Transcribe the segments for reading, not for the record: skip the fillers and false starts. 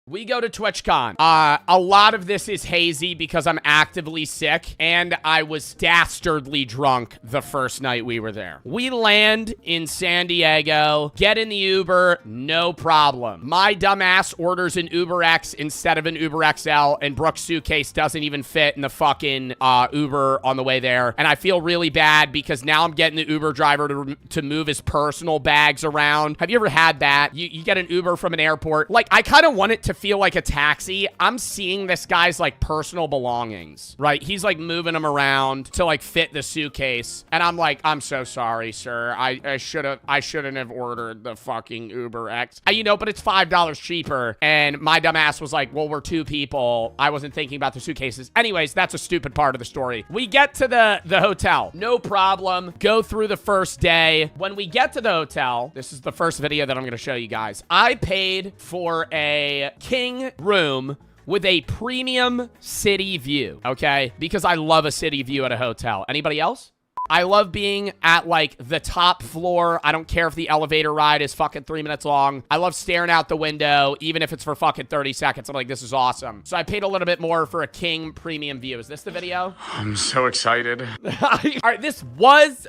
We go to TwitchCon. A lot of this is hazy because I'm actively sick and I was dastardly drunk the first night we were there. We land in San Diego, get in the Uber, no problem. My dumbass orders an Uber X instead of an Uber XL, and Brooke's suitcase doesn't even fit in the fucking Uber on the way there. And I feel really bad because now I'm getting the Uber driver to move his personal bags around. Have you ever had that? You get an Uber from an airport. Like, I kind of want it to feel like a taxi. I'm seeing this guy's like personal belongings, right? He's like moving them around to like fit the suitcase. And I'm like, I'm so sorry, sir. I shouldn't have ordered the fucking Uber X. You know, but it's $5 cheaper. And my dumbass was like, well, we're two people. I wasn't thinking about the suitcases. Anyways, that's a stupid part of the story. We get to the hotel. No problem. Go through the first day. When we get to the hotel, this is the first video that I'm going to show you guys. I paid for a king room with a premium city view, okay? Because I love a city view at a hotel. Anybody else? I love being at, like, the top floor. I don't care if the elevator ride is fucking 3 minutes long. I love staring out the window, even if it's for fucking 30 seconds. I'm like, this is awesome. So I paid a little bit more for a king premium view. Is this the video? I'm so excited. All right, this was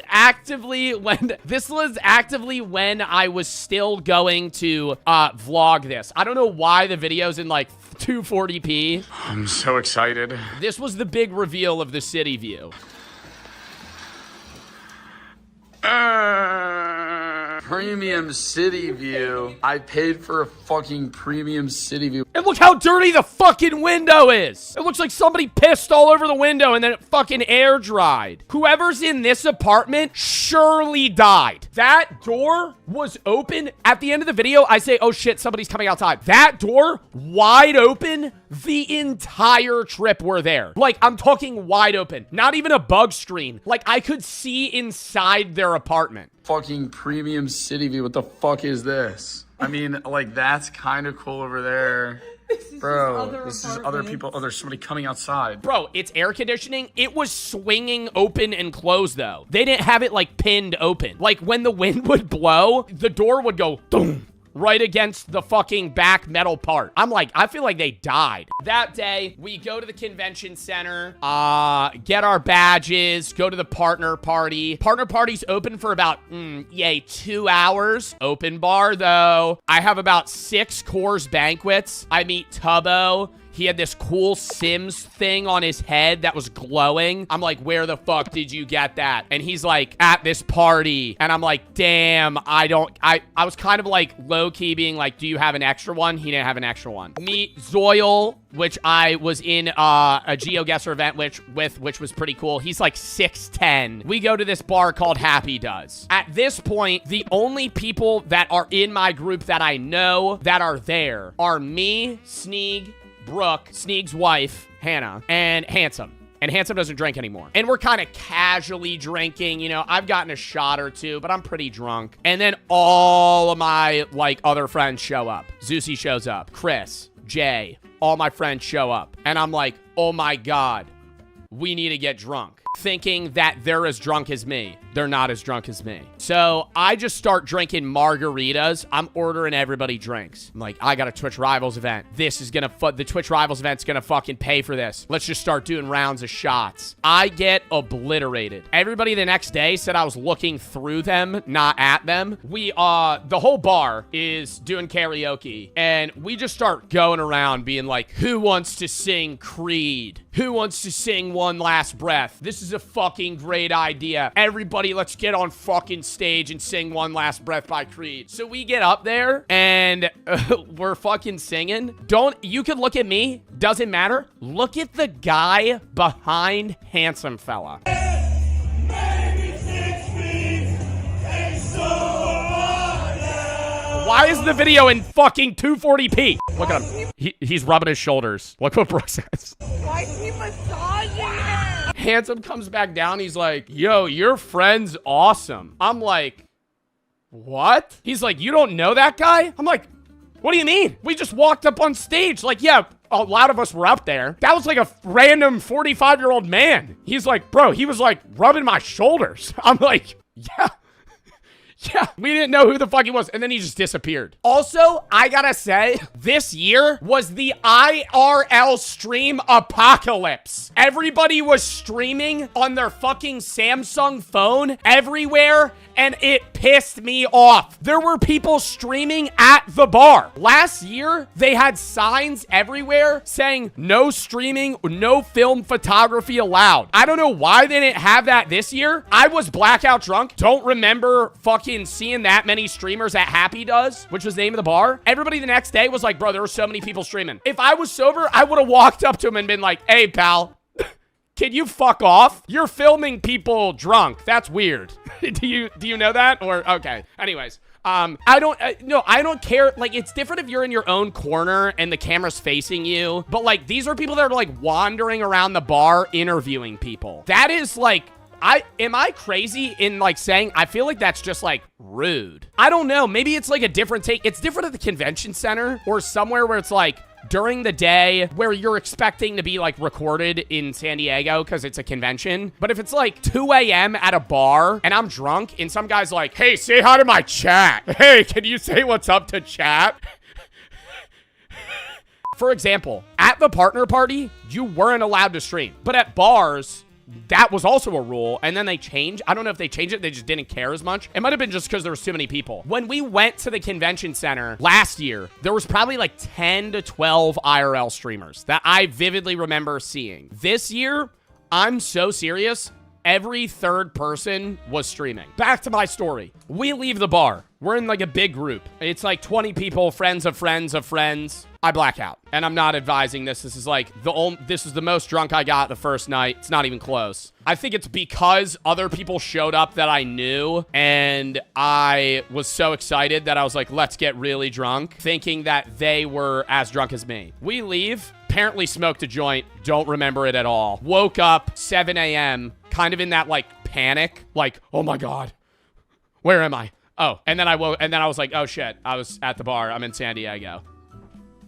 actively when I was still going to vlog this. I don't know why the video's in, like, 240p. I'm so excited. This was the big reveal of the city view. Premium city view. I paid for a fucking premium city view. And look how dirty the fucking window is. It looks like somebody pissed all over the window and then it fucking air dried. Whoever's in this apartment surely died. That door was open. At the end of the video, I say, oh shit, somebody's coming outside. That door wide open the entire trip we're there. Like, I'm talking wide open. Not even a bug screen. Like, I could see inside their apartment. Fucking premium city view. What the fuck is this? I mean, like, that's kind of cool over there. Bro, this is other people. Oh, there's somebody coming outside. Bro, it's air conditioning. It was swinging open and closed, though. They didn't have it, like, pinned open. Like, when the wind would blow, the door would go, boom, right against the fucking back metal part. I'm like, I feel like they died. That day, we go to the convention center, get our badges, go to the partner party. Partner party's open for about, 2 hours. Open bar, though. I have about 6 Coors banquets. I meet Tubbo. He had this cool Sims thing on his head that was glowing. I'm like, where the fuck did you get that? And he's like, at this party. And I'm like, damn, I was kind of like low-key being like, do you have an extra one? He didn't have an extra one. Meet Zoil, which I was in a GeoGuessr event which was pretty cool. He's like 6'10". We go to this bar called Happy Does. At this point, the only people that are in my group that I know that are there are me, Sneeg, Brooke, Sneeg's wife, Hannah, and Handsome. And Handsome doesn't drink anymore. And we're kind of casually drinking. You know, I've gotten a shot or two, but I'm pretty drunk. And then all of my, like, other friends show up. Zeusy shows up. Chris, Jay, all my friends show up. And I'm like, oh my God, we need to get drunk. Thinking that they're as drunk as me. They're not as drunk as me. So I just start drinking margaritas. I'm ordering everybody drinks. I'm like, I got a Twitch Rivals event. This is gonna, the Twitch Rivals event's gonna fucking pay for this. Let's just start doing rounds of shots. I get obliterated. Everybody the next day said I was looking through them, not at them. The whole bar is doing karaoke. And we just start going around being like, who wants to sing Creed? Who wants to sing One Last Breath? This is a fucking great idea. Everybody, let's get on fucking stage and sing One Last Breath by Creed. So we get up there and we're fucking singing. You could look at me, doesn't matter. Look at the guy behind Handsome Fella. Why is the video in fucking 240p? Look at him. He's rubbing his shoulders. Look what Brooke says. Why is he massaging him? Handsome comes back down. He's like, yo, your friend's awesome. I'm like, what? He's like, you don't know that guy? I'm like, what do you mean? We just walked up on stage. Like, yeah, a lot of us were up there. That was like a random 45-year-old man. He's like, bro, he was like rubbing my shoulders. I'm like, yeah. Yeah, we didn't know who the fuck he was, and then he just disappeared. Also, I gotta say, this year was the IRL stream apocalypse. Everybody was streaming on their fucking Samsung phone everywhere, and it pissed me off. There were people streaming at the bar. Last year, they had signs everywhere saying no streaming, no film photography allowed. I don't know why they didn't have that this year. I was blackout drunk. Don't remember fucking seeing that many streamers at Happy Does, which was the name of the bar. Everybody the next day was like, bro, there were so many people streaming. If I was sober, I would have walked up to him and been like, hey, pal, can you fuck off? You're filming people drunk. That's weird. Do you know that? Or, okay. Anyways. I don't care. Like, it's different if you're in your own corner and the camera's facing you. But, like, these are people that are, like, wandering around the bar interviewing people. That is, like, am I crazy in, like, saying, I feel like that's just, like, rude. I don't know. Maybe it's, like, a different take. It's different at the convention center or somewhere where it's, like, during the day where you're expecting to be, like, recorded in San Diego because it's a convention. But if it's, like, 2 a.m. at a bar and I'm drunk and some guy's like, hey, say hi to my chat. Hey, can you say what's up to chat? For example, at the partner party, you weren't allowed to stream. But at bars, that was also a rule, and then they changed. I don't know if they changed it. They just didn't care as much. It might have been just because there was too many people. When we went to the convention center last year, there was probably like 10 to 12 IRL streamers that I vividly remember seeing. This year, I'm so serious. Every third person was streaming. Back to my story. We leave the bar. We're in like a big group. It's like 20 people, friends of friends of friends. I black out. And I'm not advising this. This is like this is the most drunk I got the first night. It's not even close. I think it's because other people showed up that I knew, and I was so excited that I was like, let's get really drunk, thinking that they were as drunk as me. We leave, apparently smoked a joint, don't remember it at all. Woke up 7 a.m., kind of in that like panic, like, oh my God, where am I? Oh, and then I was like, oh shit, I was at the bar. I'm in San Diego.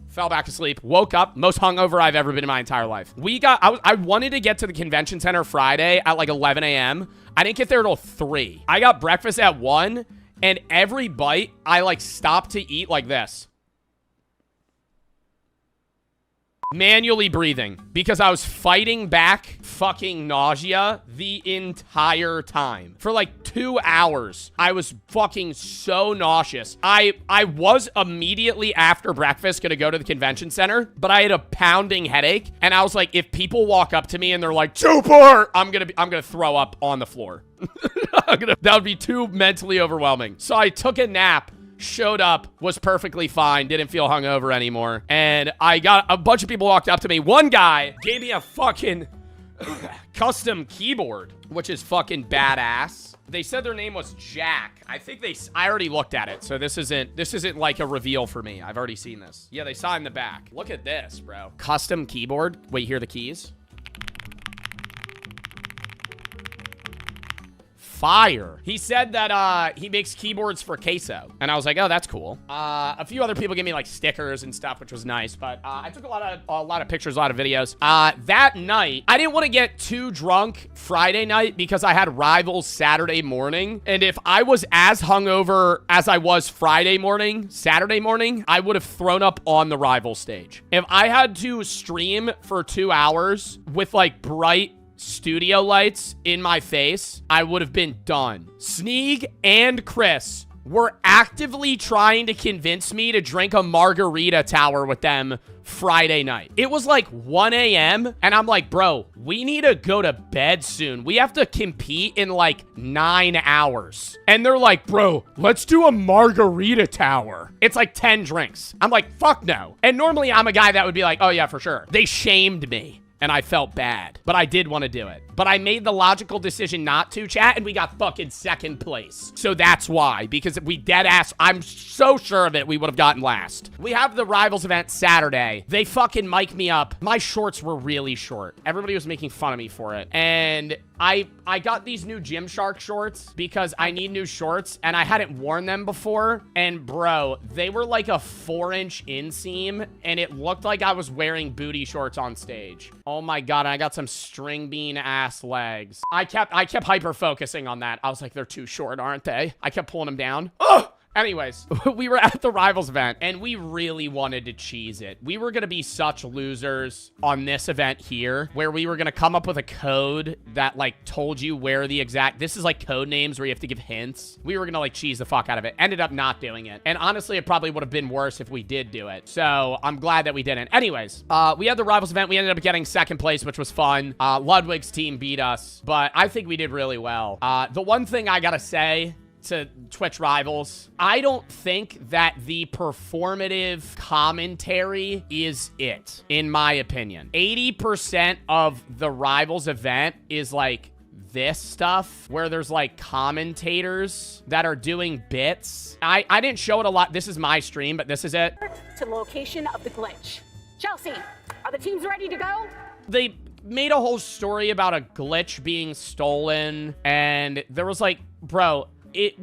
Fell back asleep, woke up, most hungover I've ever been in my entire life. I wanted to get to the convention center Friday at like 11 a.m. I didn't get there till 3. I got breakfast at 1, and every bite, I like stopped to eat like this. Manually breathing because I was fighting back fucking nausea the entire time. For like 2 hours, I was fucking so nauseous. I was immediately after breakfast gonna go to the convention center, but I had a pounding headache, and I was like, if people walk up to me and they're like, super, I'm gonna throw up on the floor. That would be too mentally overwhelming. So I took a nap, showed up, was perfectly fine, didn't feel hungover anymore, and I got a bunch of people walked up to me. One guy gave me a fucking custom keyboard, which is fucking badass. They said their name was Jack. I already looked at it, so this isn't like a reveal for me. I've already seen this. Yeah, they signed the back. Look at this, bro. Custom keyboard. Wait, hear the keys? Fire. He said that he makes keyboards for queso, and I was like, oh, that's cool. A few other people gave me like stickers and stuff, which was nice, but I took a lot of pictures, a lot of videos. That night, I didn't want to get too drunk Friday night because I had Rivals Saturday morning, and if I was as hungover as I was Friday morning, Saturday morning, I would have thrown up on the Rival stage. If I had to stream for 2 hours with like bright studio lights in my face, I would have been done. Sneeg and Chris were actively trying to convince me to drink a margarita tower with them Friday night. It was like 1 a.m. and I'm like, bro, we need to go to bed soon. We have to compete in like 9 hours. And they're like, bro, let's do a margarita tower. It's like 10 drinks. I'm like, fuck no. And normally I'm a guy that would be like, oh yeah, for sure. They shamed me, and I felt bad, but I did want to do it. But I made the logical decision not to, chat, and we got fucking second place. So that's why, because if we dead ass, I'm so sure of it, we would have gotten last. We have the Rivals event Saturday. They fucking mic me up. My shorts were really short. Everybody was making fun of me for it. And I got these new Gymshark shorts because I need new shorts, and I hadn't worn them before. And bro, they were like a 4-inch inseam, and it looked like I was wearing booty shorts on stage. Oh my God, I got some string bean ass ass legs. I kept hyper focusing on that. I was like, they're too short, aren't they? I kept pulling them down. Ugh! Anyways, we were at the Rivals event, and we really wanted to cheese it. We were going to be such losers on this event here, where we were going to come up with a code that, like, told you where the exact... This is, like, code names where you have to give hints. We were going to, like, cheese the fuck out of it. Ended up not doing it. And honestly, it probably would have been worse if we did do it. So, I'm glad that we didn't. Anyways, we had the Rivals event. We ended up getting second place, which was fun. Ludwig's team beat us, but I think we did really well. The one thing I gotta say to Twitch Rivals, I don't think that the performative commentary is it, in my opinion. 80% of the Rivals event is like this stuff where there's like commentators that are doing bits. I didn't show it a lot. This is my stream, but this is it. To the location of the glitch. Chelsea, are the teams ready to go? They made a whole story about a glitch being stolen, and there was like, bro,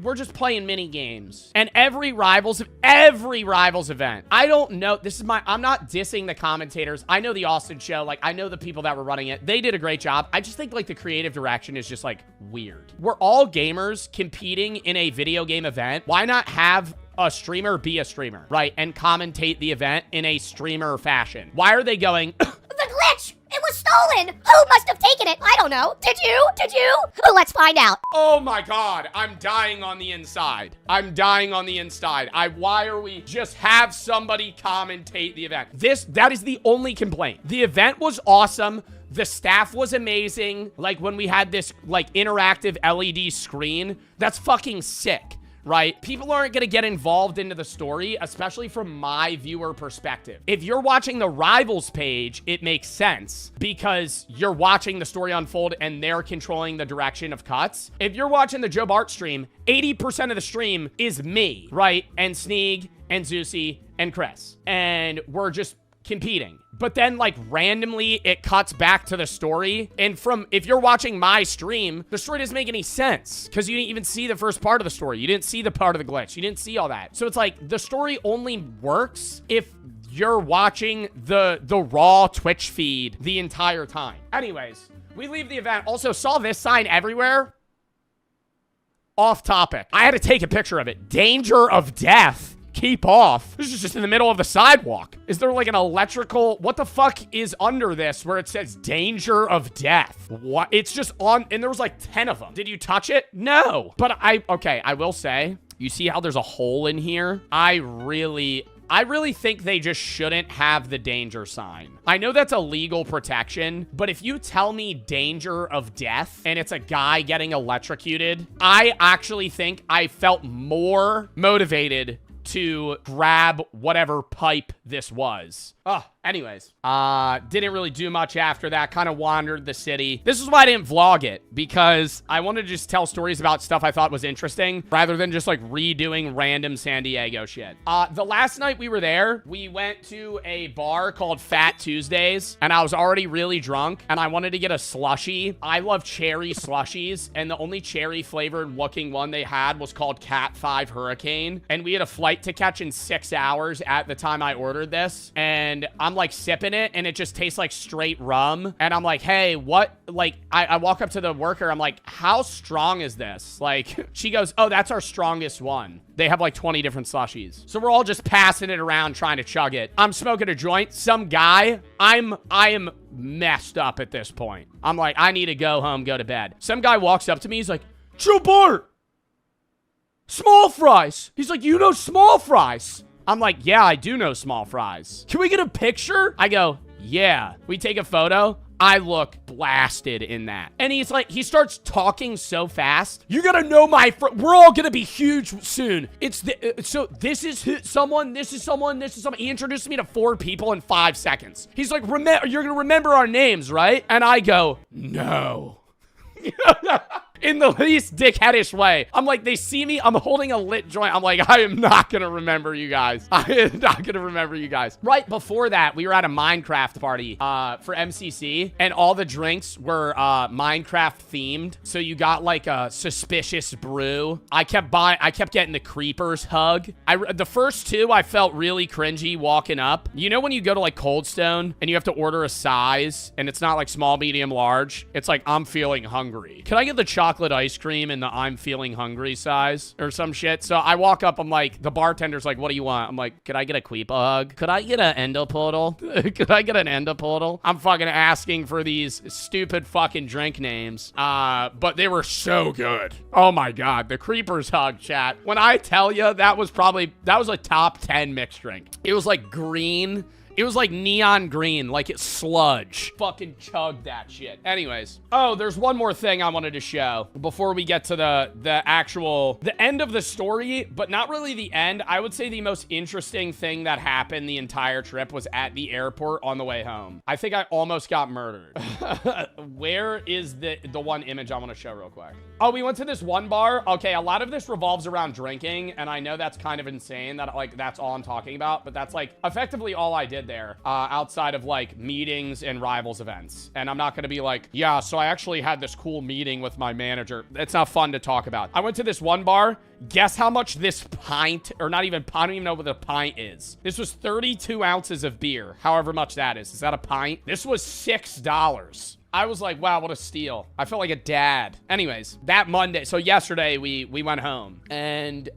we're just playing mini games. And every Rivals event, I don't know, I'm not dissing the commentators. I know the Austin show, like, I know the people that were running it. They did a great job. I just think, like, the creative direction is just, like, weird. We're all gamers competing in a video game event. Why not have a streamer be a streamer, right? And commentate the event in a streamer fashion. Why are they going... The glitch! It was stolen! Who must have taken it? I don't know. Did you? Did you? Oh, let's find out. Oh my god, I'm dying on the inside. I'm dying on the inside. Why are we just have somebody commentate the event? That is the only complaint. The event was awesome. The staff was amazing. Like when we had this like interactive LED screen, that's fucking sick. Right? People aren't going to get involved into the story, especially from my viewer perspective. If you're watching the Rivals page, it makes sense because you're watching the story unfold and they're controlling the direction of cuts. If you're watching the Joe Bart stream, 80% of the stream is me, right? And Sneeg and Zeusy and Chris. And we're just competing. But then, like, randomly, it cuts back to the story. And if you're watching my stream, the story doesn't make any sense because you didn't even see the first part of the story. You didn't see the part of the glitch. You didn't see all that. So it's like, the story only works if you're watching the raw Twitch feed the entire time. Anyways, we leave the event. Also, saw this sign everywhere. Off topic. I had to take a picture of it. Danger of death. Keep off. This is just in the middle of the sidewalk. Is there like an electrical... What the fuck is under this where it says danger of death? What? It's just on... And there was like 10 of them. Did you touch it? No. But okay, I will say, you see how there's a hole in here? I really think they just shouldn't have the danger sign. I know that's a legal protection, but if you tell me danger of death and it's a guy getting electrocuted, I actually think I felt more motivated to grab whatever pipe this was. Anyways, didn't really do much after that. Kind of wandered the city. This is why I didn't vlog it, because I wanted to just tell stories about stuff I thought was interesting rather than just like redoing random San Diego shit. The last night we were there, we went to a bar called Fat Tuesdays, and I was already really drunk, and I wanted to get a slushie. I love cherry slushies, and the only cherry flavored looking one they had was called Cat 5 Hurricane, and we had a flight to catch in 6 hours at the time I ordered this, and I'm like sipping it and it just tastes like straight rum. And I'm like, hey, what? Like, I walk up to the worker. I'm like, how strong is this? Like, she goes, oh, that's our strongest one. They have like 20 different slushies. So we're all just passing it around trying to chug it. I'm smoking a joint. Some guy, I am messed up at this point. I'm like, I need to go home, go to bed. Some guy walks up to me. He's like, Joe Bart, small fries. He's like, you know small fries? I'm like, yeah, I do know small fries. Can we get a picture? I go, yeah. We take a photo. I look blasted in that. And he's like, he starts talking so fast. You gotta know we're all gonna be huge soon. So this is someone, this is someone, this is someone. He introduced me to 4 people in 5 seconds. He's like, you're gonna remember our names, right? And I go, no. In the least dickheadish way. I'm like, they see me, I'm holding a lit joint. I'm like, I am not gonna remember you guys. I am not gonna remember you guys. Right before that, we were at a Minecraft party for MCC, and all the drinks were Minecraft themed. So you got like a suspicious brew. I kept getting the creepers hug. The first two, I felt really cringy walking up. You know when you go to like Cold Stone and you have to order a size and it's not like small, medium, large? It's like, I'm feeling hungry. Can I get the chocolate ice cream in the I'm feeling hungry size or some shit? So I walk up, I'm like, the bartender's like, what do you want? I'm like, could I get a Queepa hug? Could I get an Endoportal? Could I get an Endoportal? I'm fucking asking for these stupid fucking drink names. But they were so good. Oh my God. The creepers hug, chat. When I tell you, that was a top 10 mixed drink. It was like green. It was like neon green, like it's sludge. Fucking chugged that shit. Anyways. Oh, there's one more thing I wanted to show before we get to the end of the story, but not really the end. I would say the most interesting thing that happened the entire trip was at the airport on the way home. I think I almost got murdered. Where is the one image I want to show real quick? Oh, we went to this one bar. Okay, a lot of this revolves around drinking, and I know that's kind of insane that like that's all I'm talking about, but that's like effectively all I did there outside of like meetings and rivals events. And I'm not going to be like, yeah, so I actually had this cool meeting with my manager. It's not fun to talk about. I went to this one bar. Guess how much this pint, or not even, I don't even know what a pint is. This was 32 ounces of beer, however much that is. Is that a pint? This was $6. I was like, wow, what a steal. I felt like a dad. Anyways, that Monday, so yesterday we went home and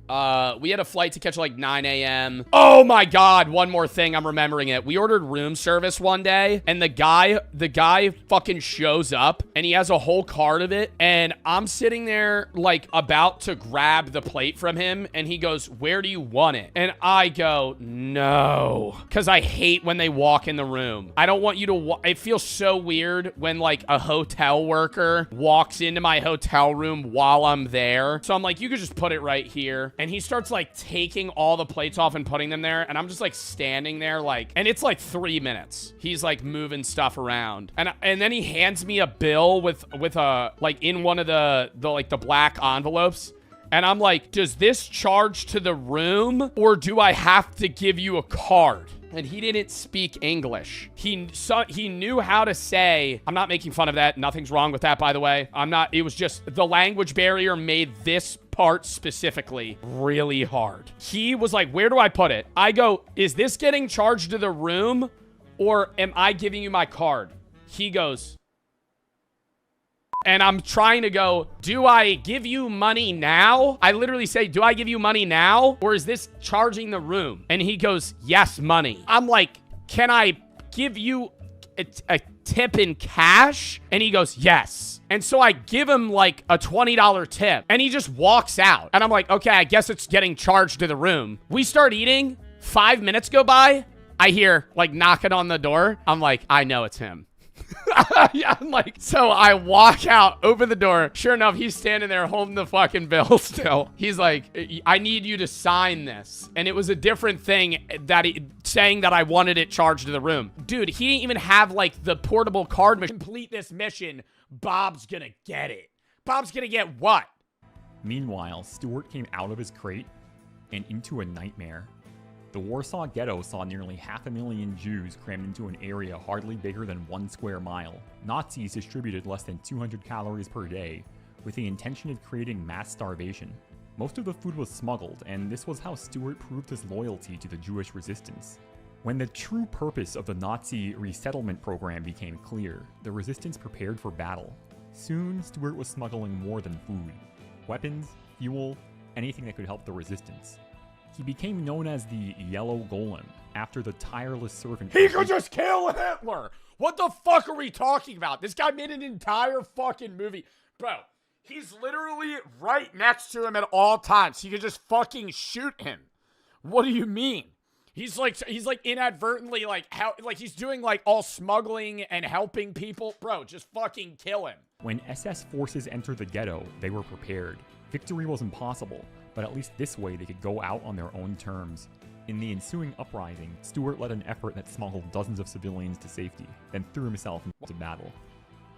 we had a flight to catch like 9 a.m. Oh my God, one more thing, I'm remembering it. We ordered room service one day and the guy fucking shows up and he has a whole cart of it and I'm sitting there like about to grab the plate from him and he goes, where do you want it? And I go, no, because I hate when they walk in the room. I don't want you to, it feels so weird when like a hotel worker walks into my hotel room while I'm there. So I'm like, you could just put it right here. And he starts like taking all the plates off and putting them there. And I'm just like standing there like, and it's like 3 minutes. He's like moving stuff around. And then he hands me a bill with a, like in one of the black envelopes. And I'm like, does this charge to the room or do I have to give you a card? And he didn't speak English. He knew how to say, I'm not making fun of that. Nothing's wrong with that, by the way. It was just the language barrier made this part specifically really hard. He was like, where do I put it? I go, is this getting charged to the room or am I giving you my card? He goes, and I'm trying to go, do I give you money now? I literally say, do I give you money now? Or is this charging the room? And he goes, yes, money. I'm like, can I give you a tip in cash? And he goes, yes. And so I give him like a $20 tip and he just walks out. And I'm like, okay, I guess it's getting charged to the room. We start eating. 5 minutes go by. I hear like knocking on the door. I'm like, I know it's him. Yeah, I'm like, so I walk out, open the door. Sure enough, he's standing there holding the fucking bill still. He's like, I need you to sign this. And it was a different thing that saying that I wanted it charged to the room. Dude, he didn't even have like the portable card machine. Complete this mission. Bob's gonna get it. Bob's gonna get what? Meanwhile, Stuart came out of his crate and into a nightmare. The Warsaw Ghetto saw nearly 500,000 Jews crammed into an area hardly bigger than 1 square mile. Nazis distributed less than 200 calories per day, with the intention of creating mass starvation. Most of the food was smuggled, and this was how Stuart proved his loyalty to the Jewish resistance. When the true purpose of the Nazi resettlement program became clear, the resistance prepared for battle. Soon, Stuart was smuggling more than food. Weapons, fuel, anything that could help the resistance. He became known as the Yellow Golem, after the tireless servant. He could just kill Hitler! What the fuck are we talking about? This guy made an entire fucking movie. Bro, he's literally right next to him at all times. He could just fucking shoot him. What do you mean? He's like inadvertently he's doing like all smuggling and helping people. Bro, just fucking kill him. When SS forces entered the ghetto, they were prepared. Victory was impossible, but at least this way they could go out on their own terms. In the ensuing uprising, Stuart led an effort that smuggled dozens of civilians to safety, then threw himself into battle.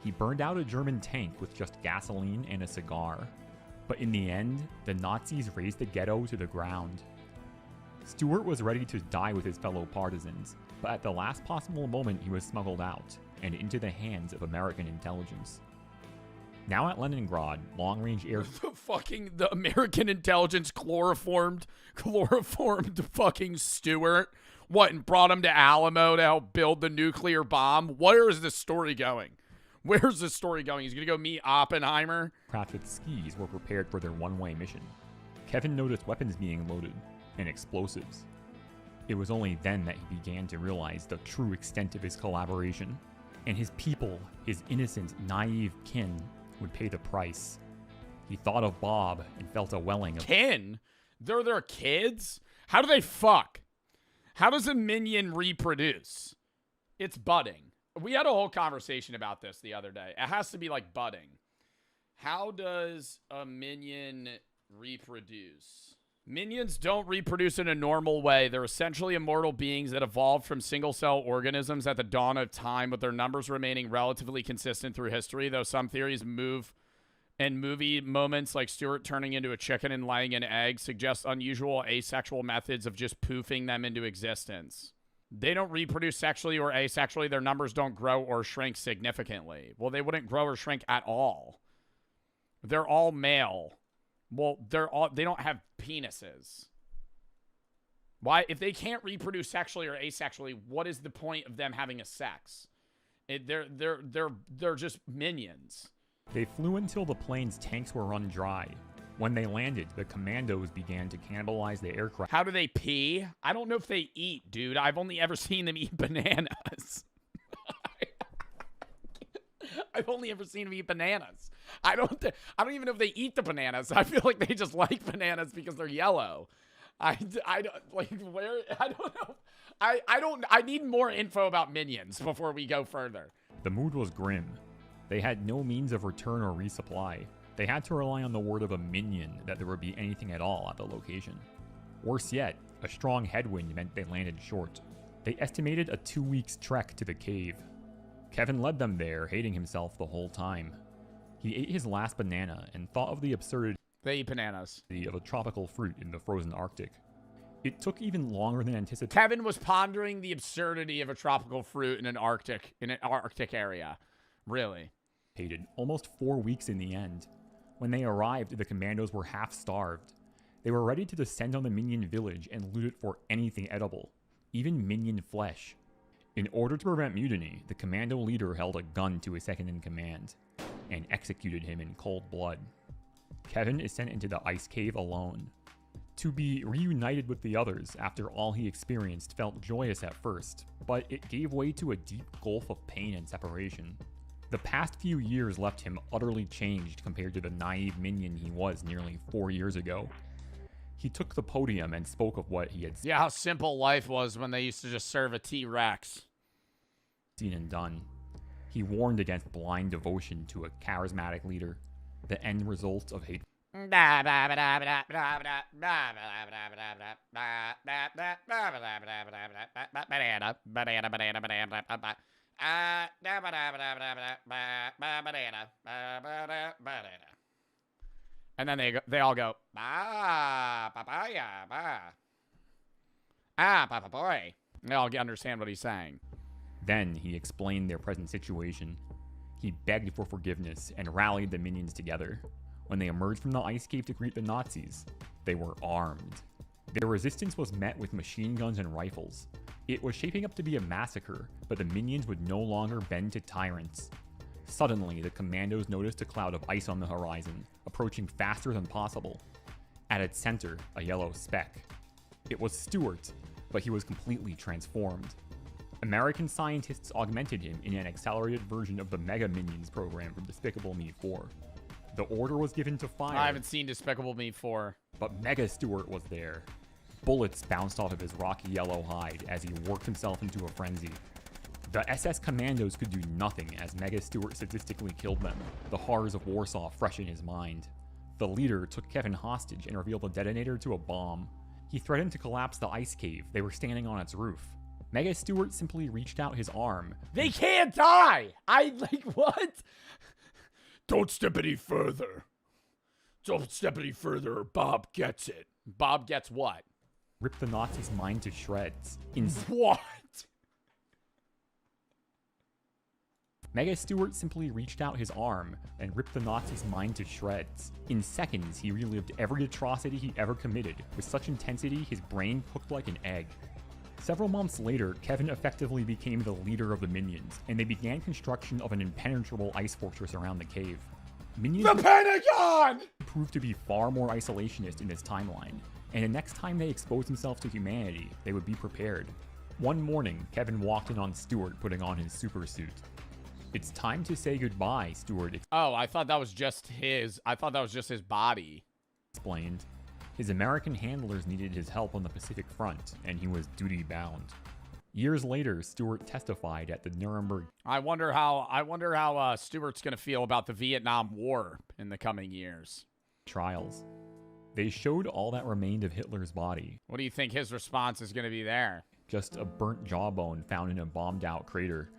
He burned out a German tank with just gasoline and a cigar. But in the end, the Nazis razed the ghetto to the ground. Stuart was ready to die with his fellow partisans, but at the last possible moment he was smuggled out, and into the hands of American intelligence. Now at Leningrad, long-range air... The American intelligence chloroformed fucking Stuart. What, and brought him to Alamo to help build the nuclear bomb? Where is this story going? Where's this story going? He's gonna go meet Oppenheimer? Craft with skis were prepared for their one-way mission. Kevin noticed weapons being loaded, and explosives. It was only then that he began to realize the true extent of his collaboration, and his people, his innocent, naive kin, would pay the price. He thought of Bob and felt a welling of Kin? They're their kids? How do they fuck? How does a minion reproduce? It's budding. We had a whole conversation about this the other day. It has to be like budding. How does a minion reproduce? Minions don't reproduce in a normal way. They're essentially immortal beings that evolved from single-cell organisms at the dawn of time, with their numbers remaining relatively consistent through history, though some theories move and movie moments like Stuart turning into a chicken and laying an egg suggest unusual asexual methods of just poofing them into existence. They don't reproduce sexually or asexually. Their numbers don't grow or shrink significantly. Well, they wouldn't grow or shrink at all. They're all male. Well, they don't have penises. Why? If they can't reproduce sexually or asexually, what is the point of them having a sex? They're just minions. They flew until the plane's tanks were run dry. When they landed, the commandos began to cannibalize the aircraft. How do they pee? I don't know if they eat, dude. I've only ever seen them eat bananas. I've only ever seen them eat bananas. I don't even know if they eat the bananas. I feel like they just like bananas because they're yellow. I don't like where. I don't know. I need more info about minions before we go further. The mood was grim. They had no means of return or resupply. They had to rely on the word of a minion that there would be anything at all at the location. Worse yet, a strong headwind meant they landed short. They estimated a 2 weeks trek to the cave. Kevin led them there, hating himself the whole time. He ate his last banana and thought of the absurdity They eat bananas. of a tropical fruit in the frozen Arctic. It took even longer than anticipated. Kevin was pondering the absurdity of a tropical fruit in an Arctic area. Really. Almost 4 weeks in the end. When they arrived, the commandos were half-starved. They were ready to descend on the minion village and loot it for anything edible, even minion flesh. In order to prevent mutiny, the commando leader held a gun to his second-in-command and executed him in cold blood. Kevin is sent into the ice cave alone. To be reunited with the others after all he experienced felt joyous at first, but it gave way to a deep gulf of pain and separation. The past few years left him utterly changed compared to the naive minion he was nearly 4 years ago. He took the podium and spoke of what he had Yeah, how simple life was when they used to just serve a T-Rex. seen and done. He warned against blind devotion to a charismatic leader, the end result of hate. And then they all go, papaya, papa boy. They all understand what he's saying. Then he explained their present situation. He begged for forgiveness and rallied the minions together. When they emerged from the ice cave to greet the Nazis, they were armed. Their resistance was met with machine guns and rifles. It was shaping up to be a massacre, but the minions would no longer bend to tyrants. Suddenly, the commandos noticed a cloud of ice on the horizon, approaching faster than possible. At its center, a yellow speck. It was Stuart, but he was completely transformed. American scientists augmented him in an accelerated version of the Mega Minions program from Despicable Me 4. The order was given to fire. I haven't seen Despicable Me 4. But Mega Stuart was there. Bullets bounced off of his rocky yellow hide as he worked himself into a frenzy. The SS commandos could do nothing as Mega Stuart sadistically killed them, the horrors of Warsaw fresh in his mind. The leader took Kevin hostage and revealed the detonator to a bomb. He threatened to collapse the ice cave. They were standing on its roof. Mega Stewart simply reached out his arm. They can't die! What? Don't step any further. Don't step any further or Bob gets it. Bob gets what? Ripped the Nazi's mind to shreds. What? Mega Stewart simply reached out his arm and ripped the Nazi's mind to shreds. In seconds, he relived every atrocity he ever committed with such intensity his brain cooked like an egg. Several months later, Kevin effectively became the leader of the Minions, and they began construction of an impenetrable ice fortress around the cave. Minions The Pentagon! proved to be far more isolationist in this timeline, and the next time they exposed themselves to humanity, they would be prepared. One morning, Kevin walked in on Stewart putting on his super suit. It's time to say goodbye, Stewart Oh, I thought that was just his body. explained. His American handlers needed his help on the Pacific Front, and he was duty-bound. Years later, Stewart testified at the Nuremberg I wonder how Stewart's gonna feel about the Vietnam War in the coming years. trials. They showed all that remained of Hitler's body, What do you think his response is gonna be there? just a burnt jawbone found in a bombed-out crater.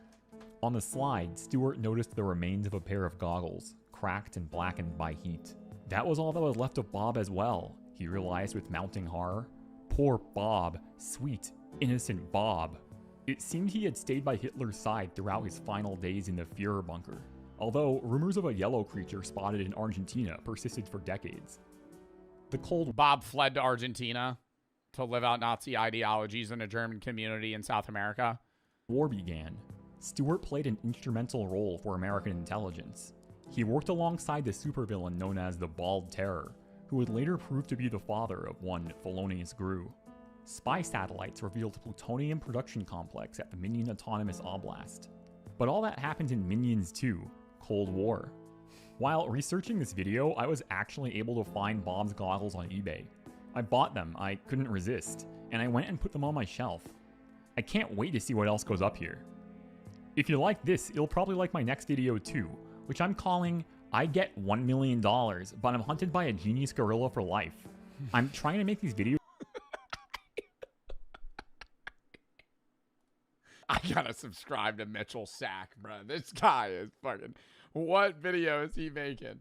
On the slide, Stewart noticed the remains of a pair of goggles, cracked and blackened by heat. That was all that was left of Bob as well, he realized with mounting horror. Poor Bob, sweet, innocent Bob. It seemed he had stayed by Hitler's side throughout his final days in the Führer bunker, although rumors of a yellow creature spotted in Argentina persisted for decades. The Cold Bob fled to Argentina to live out Nazi ideologies in a German community in South America. War began. Stewart played an instrumental role for American intelligence. He worked alongside the supervillain known as the Bald Terror, who would later prove to be the father of one Felonious Gru. Spy satellites revealed plutonium production complex at the Minion Autonomous Oblast. But all that happened in Minions 2, Cold War. While researching this video, I was actually able to find Bob's goggles on eBay. I bought them, I couldn't resist, and I went and put them on my shelf. I can't wait to see what else goes up here. If you like this, you'll probably like my next video too, which I'm calling I Get $1 Million, but I'm hunted by a genius gorilla for life. I'm trying to make these videos. I gotta subscribe to Mitchell Sack, bro. This guy is fucking... What video is he making?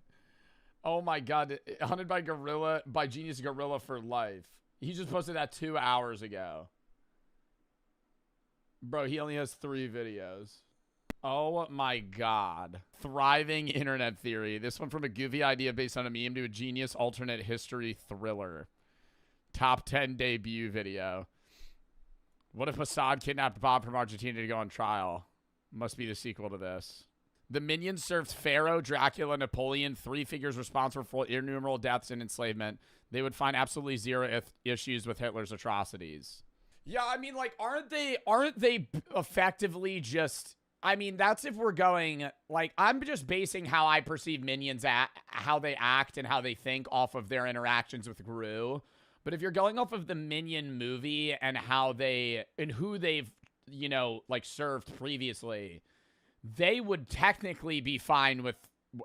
Oh my god. Hunted by Genius Gorilla for life. He just posted that 2 hours ago. Bro, he only has 3 videos. Oh my god. Thriving internet theory. This one from a goofy idea based on a meme to a genius alternate history thriller. Top 10 debut video. What if Mossad kidnapped Bob from Argentina to go on trial? Must be the sequel to this. The Minions served Pharaoh, Dracula, Napoleon, 3 figures responsible for innumerable deaths and enslavement. They would find absolutely zero issues with Hitler's atrocities. Yeah, I mean, like, aren't they effectively just... I mean, that's if we're going... Like, I'm just basing how I perceive Minions, how they act and how they think off of their interactions with Gru. But if you're going off of the Minion movie and how they... and who they've, you know, like, served previously, they would technically be fine with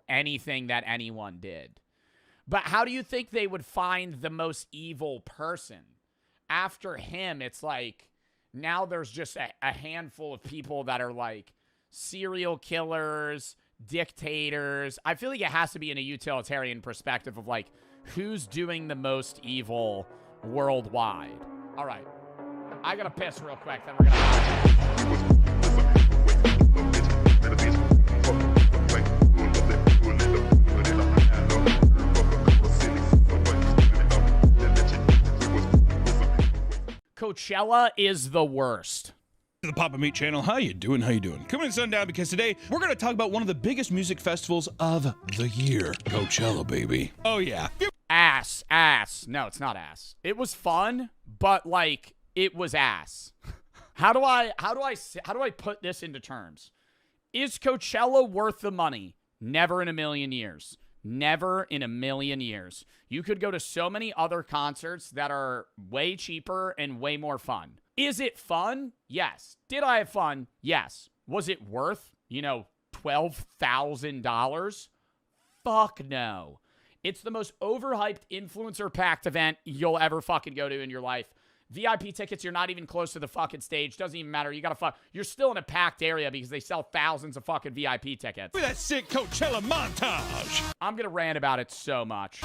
anything that anyone did. But how do you think they would find the most evil person? After him, it's like, now there's just a handful of people that are like serial killers, dictators. I feel like it has to be in a utilitarian perspective of like, who's doing the most evil worldwide? All right. I gotta piss real quick, then we're gonna... Coachella is the worst. The Papa Meat channel. How you doing? Coming in sundown because today we're going to talk about one of the biggest music festivals of the year. Coachella, baby. Oh yeah. Ass. No, it's not ass. It was fun, but like it was ass. How do I put this into terms? Is Coachella worth the money? Never in a million years. Never in a million years. You could go to so many other concerts that are way cheaper and way more fun. Is it fun? Yes. Did I have fun? Yes. Was it worth, $12,000? Fuck no. It's the most overhyped influencer-packed event you'll ever fucking go to in your life. VIP tickets, you're not even close to the fucking stage. Doesn't even matter. You gotta you're still in a packed area because they sell thousands of fucking VIP tickets. Look at that sick Coachella montage. I'm gonna rant about it so much.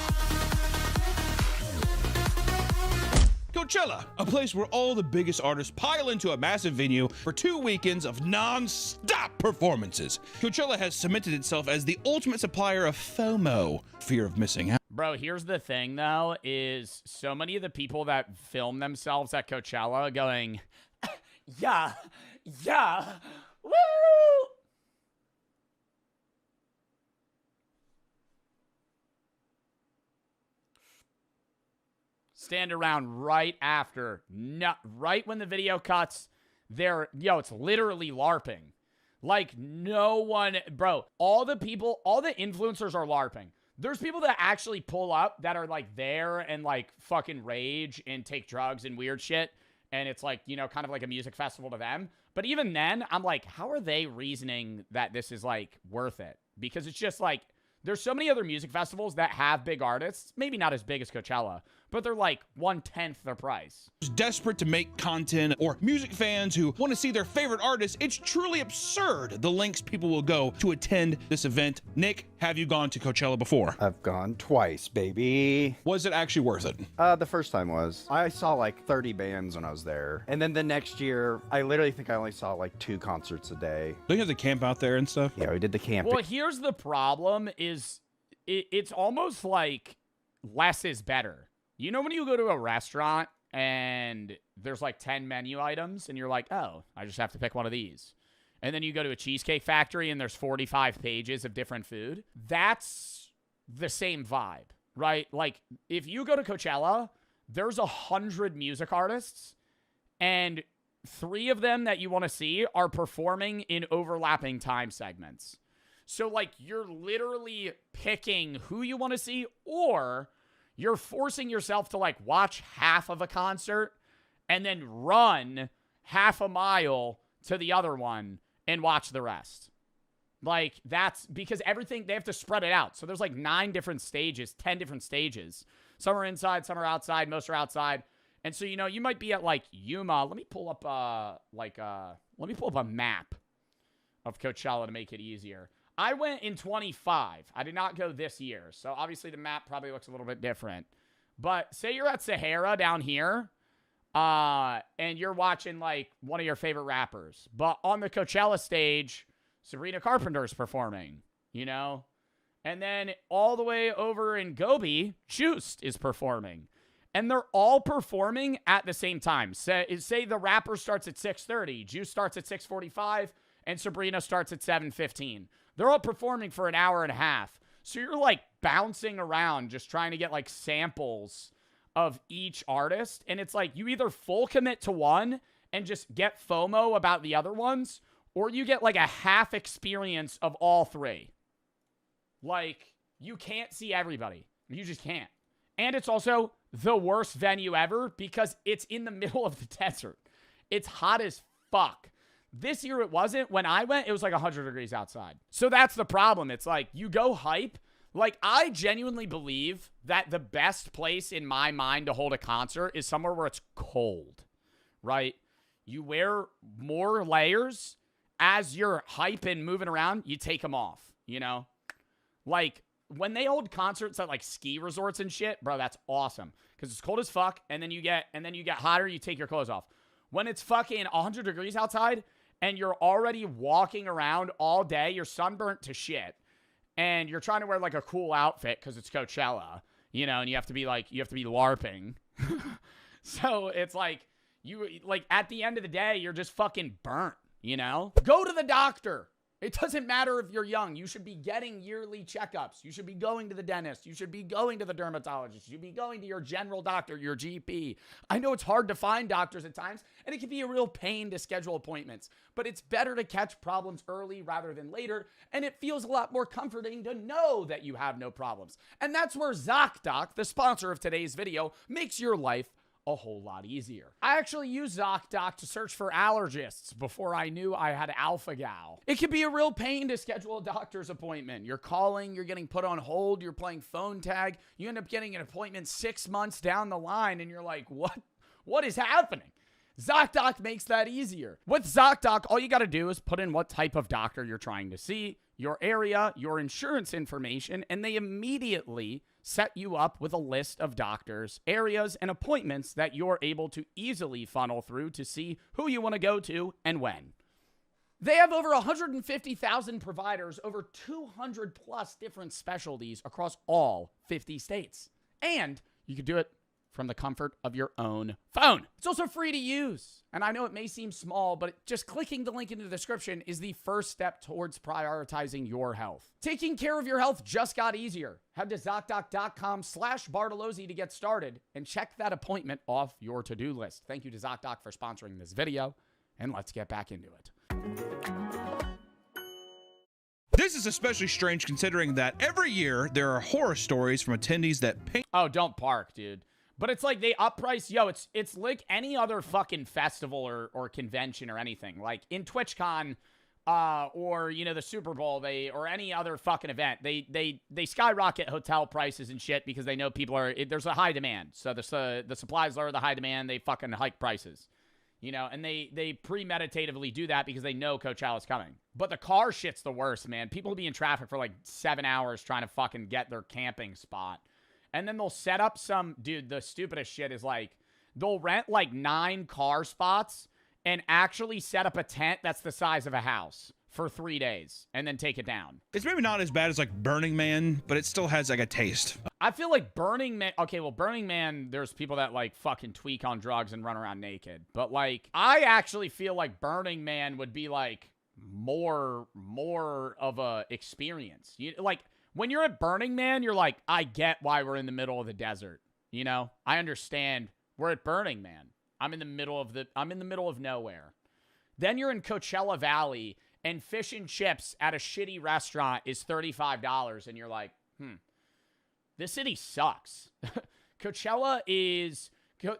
Coachella, a place where all the biggest artists pile into a massive venue for 2 weekends of non-stop performances. Coachella has cemented itself as the ultimate supplier of FOMO, fear of missing out. Bro, here's the thing, though, is so many of the people that film themselves at Coachella going, yeah, woo! Stand around right after, right when the video cuts, it's literally LARPing. Like, no one, bro, all the influencers are LARPing. There's people that actually pull up that are, like, there and, like, fucking rage and take drugs and weird shit. And it's, like, kind of like a music festival to them. But even then, I'm like, how are they reasoning that this is, like, worth it? Because it's just, like, there's so many other music festivals that have big artists, maybe not as big as Coachella, but they're like 1/10 their price. Desperate to make content, or music fans who want to see their favorite artists, it's truly absurd the lengths people will go to attend this event. Nick, have you gone to Coachella before? I've gone twice, baby. Was it actually worth it? The first time was. I saw like 30 bands when I was there. And then the next year, I literally think I only saw like 2 concerts a day. Don't you have to camp out there and stuff? Yeah, we did the camping. Well, here's the problem is it's almost like less is better. You know when you go to a restaurant and there's like 10 menu items and you're like, oh, I just have to pick one of these. And then you go to a Cheesecake Factory and there's 45 pages of different food. That's the same vibe, right? Like if you go to Coachella, there's 100 music artists and 3 of them that you want to see are performing in overlapping time segments. So like you're literally picking who you want to see, or you're forcing yourself to like watch half of a concert and then run half a mile to the other one and watch the rest. Like that's because everything, they have to spread it out. So there's like 9 different stages, 10 different stages. Some are inside, some are outside, most are outside. And so, you might be at like Yuma. Let me pull up a map of Coachella to make it easier. I went in 25. I did not go this year. So obviously the map probably looks a little bit different. But say you're at Sahara down here, and you're watching like one of your favorite rappers. But on the Coachella stage, Sabrina Carpenter's performing, And then all the way over in Gobi, Juiced is performing. And they're all performing at the same time. Say the rapper starts at 6:30, Juice starts at 6:45, and Sabrina starts at 7:15. They're all performing for an hour and a half. So you're like bouncing around just trying to get like samples of each artist. And it's like you either full commit to one and just get FOMO about the other ones, or you get like a half experience of all 3. Like you can't see everybody. You just can't. And it's also the worst venue ever because it's in the middle of the desert. It's hot as fuck. This year it wasn't. When I went, it was like 100 degrees outside. So that's the problem. It's like you go hype. Like I genuinely believe that the best place in my mind to hold a concert is somewhere where it's cold, right? You wear more layers as you're hype and moving around. You take them off, Like when they hold concerts at like ski resorts and shit, bro, that's awesome because it's cold as fuck. And then you get hotter. You take your clothes off. When it's fucking 100 degrees outside and you're already walking around all day, you're sunburnt to shit, and you're trying to wear like a cool outfit because it's Coachella, and you have to be LARPing. So it's like at the end of the day, you're just fucking burnt, Go to the doctor. It doesn't matter if you're young. You should be getting yearly checkups. You should be going to the dentist. You should be going to the dermatologist. You should be going to your general doctor, your GP. I know it's hard to find doctors at times, and it can be a real pain to schedule appointments, but it's better to catch problems early rather than later, and it feels a lot more comforting to know that you have no problems. And that's where ZocDoc, the sponsor of today's video, makes your life a whole lot easier. I actually used ZocDoc to search for allergists before I knew I had alpha-gal. It can be a real pain to schedule a doctor's appointment. You're calling, you're getting put on hold, you're playing phone tag, you end up getting an appointment 6 months down the line, and you're like, What is happening? ZocDoc makes that easier. With ZocDoc, all you got to do is put in what type of doctor you're trying to see, your area, your insurance information, and they immediately set you up with a list of doctors, areas, and appointments that you're able to easily funnel through to see who you want to go to and when. They have over 150,000 providers, over 200 plus different specialties across all 50 states. And you can do it from the comfort of your own phone. It's also free to use. And I know it may seem small, but just clicking the link in the description is the first step towards prioritizing your health. Taking care of your health just got easier. Head to ZocDoc.com/Bartolozzi to get started and check that appointment off your to-do list. Thank you to ZocDoc for sponsoring this video, and let's get back into it. This is especially strange considering that every year there are horror stories from attendees that paint. Oh, don't park, dude. But it's like they upprice, it's like any other fucking festival or convention or anything. Like in TwitchCon, or the Super Bowl, or any other fucking event, they skyrocket hotel prices and shit because they know there's a high demand. So the supplies lower the high demand, they fucking hike prices. And they premeditatively do that because they know Coachella's coming. But the car shit's the worst, man. People be in traffic for like 7 hours trying to fucking get their camping spot. And then they'll set up dude, the stupidest shit is like, they'll rent like 9 car spots and actually set up a tent that's the size of a house for 3 days and then take it down. It's maybe not as bad as like Burning Man, but it still has like a taste. I feel like Burning Man, okay, well, Burning Man, there's people that like fucking tweak on drugs and run around naked. But like, I actually feel like Burning Man would be like more of a experience. Like, when you're at Burning Man, you're like, I get why we're in the middle of the desert. I understand. We're at Burning Man. I'm in the middle of nowhere. Then you're in Coachella Valley and fish and chips at a shitty restaurant is $35 and you're like, this city sucks.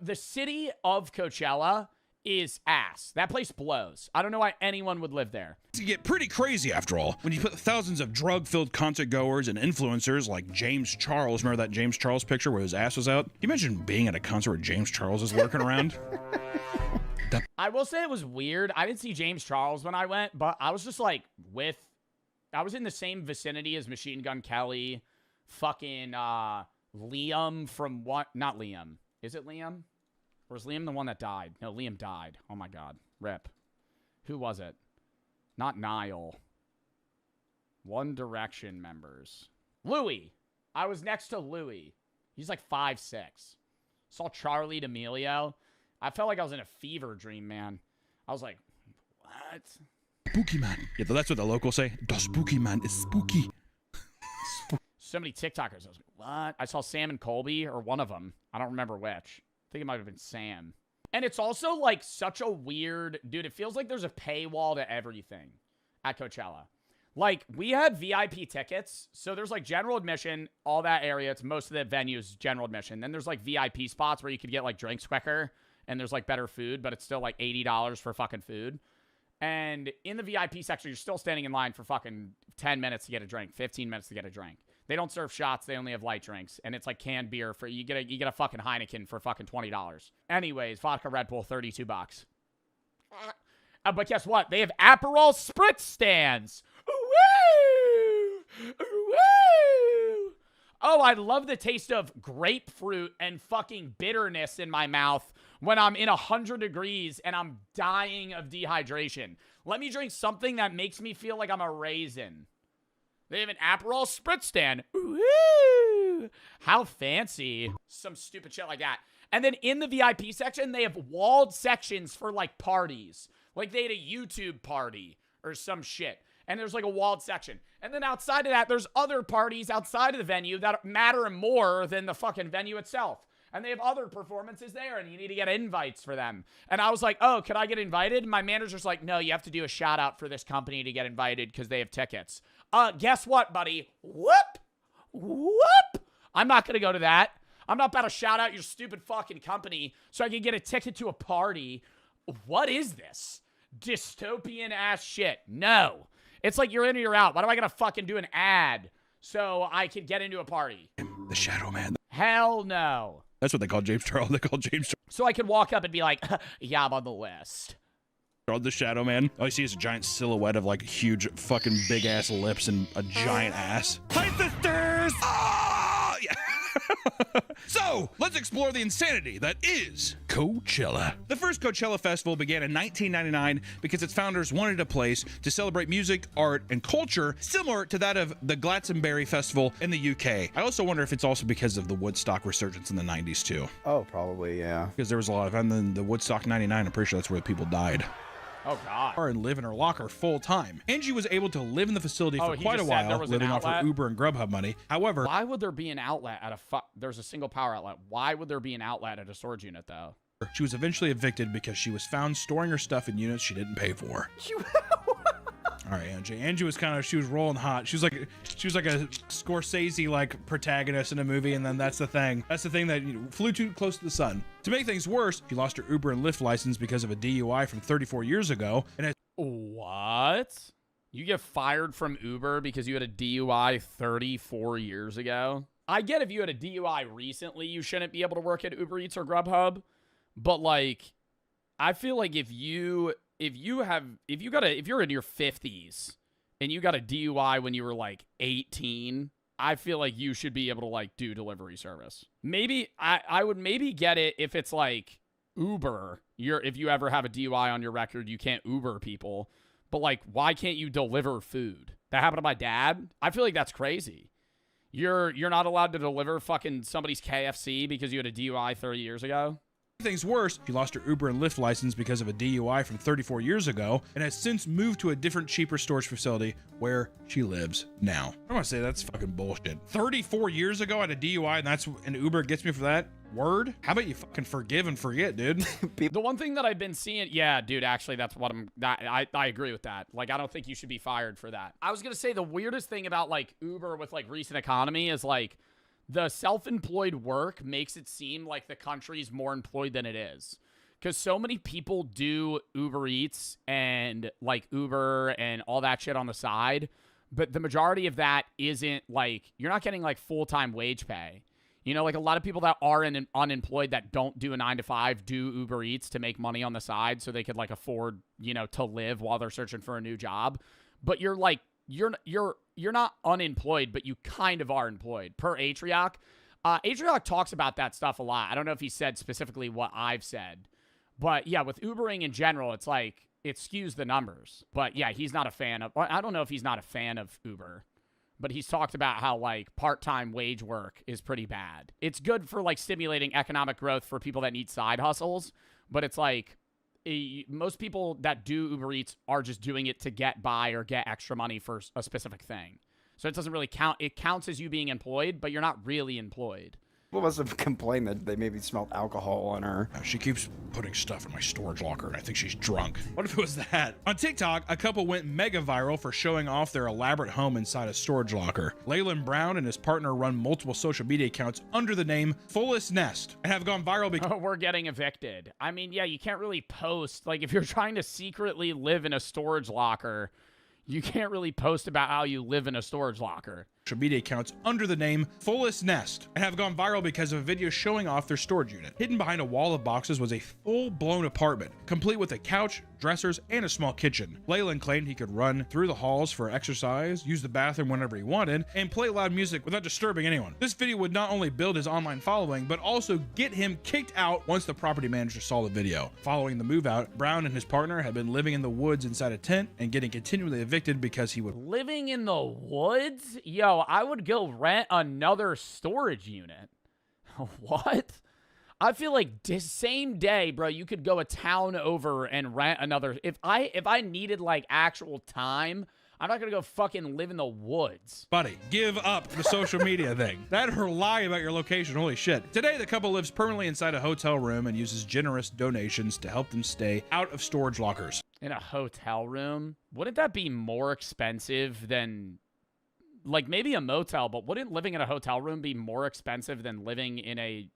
The city of Coachella is ass. That place blows. I don't know why anyone would live there. It can get pretty crazy after all. When you put thousands of drug-filled concert goers and influencers like James Charles, remember that James Charles picture where his ass was out? Can you imagine being at a concert where James Charles is lurking around? I will say it was weird. I didn't see James Charles when I went, but I was just like I was in the same vicinity as Machine Gun Kelly, fucking Liam from what? Not Liam. Is it Liam? Or is Liam the one that died? No, Liam died. Oh my God. Rip. Who was it? Not Niall. One Direction members. Louis. I was next to Louis. He's like 5'6". Saw Charlie D'Amelio. I felt like I was in a fever dream, man. I was like, what? Spooky man. Yeah, that's what the locals say. The spooky man is spooky. So many TikTokers. I was like, what? I saw Sam and Colby, or one of them. I don't remember which. I think it might have been Sam. And it's also like such a weird, dude, it feels like there's a paywall to everything at Coachella. Like, we had VIP tickets, so there's like general admission, all that area. It's most of the venues general admission. Then there's like VIP spots where you could get like drinks quicker, and there's like better food, but it's still like $80 for fucking food. And in the VIP section, you're still standing in line for fucking 10 minutes to get a drink, 15 minutes to get a drink. They don't serve shots. They only have light drinks. And it's like canned beer for, you get a fucking Heineken for fucking $20. Anyways, vodka Red Bull, $32. But guess what? They have Aperol Spritz stands. Woo! Woo! Oh, I love the taste of grapefruit and fucking bitterness in my mouth when I'm in 100 degrees and I'm dying of dehydration. Let me drink something that makes me feel like I'm a raisin. They have an Aperol Spritz stand. Woo! How fancy. Some stupid shit like that. And then in the VIP section, they have walled sections for like parties. Like they had a YouTube party or some shit. And there's like a walled section. And then outside of that, there's other parties outside of the venue that matter more than the fucking venue itself. And they have other performances there, and you need to get invites for them. And I was like, oh, could I get invited? And my manager's like, no, you have to do a shout out for this company to get invited because they have tickets. Guess what, buddy? Whoop! Whoop! I'm not going to go to that. I'm not about to shout out your stupid fucking company so I can get a ticket to a party. What is this? Dystopian ass shit. No. It's like you're in or you're out. Why do I got to fucking do an ad so I can get into a party? The Shadow Man. Hell no. That's what they call James Charles. They call James Charles. So I could walk up and be like, yeah, I'm on the list. The Shadow Man. All you see is a giant silhouette of like huge fucking big ass lips and a giant ass. Hi, sisters! Ah! Yeah. So, let's explore the insanity that is Coachella. The first Coachella festival began in 1999 because its founders wanted a place to celebrate music, art, and culture similar to that of the Glastonbury Festival in the UK. I also wonder if it's also because of the Woodstock resurgence in the 90s too. Oh, probably, yeah. Because there was a lot of, and then the Woodstock 99, I'm pretty sure that's where people died. Oh, God. And live in her locker full time. Angie was able to live in the facility for quite a while, living off her Uber and Grubhub money. However, why would there be an outlet at there's a single power outlet. Why would there be an outlet at a storage unit, though? She was eventually evicted because she was found storing her stuff in units she didn't pay for. All right, Angie. Angie was she was rolling hot. She was like a Scorsese like protagonist in a movie, and then that's the thing. That's the thing that flew too close to the sun. To make things worse, she lost her Uber and Lyft license because of a DUI from 34 years ago. And what? You get fired from Uber because you had a DUI 34 years ago? I get if you had a DUI recently, you shouldn't be able to work at Uber Eats or Grubhub, but like, I feel like if you're in your 50s and you got a DUI when you were like 18, I feel like you should be able to like do delivery service. Maybe I would maybe get it if it's like Uber. If you ever have a DUI on your record, you can't Uber people. But like, why can't you deliver food? That happened to my dad. I feel like that's crazy. You're not allowed to deliver fucking somebody's KFC because you had a DUI 30 years ago? Things worse, she lost her Uber and Lyft license because of a DUI from 34 years ago and has since moved to a different, cheaper storage facility where she lives now. I want to say that's fucking bullshit. 34 years ago I had a DUI and Uber gets me for that? Word? How about you fucking forgive and forget, dude? The one thing that I've been seeing, yeah, dude, actually, that's what I agree with that. Like, I don't think you should be fired for that. I was going to say the weirdest thing about like Uber with like recent economy is like, the self-employed work makes it seem like the country's more employed than it is. Because so many people do Uber Eats and like Uber and all that shit on the side. But the majority of that isn't like, you're not getting like full-time wage pay. You know, like a lot of people that are unemployed that don't do a 9-to-5 do Uber Eats to make money on the side so they could like afford, to live while they're searching for a new job. But you're like, you're not unemployed, but you kind of are employed. Per Atrioc. Atrioc talks about that stuff a lot. I don't know if he said specifically what I've said. But yeah, with Ubering in general, it's like, it skews the numbers. But yeah, he's not a fan of, I don't know if he's not a fan of Uber. But he's talked about how like part-time wage work is pretty bad. It's good for like stimulating economic growth for people that need side hustles. But it's like, most people that do Uber Eats are just doing it to get by or get extra money for a specific thing. So it doesn't really count. It counts as you being employed, but you're not really employed. People must have complained that they maybe smelled alcohol on her. She keeps putting stuff in my storage locker, and I think she's drunk. What if it was that? On TikTok, a couple went mega viral for showing off their elaborate home inside a storage locker. Leyland Brown and his partner run multiple social media accounts under the name Fullest Nest and have gone viral because we're getting evicted. I mean, yeah, you can't really post. Like, if you're trying to secretly live in a storage locker, you can't really post about how you live in a storage locker. Social media accounts under the name Fullest Nest and have gone viral because of a video showing off their storage unit. Hidden behind a wall of boxes was a full-blown apartment, complete with a couch, dressers, and a small kitchen. Leyland claimed he could run through the halls for exercise, use the bathroom whenever he wanted, and play loud music without disturbing anyone. This video would not only build his online following, but also get him kicked out once the property manager saw the video. Following the move out, Brown and his partner had been living in the woods inside a tent and getting continually evicted because he would living in the woods? Yo, I would go rent another storage unit. What? I feel like same day, bro, you could go a town over and rent another. If I needed like actual time, I'm not gonna go fucking live in the woods. Buddy, give up the social media thing. That or lie about your location, holy shit. Today, the couple lives permanently inside a hotel room and uses generous donations to help them stay out of storage lockers. In a hotel room? Wouldn't that be more expensive than, like, maybe a motel, but wouldn't living in a hotel room be more expensive than living in a,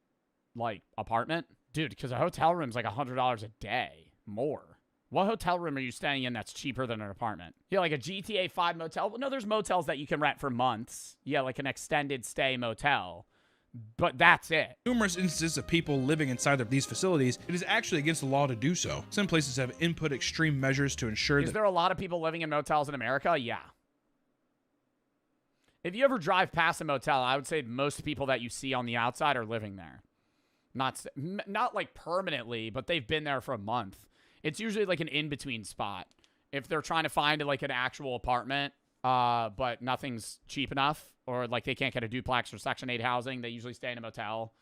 like, apartment? Dude, because a hotel room's like $100 a day. More. What hotel room are you staying in that's cheaper than an apartment? Yeah, like a GTA 5 motel? No, there's motels that you can rent for months. Yeah, like an extended stay motel. But that's it. Numerous instances of people living inside of these facilities, it is actually against the law to do so. Some places have input extreme measures to ensure Is that there a lot of people living in motels in America? Yeah. If you ever drive past a motel, I would say most people that you see on the outside are living there. Not like permanently, but they've been there for a month. It's usually like an in-between spot. If they're trying to find like an actual apartment, but nothing's cheap enough, or like they can't get a duplex or Section 8 housing, they usually stay in a motel.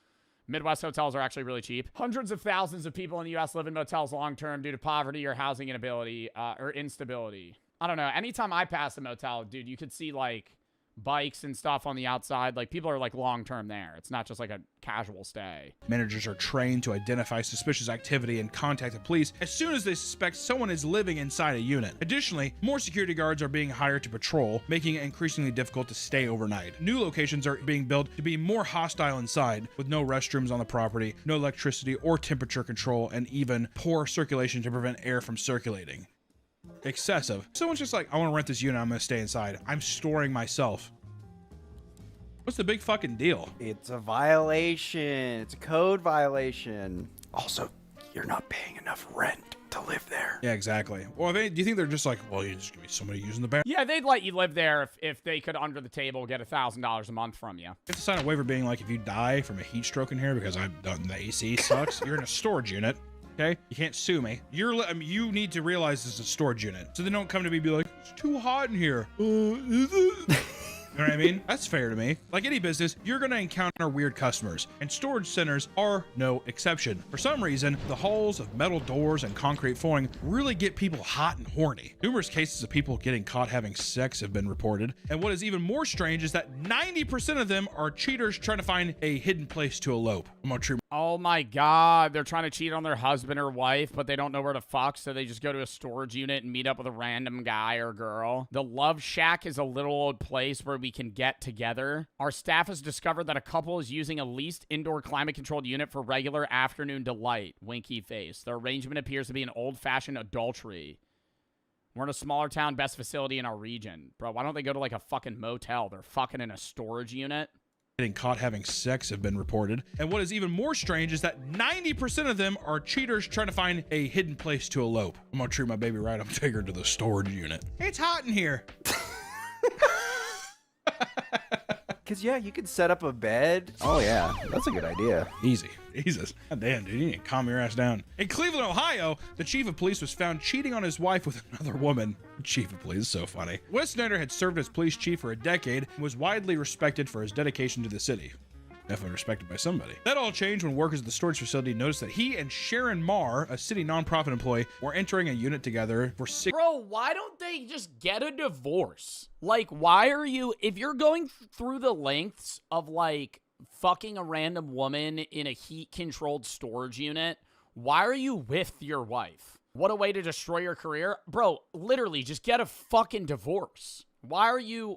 Midwest hotels are actually really cheap. Hundreds of thousands of people in the U.S. live in motels long-term due to poverty or housing inability or instability. I don't know. Anytime I pass a motel, dude, you could see like bikes and stuff on the outside. Like people are like long-term there. It's not just like a casual stay. managers are trained to identify suspicious activity and contact the police as soon as they suspect someone is living inside a unit. Additionally, more security guards are being hired to patrol, making it increasingly difficult to stay overnight. New locations are being built to be more hostile inside, with no restrooms on the property, no electricity or temperature control, and even poor circulation to prevent air from circulating. Excessive. Someone's just like, I want to rent this unit, I'm going to stay inside. I'm storing myself. What's the big fucking deal? It's a violation. It's a code violation. Also, you're not paying enough rent to live there. Yeah, exactly. Well, do you think they're just like, well, you just give me somebody using the bathroom? Yeah, they'd let you live there if they could, under the table, get $1,000 a month from you. You have to sign a waiver being like, if you die from a heat stroke in here because I've done the AC sucks, you're in a storage unit. Okay, you can't sue me. You need to realize this is a storage unit, so they don't come to me and be like, it's too hot in here. Is it? You know what I mean? That's fair to me. Like any business, you're going to encounter weird customers, and storage centers are no exception. For some reason, the halls of metal doors and concrete flooring really get people hot and horny. Numerous cases of people getting caught having sex have been reported, and what is even more strange is that 90% of them are cheaters trying to find a hidden place to elope. I'm gonna treat Oh my God, they're trying to cheat on their husband or wife, but they don't know where to fuck, so they just go to a storage unit and meet up with a random guy or girl. The Love Shack is a little old place where we can get together. Our staff has discovered that a couple is using a leased indoor climate-controlled unit for regular afternoon delight. Winky face. The arrangement appears to be an old-fashioned adultery. We're in a smaller town, best facility in our region. Bro, why don't they go to like a fucking motel? They're fucking in a storage unit. getting caught having sex have been reported. And what is even more strange is that 90% of them are cheaters trying to find a hidden place to elope. I'm gonna treat my baby right. I'm gonna take her to the storage unit. It's hot in here. Cause yeah, you could set up a bed. Oh yeah, that's a good idea. Easy. Jesus. God damn, dude, you need to calm your ass down. In Cleveland, Ohio, the chief of police was found cheating on his wife with another woman. Chief of police is so funny. Wes Snyder had served as police chief for a decade and was widely respected for his dedication to the city. Definitely respected by somebody. That all changed when workers at the storage facility noticed that he and Sharon Marr, a city nonprofit employee, were entering a unit together for 6. Bro, why don't they just get a divorce? Like, why are you, if you're going through the lengths of like fucking a random woman in a heat-controlled storage unit, why are you with your wife? What a way to destroy your career. Bro, literally, just get a fucking divorce. Why are you,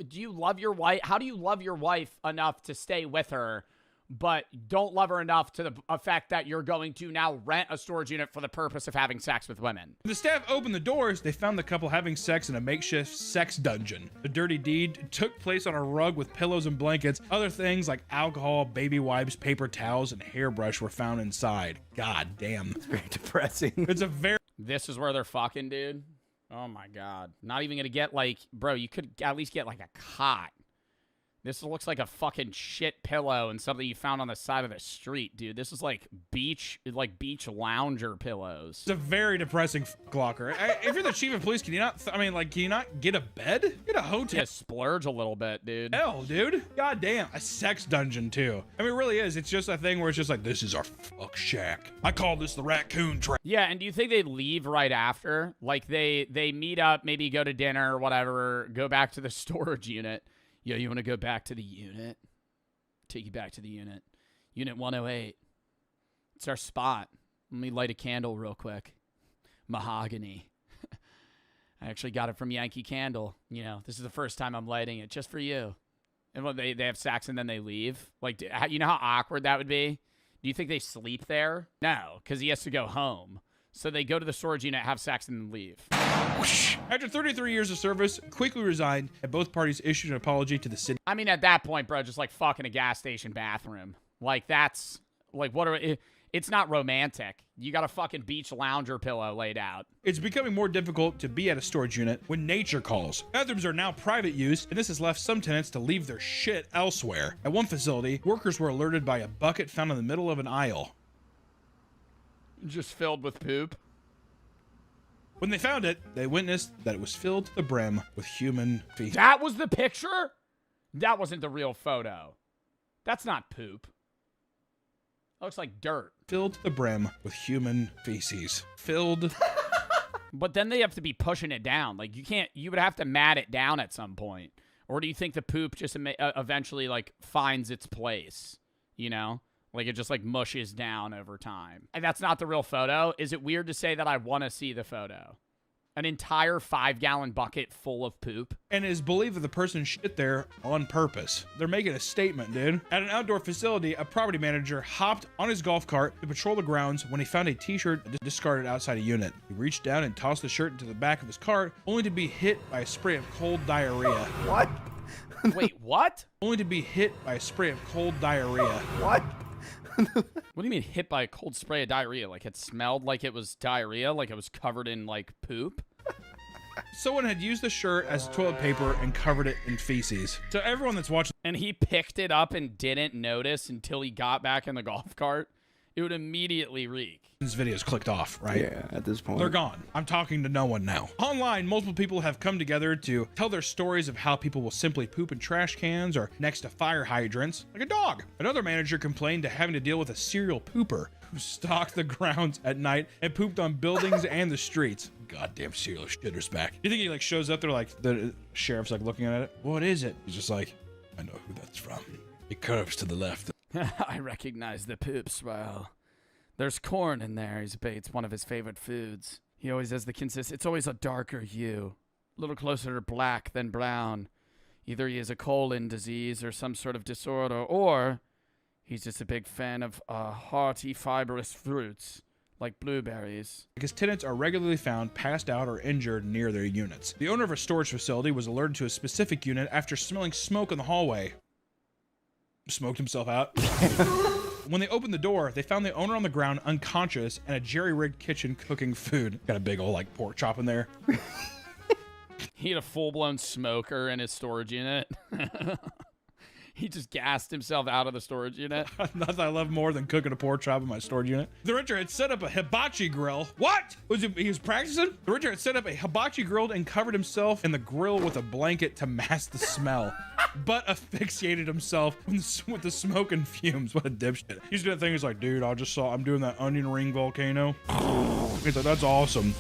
do you love your wife? How do you love your wife enough to stay with her, but don't love her enough to the effect that you're going to now rent a storage unit for the purpose of having sex with women? When the staff opened the doors, they found the couple having sex in a makeshift sex dungeon. The dirty deed took place on a rug with pillows and blankets. Other things like alcohol, baby wipes, paper towels, and hairbrush were found inside. God damn. It's very depressing. It's a very... This is where they're fucking, dude. Oh my God. Not even gonna get like, bro, you could at least get like a cot. This looks like a fucking shit pillow and something you found on the side of the street, dude. This is like beach lounger pillows. It's a very depressing locker. If you're the chief of police, can you not, can you not get a bed? Get a hotel. Yeah, splurge a little bit, dude. Hell, dude. God damn. A sex dungeon, too. I mean, it really is. It's just a thing where it's just like, this is our fuck shack. I call this the raccoon trap. Yeah, and do you think they leave right after? Like, they meet up, maybe go to dinner or whatever, go back to the storage unit. Yo, you want to go back to the unit? Take you back to the unit. Unit 108. It's our spot. Let me light a candle real quick. Mahogany. I actually got it from Yankee Candle. You know, this is the first time I'm lighting it just for you. And when they have sex and then they leave. Like, you know how awkward that would be? Do you think they sleep there? No, because he has to go home. So they go to the storage unit, have sex, and then leave. After 33 years of service, quickly resigned, and both parties issued an apology to the city. I mean, at that point, bro, just like fucking a gas station bathroom. Like, that's, like, what are, it's not romantic. You got a fucking beach lounger pillow laid out. It's becoming more difficult to be at a storage unit when nature calls. Bathrooms are now private use, and this has left some tenants to leave their shit elsewhere. At one facility, workers were alerted by a bucket found in the middle of an aisle. Just filled with poop. When they found it, they witnessed that it was filled to the brim with human feces. That was the picture? That wasn't the real photo. That's not poop. That looks like dirt. Filled to the brim with human feces. Filled. But then they have to be pushing it down. Like, you can't, you would have to mat it down at some point. Or do you think the poop just eventually, like, finds its place? You know? Like, it just, like, mushes down over time. And that's not the real photo. Is it weird to say that I want to see the photo? An entire 5-gallon bucket full of poop? And it is believed that the person shit there on purpose. They're making a statement, dude. At an outdoor facility, a property manager hopped on his golf cart to patrol the grounds when he found a t-shirt discarded outside a unit. He reached down and tossed the shirt into the back of his cart, only to be hit by a spray of cold diarrhea. What? Wait, what? Only to be hit by a spray of cold diarrhea. What? What do you mean hit by a cold spray of diarrhea? Like, it smelled like it was diarrhea? Like it was covered in, like, poop? Someone had used the shirt as toilet paper and covered it in feces. So everyone that's watching And he picked it up and didn't notice until he got back in the golf cart. It would immediately reek. this video's clicked off, right? Yeah, at this point. They're gone. I'm talking to no one now. Online, multiple people have come together to tell their stories of how people will simply poop in trash cans or next to fire hydrants, like a dog. Another manager complained to having to deal with a serial pooper who stalked the grounds at night and pooped on buildings and the streets. Goddamn serial shitter's back. You think he like shows up there like the sheriff's like looking at it? What is it? He's just like, I know who that's from. It curves to the left. I recognize the poops. Well, there's corn in there. It's one of his favorite foods. He always has the it's always a darker hue, a little closer to black than brown. Either he has a colon disease or some sort of disorder, or he's just a big fan of hearty, fibrous fruits like blueberries. Because tenants are regularly found passed out or injured near their units. The owner of a storage facility was alerted to a specific unit after smelling smoke in the hallway. Smoked himself out. When they opened the door, they found the owner on the ground unconscious and a jerry-rigged kitchen cooking food. Got a big old like pork chop in there. He had a full-blown smoker in his storage unit. He just gassed himself out of the storage unit. Nothing I love more than cooking a pork chop in my storage unit. The renter had set up a hibachi grill. What? He was practicing? The renter had set up a hibachi grill and covered himself in the grill with a blanket to mask the smell, but asphyxiated himself with the smoke and fumes. What a dipshit. He's doing that thing. He's like, dude, I'm doing that onion ring volcano. He's like, that's awesome.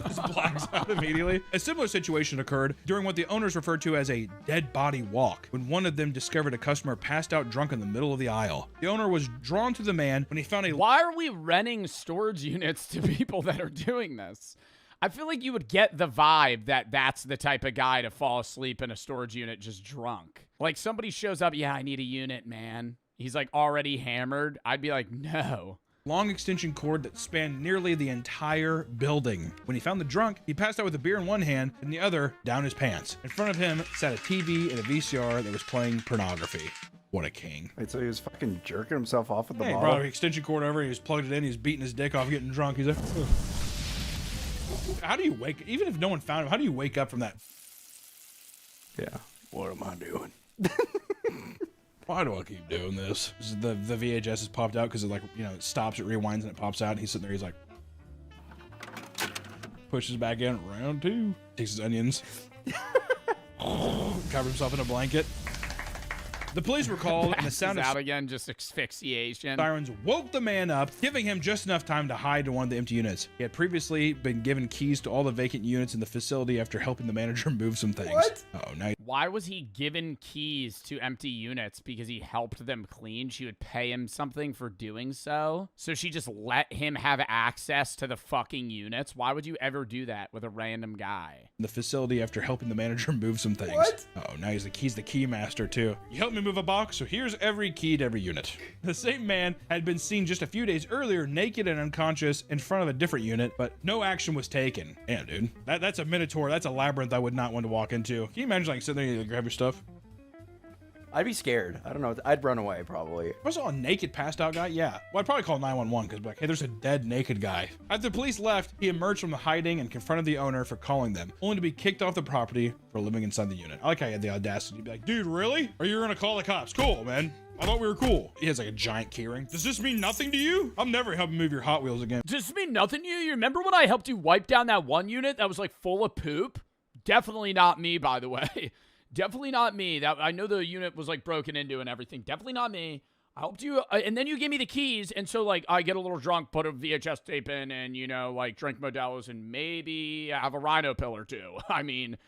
Just blacks out immediately. A similar situation occurred during what the owners referred to as a dead body walk, when one of them discovered a customer passed out drunk in the middle of the aisle. The owner was drawn to the man when he found a— Why are we renting storage units to people that are doing this? I feel like you would get the vibe that that's the type of guy to fall asleep in a storage unit just drunk. Like somebody shows up, yeah, I need a unit, man. He's like already hammered. I'd be like, no. long extension cord that spanned nearly the entire building. When he found the drunk, he passed out with a beer in one hand and the other down his pants. In front of him sat a TV and a VCR that was playing pornography. What a king. Wait, so he was fucking jerking himself off with the Hey, bottle? bro, extension cord over, he was plugged it in, he was beating his dick off, getting drunk. He's like, ugh. How do you wake, even if no one found him, how do you wake up from that? Yeah. What am I doing? Why do I keep doing this? The VHS has popped out because it like, you know, it stops, it rewinds, and it pops out. And he's sitting there, he's like, pushes back in, round two. Takes his onions. Covered himself in a blanket. The police were called, and the sound of out again, just asphyxiation. sirens woke the man up, giving him just enough time to hide in one of the empty units. He had previously been given keys to all the vacant units in the facility after helping the manager move some things. What? Oh, nice. Why was he given keys to empty units? Because he helped them clean? She would pay him something for doing so? So she just let him have access to the fucking units? Why would you ever do that with a random guy? The facility after helping the manager move some things. What? Oh, now he's the key master too. You helped me me move a box, so here's every key to every unit. The same man had been seen just a few days earlier naked and unconscious in front of a different unit, but no action was taken. Damn, dude. That's a minotaur. That's a labyrinth I would not want to walk into. Can you imagine like sitting there and grab your stuff? I'd be scared. I don't know. I'd run away probably. If I saw a naked passed out guy, yeah. Well, I'd probably call 911 because like, hey, there's a dead naked guy. After the police left, he emerged from the hiding and confronted the owner for calling them, only to be kicked off the property for living inside the unit. I like how he had the audacity to be like, dude, really? Or you're gonna call the cops? Cool, man. I thought we were cool. He has like a giant keyring. Does this mean nothing to you? I'm never helping move your Hot Wheels again. Does this mean nothing to you? You remember when I helped you wipe down that one unit that was like full of poop? Definitely not me, by the way. Definitely not me. That I know the unit was like broken into and everything. Definitely not me. I helped you, and then you gave me the keys, and so like I get a little drunk, put a VHS tape in, and you know like drink Modelo's and maybe have a rhino pill or two. I mean,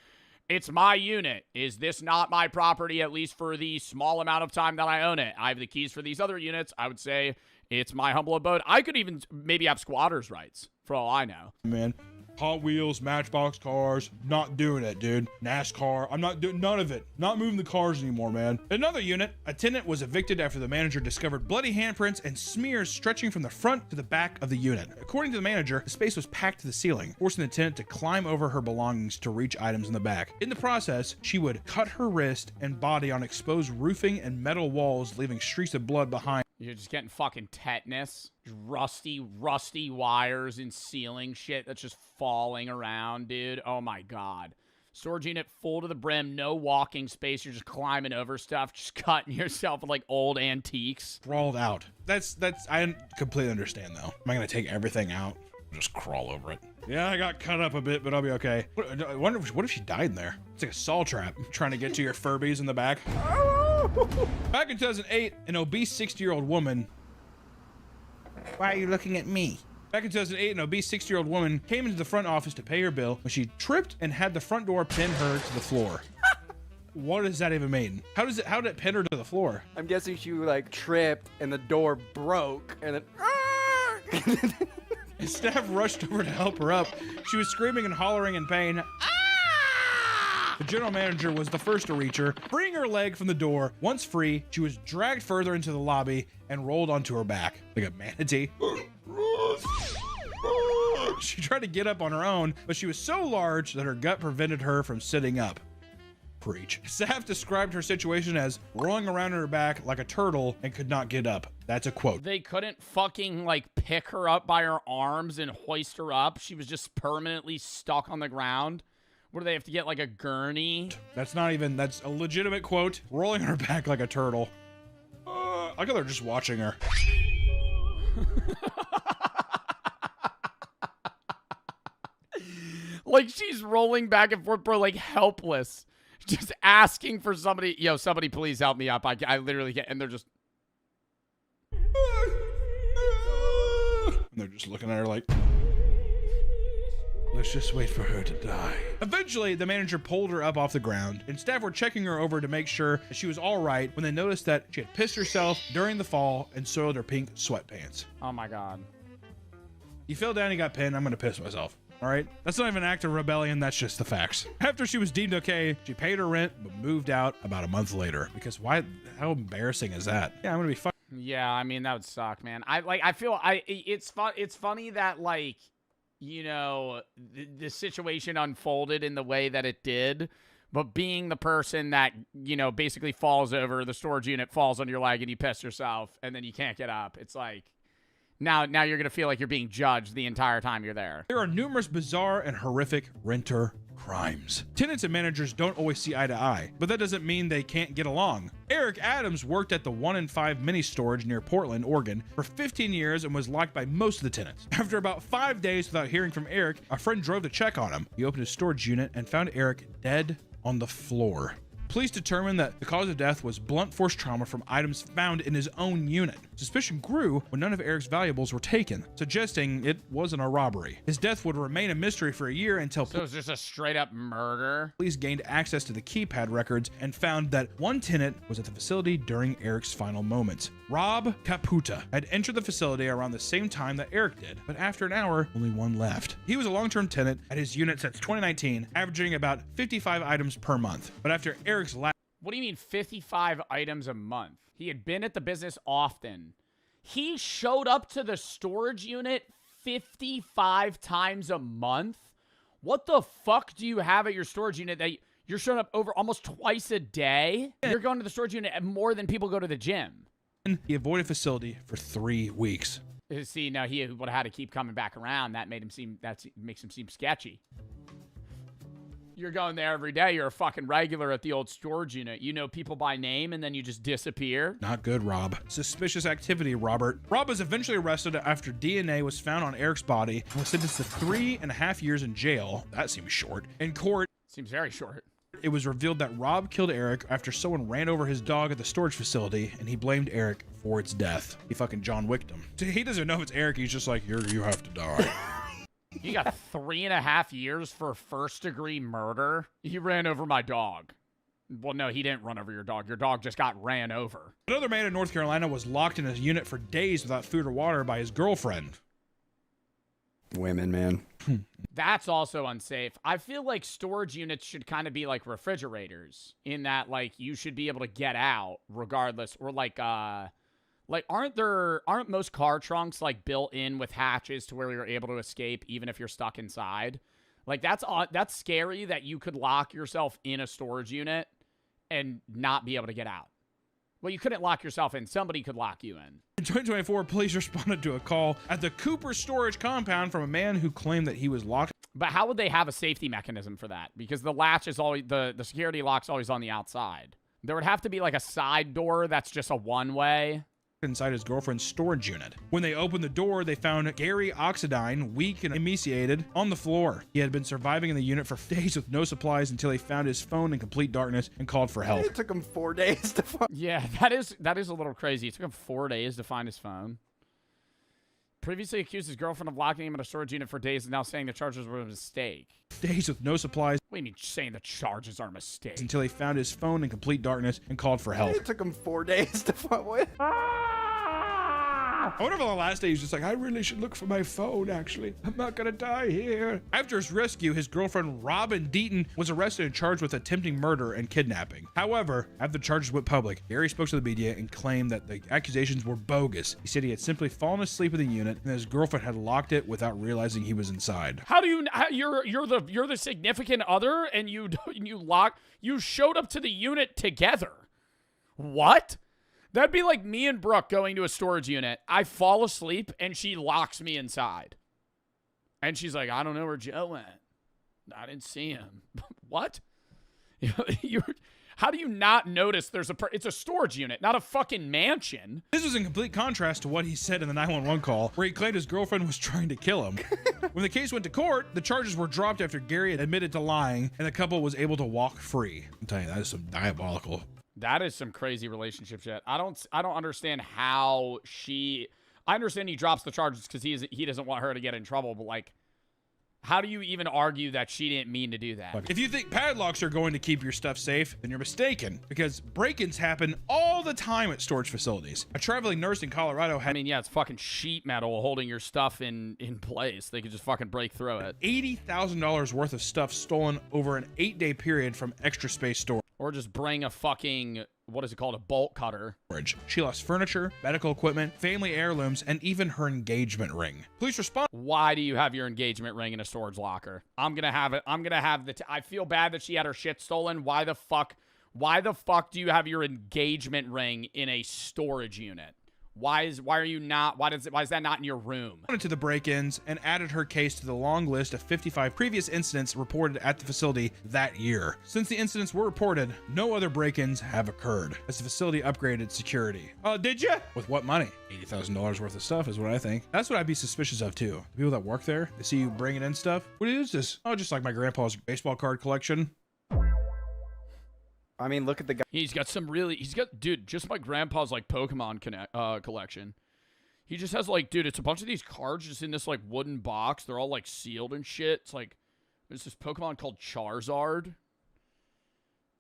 it's my unit. Is this not my property, at least for the small amount of time that I own it? I have the keys for these other units. I would say it's my humble abode. I could even maybe have squatters' rights, for all I know. Man. Hot Wheels, Matchbox cars, not doing it, dude. NASCAR, I'm not doing none of it. Not moving the cars anymore, man. Another unit, a tenant was evicted after the manager discovered bloody handprints and smears stretching from the front to the back of the unit. According to the manager, the space was packed to the ceiling, forcing the tenant to climb over her belongings to reach items in the back. In the process, she would cut her wrist and body on exposed roofing and metal walls, leaving streaks of blood behind. You're just getting fucking tetanus. Rusty wires and ceiling shit that's just falling around, dude. Oh my god. Storage unit full to the brim, no walking space. You're just climbing over stuff, just cutting yourself with like old antiques. Crawled out. That's I completely understand though. Am I gonna take everything out? Just crawl over it. Yeah, I got cut up a bit, but I'll be okay. I wonder what if she died in there? It's like a saw trap trying to get to your Furbies in the back. Back in 2008, an obese 60-year-old woman. Why are you looking at me? Back in 2008, an obese 60-year-old woman came into the front office to pay her bill when she tripped and had the front door pin her to the floor. What does that even mean? How did it pin her to the floor? I'm guessing she like tripped and the door broke and then. Staff rushed over to help her up. She was screaming and hollering in pain. The general manager was the first to reach her, freeing her leg from the door. Once free, she was dragged further into the lobby and rolled onto her back like a manatee. She tried to get up on her own, but she was so large that her gut prevented her from sitting up. Preach. Staff described her situation as rolling around on her back like a turtle and could not get up. That's a quote. They couldn't fucking like pick her up by her arms and hoist her up. She was just permanently stuck on the ground. What do they have to get, like a gurney? That's a legitimate quote. Rolling her back like a turtle. I thought they're just watching her. Like she's rolling back and forth, bro, like helpless. Just asking for somebody, yo, somebody please help me up. I literally can't, and they're just. And they're just looking at her like, let's just wait for her to die. Eventually, the manager pulled her up off the ground, and staff were checking her over to make sure that she was all right when they noticed that she had pissed herself during the fall and soiled her pink sweatpants. Oh my god. You fell down, you got pinned, I'm gonna piss myself. All right? That's not even an act of rebellion, that's just the facts. After she was deemed okay, she paid her rent, but moved out about a month later. Because why? How embarrassing is that? Yeah, I'm gonna be fucking. Yeah, I mean, that would suck, man. It's funny that, like, you know, the situation unfolded in the way that it did, but being the person that, you know, basically falls over, the storage unit falls on your leg and you piss yourself and then you can't get up. It's like, now you're going to feel like you're being judged the entire time you're there. There are numerous bizarre and horrific renter crimes. Tenants and managers don't always see eye to eye, but that doesn't mean they can't get along. Eric Adams worked at the 1 in 5 mini storage near Portland, Oregon for 15 years and was liked by most of the tenants. After about 5 days without hearing from Eric, a friend drove to check on him. He opened his storage unit and found Eric dead on the floor. Police determined that the cause of death was blunt force trauma from items found in his own unit. Suspicion grew when none of Eric's valuables were taken, suggesting it wasn't a robbery. His death would remain a mystery for a year until So it's just a straight up murder? Police gained access to the keypad records and found that one tenant was at the facility during Eric's final moments. Rob Caputa had entered the facility around the same time that Eric did, but after an hour, only one left. He was a long-term tenant at his unit since 2019, averaging about 55 items per month. But after Eric's last What do you mean 55 items a month? He had been at the business often. He showed up to the storage unit 55 times a month? What the fuck do you have at your storage unit that you're showing up over almost twice a day? You're going to the storage unit more than people go to the gym. He avoided facility for 3 weeks. See, now he would have had to keep coming back around. That makes him seem sketchy. You're going there every day. You're a fucking regular at the old storage unit. You know people by name, and then you just disappear. Not good, Rob. Suspicious activity, Robert. Rob was eventually arrested after DNA was found on Eric's body and was sentenced to 3.5 years in jail. That seems short. In court, Seems very short. it was revealed that Rob killed Eric after someone ran over his dog at the storage facility, and he blamed Eric for its death. He fucking John Wicked him. He doesn't know if it's Eric. He's just like, you have to die. You got 3.5 years for first-degree murder? He ran over my dog. Well, no, he didn't run over your dog. Your dog just got ran over. Another man in North Carolina was locked in a unit for days without food or water by his girlfriend. Women, man. That's also unsafe. I feel like storage units should kind of be like refrigerators in that, like, you should be able to get out regardless. Or like aren't most car trunks like built in with hatches to where you're able to escape even if you're stuck inside? Like that's scary that you could lock yourself in a storage unit and not be able to get out. Well, you couldn't lock yourself in. Somebody could lock you in. In 2024, police responded to a call at the Cooper storage compound from a man who claimed that he was locked. But how would they have a safety mechanism for that? Because the latch is always, the security lock's always on the outside. There would have to be like a side door that's just a one-way. Inside his girlfriend's storage unit. When they opened the door, they found Gary Oxidine, weak and emaciated, on the floor. He had been surviving in the unit for days with no supplies until they found his phone in complete darkness and called for help. It took him 4 days to find. Yeah, that is a little crazy. It took him 4 days to find his phone. Previously accused his girlfriend of locking him in a storage unit for days and now saying the charges were a mistake. Days with no supplies. What do you mean saying the charges are a mistake? Until they found his phone in complete darkness and called for help. It took him 4 days to find. What? I wonder if on the last day he's just like, I really should look for my phone, actually. I'm not gonna die here. After his rescue, his girlfriend, Robin Deaton, was arrested and charged with attempting murder and kidnapping. However, after the charges went public, Gary spoke to the media and claimed that the accusations were bogus. He said he had simply fallen asleep in the unit and his girlfriend had locked it without realizing he was inside. How do you, you're the significant other and you showed up to the unit together. What? That'd be like me and Brooke going to a storage unit. I fall asleep, and she locks me inside. And she's like, I don't know where Joe went. I didn't see him. What? How do you not notice it's a storage unit, not a fucking mansion? This was in complete contrast to what he said in the 911 call, where he claimed his girlfriend was trying to kill him. When the case went to court, the charges were dropped after Gary admitted to lying, and the couple was able to walk free. I'm telling you, that is some diabolical. That is some crazy relationship shit. I don't understand how I understand he drops the charges because he doesn't want her to get in trouble, but like, how do you even argue that she didn't mean to do that? If you think padlocks are going to keep your stuff safe, then you're mistaken, because break-ins happen all the time at storage facilities. A traveling nurse in Colorado had, yeah, it's fucking sheet metal holding your stuff in place. They could just fucking break through it. $80,000 worth of stuff stolen over an 8-day period from Extra Space Storage. Or just bring a fucking, what is it called, a bolt cutter. She lost furniture, medical equipment, family heirlooms, and even her engagement ring. Police respond. Why do you have your engagement ring in a storage locker? I'm gonna have it. I feel bad that she had her shit stolen. Why the fuck do you have your engagement ring in a storage unit? Why is that not in your room? To the break-ins and added her case to the long list of 55 previous incidents reported at the facility that year. Since the incidents were reported, no other break-ins have occurred as the facility upgraded security. Oh, did you? With what money? $80,000 worth of stuff is what I think. That's what I'd be suspicious of too. The people that work there, they see you bringing in stuff. What is this? Oh, just like my grandpa's baseball card collection. I mean, look at the guy. Dude, just my grandpa's like Pokemon collection. He just has like, dude, it's a bunch of these cards just in this like wooden box. They're all like sealed and shit. It's like, there's this Pokemon called Charizard.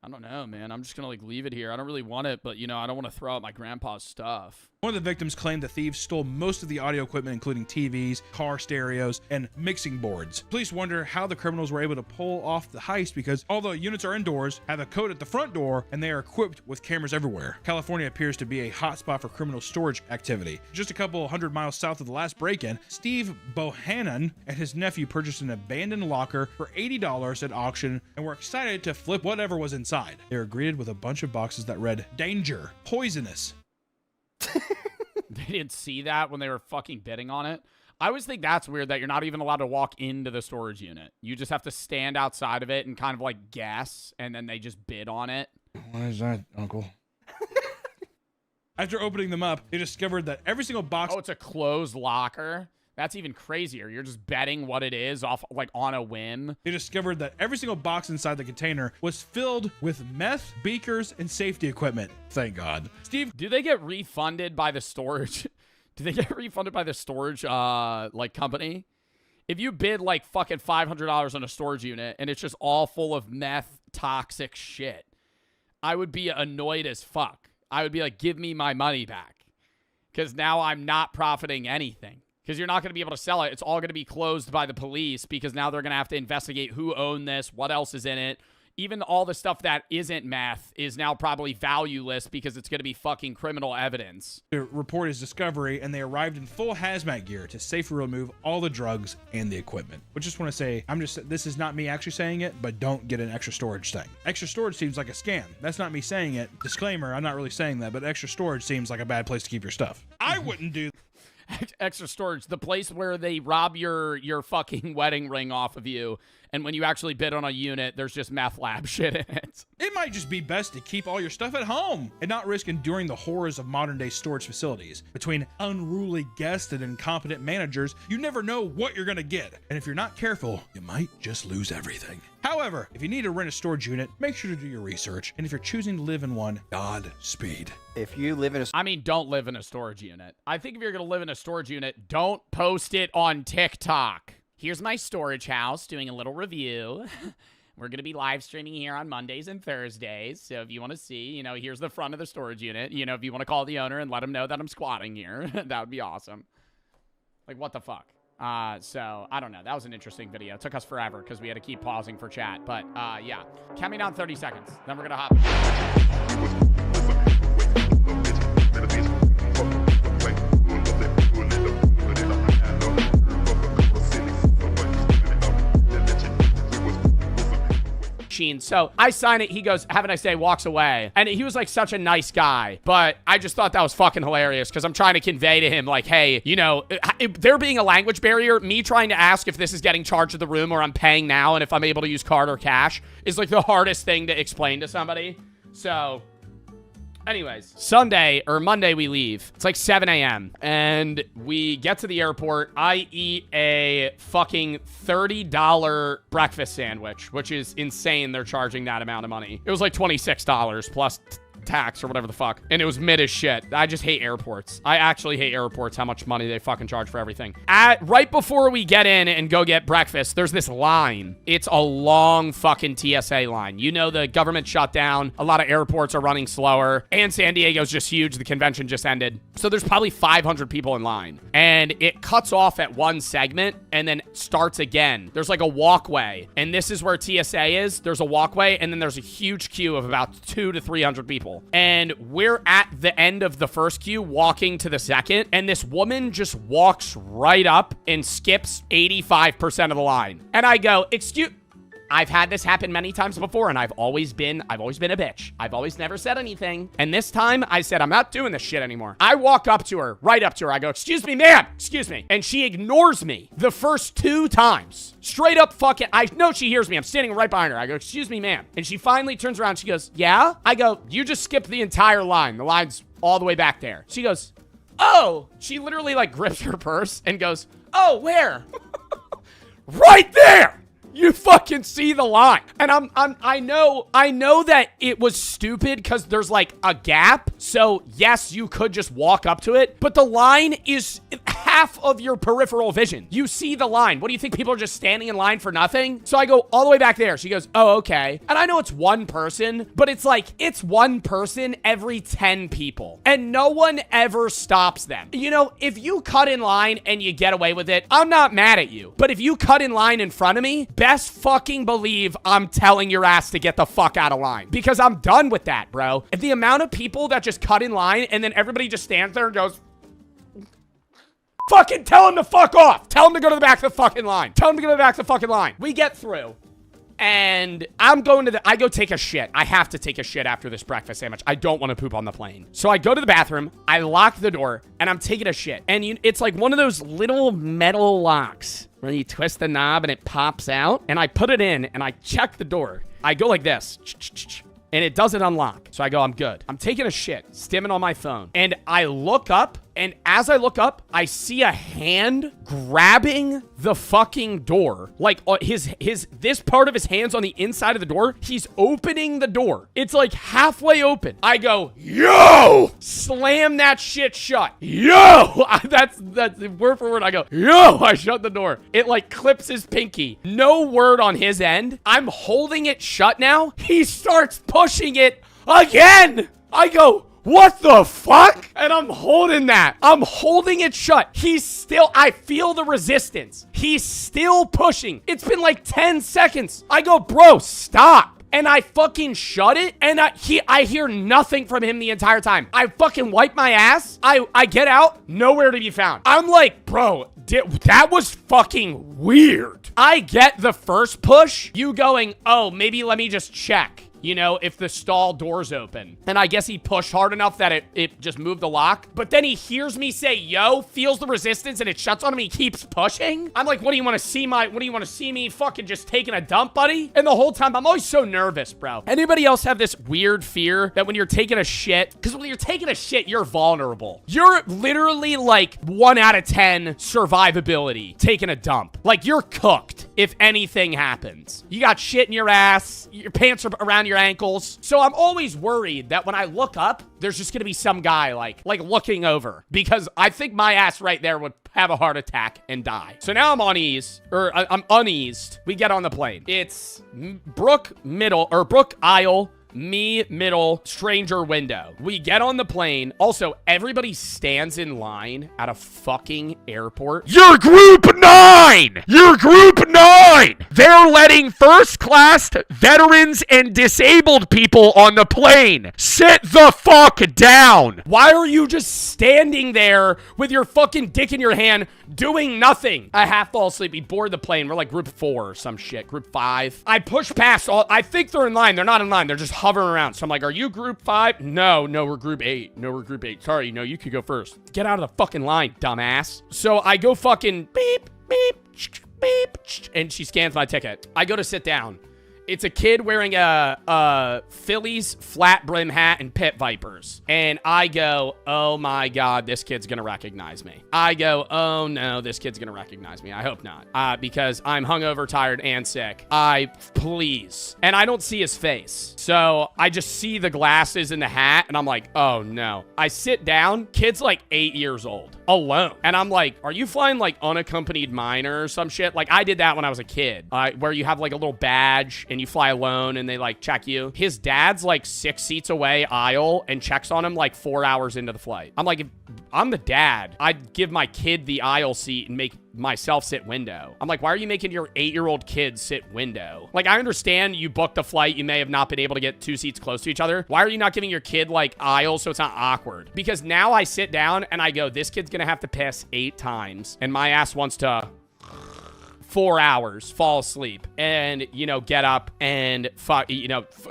I don't know, man. I'm just gonna like leave it here. I don't really want it, but you know, I don't want to throw out my grandpa's stuff. One of the victims claimed the thieves stole most of the audio equipment, including TVs, car stereos, and mixing boards. Police wonder how the criminals were able to pull off the heist because although units are indoors, have a code at the front door, and they are equipped with cameras everywhere. California appears to be a hotspot for criminal storage activity. Just a couple 100 miles south of the last break-in, Steve Bohannon and his nephew purchased an abandoned locker for $80 at auction and were excited to flip whatever was inside. They were greeted with a bunch of boxes that read, "Danger, poisonous." They didn't see that when they were fucking bidding on it. I always think that's weird that you're not even allowed to walk into the storage unit. You just have to stand outside of it and kind of like guess, and then they just bid on it. What is that, Uncle? After opening them up, they discovered that every single box... Oh, it's a closed locker? That's even crazier. You're just betting what it is off like on a whim. They discovered that every single box inside the container was filled with meth, beakers, and safety equipment. Thank God. Steve... Do they get refunded by the storage? Do they get refunded by the storage like company? If you bid like fucking $500 on a storage unit and it's just all full of meth, toxic shit, I would be annoyed as fuck. I would be like, give me my money back. Because now I'm not profiting anything. Because you're not going to be able to sell it. It's all going to be closed by the police because now they're going to have to investigate who owned this, what else is in it. Even all the stuff that isn't meth is now probably valueless because it's going to be fucking criminal evidence. To report his discovery, and they arrived in full hazmat gear to safely remove all the drugs and the equipment. But just want to say, this is not me actually saying it, but don't get an extra storage thing. Extra storage seems like a scam. That's not me saying it. Disclaimer, I'm not really saying that, but extra storage seems like a bad place to keep your stuff. I wouldn't do extra storage, the place where they rob your fucking wedding ring off of you, and when you actually bid on a unit, there's just meth lab shit in it. It might just be best to keep all your stuff at home and not risk enduring the horrors of modern-day storage facilities. Between unruly guests and incompetent managers, you never know what you're gonna get. And if you're not careful, you might just lose everything. However, if you need to rent a storage unit, make sure to do your research. And if you're choosing to live in one, Godspeed. If you live in a... I mean, don't live in a storage unit. I think if you're gonna live in a storage unit, don't post it on TikTok. Here's my storage house, doing a little review. We're going to be live streaming here on Mondays and Thursdays. So if you want to see, you know, here's the front of the storage unit. You know, if you want to call the owner and let him know that I'm squatting here, that would be awesome. Like, what the fuck? So, I don't know. That was an interesting video. It took us forever because we had to keep pausing for chat. But, yeah. Count me down 30 seconds. Then we're going to hop. So I sign it. He goes, have a nice day, walks away. And he was like such a nice guy. But I just thought that was fucking hilarious because I'm trying to convey to him like, hey, you know, there being a language barrier, me trying to ask if this is getting charged to the room or I'm paying now and if I'm able to use card or cash is like the hardest thing to explain to somebody. So... anyways, Sunday or Monday we leave. It's like 7 a.m. and we get to the airport. I eat a fucking $30 breakfast sandwich, which is insane. They're charging that amount of money. It was like $26 plus tax or whatever the fuck. And it was mid as shit. I just hate airports. I actually hate airports, how much money they fucking charge for everything. Right before we get in and go get breakfast, there's this line. It's a long fucking TSA line. You know, the government shut down. A lot of airports are running slower. And San Diego's just huge. The convention just ended. So there's probably 500 people in line. And it cuts off at one segment and then starts again. There's like a walkway. And this is where TSA is. There's a walkway and then there's a huge queue of about 200 to 300 people. And we're at the end of the first queue walking to the second, and this woman just walks right up and skips 85% of the line. And I go, excuse... I've had this happen many times before, and I've always been a bitch. I've always never said anything. And this time, I said, I'm not doing this shit anymore. I walk up to her, right up to her. I go, excuse me, ma'am, excuse me. And she ignores me the first 2 times. Straight up fucking, I know she hears me. I'm standing right behind her. I go, excuse me, ma'am. And she finally turns around. She goes, yeah? I go, you just skipped the entire line. The line's all the way back there. She goes, oh. She literally like grips her purse and goes, oh, where? Right there. You fucking see the line. And I know that it was stupid because there's like a gap. So yes, you could just walk up to it, but the line is half of your peripheral vision. You see the line. What do you think? People are just standing in line for nothing? So I go all the way back there. She goes, oh, okay. And I know it's one person, but it's like, it's one person every 10 people. And no one ever stops them. You know, if you cut in line and you get away with it, I'm not mad at you. But if you cut in line in front of me, best fucking believe I'm telling your ass to get the fuck out of line. Because I'm done with that, bro. If the amount of people that just cut in line and then everybody just stands there and goes, fucking tell him to fuck off. Tell him to go to the back of the fucking line. Tell him to go to the back of the fucking line. We get through. And I go take a shit. I have to take a shit after this breakfast sandwich. I don't want to poop on the plane. So I go to the bathroom, I lock the door, and I'm taking a shit. And it's like one of those little metal locks where you twist the knob and it pops out. And I put it in and I check the door. I go like this. And it doesn't unlock. So I go, I'm good. I'm taking a shit, stimming on my phone. And I look up, and as I look up, I see a hand grabbing the fucking door. Like this part of his hand's on the inside of the door. He's opening the door. It's like halfway open. I go, yo! Slam that shit shut. Yo! That's word for word. I go, yo! I shut the door. It like clips his pinky. No word on his end. I'm holding it shut now. He starts pushing it again. I go, what the fuck? And I'm holding that. I'm holding it shut. I feel the resistance. He's still pushing. It's been like 10 seconds. I go, bro, stop. And I fucking shut it, and I hear nothing from him the entire time. I fucking wipe my ass. I get out, nowhere to be found. I'm like, bro, that was fucking weird. I get the first push, you going, oh, maybe let me just check. You know, if the stall door's open. And I guess he pushed hard enough that it just moved the lock. But then he hears me say, yo, feels the resistance, and it shuts on him. He keeps pushing. I'm like, what do you want to see me fucking just taking a dump, buddy? And the whole time, I'm always so nervous, bro. Anybody else have this weird fear that when you're taking a shit, because when you're taking a shit, you're vulnerable. You're literally like 1 out of 10 survivability taking a dump. Like, you're cooked if anything happens. You got shit in your ass. Your pants are around your ankles. So I'm always worried that when I look up, there's just gonna be some guy like looking over, because I think my ass right there would have a heart attack and die. So now I'm I'm uneased. We get on the plane. It's Brook aisle, me middle, stranger window. We get on the plane. Also, everybody stands in line at a fucking airport. You're group 9! You're group 9! They're letting first class veterans and disabled people on the plane. Sit the fuck down. Why are you just standing there with your fucking dick in your hand doing nothing? I half fall asleep. We board the plane. We're like group 4 or some shit. Group 5. I push past all. I think they're in line. They're not in line. They're just hovering around. So I'm like, are you group 5? No, we're group 8. No, we're group 8. Sorry, no, you could go first. Get out of the fucking line, dumbass. So I go fucking beep, beep, beep, and she scans my ticket. I go to sit down. It's a kid wearing a Phillies flat brim hat and pit vipers. And I go, oh my God, this kid's gonna recognize me. I go, oh no, this kid's gonna recognize me. I hope not. Because I'm hungover, tired, and sick. Please. And I don't see his face. So I just see the glasses and the hat, and I'm like, oh no. I sit down, kid's like 8 years old, alone. And I'm like, are you flying like unaccompanied minor or some shit? Like I did that when I was a kid, where you have like a little badge and you fly alone and they like check you. His dad's like 6 seats away aisle and checks on him like 4 hours into the flight. I'm like, if I'm the dad, I'd give my kid the aisle seat and make myself sit window. I'm like, why are you making your 8-year-old kid sit window? Like, I understand you booked the flight. You may have not been able to get 2 seats close to each other. Why are you not giving your kid like aisle so it's not awkward? Because now I sit down and I go, this kid's gonna have to piss 8 times and my ass wants to 4 hours, fall asleep, and, you know, get up and,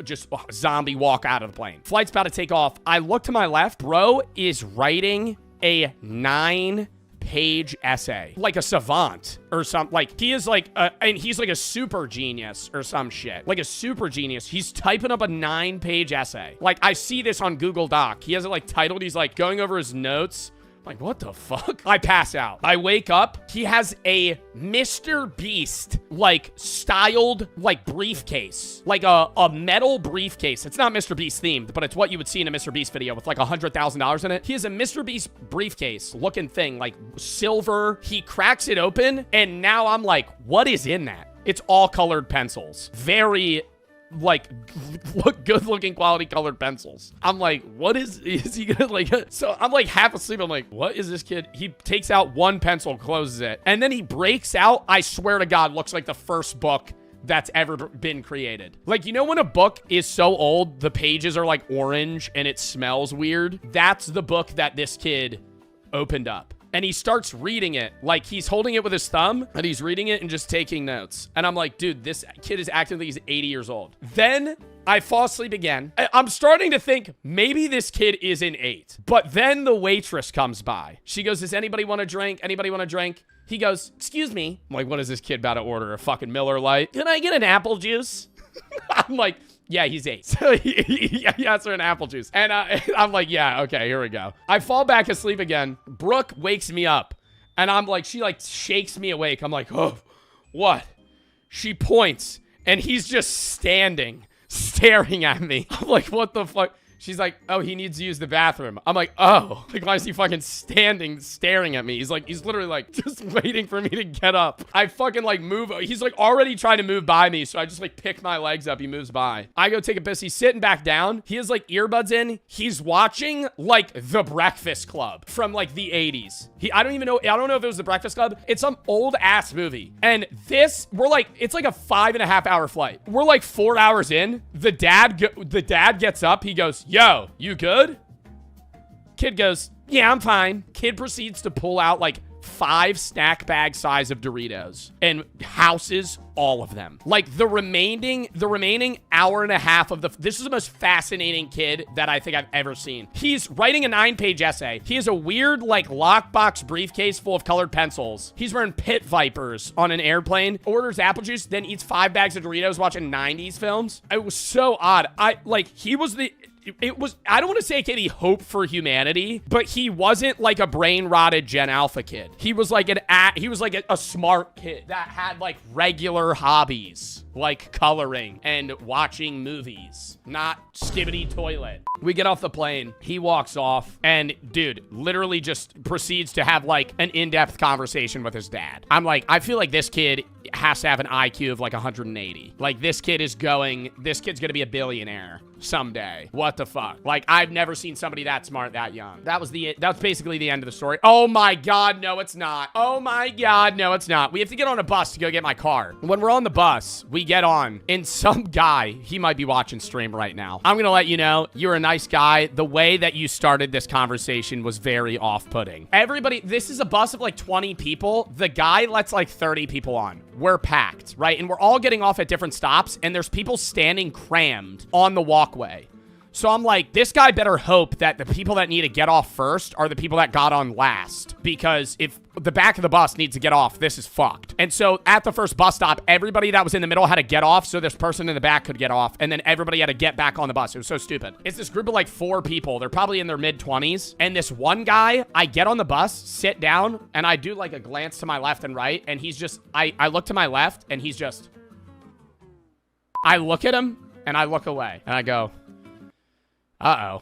just zombie walk out of the plane. Flight's about to take off. I look to my left. Bro is writing a 9-page essay. Like a savant or something. Like, he is like, and he's like a super genius or some shit. Like a super genius. He's typing up a 9-page essay. Like, I see this on Google Doc. He has it like titled, he's like going over his notes I'm like, what the fuck? I pass out. I wake up. He has a Mr. Beast, like, styled, like, briefcase. Like, a metal briefcase. It's not Mr. Beast themed, but it's what you would see in a Mr. Beast video with, like, $100,000 in it. He has a Mr. Beast briefcase looking thing, like, silver. He cracks it open, and now I'm like, what is in that? It's all colored pencils. Very, like, good looking quality colored pencils. I'm like, what is he gonna, like, so I'm like half asleep. I'm like, what is this kid? He takes out one pencil, closes it, and then he breaks out, I swear to God, looks like the first book that's ever been created. Like, you know when a book is so old, the pages are like orange and it smells weird? That's the book that this kid opened up. And he starts reading it, like he's holding it with his thumb, and he's reading it and just taking notes. And I'm like, dude, this kid is acting like he's 80 years old. Then I fall asleep again. I'm starting to think maybe this kid is an 8. But then the waitress comes by. She goes, does anybody want a drink? Anybody want a drink? He goes, excuse me. I'm like, what is this kid about to order? A fucking Miller Lite? Can I get an apple juice? I'm like, yeah, he's 8. So he asked for an apple juice. And I'm like, yeah, okay, here we go. I fall back asleep again. Brooke wakes me up. And I'm like, she like shakes me awake. I'm like, oh, what? She points. And he's just standing, staring at me. I'm like, what the fuck? She's like, oh, he needs to use the bathroom. I'm like, oh, like, why is he fucking standing, staring at me? He's like, he's literally like, just waiting for me to get up. I fucking like move. He's like already trying to move by me. So I just like pick my legs up. He moves by. I go take a piss. He's sitting back down. He has like earbuds in. He's watching like The Breakfast Club from like the 80s. I don't know if it was The Breakfast Club. It's some old ass movie. And this, it's like a 5.5 hour flight. We're like 4 hours in. The dad gets up. He goes, yo, you good? Kid goes, yeah, I'm fine. Kid proceeds to pull out like 5 snack bag size of Doritos and houses all of them. Like the remaining hour and a half of this is the most fascinating kid that I think I've ever seen. He's writing a 9-page essay. He has a weird like lockbox briefcase full of colored pencils. He's wearing pit vipers on an airplane, orders apple juice, then eats 5 bags of Doritos watching 90s films. It was so odd. I don't want to say a kid he hoped for humanity, but he wasn't like a brain rotted Gen Alpha kid. He was like a smart kid that had like regular hobbies, like coloring and watching movies, not skibbity toilet. We get off the plane. He walks off and dude literally just proceeds to have like an in-depth conversation with his dad. I'm like, I feel like this kid has to have an IQ of like 180. Like this kid's gonna be a billionaire someday. What the fuck? Like I've never seen somebody that smart that young. That's basically the end of the story. Oh my God, no it's not. Oh my God, no it's not. We have to get on a bus to go get my car. When we're on the bus, we get on and some guy, he might be watching stream right now. I'm gonna let you know, you're a nice guy. The way that you started this conversation was very off-putting. Everybody, this is a bus of like 20 people. The guy lets like 30 people on. We're packed, right? And we're all getting off at different stops and there's people standing crammed on the walkway. So I'm like, this guy better hope that the people that need to get off first are the people that got on last. Because if the back of the bus needs to get off, this is fucked. And so at the first bus stop, everybody that was in the middle had to get off so this person in the back could get off. And then everybody had to get back on the bus. It was so stupid. It's this group of like 4 people. They're probably in their mid-20s. And this one guy, I get on the bus, sit down, and I do like a glance to my left and right. And he's just, I look to my left and he's just, I look at him and I look away and I go, uh-oh.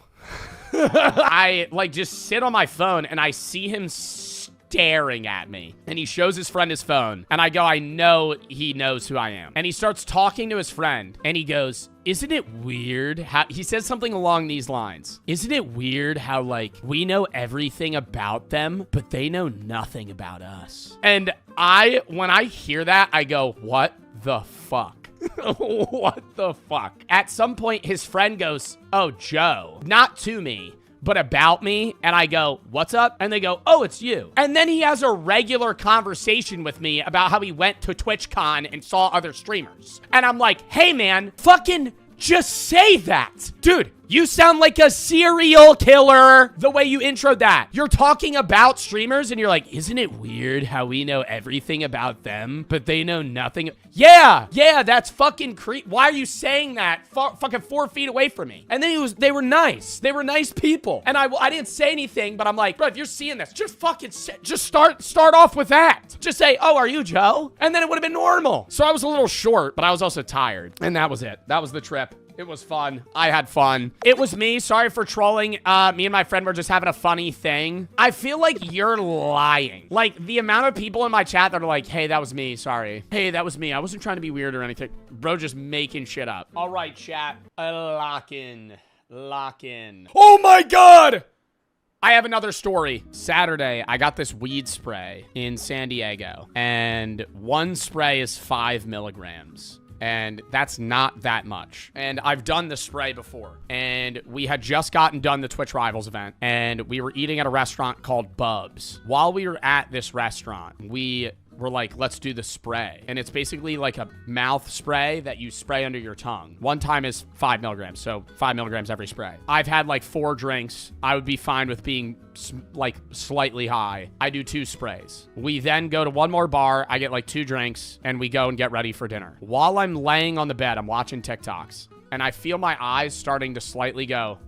I like just sit on my phone and I see him staring at me and he shows his friend his phone and I go, I know he knows who I am. And he starts talking to his friend and he goes, isn't it weird how he says something along these lines? Isn't it weird how like we know everything about them, but they know nothing about us? And when I hear that, I go, what the fuck? What the fuck? At some point, his friend goes, oh, Joe, not to me, but about me. And I go, what's up? And they go, oh, it's you. And then he has a regular conversation with me about how he went to TwitchCon and saw other streamers. And I'm like, hey, man, fucking just say that. Dude, You sound like a serial killer the way you introed that. You're talking about streamers and you're like, isn't it weird how we know everything about them, but they know nothing? Yeah, that's fucking Why are you saying that fucking 4 feet away from me? And then they were nice. They were nice people. And I didn't say anything, but I'm like, bro, if you're seeing this, just fucking just start off with that. Just say, oh, are you Joe? And then it would have been normal. So I was a little short, but I was also tired. And that was it. That was the trip. It was fun. I had fun. It was me. Sorry for trolling. Me and my friend were just having a funny thing. I feel like you're lying. Like, the amount of people in my chat that are like, hey, that was me. Sorry. Hey, that was me. I wasn't trying to be weird or anything. Bro, just making shit up. All right, chat. Lock in. Lock in. Oh, my God! I have another story. Saturday, I got this weed spray in San Diego, and one spray is 5 milligrams. And that's not that much. And I've done the spray before. And we had just gotten done the Twitch Rivals event. And we were eating at a restaurant called Bub's. While we were at this restaurant, we were like, let's do the spray. And it's basically like a mouth spray that you spray under your tongue. One time is 5 milligrams. So 5 milligrams every spray. I've had like 4 drinks. I would be fine with being like slightly high. I do 2 sprays. We then go to one more bar. I get like 2 drinks and we go and get ready for dinner. While I'm laying on the bed, I'm watching TikToks and I feel my eyes starting to slightly go.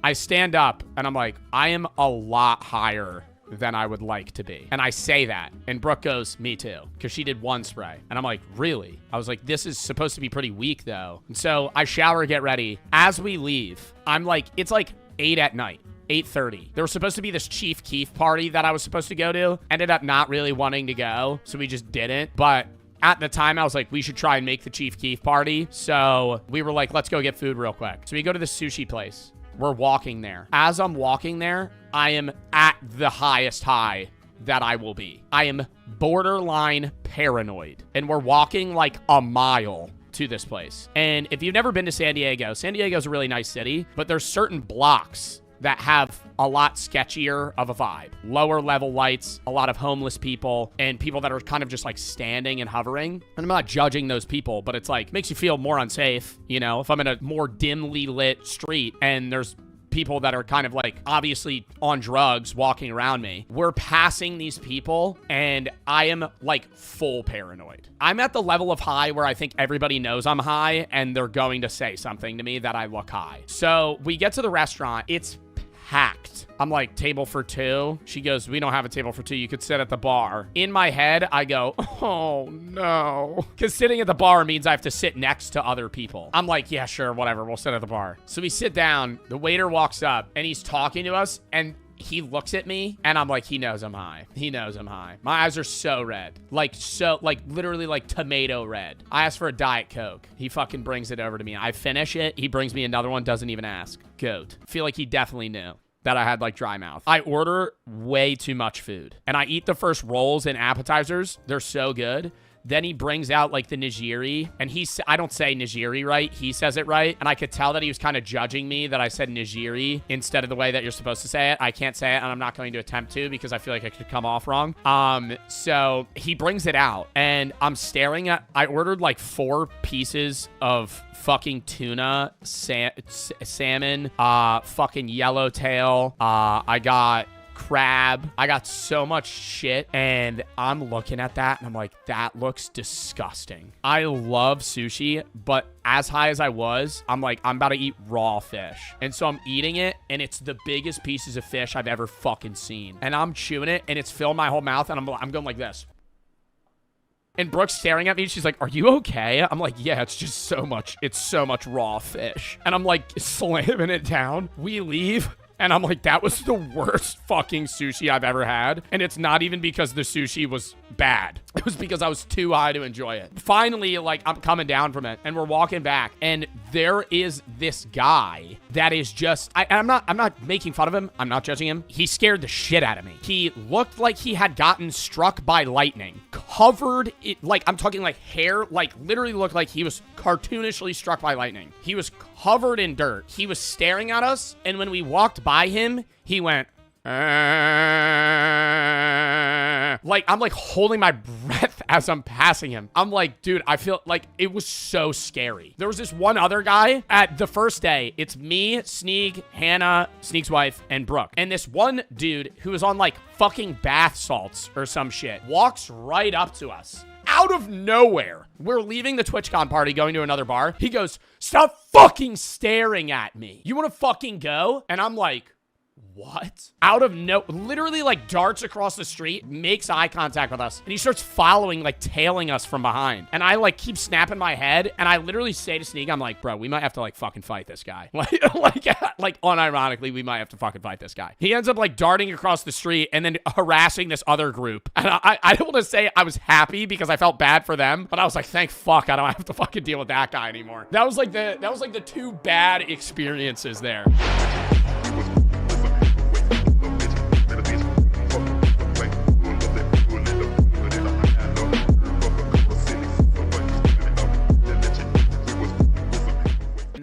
I stand up and I'm like, I am a lot higher than I would like to be. And I say that. And Brooke goes, me too. Because she did 1 spray. And I'm like, really? I was like, this is supposed to be pretty weak though. And so I shower, get ready. As we leave, I'm like, it's like 8 at night. 8:30. There was supposed to be this Chief Keef party that I was supposed to go to. Ended up not really wanting to go. So we just didn't. But at the time, I was like, we should try and make the Chief Keef party. So we were like, let's go get food real quick. So we go to the sushi place. We're walking there. As I'm walking there, I am at the highest high that I will be. I am borderline paranoid. And we're walking like a mile to this place. And if you've never been to San Diego is a really nice city, but there's certain blocks that have a lot sketchier of a vibe. Lower level lights, a lot of homeless people, and people that are kind of just like standing and hovering. And I'm not judging those people, but it's like, makes you feel more unsafe, you know? If I'm in a more dimly lit street and there's people that are kind of like obviously on drugs walking around me. We're passing these people and I am like full paranoid. I'm at the level of high where I think everybody knows I'm high and they're going to say something to me that I look high. So we get to the restaurant. It's packed. I'm like, table for 2? She goes, we don't have a table for 2. You could sit at the bar. In my head, I go, oh no. Because sitting at the bar means I have to sit next to other people. I'm like, yeah, sure, whatever. We'll sit at the bar. So we sit down. The waiter walks up and he's talking to us and he looks at me and I'm like, he knows I'm high. He knows I'm high. My eyes are so red. Like literally like tomato red. I asked for a Diet Coke. He fucking brings it over to me. I finish it. He brings me another one. Doesn't even ask. Goat. Feel like he definitely knew that I had like dry mouth. I order way too much food and I eat the first rolls and appetizers. They're so good. Then he brings out like the nigiri and I don't say nigiri right. He says it right. And I could tell that he was kind of judging me that I said nigiri instead of the way that you're supposed to say it. I can't say it and I'm not going to attempt to because I feel like I could come off wrong. So he brings it out and I'm staring at, I ordered like 4 pieces of fucking tuna, salmon, fucking yellowtail. I got crab. I got so much shit and I'm looking at that and I'm like, that looks disgusting. I love sushi, but as high as I was, I'm like, I'm about to eat raw fish. And so I'm eating it and it's the biggest pieces of fish I've ever fucking seen. And I'm chewing it and it's filling my whole mouth and I'm going like this. And Brooke's staring at me. She's like, are you okay? I'm like, yeah, it's just so much. It's so much raw fish. And I'm like slamming it down. We leave. And I'm like, that was the worst fucking sushi I've ever had. And it's not even because the sushi was bad. It was because I was too high to enjoy it. Finally, like, I'm coming down from it and we're walking back and there is this guy that is just, I'm not making fun of him. I'm not judging him. He scared the shit out of me. He looked like he had gotten struck by lightning, covered it, like, I'm talking like hair, like literally looked like he was cartoonishly struck by lightning. He was covered in dirt. He was staring at us. And when we walked by him, he went, Like, I'm like holding my breath as I'm passing him. I'm like, dude, I feel like it was so scary. There was this one other guy at the first day. It's me, Sneak, Hannah, Sneak's wife, and Brooke. And this one dude who was on like fucking bath salts or some shit walks right up to us. Out of nowhere. We're leaving the TwitchCon party, going to another bar. He goes, stop fucking staring at me. You want to fucking go? And I'm like, what? Out of literally like darts across the street, makes eye contact with us, and he starts following, like tailing us from behind. And I like keep snapping my head, and I literally say to Sneak, I'm like, bro, we might have to like fucking fight this guy. Like unironically, we might have to fucking fight this guy. He ends up like darting across the street and then harassing this other group. And I don't want to say I was happy because I felt bad for them, but I was like, thank fuck I don't have to fucking deal with that guy anymore. That was like the two bad experiences there.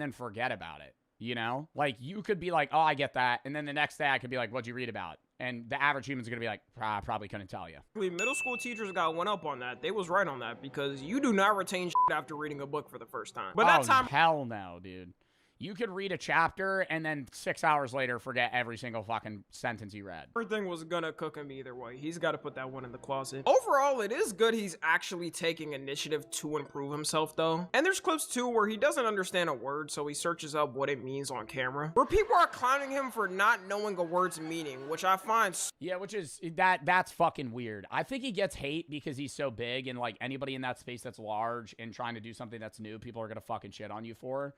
And forget about it, you know? Like, you could be like, oh, I get that, and then the next day I could be like, what'd you read about? And the average human's gonna be like, probably couldn't tell you. Middle school teachers got one up on that. They was right on that, because you do not retain shit after reading a book for the first time. But that time, hell no, dude. You could read a chapter and then 6 hours later forget every single fucking sentence you read. everything was gonna cook him either way. He's got to put that one in the closet. Overall, it is good he's actually taking initiative to improve himself, though. And there's clips, too, where he doesn't understand a word, so he searches up what it means on camera. Where people are clowning him for not knowing a word's meaning, which I find... Yeah, which is... That's fucking weird. I think he gets hate because he's so big, and, like, anybody in that space that's large and trying to do something that's new, people are gonna fucking shit on you for.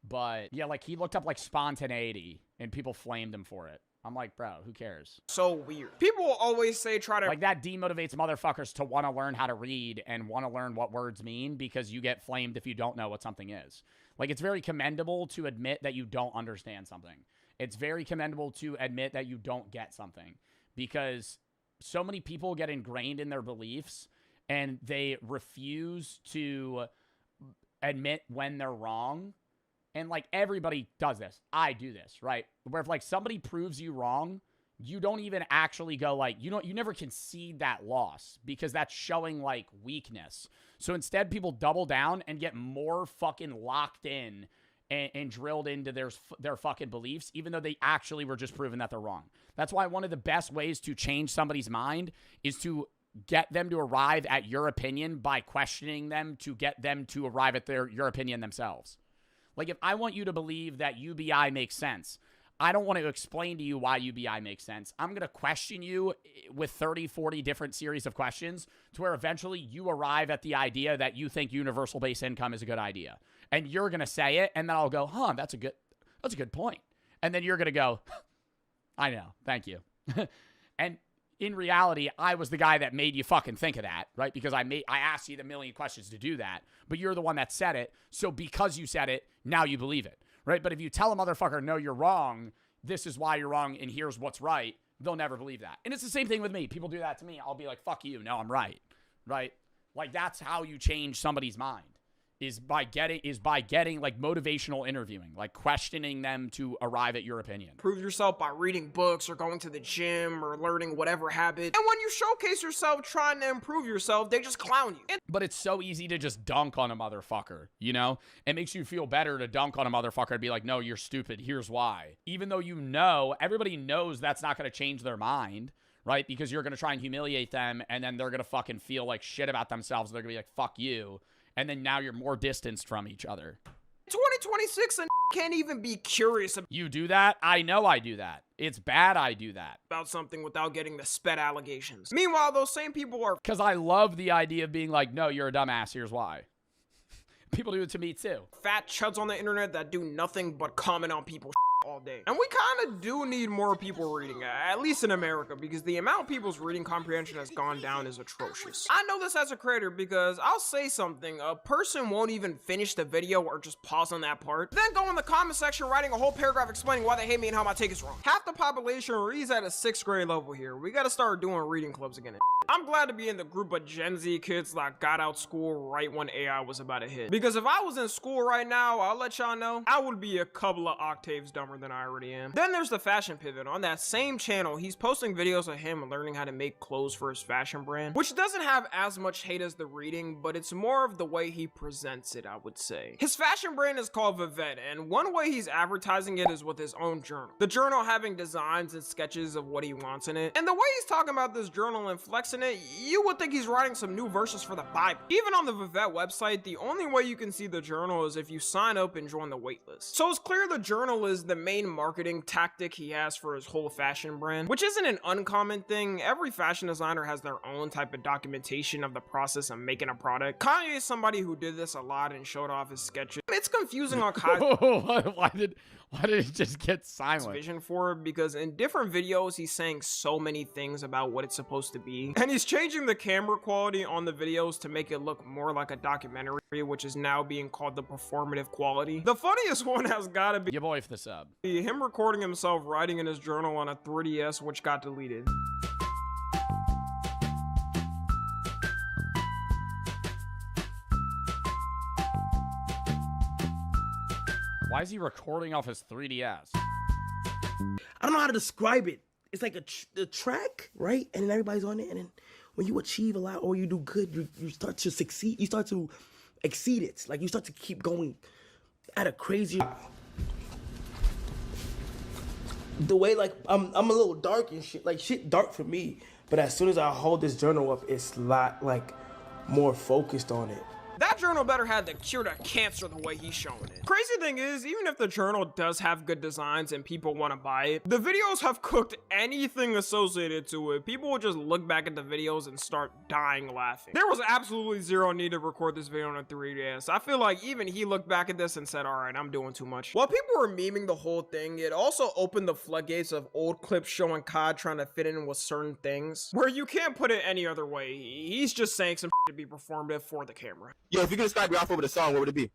But, yeah, like, he looked up, like, spontaneity, and people flamed him for it. I'm like, bro, who cares? So weird. People will always say try to... Like, that demotivates motherfuckers to want to learn how to read and want to learn what words mean because you get flamed if you don't know what something is. Like, it's very commendable to admit that you don't understand something. It's very commendable to admit that you don't get something because so many people get ingrained in their beliefs and they refuse to admit when they're wrong. And, like, everybody does this. I do this, right? Where if, like, somebody proves you wrong, you don't even actually go, like, you never concede that loss because that's showing, like, weakness. So instead, people double down and get more fucking locked in and drilled into their fucking beliefs, even though they actually were just proven that they're wrong. That's why one of the best ways to change somebody's mind is to get them to arrive at your opinion by questioning them to get them to arrive at your opinion themselves. Like, if I want you to believe that UBI makes sense, I don't want to explain to you why UBI makes sense. I'm going to question you with 30, 40 different series of questions to where eventually you arrive at the idea that you think universal base income is a good idea. And you're going to say it, and then I'll go, huh, that's a good point. And then you're going to go, I know, thank you. And in reality, I was the guy that made you fucking think of that, right? Because I asked you the million questions to do that, but you're the one that said it. So because you said it, now you believe it, right? But if you tell a motherfucker, no, you're wrong, this is why you're wrong, and here's what's right, they'll never believe that. And it's the same thing with me. People do that to me. I'll be like, fuck you. No, I'm right, right? Like, that's how you change somebody's mind. Is by getting like motivational interviewing, like questioning them to arrive at your opinion. Prove yourself by reading books or going to the gym or learning whatever habit. And when you showcase yourself trying to improve yourself, they just clown you. But it's so easy to just dunk on a motherfucker, you know? It makes you feel better to dunk on a motherfucker and be like, no, you're stupid. Here's why. Even though you know, everybody knows that's not going to change their mind, right? Because you're going to try and humiliate them and then they're going to fucking feel like shit about themselves. They're going to be like, fuck you. And then now you're more distanced from each other. 2026 and can't even be curious about... You do that? I know I do that. It's bad I do that. ...about something without getting the sped allegations. Meanwhile, those same people are... Because I love the idea of being like, no, you're a dumbass, here's why. People do it to me too. Fat chuds on the internet that do nothing but comment on people's all day. And we kind of do need more people reading, at least in America, because the amount of people's reading comprehension has gone down is atrocious. I know this as a creator because I'll say something, a person won't even finish the video or just pause on that part, then go in the comment section writing a whole paragraph explaining why they hate me and how my take is wrong. Half the population reads at a 6th grade level here. We gotta start doing reading clubs again. I'm glad to be in the group of Gen Z kids that got out school right when AI was about to hit. Because if I was in school right now, I'll let y'all know, I would be a couple of octaves dumber smarter than I already am. Then there's the fashion pivot. On that same channel, he's posting videos of him learning how to make clothes for his fashion brand, which doesn't have as much hate as the reading, but it's more of the way he presents it, I would say. His fashion brand is called Vivette, and one way he's advertising it is with his own journal. The journal having designs and sketches of what he wants in it. And the way he's talking about this journal and flexing it, you would think he's writing some new verses for the Bible. Even on the Vivette website, the only way you can see the journal is if you sign up and join the waitlist. So it's clear the journal is the main marketing tactic he has for his whole fashion brand, which isn't an uncommon thing. Every fashion designer has their own type of documentation of the process of making a product. Kanye is somebody who did this a lot and showed off his sketches. It's confusing on Kanye's why did he just get silent? vision for it, because in different videos he's saying so many things about what it's supposed to be, and he's changing the camera quality on the videos to make it look more like a documentary, which is now being called the performative quality. The funniest one has gotta be Your boy for the sub. him recording himself writing in his journal on a 3DS, which got deleted. Why is he recording off his 3DS? I don't know how to describe it. It's like a track, right? And then everybody's on it. And then when you achieve a lot or you do good, you start to succeed. You start to exceed it. Like you start to keep going at a crazy. The way like I'm a little dark and shit. Like shit dark for me. But as soon as I hold this journal up, it's a lot like more focused on it. That journal better have the cure to cancer the way he's showing it. Crazy thing is, even if the journal does have good designs and people want to buy it, the videos have cooked anything associated to it. People will just look back at the videos and start dying laughing. There was absolutely zero need to record this video on a 3DS. I feel like even he looked back at this and said, all right, I'm doing too much. While people were memeing the whole thing, it also opened the floodgates of old clips showing Cod trying to fit in with certain things, where you can't put it any other way. He's just saying some to be performative for the camera. Yo, if you could describe your outfit with a song, what would it be?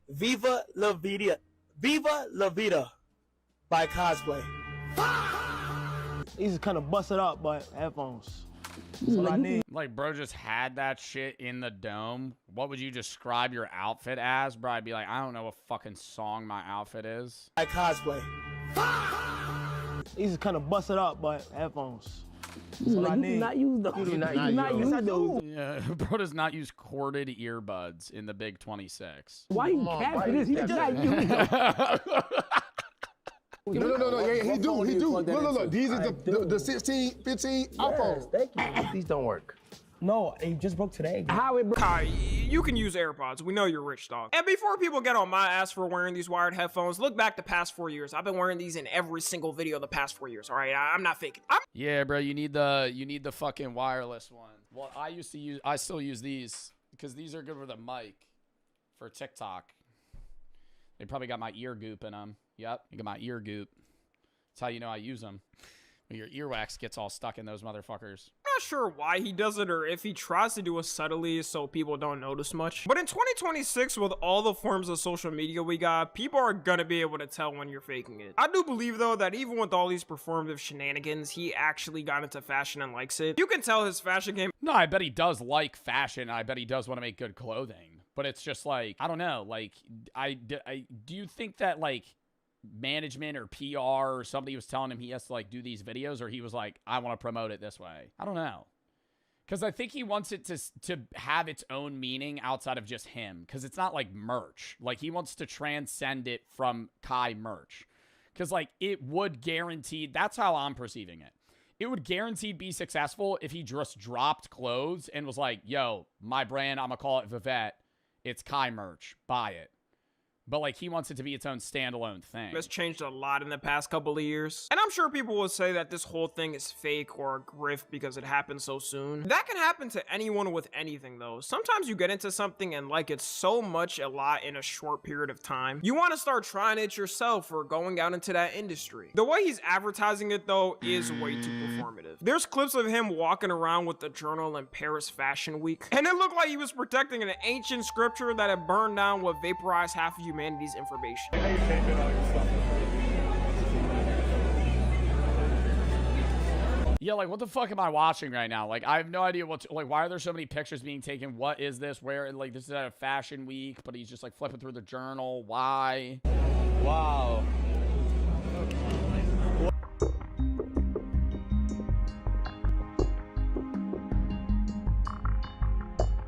Viva La Vida by Cosplay. These are kind of busted up, but headphones. That's what I need. Like, bro just had that shit in the dome. What would you describe your outfit as? Bro, I'd be like, I don't know what fucking song my outfit is. By Cosplay. These are kind of busted up, but headphones. That's what I need. Not use those. You do not use those. Yeah, bro does not use corded earbuds in the Big 26. Why you capping this? He does not use those. No, yeah, he do. No. These are the 16, 15 iPhones. Thank you. These don't work. No, it just broke today. How it broke? Kai, you can use AirPods. We know you're rich, dog. And before people get on my ass for wearing these wired headphones, look back the past 4 years. I've been wearing these in every single video the past 4 years, all right? I'm not faking. Yeah, bro, you need the fucking wireless one. Well, I still use these because these are good with a mic for TikTok. They probably got my ear goop in them. Yep, you got my ear goop. That's how you know I use them. When your earwax gets all stuck in those motherfuckers. Not sure why he does it or if he tries to do it subtly so people don't notice much. But in 2026, with all the forms of social media we got, people are gonna be able to tell when you're faking it. I do believe though that even with all these performative shenanigans, he actually got into fashion and likes it. You can tell his fashion game. No, I bet he does like fashion. I bet he does want to make good clothing. But it's just like, I don't know. Like, do you think that like management or PR or somebody was telling him he has to like do these videos, or he was like, I want to promote it this way? I don't know, because I think he wants it to have its own meaning outside of just him, because it's not like merch. Like, he wants to transcend it from Kai merch, because like it would guarantee, that's how I'm perceiving it, it would guaranteed be successful if he just dropped clothes and was like, yo, my brand, I'm gonna call it Vivette, it's Kai merch, buy it. But, like, he wants it to be its own standalone thing. It's changed a lot in the past couple of years. And I'm sure people will say that this whole thing is fake or a grift because it happened so soon. That can happen to anyone with anything, though. Sometimes you get into something and like it so much a lot in a short period of time, you want to start trying it yourself or going out into that industry. The way he's advertising it, though, is way too performative. There's clips of him walking around with the journal in Paris Fashion Week, and it looked like he was protecting an ancient scripture that had burned down what vaporized half of humanity's information. Yeah, like, what the fuck am I watching right now? Like, I have no idea what like, why are there so many pictures being taken? What is this? Where, like, this is at a fashion week, but he's just, like, flipping through the journal. Why? Wow.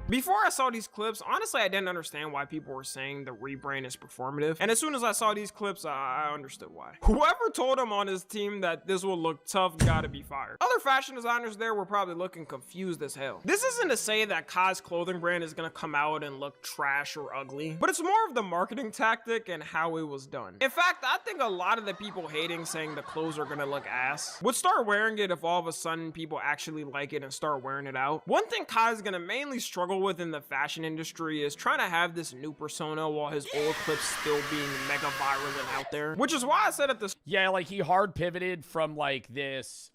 Before I saw these clips, honestly, I didn't understand why people were saying the rebrand is performative. And as soon as I saw these clips, I understood why. Whoever told him on his team that this will look tough gotta be fired. Other fashion designers there were probably looking confused as hell. This isn't to say that Kai's clothing brand is gonna come out and look trash or ugly, but it's more of the marketing tactic and how it was done. In fact, I think a lot of the people hating saying the clothes are gonna look ass would start wearing it if all of a sudden people actually like it and start wearing it out. One thing Kai's gonna mainly struggle with in the fashion industry is trying to have this new persona while his old clips still being mega viral and out there, which is why I said at this. Yeah, like he hard pivoted from like this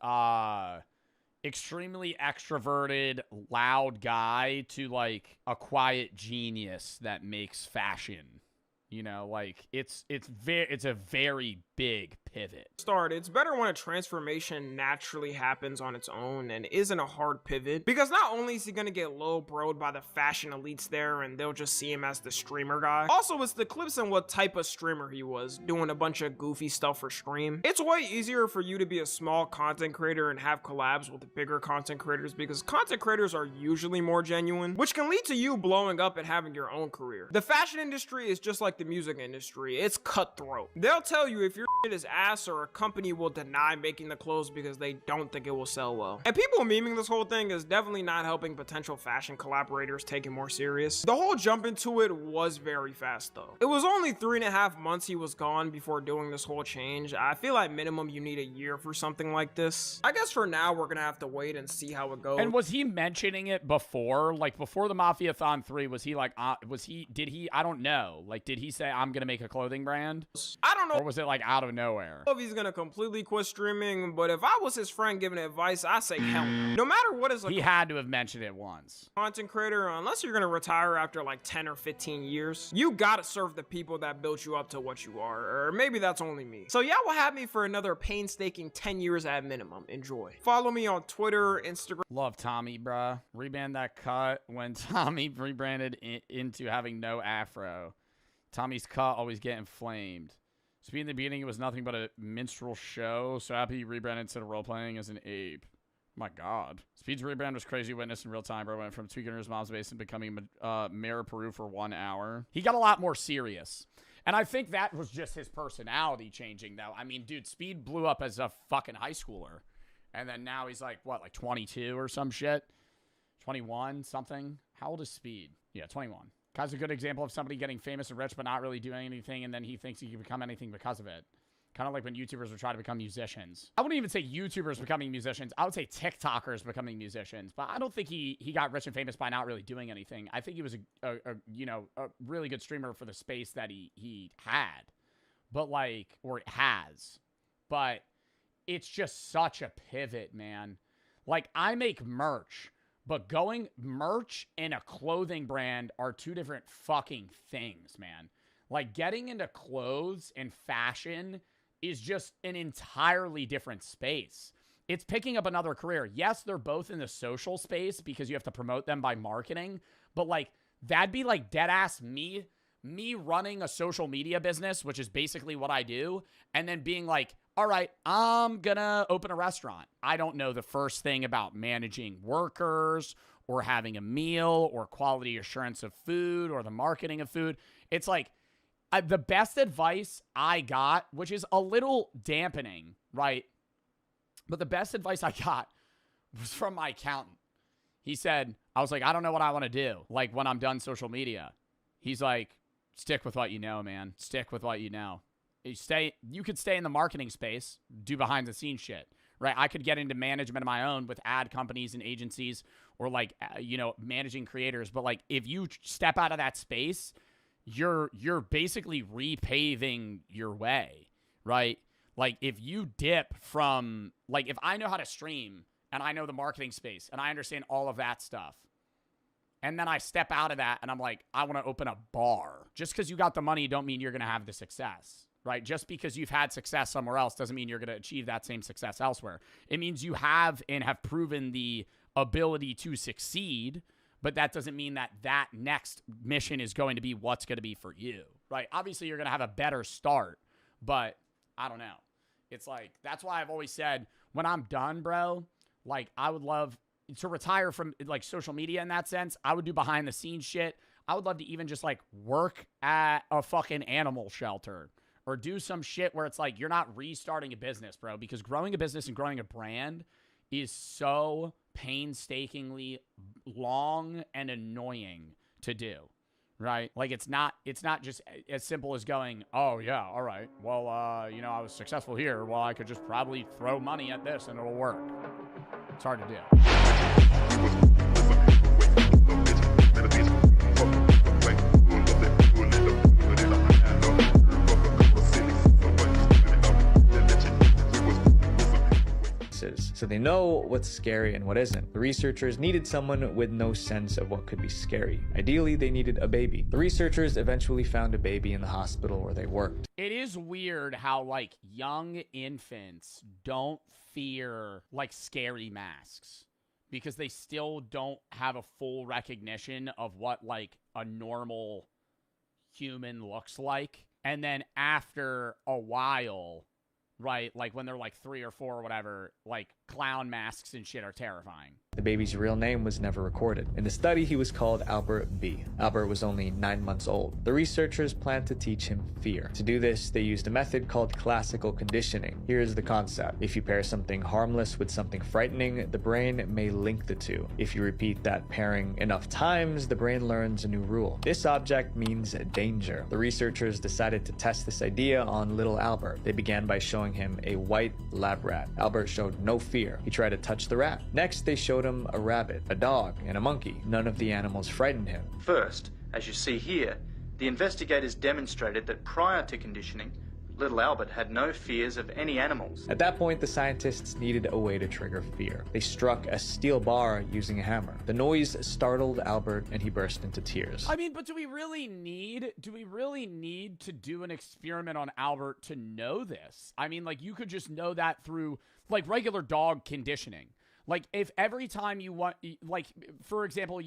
extremely extroverted loud guy to like a quiet genius that makes fashion. You know, like it's a very big pivot. It's better when a transformation naturally happens on its own and isn't a hard pivot, because not only is he gonna get low broed by the fashion elites there and they'll just see him as the streamer guy, also it's the clips and what type of streamer he was, doing a bunch of goofy stuff for stream. It's way easier for you to be a small content creator and have collabs with bigger content creators because content creators are usually more genuine, which can lead to you blowing up and having your own career. The fashion industry is just like the music industry. It's cutthroat. They'll tell you if your shit is ass, or a company will deny making the clothes because they don't think it will sell well. And people memeing this whole thing is definitely not helping potential fashion collaborators take it more serious. The whole jump into it was very fast though. It was only 3.5 months he was gone before doing this whole change. I feel like minimum you need a year for something like this. I guess for now we're gonna have to wait and see how it goes. And was he mentioning it before? Like before the Mafiathon 3, was he like, did he, I don't know. Like, did he say, I'm gonna make a clothing brand? I don't know. Or was it like out of nowhere? I don't know if he's gonna completely quit streaming, but if I was his friend giving advice, I say hell no. No matter what is he had to have mentioned it once. Content creator, unless you're gonna retire after like 10 or 15 years, you gotta serve the people that built you up to what you are, or maybe that's only me. So y'all will have me for another painstaking 10 years at minimum. Enjoy. Follow me on Twitter, Instagram. Love Tommy, bruh. Rebrand that cut when Tommy rebranded into having no afro. Tommy's cut always get inflamed. Speed in the beginning, it was nothing but a minstrel show. So happy he rebranded instead of role-playing as an ape. My God. Speed's rebrand was crazy witness in real time, bro. Went from tweaking his mom's base and becoming mayor of Peru for 1 hour. He got a lot more serious. And I think that was just his personality changing, though. I mean, dude, Speed blew up as a fucking high schooler. And then now he's like, what, like 22 or some shit? 21, something? How old is Speed? Yeah, 21. Kai's a good example of somebody getting famous and rich but not really doing anything, and then he thinks he can become anything because of it. Kind of like when YouTubers are trying to become musicians. I wouldn't even say YouTubers becoming musicians. I would say TikTokers becoming musicians. But I don't think he got rich and famous by not really doing anything. I think he was a really good streamer for the space that he had. But like, or has. But it's just such a pivot, man. Like, I make merch. But going merch and a clothing brand are two different fucking things, man. Like, getting into clothes and fashion is just an entirely different space. It's picking up another career. Yes, they're both in the social space because you have to promote them by marketing. But, like, that'd be like deadass me running a social media business, which is basically what I do, and then being like, all right, I'm gonna open a restaurant. I don't know the first thing about managing workers or having a meal or quality assurance of food or the marketing of food. It's like the best advice I got, which is a little dampening, right? But the best advice I got was from my accountant. He said, I was like, I don't know what I want to do, like when I'm done social media. He's like, stick with what you know, man. Stick with what you know. You could stay in the marketing space, do behind the scenes shit, right? I could get into management of my own with ad companies and agencies or like, managing creators. But like, if you step out of that space, you're basically repaving your way, right? Like if you dip from, like if I know how to stream and I know the marketing space and I understand all of that stuff, and then I step out of that and I'm like, I want to open a bar. Just because you got the money don't mean you're going to have the success. Right? Just because you've had success somewhere else doesn't mean you're going to achieve that same success elsewhere. It means you have and have proven the ability to succeed, but that doesn't mean that that next mission is going to be what's going to be for you, right? Obviously, you're going to have a better start, but I don't know. It's like, that's why I've always said, when I'm done, bro, like, I would love to retire from, like, social media in that sense. I would do behind the scenes shit. I would love to even just, like, work at a fucking animal shelter or do some shit where it's like, you're not restarting a business, bro, because growing a business and growing a brand is so painstakingly long and annoying to do, right? Like, it's not just as simple as going, oh yeah, all right, well, you know, I was successful here, well, I could just probably throw money at this and it'll work. It's hard to do. So they know what's scary and what isn't. The researchers needed someone with no sense of what could be scary. Ideally, they needed a baby. The researchers eventually found a baby in the hospital where they worked. It is weird how, like, young infants don't fear, like, scary masks because they still don't have a full recognition of what, like, a normal human looks like. And then after a while, right, like when they're like 3 or 4 or whatever, like clown masks and shit are terrifying. The baby's real name was never recorded. In the study, he was called Albert B. Albert was only 9 months old. The researchers planned to teach him fear. To do this, they used a method called classical conditioning. Here's the concept. If you pair something harmless with something frightening, the brain may link the two. If you repeat that pairing enough times, the brain learns a new rule. This object means danger. The researchers decided to test this idea on little Albert. They began by showing him a white lab rat. Albert showed no fear. He tried to touch the rat. Next, they showed him a rabbit, a dog, and a monkey. None of the animals frightened him. First, as you see here, the investigators demonstrated that prior to conditioning, little Albert had no fears of any animals. At that point, the scientists needed a way to trigger fear. They struck a steel bar using a hammer. The noise startled Albert and he burst into tears. I mean, but do we really need to do an experiment on Albert to know this? I mean, like, you could just know that through, like, regular dog conditioning. Like, if every time you want, like, for example,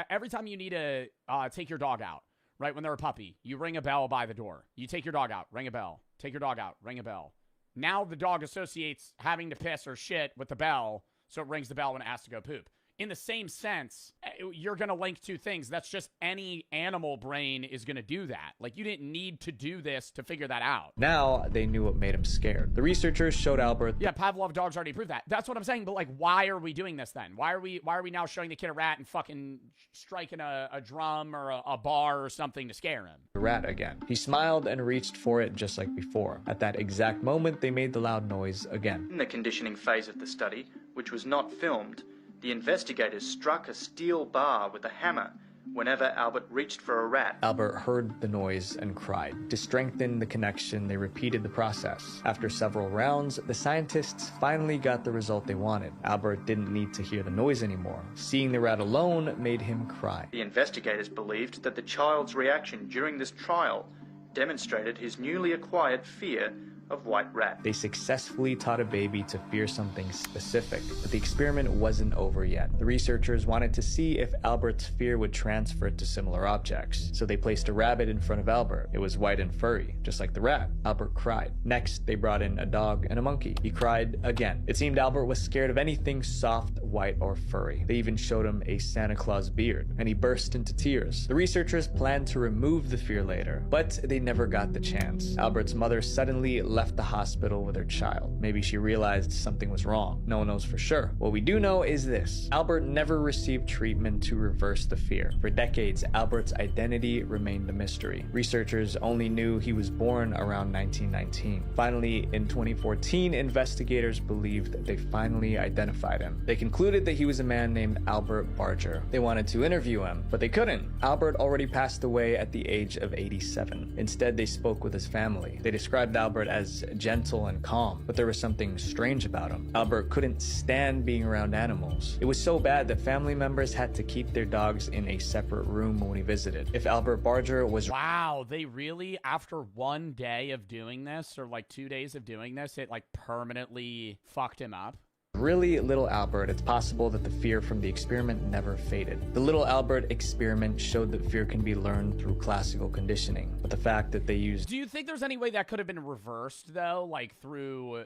every time you need to take your dog out, right, when they're a puppy, you ring a bell by the door. You take your dog out, ring a bell. Take your dog out, ring a bell. Now the dog associates having to piss or shit with the bell, so it rings the bell when it has to go poop. In the same sense, you're going to link two things. That's just any animal brain is going to do that. Like, you didn't need to do this to figure that out. Now they knew what made him scared. The researchers showed Albert. Yeah, Pavlov dogs already proved that. That's what I'm saying. But, like, why are we doing this then? Why are we now showing the kid a rat and fucking striking a drum or a bar or something to scare him? The rat again. He smiled and reached for it just like before. At that exact moment, they made the loud noise again. In the conditioning phase of the study, which was not filmed, the investigators struck a steel bar with a hammer whenever Albert reached for a rat. Albert heard the noise and cried. To strengthen the connection, they repeated the process. After several rounds, the scientists finally got the result they wanted. Albert didn't need to hear the noise anymore. Seeing the rat alone made him cry. The investigators believed that the child's reaction during this trial demonstrated his newly acquired fear of white rat. They successfully taught a baby to fear something specific, but the experiment wasn't over yet. The researchers wanted to see if Albert's fear would transfer to similar objects, so they placed a rabbit in front of Albert. It was white and furry, just like the rat. Albert cried. Next, they brought in a dog and a monkey. He cried again. It seemed Albert was scared of anything soft, white, or furry. They even showed him a Santa Claus beard, and he burst into tears. The researchers planned to remove the fear later, but they never got the chance. Albert's mother suddenly left the hospital with her child. Maybe she realized something was wrong. No one knows for sure. What we do know is this: Albert never received treatment to reverse the fear. For decades, Albert's identity remained a mystery. Researchers only knew he was born around 1919. Finally, in 2014, investigators believed they finally identified him. They concluded that he was a man named Albert Barger. They wanted to interview him, but they couldn't. Albert already passed away at the age of 87. Instead, they spoke with his family. They described Albert as gentle and calm, but there was something strange about him. Albert couldn't stand being around animals. It was so bad that family members had to keep their dogs in a separate room when he visited. If Albert Barger was— Wow, they really, after one day of doing this, or like 2 days of doing this, it like permanently fucked him up? really little Albert, it's possible that the fear from the experiment never faded. The little Albert experiment showed that fear can be learned through classical conditioning, but the fact that they used... Do you think there's any way that could have been reversed, though? Like, through...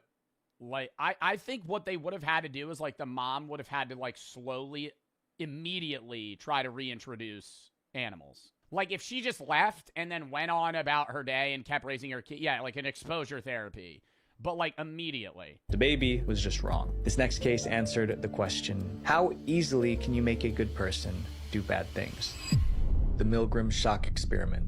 Like, I think what they would have had to do is, like, the mom would have had to, like, slowly, immediately try to reintroduce animals. Like, if she just left and then went on about her day and kept raising her kid, yeah, like an exposure therapy. But, like, immediately. The baby was just wrong. This next case answered the question, how easily can you make a good person do bad things? The Milgram shock experiment.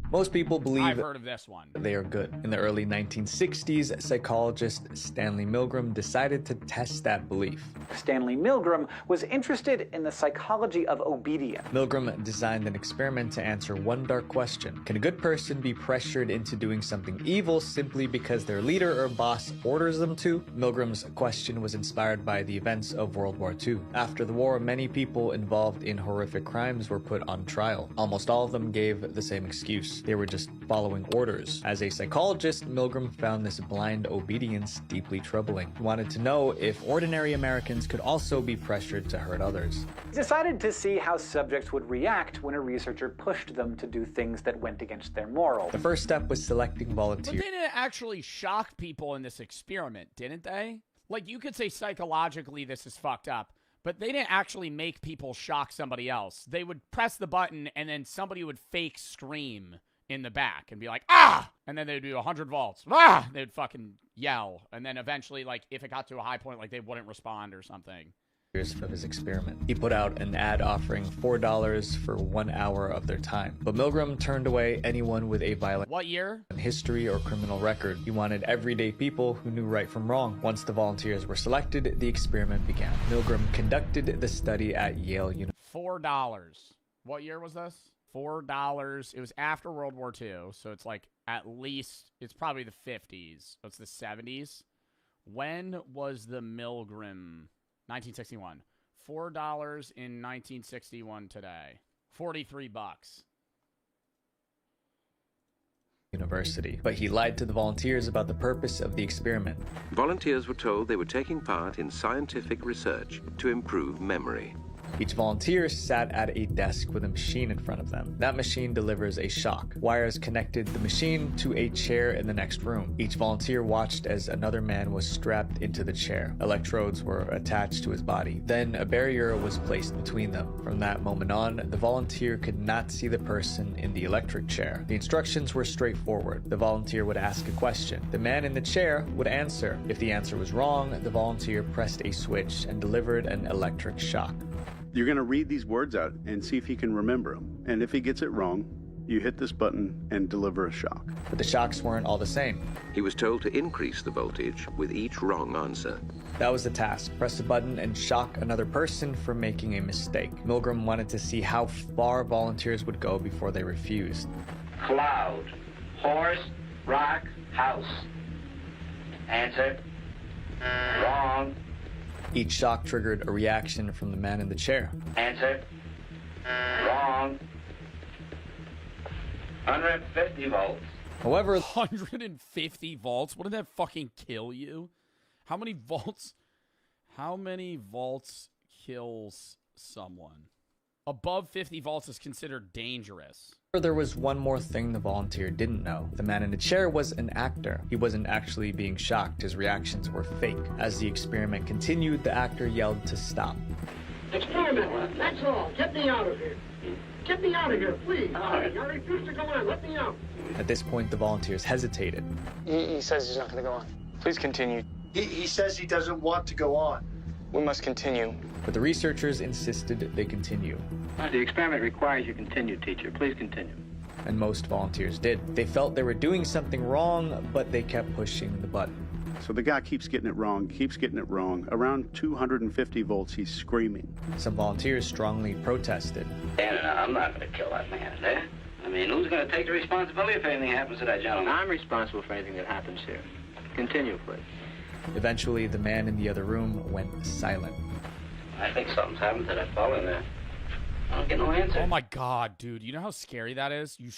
Most people believe I've heard of this one. They are good. In the early 1960s, psychologist Stanley Milgram decided to test that belief. Stanley Milgram was interested in the psychology of obedience. Milgram designed an experiment to answer one dark question. Can a good person be pressured into doing something evil simply because their leader or boss orders them to? Milgram's question was inspired by the events of World War II. After the war, many people involved in horrific crimes were put on trial. Almost all of them gave the same excuse. They were just following orders. As a psychologist, Milgram found this blind obedience deeply troubling. He wanted to know if ordinary Americans could also be pressured to hurt others. He decided to see how subjects would react when a researcher pushed them to do things that went against their morals. The first step was selecting But volunteers. they didn't actually shock people in this experiment, didn't they? Like, you could say psychologically this is fucked up, but they didn't actually make people shock somebody else. They would press the button, and then somebody would fake scream in the back and be like, ah! And then they'd do 100 volts. Ah! They'd fucking yell. And then eventually, like, if it got to a high point, like, they wouldn't respond or something. Of his experiment. He put out an ad offering $4 for 1 hour of their time. But Milgram turned away anyone with a violent What year? history or criminal record. He wanted everyday people who knew right from wrong. Once the volunteers were selected, the experiment began. Milgram conducted the study at Yale University. $4. What year was this? $4. It was after World War II, so it's like at least, it's probably the 50s. So it's the 70s. When was the Milgram? 1961. $4 in 1961 today. $43. University. But he lied to the volunteers about the purpose of the experiment. Volunteers were told they were taking part in scientific research to improve memory. Each volunteer sat at a desk with a machine in front of them. That machine delivers a shock. Wires connected the machine to a chair in the next room. Each volunteer watched as another man was strapped into the chair. Electrodes were attached to his body. Then a barrier was placed between them. From that moment on, the volunteer could not see the person in the electric chair. The instructions were straightforward. The volunteer would ask a question. The man in the chair would answer. If the answer was wrong, the volunteer pressed a switch and delivered an electric shock. You're going to read these words out and see if he can remember them. And if he gets it wrong, you hit this button and deliver a shock. But the shocks weren't all the same. He was told to increase the voltage with each wrong answer. That was the task. Press a button and shock another person for making a mistake. Milgram wanted to see how far volunteers would go before they refused. Cloud, horse, rock, house. Answer. Wrong. Each shock triggered a reaction from the man in the chair. Answer. Wrong. 150 volts. However, 150 volts? Wouldn't that fucking kill you? How many volts? How many volts kills someone? Above 50 volts is considered dangerous. There was one more thing the volunteer didn't know. The man in the chair was an actor. He wasn't actually being shocked. His reactions were fake. As the experiment continued, the actor yelled to stop. Experiment, that's all. Get me out of here. Get me out of here, please. I refuse to go on. Let me out. At this point, the volunteers hesitated. He says he's not going to go on. Please continue. He says he doesn't want to go on. We must continue. But the researchers insisted they continue. The experiment requires you continue, teacher. Please continue. And most volunteers did. They felt they were doing something wrong, but they kept pushing the button. So the guy keeps getting it wrong, Around 250 volts, he's screaming. Some volunteers strongly protested. No, I'm not going to kill that man there. I mean, who's going to take the responsibility if anything happens to that gentleman? I'm responsible for anything that happens here. Continue, please. Eventually, the man in the other room went silent. I think something's happened to that fellow in there. I don't get no answer. Oh my god, dude. You know how scary that is? You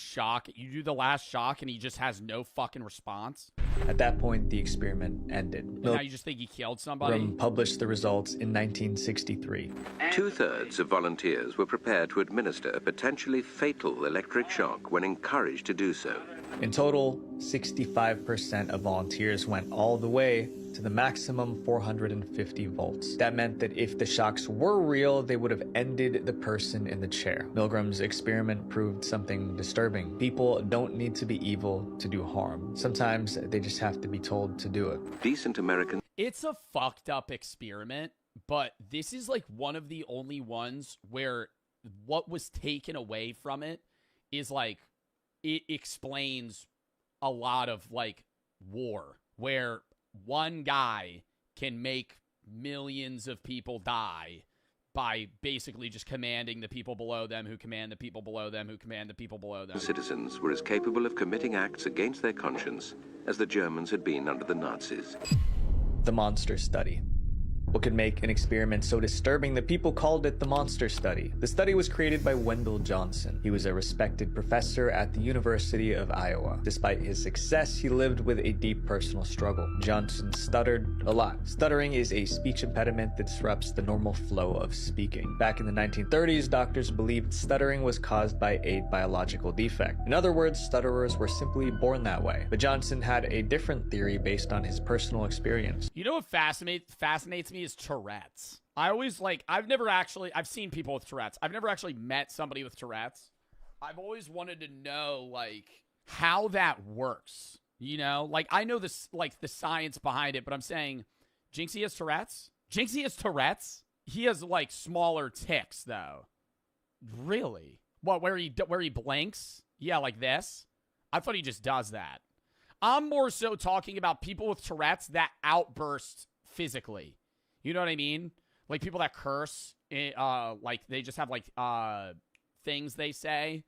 do the last shock and he just has no fucking response? At that point, the experiment ended. And now you just think he killed somebody? Milgram published the results in 1963. 2/3 of volunteers were prepared to administer a potentially fatal electric shock when encouraged to do so. In total, 65% of volunteers went all the way to the maximum 450 volts. That meant that if the shocks were real, they would have ended the person in the chair. Milgram's experiment proved something disturbing. People don't need to be evil to do harm. Sometimes they just have to be told to do it. Decent Americans. It's a fucked up experiment, but this is like one of the only ones where what was taken away from it is like, it explains a lot of like war, where one guy can make millions of people die by basically just commanding the people below them who command the people below them who command the people below them. Citizens were as capable of committing acts against their conscience as the Germans had been under the Nazis. The monster study. What could make an experiment so disturbing that people called it the monster study? The study was created by Wendell Johnson. He was a respected professor at the University of Iowa. Despite his success, he lived with a deep personal struggle. Johnson stuttered a lot. Stuttering is a speech impediment that disrupts the normal flow of speaking. Back in the 1930s, doctors believed stuttering was caused by a biological defect. In other words, stutterers were simply born that way. But Johnson had a different theory based on his personal experience. You know what fascinates me is Tourette's. I've seen people with Tourette's. I've never actually met somebody with Tourette's. I've always wanted to know, like, how that works. You know? Like, I know this, like, the science behind it, but I'm saying, Jinxie has Tourette's? Jinxie has Tourette's? He has, like, smaller tics, though. Really? What, where he blinks? Yeah, like this? I thought he just does that. I'm more so talking about people with Tourette's that outburst physically. You know what I mean? Like people that curse, like they just have like things they say.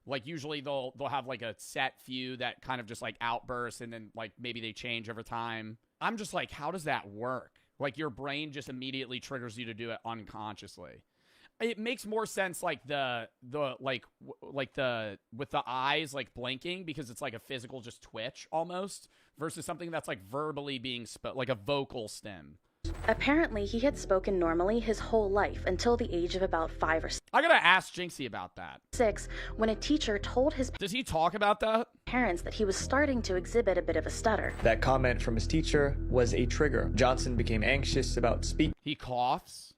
Like usually they'll have like a set few that kind of just like outbursts and then like maybe they change over time. I'm just like, how does that work? Like your brain just immediately triggers you to do it unconsciously. It makes more sense like with the eyes like blinking because it's like a physical just twitch almost versus something that's like verbally being like a vocal stim. Apparently, he had spoken normally his whole life until the age of about 5 or 6. I gotta ask Jinxie about that. 6, when a teacher told his Does he talk about that? Parents that he was starting to exhibit a bit of a stutter. That comment from his teacher was a trigger. Johnson became anxious about speaking. He coughs.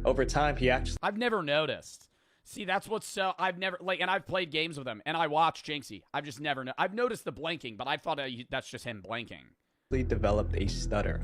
Over time, he actually... I've never noticed. See, that's what's so... I've never... Like, and I've played games with him, and I watched Jinxie. I've just never... I've noticed the blinking, but I thought that's just him blinking. Developed a stutter.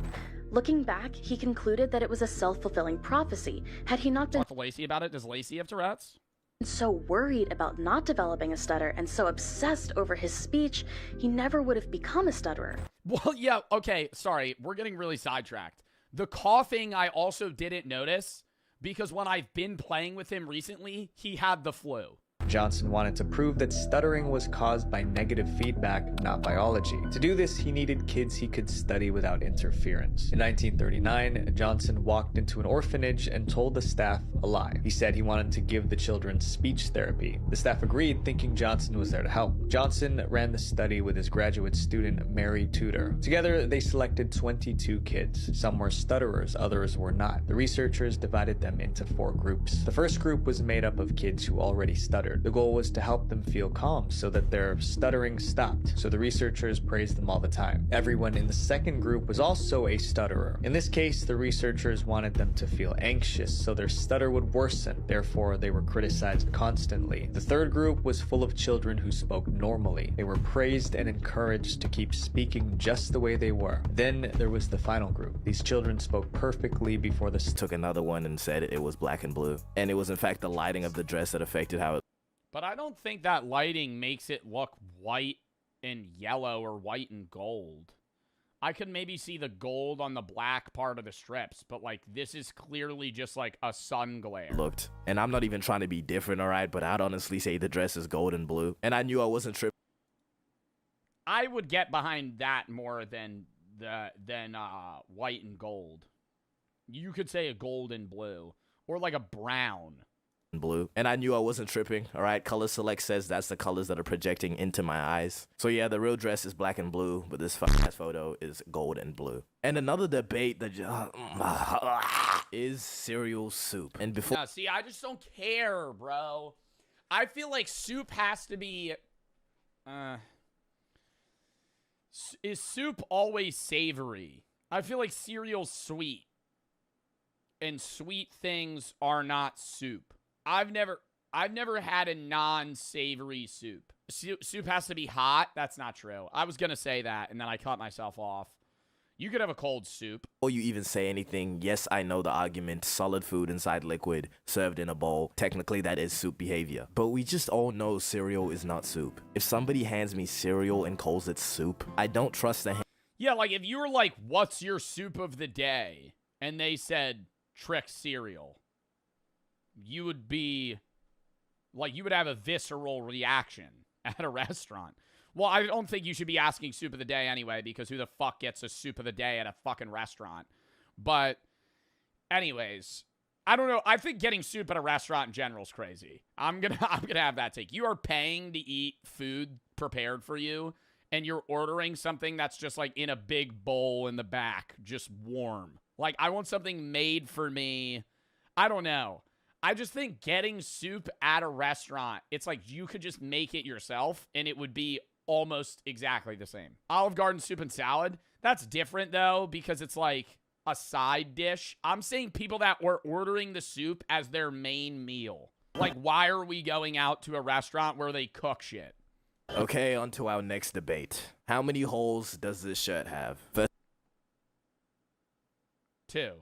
Looking back, he concluded that it was a self-fulfilling prophecy. Had he not been... Talk to Lacey about it. Does Lacey have Tourette's? So worried about not developing a stutter and so obsessed over his speech, he never would have become a stutterer. Well, yeah, okay, sorry. We're getting really sidetracked. The coughing I also didn't notice because when I've been playing with him recently, he had the flu. Johnson wanted to prove that stuttering was caused by negative feedback, not biology. To do this, he needed kids he could study without interference. In 1939, Johnson walked into an orphanage and told the staff a lie. He said he wanted to give the children speech therapy. The staff agreed, thinking Johnson was there to help. Johnson ran the study with his graduate student, Mary Tudor. Together, they selected 22 kids. Some were stutterers, others were not. The researchers divided them into 4 groups. The first group was made up of kids who already stuttered. The goal was to help them feel calm so that their stuttering stopped, so the researchers praised them all the time. Everyone in the second group was also a stutterer. In this case, the researchers wanted them to feel anxious so their stutter would worsen, therefore they were criticized constantly. The third group was full of children who spoke normally. They were praised and encouraged to keep speaking just the way they were. Then there was the final group. These children spoke perfectly before the took another one and said it was black and blue. And it was in fact the lighting of the dress that affected how it... But I don't think that lighting makes it look white and yellow or white and gold. I could maybe see the gold on the black part of the strips, but like this is clearly just like a sun glare. Looked. And I'm not even trying to be different, alright, but I'd honestly say the dress is gold and blue. And I knew I wasn't tripping. I would get behind that more than white and gold. You could say a gold and blue. Or like a brown. blue. And I knew I wasn't tripping, all right? Color Select says that's the colors that are projecting into my eyes. So yeah, the real dress is black and blue, but this ass photo is gold and blue. And another debate that is cereal soup. And before... No, see, I just don't care, bro. I feel like soup has to be... is soup always savory? I feel like cereal's sweet. And sweet things are not soup. I've never had a non-savory soup. Soup has to be hot? That's not true. I was going to say that, and then I cut myself off. You could have a cold soup. Before you even say anything, yes, I know the argument, solid food inside liquid, served in a bowl. Technically, that is soup behavior. But we just all know cereal is not soup. If somebody hands me cereal and calls it soup, I don't trust the... Yeah, like if you were like, what's your soup of the day? And they said, Trick cereal. You would be... like, you would have a visceral reaction at a restaurant. Well, I don't think you should be asking soup of the day anyway, because who the fuck gets a soup of the day at a fucking restaurant? But anyways, I don't know. I think getting soup at a restaurant in general is crazy. I'm gonna have that take. You are paying to eat food prepared for you, and you're ordering something that's just like in a big bowl in the back, just warm. Like, I want something made for me. I don't know. I just think getting soup at a restaurant, it's like you could just make it yourself, and it would be almost exactly the same. Olive Garden soup and salad, that's different though, because it's like a side dish. I'm saying people that were ordering the soup as their main meal. Like, why are we going out to a restaurant where they cook shit? Okay, on to our next debate. How many holes does this shirt have? 2.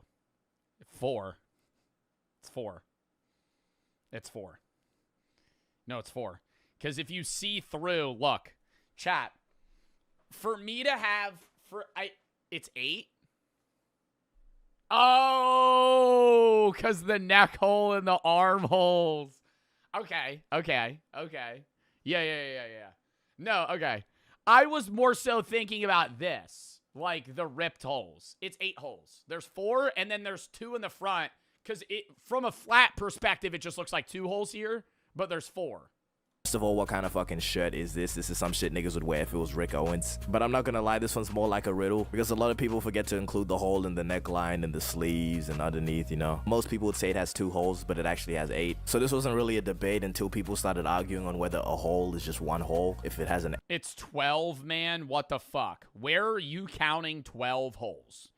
4. It's 4. It's 4. No, it's 4. Because if you see through, look, chat, for me to have, it's 8. Oh, because the neck hole and the arm holes. Okay. Yeah. No, okay. I was more so thinking about this, like the ripped holes. It's 8 holes. There's 4, and then there's 2 in the front, because from a flat perspective, it just looks like 2 holes here, but there's 4. First of all, what kind of fucking shirt is this? This is some shit niggas would wear if it was Rick Owens. But I'm not gonna lie, this one's more like a riddle, because a lot of people forget to include the hole in the neckline and the sleeves and underneath, you know. Most people would say it has 2 holes, but it actually has 8. So this wasn't really a debate until people started arguing on whether a hole is just one hole, if it has an... It's 12, man. What the fuck? Where are you counting 12 holes?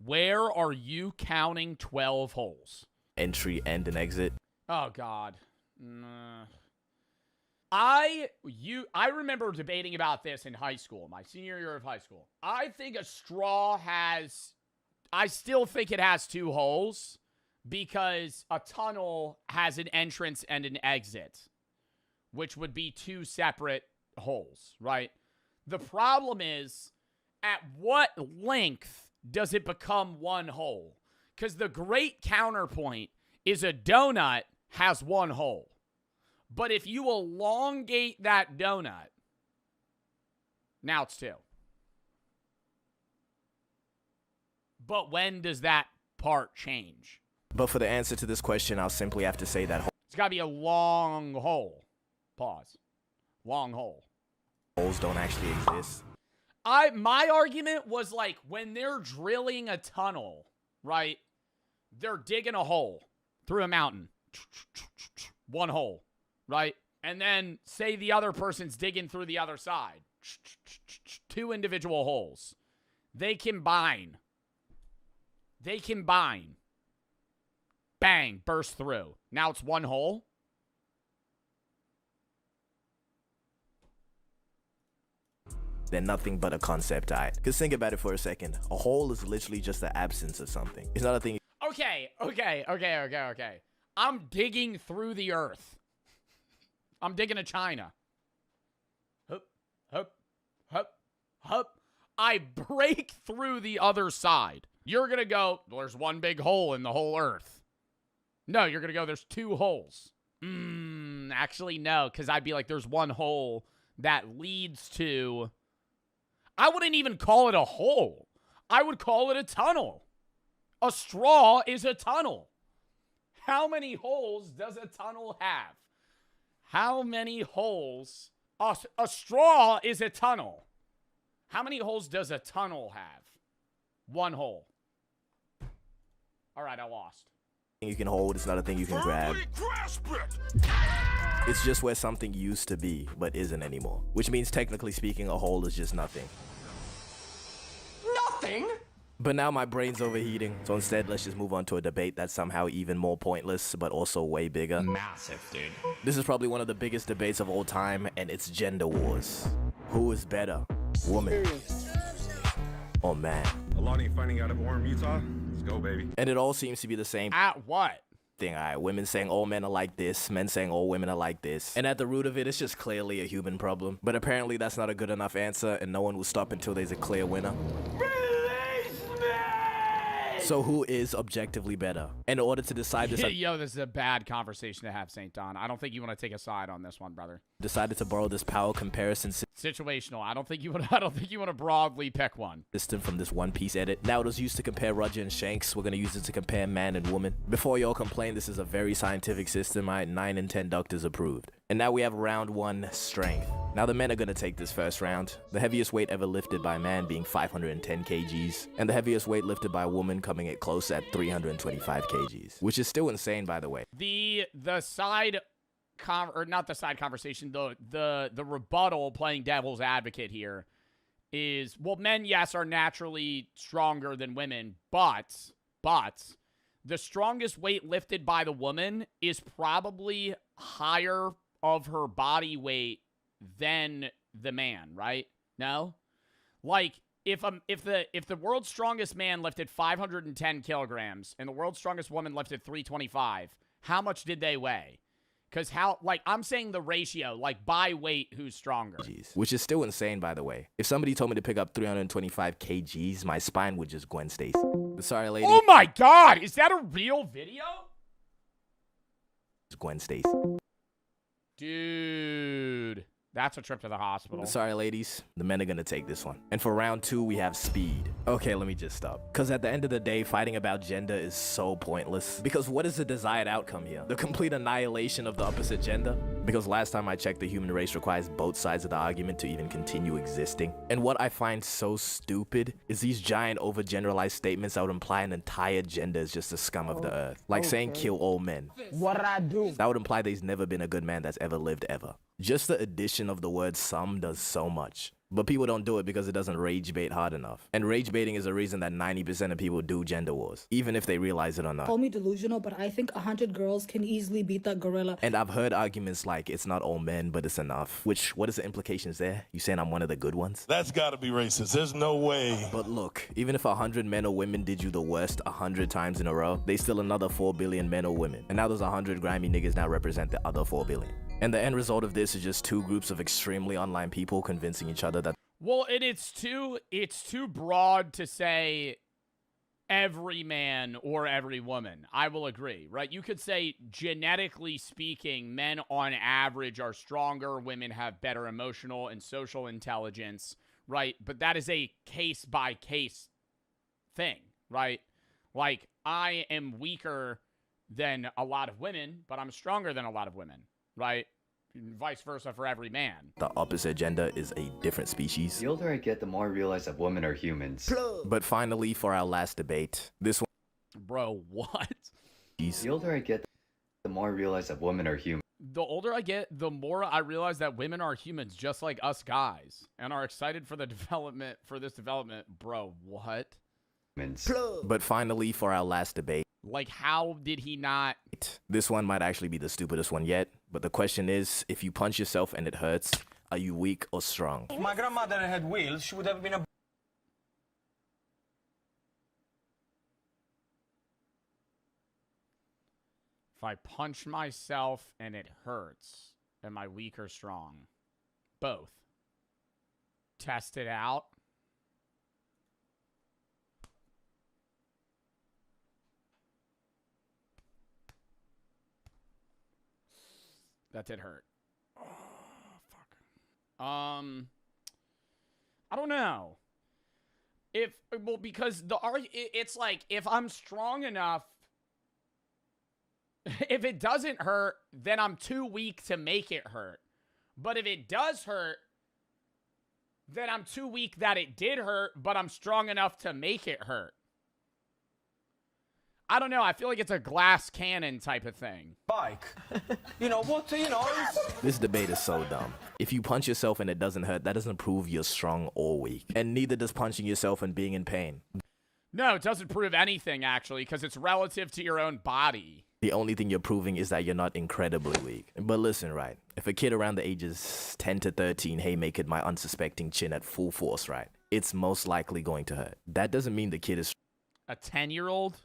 Where are you counting 12 holes? Entry and an exit. Oh, God. I remember debating about this in high school, my senior year of high school. I think a straw I still think it has 2 holes, because a tunnel has an entrance and an exit, which would be 2 separate holes, right? The problem is, at what length does it become 1 hole? Because the great counterpoint is a donut has 1 hole. But if you elongate that donut, now it's 2. But when does that part change? But for the answer to this question, I'll simply have to say that it's got to be a long hole. Pause. Long hole. Holes don't actually exist. My argument was like, when they're drilling a tunnel, right? They're digging a hole through a mountain. 1 hole. Right? And then say the other person's digging through the other side. 2 individual holes. They combine. Bang, burst through. Now it's 1 hole. They're nothing but a concept art. Because think about it for a second. A hole is literally just the absence of something. It's not a thing. Okay. I'm digging through the earth. I'm digging a China. Hup. I break through the other side. You're going to go, there's 1 big hole in the whole earth. No, you're going to go, there's 2 holes. Actually, no, because I'd be like, there's 1 hole that leads to... I wouldn't even call it a hole. I would call it a tunnel. A straw is a tunnel. How many holes does a tunnel have? How many holes? A straw is a tunnel. How many holes does a tunnel have? 1 hole. All right, I lost. You can hold, it's not a thing you can grab. It's just where something used to be, but isn't anymore. Which means, technically speaking, a hole is just nothing. Nothing? But now my brain's overheating, so instead let's just move on to a debate that's somehow even more pointless, but also way bigger. Massive, dude. This is probably one of the biggest debates of all time, and it's gender wars. Who is better, woman or man? Alani finding out of Orem, Utah? Let's go, baby. And it all seems to be the same At what? thing. Alright, women saying all men are like this, men saying all women are like this. And at the root of it, it's just clearly a human problem. But apparently that's not a good enough answer, and no one will stop until there's a clear winner. So who is objectively better? In order to decide this, Yo, this is a bad conversation to have, St. Don. I don't think you want to take a side on this one, brother. decided to borrow this power comparison Situational. I don't think you want to broadly pick one. system from this One Piece edit. Now it was used to compare Roger and Shanks. We're gonna use it to compare man and woman. Before y'all complain, this is a very scientific system. 9 in 10 doctors approved. And now we have round 1, strength. Now the men are gonna take this first round. The heaviest weight ever lifted by a man being 510 kgs, and the heaviest weight lifted by a woman coming at close at 325 kgs, which is still insane, by the way. The side or not the side conversation, the rebuttal, playing devil's advocate here, is, well, men, yes, are naturally stronger than women, but the strongest weight lifted by the woman is probably higher of her body weight than the man, right? No? Like, if the world's strongest man lifted 510 kilograms and the world's strongest woman lifted 325, how much did they weigh? Because I'm saying the ratio, like, by weight, who's stronger. Which is still insane, by the way. If somebody told me to pick up 325 kgs, my spine would just Gwen Stacy. Sorry, lady. Oh my God, is that a real video? It's Gwen Stacy. Dude, that's a trip to the hospital. Sorry, ladies. The men are gonna take this one. And for round 2, we have speed. Okay, let me just stop. Because at the end of the day, fighting about gender is so pointless. Because what is the desired outcome here? The complete annihilation of the opposite gender? Because last time I checked, the human race requires both sides of the argument to even continue existing. And what I find so stupid is these giant overgeneralized statements that would imply an entire gender is just the scum of the earth. Like saying kill all men. What I do? That would imply there's never been a good man that's ever lived ever. Just the addition of the word some does so much. But people don't do it because it doesn't rage bait hard enough. And rage baiting is a reason that 90% of people do gender wars, even if they realize it or not. Call me delusional, but I think 100 girls can easily beat that gorilla. And I've heard arguments like, it's not all men, but it's enough. Which, what is the implications there? You saying I'm one of the good ones? That's gotta be racist. There's no way. But look, even if 100 men or women did you the worst 100 times in a row, they still another 4 billion men or women. And now those 100 grimy niggas now represent the other 4 billion. And the end result of this is just 2 groups of extremely online people convincing each other that well, and it's too broad to say every man or every woman. I will agree, right? You could say, genetically speaking, men on average are stronger, women have better emotional and social intelligence, right? But that is a case-by-case thing, right? Like, I am weaker than a lot of women, but I'm stronger than a lot of women, right? Vice versa for every man. the opposite gender is a different species. The older I get, the more I realize that women are humans. But finally, for our last debate, this one. Bro, what? The older I get, the more I realize that women are humans. The older I get, the more I realize that women are humans just like us guys and are excited for this development. Bro, what? But finally, for our last debate. Like, how did he not? This one might actually be the stupidest one yet, but the question is, if you punch yourself and it hurts, are you weak or strong? If my grandmother had wheels, she would have been a... If I punch myself and it hurts, am I weak or strong? Both. Test it out. That did hurt. Oh, fuck. I don't know. Because it's like, if I'm strong enough, If it doesn't hurt, then I'm too weak to make it hurt. But if it does hurt, then I'm too weak that it did hurt, but I'm strong enough to make it hurt. I don't know. I feel like it's a glass cannon type of thing. Bike. You know what? You know. This debate is so dumb. If you punch yourself and it doesn't hurt, that doesn't prove you're strong or weak. And neither does punching yourself and being in pain. No, it doesn't prove anything, actually, because it's relative to your own body. The only thing you're proving is that you're not incredibly weak. But listen, right? If a kid around the ages 10 to 13 haymakered my unsuspecting chin at full force, right? It's most likely going to hurt. That doesn't mean the kid is... A 10-year-old?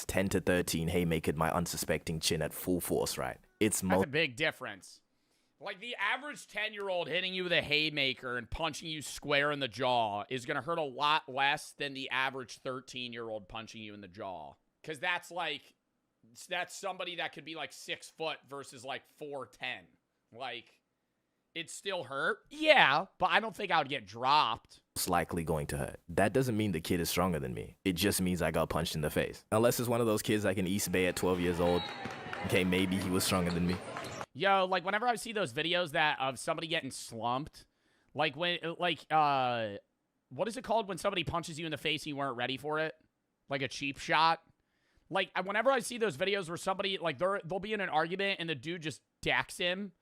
10 to 13 haymakered my unsuspecting chin at full force, right? It's That's a big difference. Like, the average 10-year-old hitting you with a haymaker and punching you square in the jaw is going to hurt a lot less than the average 13-year-old punching you in the jaw. Because that's, like, that's somebody that could be, like, 6 foot versus, like, 4'10". Like, it still hurt? Yeah, but I don't think I would get dropped. It's likely going to hurt. That doesn't mean the kid is stronger than me. It just means I got punched in the face. Unless it's one of those kids like in East Bay at 12 years old. Okay, maybe he was stronger than me. Yo, like, whenever I see those videos that of somebody getting slumped, like, when, like, what is it called when somebody punches you in the face and you weren't ready for it? Like a cheap shot? Like, whenever I see those videos where somebody, like, they'll be in an argument and the dude just decks him.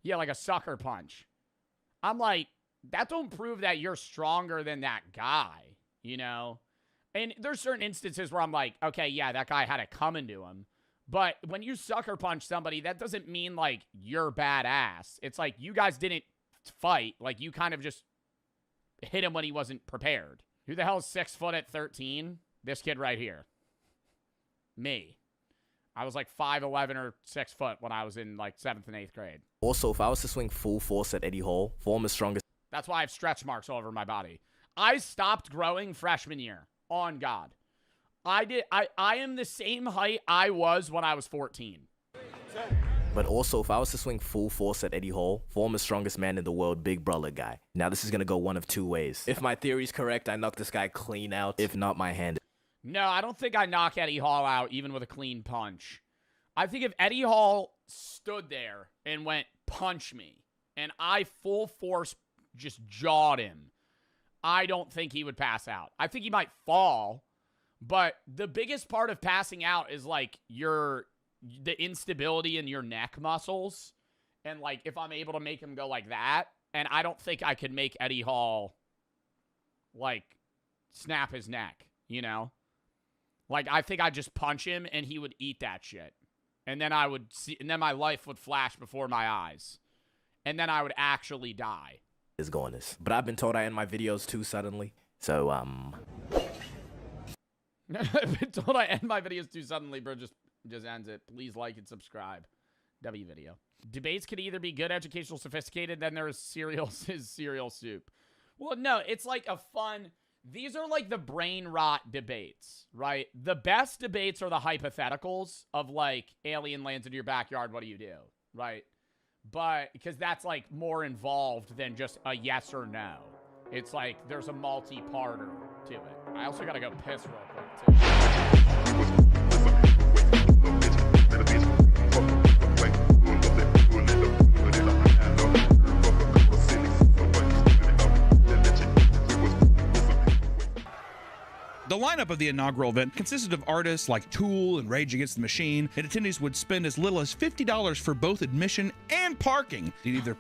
Yeah, like a sucker punch. I'm like, that don't prove that you're stronger than that guy, you know? And there's certain instances where I'm like, okay, yeah, that guy had it coming to him. But when you sucker punch somebody, that doesn't mean, like, you're badass. It's like, you guys didn't fight. Like, you kind of just hit him when he wasn't prepared. Who the hell is 6 foot at 13? This kid right here. Me. I was like 5'11" or 6 foot when I was in, like, 7th and 8th grade. Also, if I was to swing full force at Eddie Hall, form is strongest. That's why I have stretch marks all over my body. I stopped growing freshman year. On God. I am the same height I was when I was 14. But also, if I was to swing full force at Eddie Hall, former strongest man in the world, big brother guy. Now, this is going to go one of two ways. If my theory's correct, I knock this guy clean out. If not, my hand. No, I don't think I knock Eddie Hall out even with a clean punch. I think if Eddie Hall stood there and went, punch me, and I full force just jawed him, I don't think he would pass out. I think he might fall. But the biggest part of passing out is, like, the instability in your neck muscles. And, like, if I'm able to make him go like that, and I don't think I could make Eddie Hall, like, snap his neck, you know? Like, I think I'd just punch him, and he would eat that shit. And then and then my life would flash before my eyes. And then I would actually die. Is going this. But I've been told I end my videos too suddenly. So, I've been told I end my videos too suddenly, bro. Just ends it. Please like and subscribe. W video. Debates could either be good, educational, sophisticated, then there is cereal soup. Well, no, it's like a fun... These are like the brain rot debates, right? The best debates are the hypotheticals of, like, alien lands into your backyard, what do you do, right? But, because that's, like, more involved than just a yes or no. It's like, there's a multi-parter to it. I also gotta go piss real quick, too. The lineup of the inaugural event consisted of artists like Tool and Rage Against the Machine, and attendees would spend as little as $50 for both admission and parking. They'd either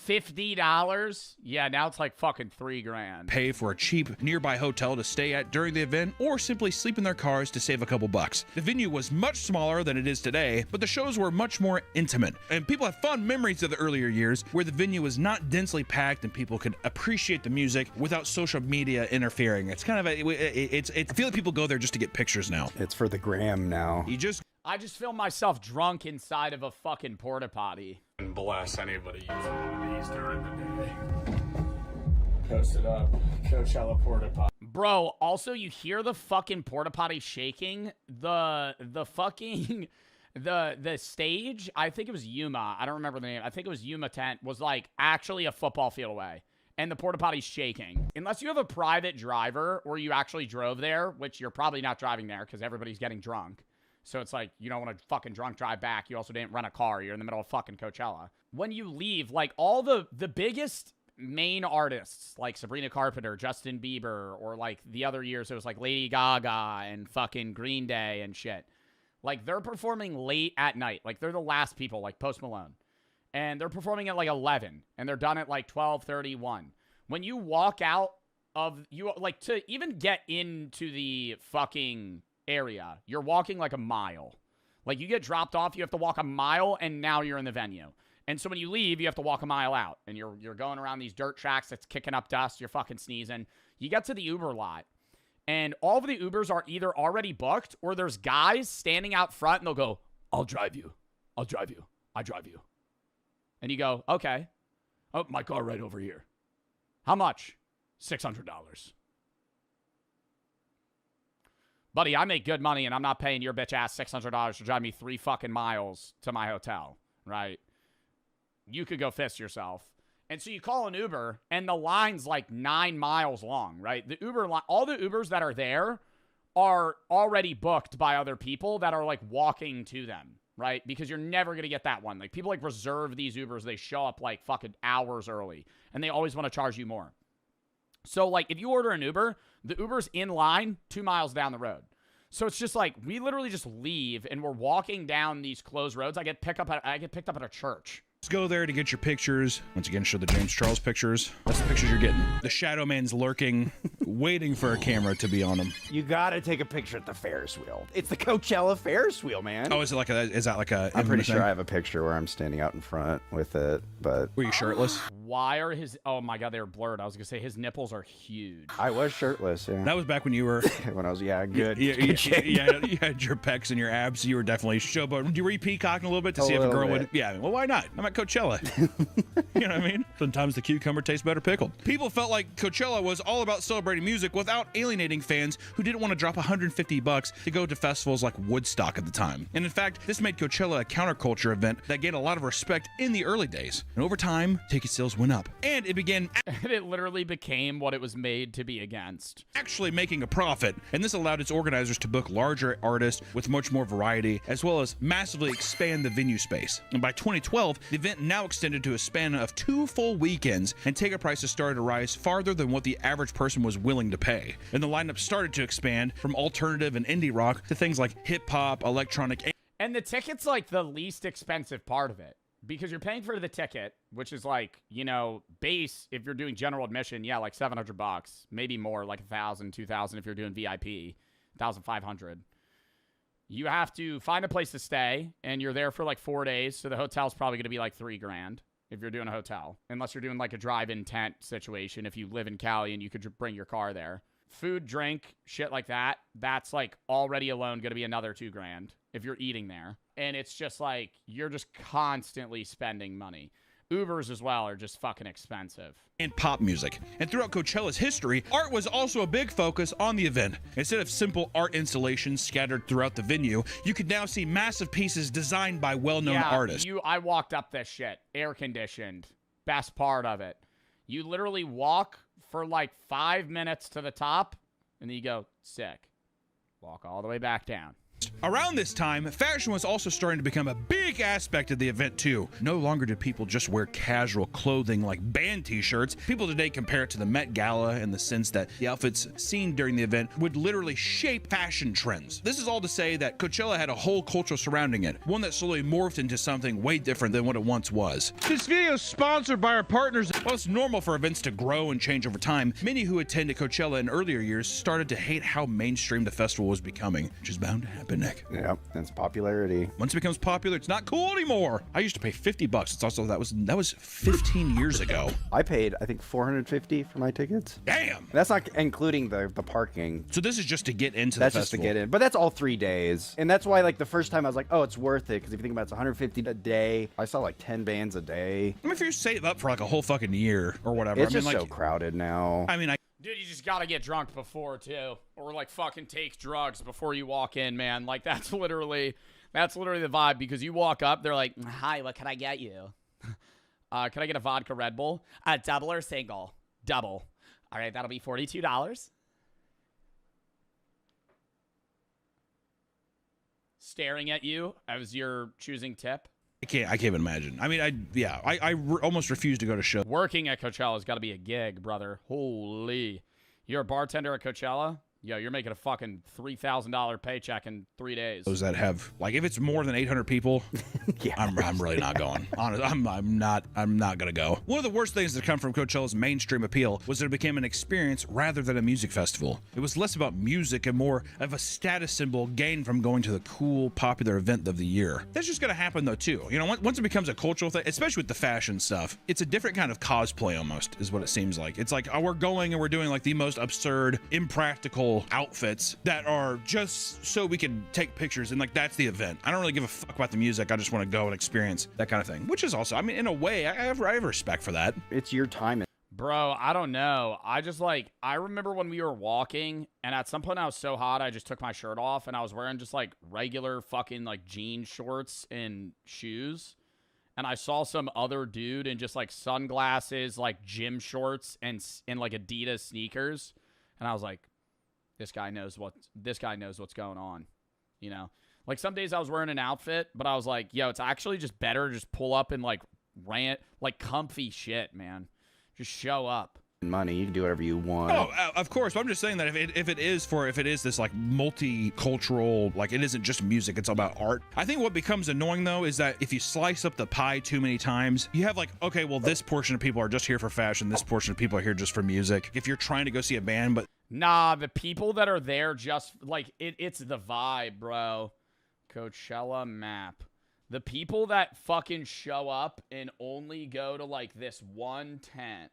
$50? Yeah, now it's like fucking $3,000. pay for a cheap nearby hotel to stay at during the event, or simply sleep in their cars to save a couple bucks. The venue was much smaller than it is today, but the shows were much more intimate, and people have fond memories of the earlier years where the venue was not densely packed and people could appreciate the music without social media interfering. It's kind of I feel like people go there just to get pictures now. It's for the gram now. I just feel myself drunk inside of a fucking porta potty. And bless anybody using one of these during the day. Post it up. Coachella porta potty. Bro, also you hear the fucking porta potty shaking. The fucking the stage, I think it was Yuma. I don't remember the name. I think it was Yuma tent, was like actually a football field away. and the porta potty's shaking. Unless you have a private driver or you actually drove there, which you're probably not driving there because everybody's getting drunk. So it's like, you don't want to fucking drunk drive back. You also didn't rent a car. You're in the middle of fucking Coachella. When you leave, like, all the biggest main artists, like Sabrina Carpenter, Justin Bieber, or, like, the other years, it was, like, Lady Gaga and fucking Green Day and shit. Like, they're performing late at night. Like, they're the last people, like Post Malone. And they're performing at, like, 11. And they're done at, like, 12:31. When you walk out of, you, like, to even get into the fucking area, you're walking like a mile. Like, you get dropped off, you have to walk a mile, and now you're in the venue. And so when you leave, you have to walk a mile out, and you're going around these dirt tracks that's kicking up dust, you're fucking sneezing. You get to the Uber lot, and all of the Ubers are either already booked, or there's guys standing out front, and they'll go, I'll drive you. I'll drive you. I drive you. And you go, okay. Oh, my car right over here. How much? $600. Buddy, I make good money, and I'm not paying your bitch ass $600 to drive me 3 fucking miles to my hotel, right? You could go fist yourself. And so you call an Uber, and the line's like 9 miles long, right? The Uber line, all the Ubers that are there are already booked by other people that are like walking to them, right? Because you're never going to get that one. Like, people like reserve these Ubers. They show up like fucking hours early, and they always want to charge you more. So, like, if you order an Uber, the Uber's in line 2 miles down the road. So it's just like, we literally just leave, and we're walking down these closed roads. I get picked up at a church. Let's go there to get your pictures. Once again, show the James Charles pictures. That's the pictures you're getting. The Shadow Man's lurking, waiting for a camera to be on him. You gotta take a picture at the Ferris wheel. It's the Coachella Ferris wheel, man. Oh, is that like a? I'm pretty sure I have a picture where I'm standing out in front with it, but... Were you shirtless? Why are his... Oh my God, they were blurred. I was gonna say his nipples are huge. I was shirtless, yeah. That was back when you were... when I was, good. You had your pecs and your abs. You were definitely showboating. You were peacocking a little bit to see if a girl would... Yeah, well, why not? I'm at Coachella. You know what I mean? Sometimes the cucumber tastes better pickled. People felt like Coachella was all about celebrating music without alienating fans who didn't want to drop $150 to go to festivals like Woodstock at the time. And in fact, this made Coachella a counterculture event that gained a lot of respect in the early days. And over time, ticket sales went up. And it began... And it literally became what it was made to be against. Actually making a profit. And this allowed its organizers to book larger artists with much more variety, as well as massively expand the venue space. And by 2012, the event now extended to a span of 2 full weekends, and ticket prices started to rise farther than what the average person was willing to pay. And the lineup started to expand from alternative and indie rock to things like hip-hop, electronic... And the ticket's like the least expensive part of it, because you're paying for the ticket, which is like, you know, base, if you're doing general admission, yeah, like $700, maybe more, like $1,000, $2,000 if you're doing VIP, $1,500. You have to find a place to stay, and you're there for like 4 days, so the hotel's probably going to be like $3,000 if you're doing a hotel, unless you're doing like a drive-in tent situation. If you live in Cali and you could bring your car there, food, drink, shit like that, that's like already alone going to be another $2,000 if you're eating there. And it's just like, you're just constantly spending money. Ubers as well are just fucking expensive. And pop music. And throughout Coachella's history, art was also a big focus on the event. Instead of simple art installations scattered throughout the venue, you could now see massive pieces designed by well-known artists. I walked up this shit, air conditioned, best part of it. You literally walk for like 5 minutes to the top, and then you go, sick. Walk all the way back down. Around this time, fashion was also starting to become a big aspect of the event too. No longer do people just wear casual clothing like band t-shirts. People today compare it to the Met Gala in the sense that the outfits seen during the event would literally shape fashion trends. This is all to say that Coachella had a whole culture surrounding it, one that slowly morphed into something way different than what it once was. This video is sponsored by our partners. While it's normal for events to grow and change over time, many who attended Coachella in earlier years started to hate how mainstream the festival was becoming, which is bound to happen. Nick. Yep, that's popularity. Once it becomes popular, it's not cool anymore. I used to pay $50. It's also that was 15 years ago. I paid, I think, $450 for my tickets. Damn. That's not including the parking. So this is just to get into the festival. That's just to get in, but that's all 3 days, and that's why like the first time I was like, oh, it's worth it, because if you think about it, it's $150 a day. I saw like 10 bands a day. I mean, if you save up for like a whole fucking year or whatever, it's just so crowded now. I mean, Dude, you just gotta get drunk before, too. Or, like, fucking take drugs before you walk in, man. Like, that's literally the vibe, because you walk up, they're like, hi, what can I get you? Can I get a vodka Red Bull? A double or single? double. All right, that'll be $42. Staring at you as you're choosing tip. I can't even imagine. I mean, I almost refuse to go to shows. Working at Coachella's got to be a gig, brother. Holy. You're a bartender at Coachella? Yo, you're making a fucking $3,000 paycheck in 3 days. Those that have, like, if it's more than 800 people, yeah, I'm really not going. Honestly, I'm not gonna go. One of the worst things that come from Coachella's mainstream appeal was that it became an experience rather than a music festival. It was less about music and more of a status symbol gained from going to the cool, popular event of the year. That's just gonna happen though too. You know, once it becomes a cultural thing, especially with the fashion stuff, it's a different kind of cosplay almost, is what it seems like. It's like, oh, we're going and we're doing like the most absurd, impractical outfits that are just so we can take pictures, and like that's the event. I don't really give a fuck about the music. I just want to go and experience that kind of thing, which is also, I mean, in a way, I have respect for that. It's your time. Bro, I don't know. I remember when we were walking, and at some point I was so hot, I just took my shirt off, and I was wearing just like regular fucking like jean shorts and shoes. And I saw some other dude in just like sunglasses, like gym shorts, and like Adidas sneakers. And I was like, this guy knows what's going on, you know? Like some days I was wearing an outfit, but I was like, yo, it's actually just better to just pull up and like rant, like comfy shit, man. Just show up. Money, you can do whatever you want. Oh, of course. But I'm just saying that if it is this like multicultural, like it isn't just music, it's all about art. I think what becomes annoying though is that if you slice up the pie too many times, you have like, okay, well, this portion of people are just here for fashion, this portion of people are here just for music. If you're trying to go see a band, but nah, the people that are there just like it's the vibe, bro. Coachella map. The people that fucking show up and only go to like this one tent.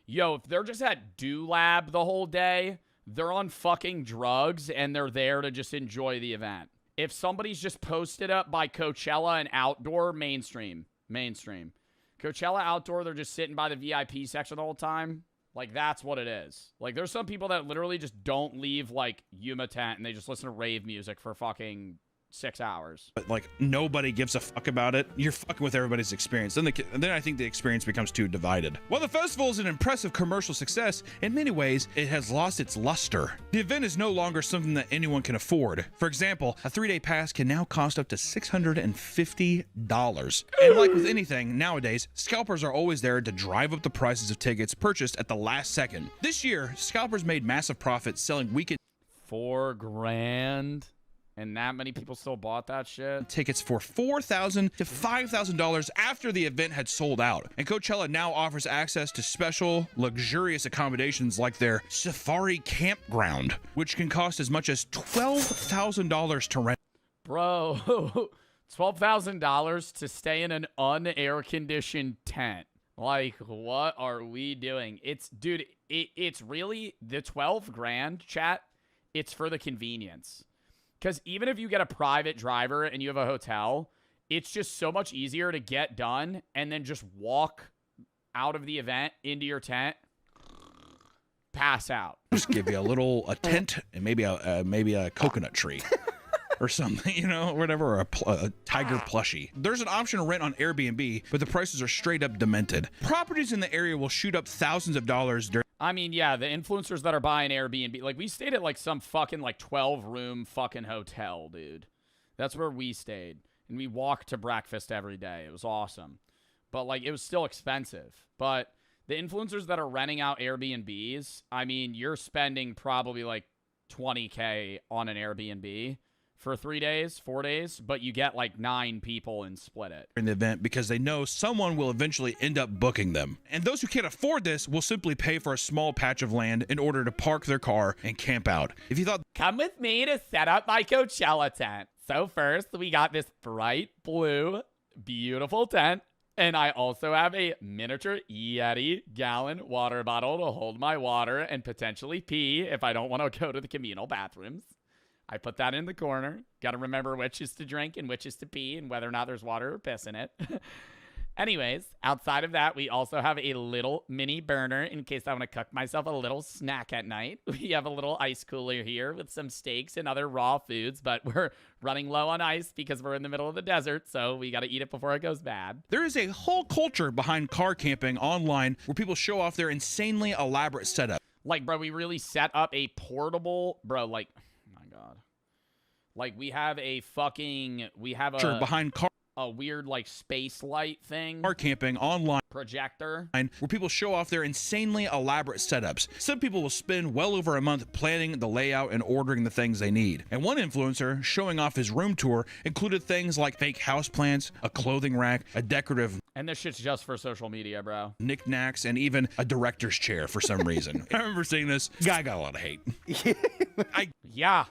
Yo, if they're just at Do Lab the whole day, they're on fucking drugs and they're there to just enjoy the event. If somebody's just posted up by Coachella and outdoor, mainstream. Coachella outdoor, they're just sitting by the VIP section the whole time. Like, that's what it is. Like, there's some people that literally just don't leave, like, Yuma tent and they just listen to rave music for fucking 6 hours. But like nobody gives a fuck about it. You're fucking with everybody's experience. Then I think the experience becomes too divided. While the festival is an impressive commercial success, in many ways it has lost its luster. The event is no longer something that anyone can afford. For example, a 3-day pass can now cost up to $650. And like with anything nowadays, scalpers are always there to drive up the prices of tickets purchased at the last second. This year, scalpers made massive profits selling weekend $4,000. And that many people still bought that shit? Tickets for $4,000 to $5,000 after the event had sold out. And Coachella now offers access to special, luxurious accommodations like their Safari Campground, which can cost as much as $12,000 to rent. Bro, $12,000 to stay in an unair-conditioned tent. Like, what are we doing? It's really the 12 grand, chat. It's for the convenience. Because even if you get a private driver and you have a hotel, it's just so much easier to get done and then just walk out of the event into your tent, pass out. Just give you a tent and maybe a coconut tree. Or something, you know, whatever, or a tiger plushie. There's an option to rent on Airbnb, but the prices are straight up demented. Properties in the area will shoot up thousands of dollars during. I mean, yeah, the influencers that are buying Airbnb, like we stayed at like some fucking like 12-room fucking hotel, dude. That's where we stayed. And we walked to breakfast every day. It was awesome. But like it was still expensive. But the influencers that are renting out Airbnbs, I mean, you're spending probably like $20K on an Airbnb for 3 days, 4 days, but you get like 9 people and split it. In the event because they know someone will eventually end up booking them. And those who can't afford this will simply pay for a small patch of land in order to park their car and camp out. If you thought, come with me to set up my Coachella tent. So first, we got this bright blue, beautiful tent. And I also have a miniature Yeti gallon water bottle to hold my water and potentially pee if I don't want to go to the communal bathrooms. I put that in the corner. Got to remember which is to drink and which is to pee and whether or not there's water or piss in it. Anyways, outside of that, we also have a little mini burner in case I want to cook myself a little snack at night. We have a little ice cooler here with some steaks and other raw foods, but we're running low on ice because we're in the middle of the desert, so we got to eat it before it goes bad. There is a whole culture behind car camping online where people show off their insanely elaborate setup. Like, bro, we really set up a portable, bro, like, oh my God. Like, we have a behind a weird, like, space light thing. Car camping online. Projector. Where people show off their insanely elaborate setups. Some people will spend well over a month planning the layout and ordering the things they need. And one influencer showing off his room tour included things like fake houseplants, a clothing rack, a decorative... And this shit's just for social media, bro. Knickknacks, and even a director's chair for some reason. I remember seeing this. Guy got a lot of hate. Yeah.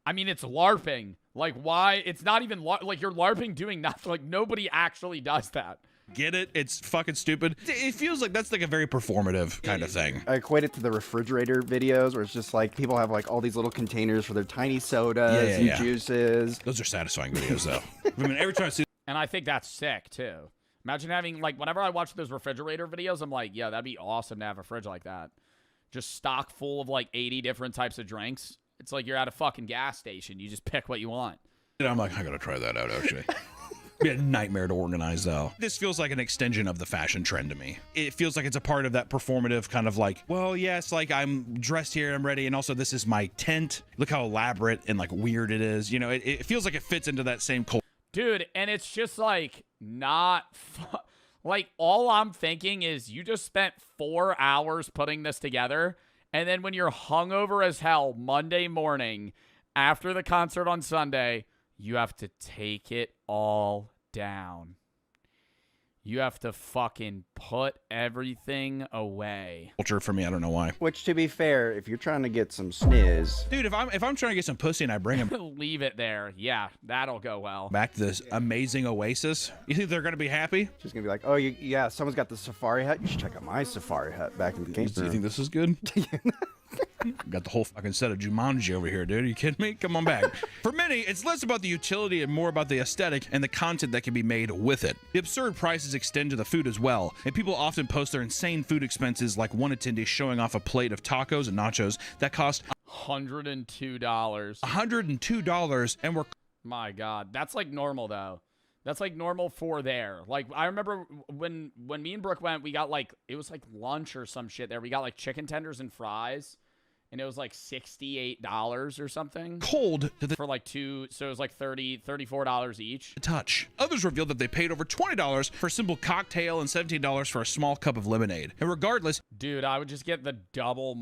I mean, it's LARPing. Like, why? It's not even, like, you're LARPing doing nothing. Like, nobody actually does that. Get it? It's fucking stupid. It feels like that's like a very performative kind of thing. I equate it to the refrigerator videos where it's just like people have like all these little containers for their tiny sodas and juices. Those are satisfying videos, though. I mean, every time I see... And I think that's sick, too. Imagine having, like, whenever I watch those refrigerator videos, I'm like, yeah, that'd be awesome to have a fridge like that. Just stock full of, like, 80 different types of drinks. It's like you're at a fucking gas station. You just pick what you want. And I'm like, I gotta try that out, actually. Be a nightmare to organize, though. This feels like an extension of the fashion trend to me. It feels like it's a part of that performative kind of like, well, yes, like I'm dressed here, I'm ready, and also this is my tent. Look how elaborate and like weird it is. You know, it feels like it fits into that same culture. Dude, and it's just like not like all I'm thinking is you just spent 4 hours putting this together, and then when you're hungover as hell Monday morning after the concert on Sunday, you have to take it all down. You have to fucking put everything away. Culture for me, I don't know why. Which, to be fair, if you're trying to get some sniz, dude, if I'm trying to get some pussy and I bring him, leave it there. Yeah, that'll go well. Back to this amazing oasis. You think they're gonna be happy? She's gonna be like, oh, yeah, someone's got the safari hut. You should check out my safari hut back in the game. Do you think this is good? Got the whole fucking set of Jumanji over here, dude. Are you kidding me? Come on back. For many, it's less about the utility and more about the aesthetic and the content that can be made with it. The absurd prices extend to the food as well, and people often post their insane food expenses, like one attendee showing off a plate of tacos and nachos that cost $102. $102, and we're... My God, that's like normal, though. That's like normal for there. Like, I remember when me and Brooke went, we got like, it was like lunch or some shit there. We got like chicken tenders and fries. And it was like $68 or something. Cold for like two, so it was like $34 each. Touch. Others revealed that they paid over $20 for a simple cocktail and $17 for a small cup of lemonade. And regardless, dude, I would just get the double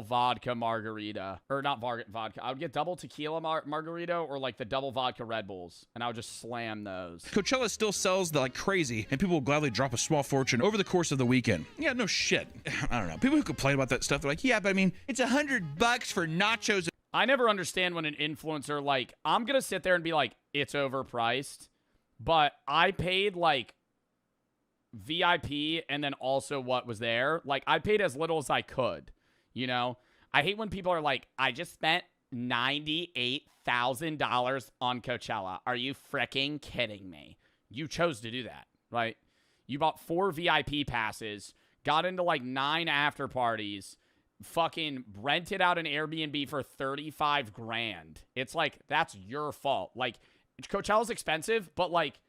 vodka margarita, or not vodka. I would get double tequila margarita or like the double vodka Red Bulls, and I would just slam those. Coachella still sells like crazy, and people will gladly drop a small fortune over the course of the weekend. Yeah, no shit. I don't know. People who complain about that stuff, they're like, yeah, but I mean, it's $100 for nachos. I never understand when an influencer, like, I'm going to sit there and be like, it's overpriced, but I paid like VIP and then also what was there. Like, I paid as little as I could, you know? I hate when people are like, I just spent $98,000 on Coachella. Are you freaking kidding me? You chose to do that, right? You bought 4 VIP passes, got into like 9 after parties, fucking rented out an Airbnb for $35,000. It's like, that's your fault. Like, Coachella's expensive, but like,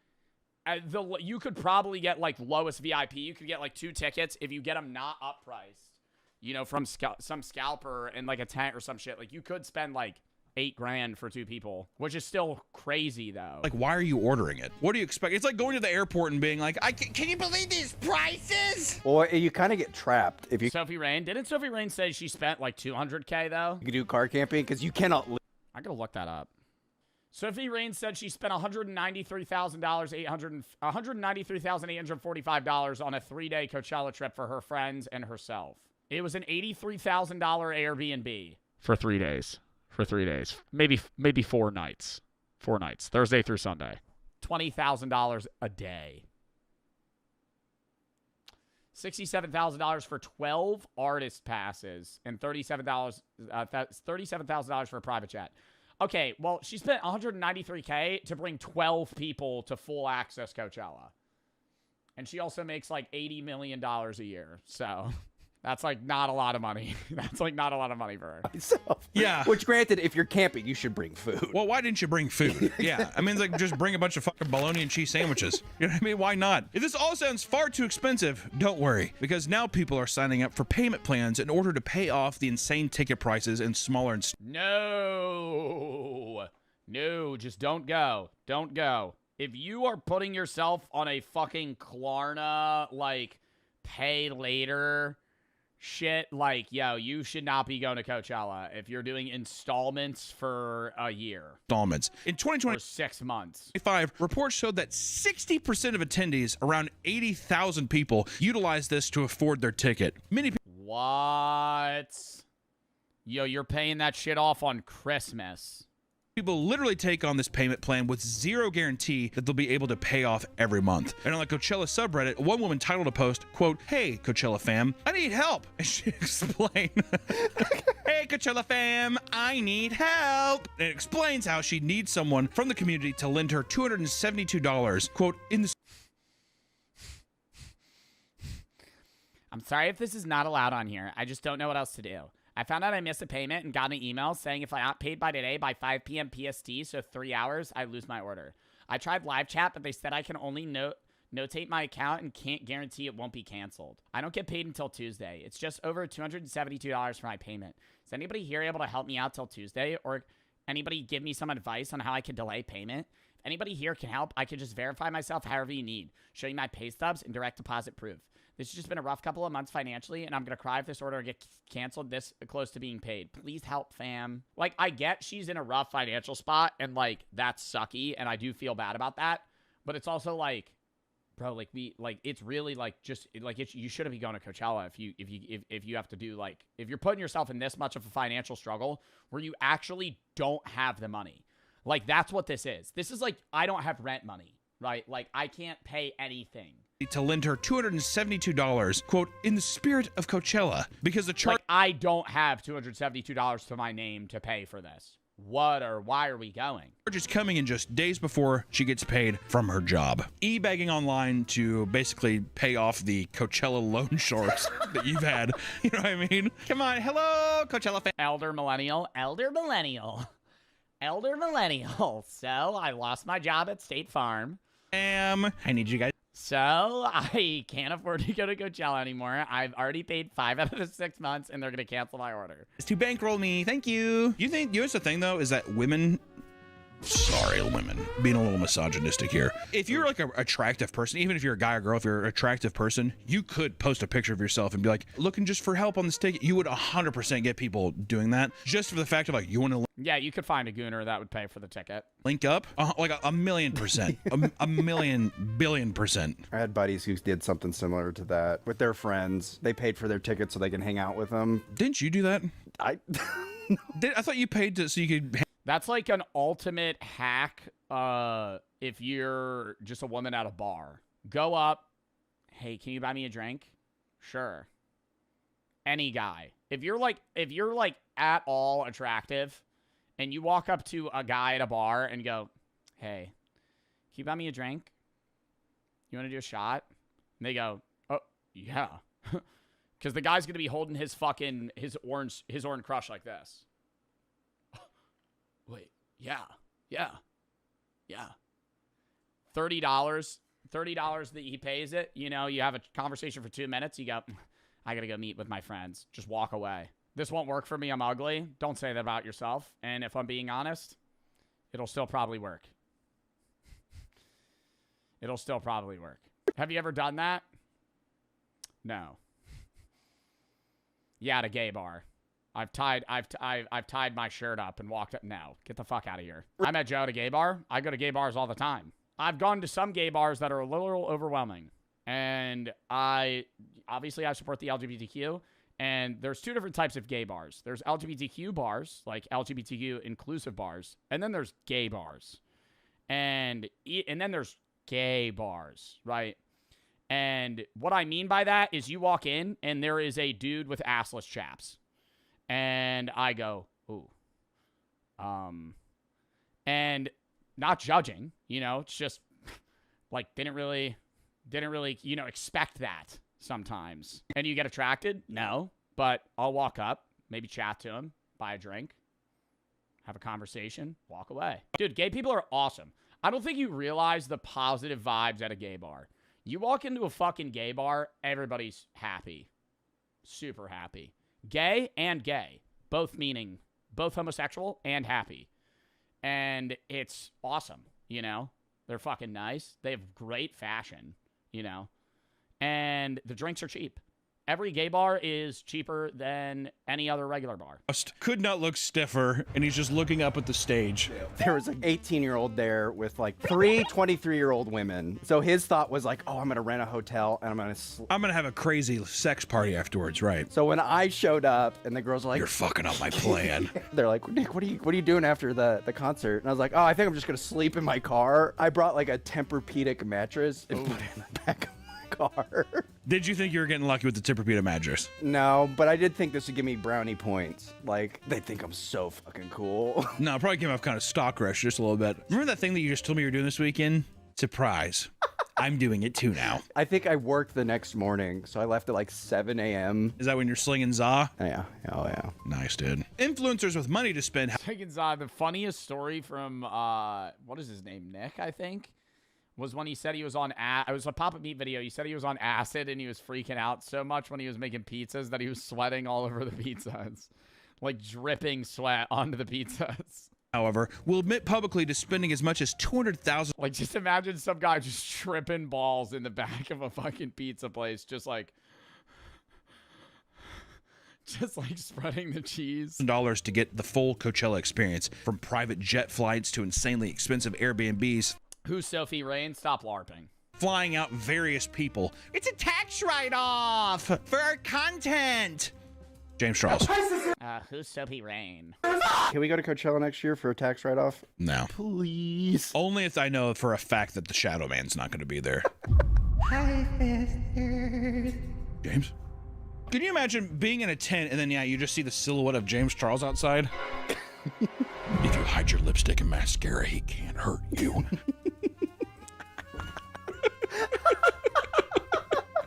you could probably get like lowest VIP. You could get like 2 tickets if you get them not uppriced, you know, from some scalper and like a tent or some shit. Like, you could spend like $8,000 for 2 people, which is still crazy though. Like, why are you ordering it? What do you expect? It's like going to the airport and being like, can you believe these prices? Or you kind of get trapped if you. Sophie Rain, didn't Sophie Rain say she spent like $200K though? You can do car camping because you cannot. I gotta look that up. Sophie Rain said she spent $193,845 on a 3-day Coachella trip for her friends and herself. It was an $83,000 Airbnb for 3 days. For 3 days. Maybe 4 nights. 4 nights. Thursday through Sunday. $20,000 a day. $67,000 for 12 artist passes and $37,000 for a private jet. Okay, well, she spent $193K to bring 12 people to full access Coachella. And she also makes like $80 million a year. So that's like not a lot of money. That's like not a lot of money for her. Yeah. Which, granted, if you're camping, you should bring food. Well, why didn't you bring food? Yeah. I mean, it's like, just bring a bunch of fucking bologna and cheese sandwiches. You know what I mean? Why not? If this all sounds far too expensive, don't worry. Because now people are signing up for payment plans in order to pay off the insane ticket prices and smaller No, just don't go. Don't go. If you are putting yourself on a fucking Klarna, like, pay later shit, like, yo, you should not be going to Coachella if you're doing installments for a year. installments. In 2020, or 6 months. 5 reports showed that 60% of attendees, around 80,000 people, utilized this to afford their ticket. Many people. What? Yo, you're paying that shit off on Christmas. People literally take on this payment plan with zero guarantee that they'll be able to pay off every month. And on the Coachella subreddit, one woman titled a post, quote, "Hey, Coachella fam, I need help." And she explained, "Hey, Coachella fam, I need help." And it explains how she needs someone from the community to lend her $272, quote, in the... I'm sorry if this is not allowed on here. I just don't know what else to do. I found out I missed a payment and got an email saying if I not paid by today by 5 p.m. PST, so 3 hours, I lose my order. I tried live chat, but they said I can only notate my account and can't guarantee it won't be canceled. I don't get paid until Tuesday. It's just over $272 for my payment. Is anybody here able to help me out till Tuesday? Or anybody give me some advice on how I can delay payment? If anybody here can help, I can just verify myself however you need. Show you my pay stubs and direct deposit proof. This has just been a rough couple of months financially, and I'm going to cry if this order gets canceled this close to being paid. Please help, fam. Like, I get she's in a rough financial spot, and, like, that's sucky, and I do feel bad about that. But it's also, like, bro, like, it's really, like, just, like, you shouldn't be going to Coachella if you have to do, like, if you're putting yourself in this much of a financial struggle where you actually don't have the money. Like, that's what this is. This is, like, I don't have rent money, right? Like, I can't pay anything. To lend her $272, quote, in the spirit of Coachella, because the charge... Like, I don't have $272 to my name to pay for this. What or why are we going? Charge is coming in just days before she gets paid from her job. E-begging online to basically pay off the Coachella loan sharks that you've had. You know what I mean? Come on, hello, Coachella fan. Elder millennial. So, I lost my job at State Farm. I need you guys. So, I can't afford to go to Coachella anymore. I've already paid 5 out of the 6 months, and they're going to cancel my order. It's to bankroll me. Thank you. You think, here's the thing, though, is that women... Sorry, women. Being a little misogynistic here. If you're like an attractive person, even if you're a guy or girl, if you're an attractive person, you could post a picture of yourself and be like, looking just for help on this ticket. You would 100% get people doing that just for the fact of like, you want to... Yeah, you could find a gooner that would pay for the ticket. Link up? Like a million percent. a million billion percent. I had buddies who did something similar to that with their friends. They paid for their tickets so they can hang out with them. Didn't you do that? I thought you paid so you could... That's like an ultimate hack if you're just a woman at a bar. Go up. Hey, can you buy me a drink? Sure. Any guy. If you're like at all attractive and you walk up to a guy at a bar and go, "Hey, can you buy me a drink? You want to do a shot?" And they go, "Oh, yeah." Cuz the guy's going to be holding his orange crush like this. Wait, yeah. $30 that he pays it. You know, you have a conversation for 2 minutes. You go, I got to go meet with my friends. Just walk away. This won't work for me. I'm ugly. Don't say that about yourself. And if I'm being honest, it'll still probably work. It'll still probably work. Have you ever done that? No. Yeah, at a gay bar. I've tied my shirt up and walked up. No, get the fuck out of here. I met Joe at a gay bar. I go to gay bars all the time. I've gone to some gay bars that are a little overwhelming. And I support the LGBTQ. And there's 2 different types of gay bars. There's LGBTQ bars, like LGBTQ inclusive bars. And then there's gay bars. And then there's gay bars, right? And what I mean by that is you walk in and there is a dude with assless chaps. And I go, ooh, And not judging, you know, it's just like didn't really, you know, expect that sometimes. And you get attracted? No, but I'll walk up, maybe chat to him, buy a drink, have a conversation, walk away. Dude, gay people are awesome. I don't think you realize the positive vibes at a gay bar. You walk into a fucking gay bar, everybody's happy. Super happy. Gay and gay. Both meaning both homosexual and happy. And it's awesome, you know? They're fucking nice. They have great fashion, you know? And the drinks are cheap. Every gay bar is cheaper than any other regular bar. Could not look stiffer, and he's just looking up at the stage. There was an 18-year-old there with like 3 23-year-old women. So his thought was like, oh, I'm gonna rent a hotel and I'm gonna have a crazy sex party afterwards, right? So when I showed up and the girls were like, you're fucking up my plan. They're like, Nick, what are you doing after the concert? And I was like, oh, I think I'm just gonna sleep in my car. I brought like a Tempur-Pedic mattress and put it in the back of my car. Did you think you were getting lucky with the Tempur-Pedic mattress? No, but I did think this would give me brownie points. Like, they think I'm so fucking cool. No, it probably came off kind of stalkerish just a little bit. Remember that thing that you just told me you were doing this weekend? Surprise. I'm doing it too now. I think I worked the next morning, so I left at like 7 a.m. Is that when you're slinging za? Yeah. Oh, yeah. Nice, dude. Influencers with money to spend. Slinging za, the funniest story from, what is his name? Nick, I think? Was when he said he was on it was a Papa Meat video. He said he was on acid and he was freaking out so much when he was making pizzas that he was sweating all over the pizzas. Like dripping sweat onto the pizzas. However, will admit publicly to spending as much as $200,000. Like just imagine some guy just tripping balls in the back of a fucking pizza place. Just like spreading the cheese. $1 to get the full Coachella experience, from private jet flights to insanely expensive Airbnbs. Who's Sophie Rain? Stop LARPing. Flying out various people. It's a tax write-off for our content. James Charles. Who's Sophie Rain? Can we go to Coachella next year for a tax write-off? No. Please. Only if I know for a fact that the Shadow Man's not going to be there. Hi, sister. James? Can you imagine being in a tent and then, you just see the silhouette of James Charles outside? If you hide your lipstick and mascara, he can't hurt you.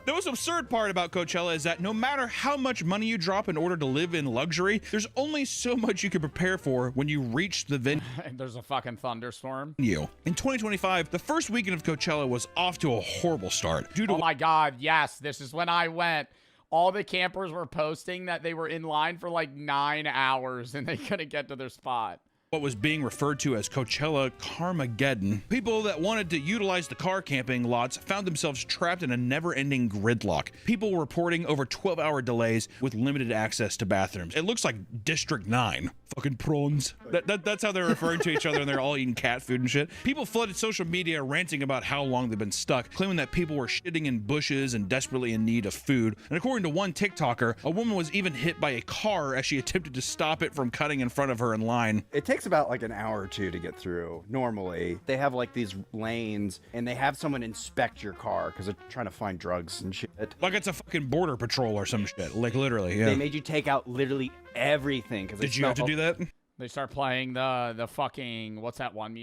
The most absurd part about Coachella is that no matter how much money you drop in order to live in luxury, there's only so much you can prepare for when you reach the venue. There's a fucking thunderstorm. In 2025, the first weekend of Coachella was off to a horrible start. Oh my God, yes, this is when I went. All the campers were posting that they were in line for like 9 hours and they couldn't get to their spot. What was being referred to as Coachella Carmageddon. People that wanted to utilize the car camping lots found themselves trapped in a never-ending gridlock. People were reporting over 12-hour delays with limited access to bathrooms. It looks like District 9. Fucking prawns. That's how they're referring to each other, and they're all eating cat food and shit. People flooded social media ranting about how long they've been stuck, claiming that people were shitting in bushes and desperately in need of food. And according to one TikToker, a woman was even hit by a car as she attempted to stop it from cutting in front of her in line. It takes about like an hour or two to get through. Normally, they have like these lanes, and they have someone inspect your car because they're trying to find drugs and shit. Like it's a fucking border patrol or some shit. Like literally, yeah. They made you take out literally everything. Did you have to do that? They start playing the fucking, what's that one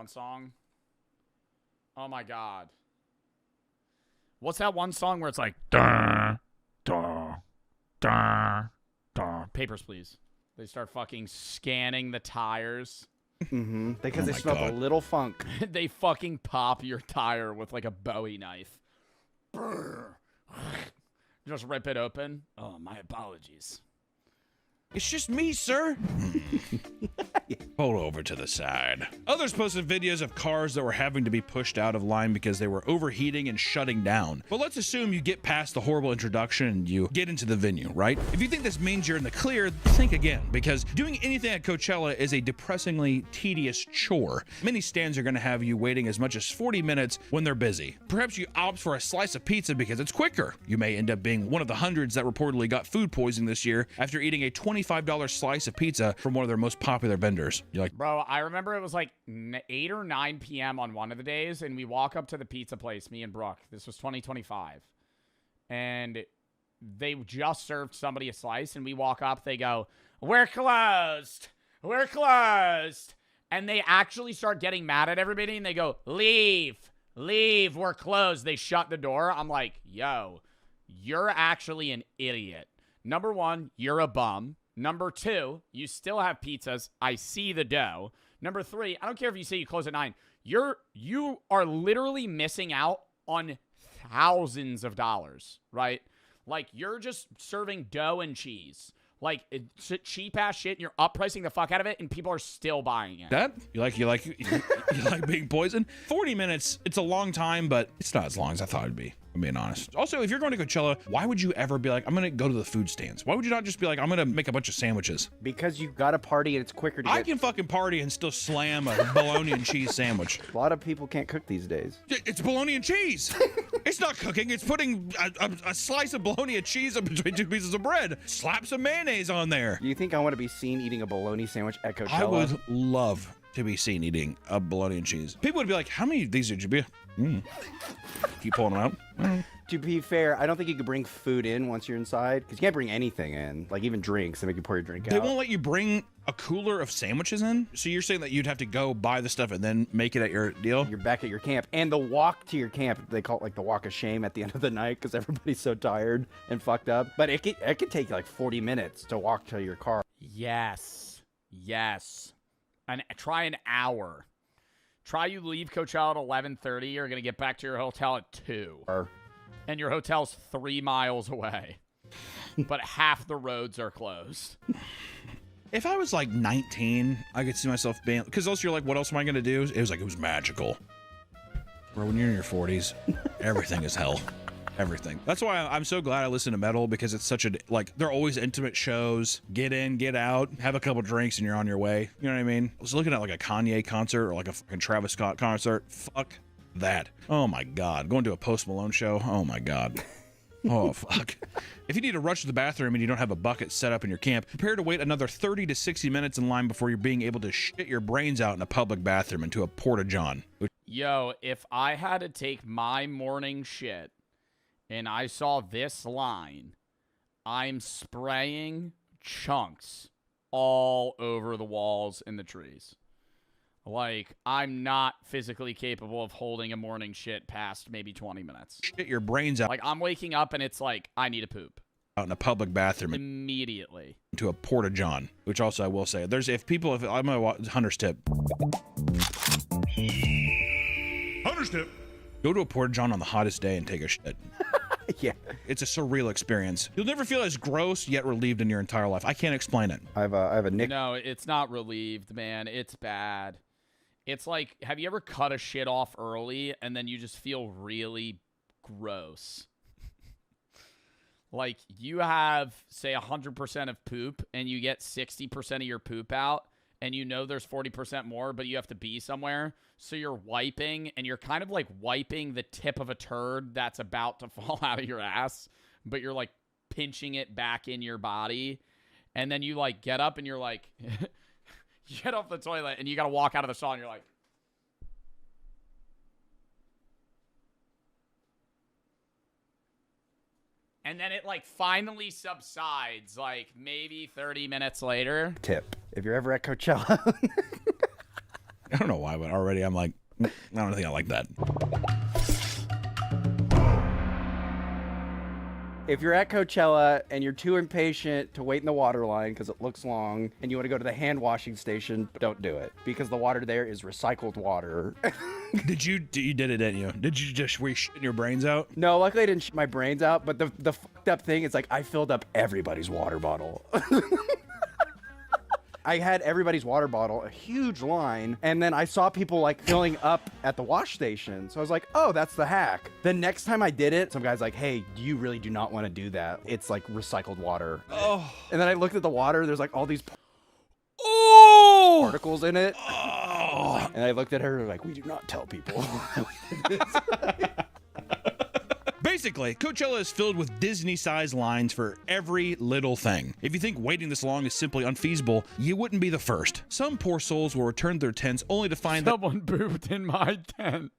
song? Oh my God. What's that one song where it's like, da, da, da, da. Papers, Please. They start fucking scanning the tires. Mm-hmm. Because they smell a little funk. They fucking pop your tire with like a Bowie knife. Just rip it open. Oh, my apologies. It's just me, sir. Pull over to the side. Others posted videos of cars that were having to be pushed out of line because they were overheating and shutting down. But let's assume you get past the horrible introduction and you get into the venue, right? If you think this means you're in the clear, think again, because doing anything at Coachella is a depressingly tedious chore. Many stands are going to have you waiting as much as 40 minutes when they're busy. Perhaps you opt for a slice of pizza because it's quicker. You may end up being one of the hundreds that reportedly got food poisoning this year after eating a $25 slice of pizza from one of their most popular vendors. You're like, bro, I remember it was like 8 or 9 p.m. on one of the days, and we walk up to the pizza place, me and Brooke. This was 2025. And they just served somebody a slice, and we walk up, they go, we're closed. We're closed. and they actually start getting mad at everybody and they go, leave, we're closed. They shut the door. I'm like, yo, you're actually an idiot. Number one, you're a bum. Number two, you still have pizzas. I see the dough. Number three, I don't care if you say you close at 9. You are literally missing out on thousands of dollars, right? Like, you're just serving dough and cheese. Like, it's cheap ass shit, and you're uppricing the fuck out of it, and people are still buying it. That you like being poisoned? 40 minutes. It's a long time, but it's not as long as I thought it'd be. I'm being honest. Also, if you're going to Coachella, why would you ever be like, I'm gonna go to the food stands? Why would you not just be like, I'm gonna make a bunch of sandwiches? Because you got to party and it's quicker to I get. can fucking party and still slam a bologna and cheese sandwich. A lot of people can't cook these days. It's bologna and cheese. It's not cooking. It's putting a slice of bologna and cheese in between 2 pieces of bread. Slap some mayonnaise on there. Do you think I want to be seen eating a bologna sandwich at Coachella? I would love to be seen eating a bologna and cheese. People would be like, how many of these did you be? Keep pulling them out. To be fair, I don't think you could bring food in once you're inside, because you can't bring anything in, like even drinks. They make you pour your drink They out. won't let you bring a cooler of sandwiches in? So you're saying that you'd have to go buy the stuff and then make it at your deal? You're back at your camp. And the walk to your camp, they call it like the walk of shame at the end of the night, because everybody's so tired and fucked up. But it could take like 40 minutes to walk to your car. Yes. Try an hour. Try you leave Coachella at 11:30. You're going to get back to your hotel at 2. And your hotel's 3 miles away. But half the roads are closed. If I was like 19, I could see myself being, because also you're like, what else am I going to do? It was magical. Where when you're in your 40s, everything is hell. Everything. That's why I'm so glad I listen to metal, because it's such a, like, they're always intimate shows. Get in, get out, have a couple drinks, and you're on your way. You know what I mean? I was looking at like a Kanye concert or like a fucking Travis Scott concert. Fuck that. Oh my God. Going to a Post Malone show. Oh my God. Oh, fuck. If you need to rush to the bathroom and you don't have a bucket set up in your camp, prepare to wait another 30 to 60 minutes in line before you're being able to shit your brains out in a public bathroom into a porta-john. Yo, if I had to take my morning shit and I saw this line, I'm spraying chunks all over the walls and the trees. Like, I'm not physically capable of holding a morning shit past maybe 20 minutes. Shit your brains out. Like, I'm waking up and it's like, I need a poop. Out in a public bathroom. Immediately. Into a porta-john, which also I will say, if I'm a Hunter's tip. Hunter's tip. Go to a porta-john on the hottest day and take a shit. Yeah. It's a surreal experience. You'll never feel as gross yet relieved in your entire life. I can't explain it. I have a nick. No, it's not relieved, man. It's bad. It's like, have you ever cut a shit off early and then you just feel really gross? Like, you have, say, 100% of poop and you get 60% of your poop out and you know there's 40% more, but you have to be somewhere. So you're wiping and you're kind of like wiping the tip of a turd that's about to fall out of your ass, but you're like pinching it back in your body. And then you like get up and you're like... You get off the toilet and you got to walk out of the stall and you're like. And then it like finally subsides like maybe 30 minutes later. Tip. If you're ever at Coachella. I don't know why, but already I'm like, I don't think I like that. If you're at Coachella and you're too impatient to wait in the water line because it looks long and you want to go to the hand washing station, don't do it, because the water there is recycled water. You did it, didn't you? Did you just, were you shitting your brains out? No, luckily I didn't shit my brains out, but the fucked up thing is like I filled up everybody's water bottle. I had everybody's water bottle, a huge line, and then I saw people like filling up at the wash station. So I was like, oh, that's the hack. The next time I did it, some guy's like, hey, you really do not want to do that. It's like recycled water. Oh. And then I looked at the water, there's like all these particles in it. Oh. And I looked at her like, we do not tell people. Basically, Coachella is filled with Disney-sized lines for every little thing. If you think waiting this long is simply unfeasible, you wouldn't be the first. Some poor souls will return to their tents only to find Someone pooped in my tent.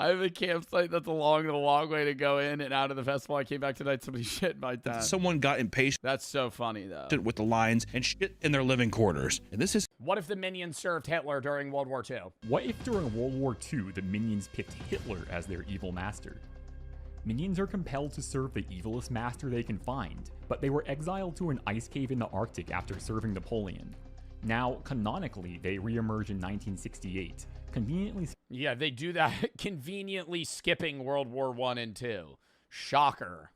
I have a campsite that's along the long way to go in and out of the festival. I came back tonight, somebody shit in my tent. Someone got impatient. That's so funny, though. With the lines and shit in their living quarters. And this is... What if the Minions served Hitler during World War II? What if during World War II, the Minions picked Hitler as their evil master? Minions are compelled to serve the evilest master they can find, but they were exiled to an ice cave in the Arctic after serving Napoleon. Now, canonically, they reemerge in 1968, conveniently... Yeah, they do that conveniently skipping World War I and II. Shocker.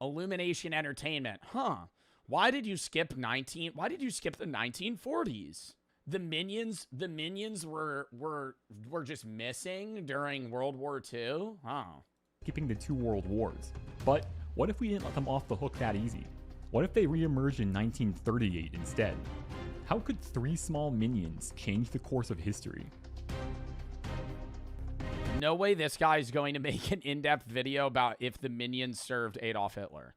Illumination Entertainment. Huh. Why did you skip the 1940s? The minions were just missing during World War II? Oh. Skipping the 2 world wars. But what if we didn't let them off the hook that easy? What if they reemerged in 1938 instead? How could 3 small minions change the course of history? No way this guy's going to make an in-depth video about if the Minions served Adolf Hitler.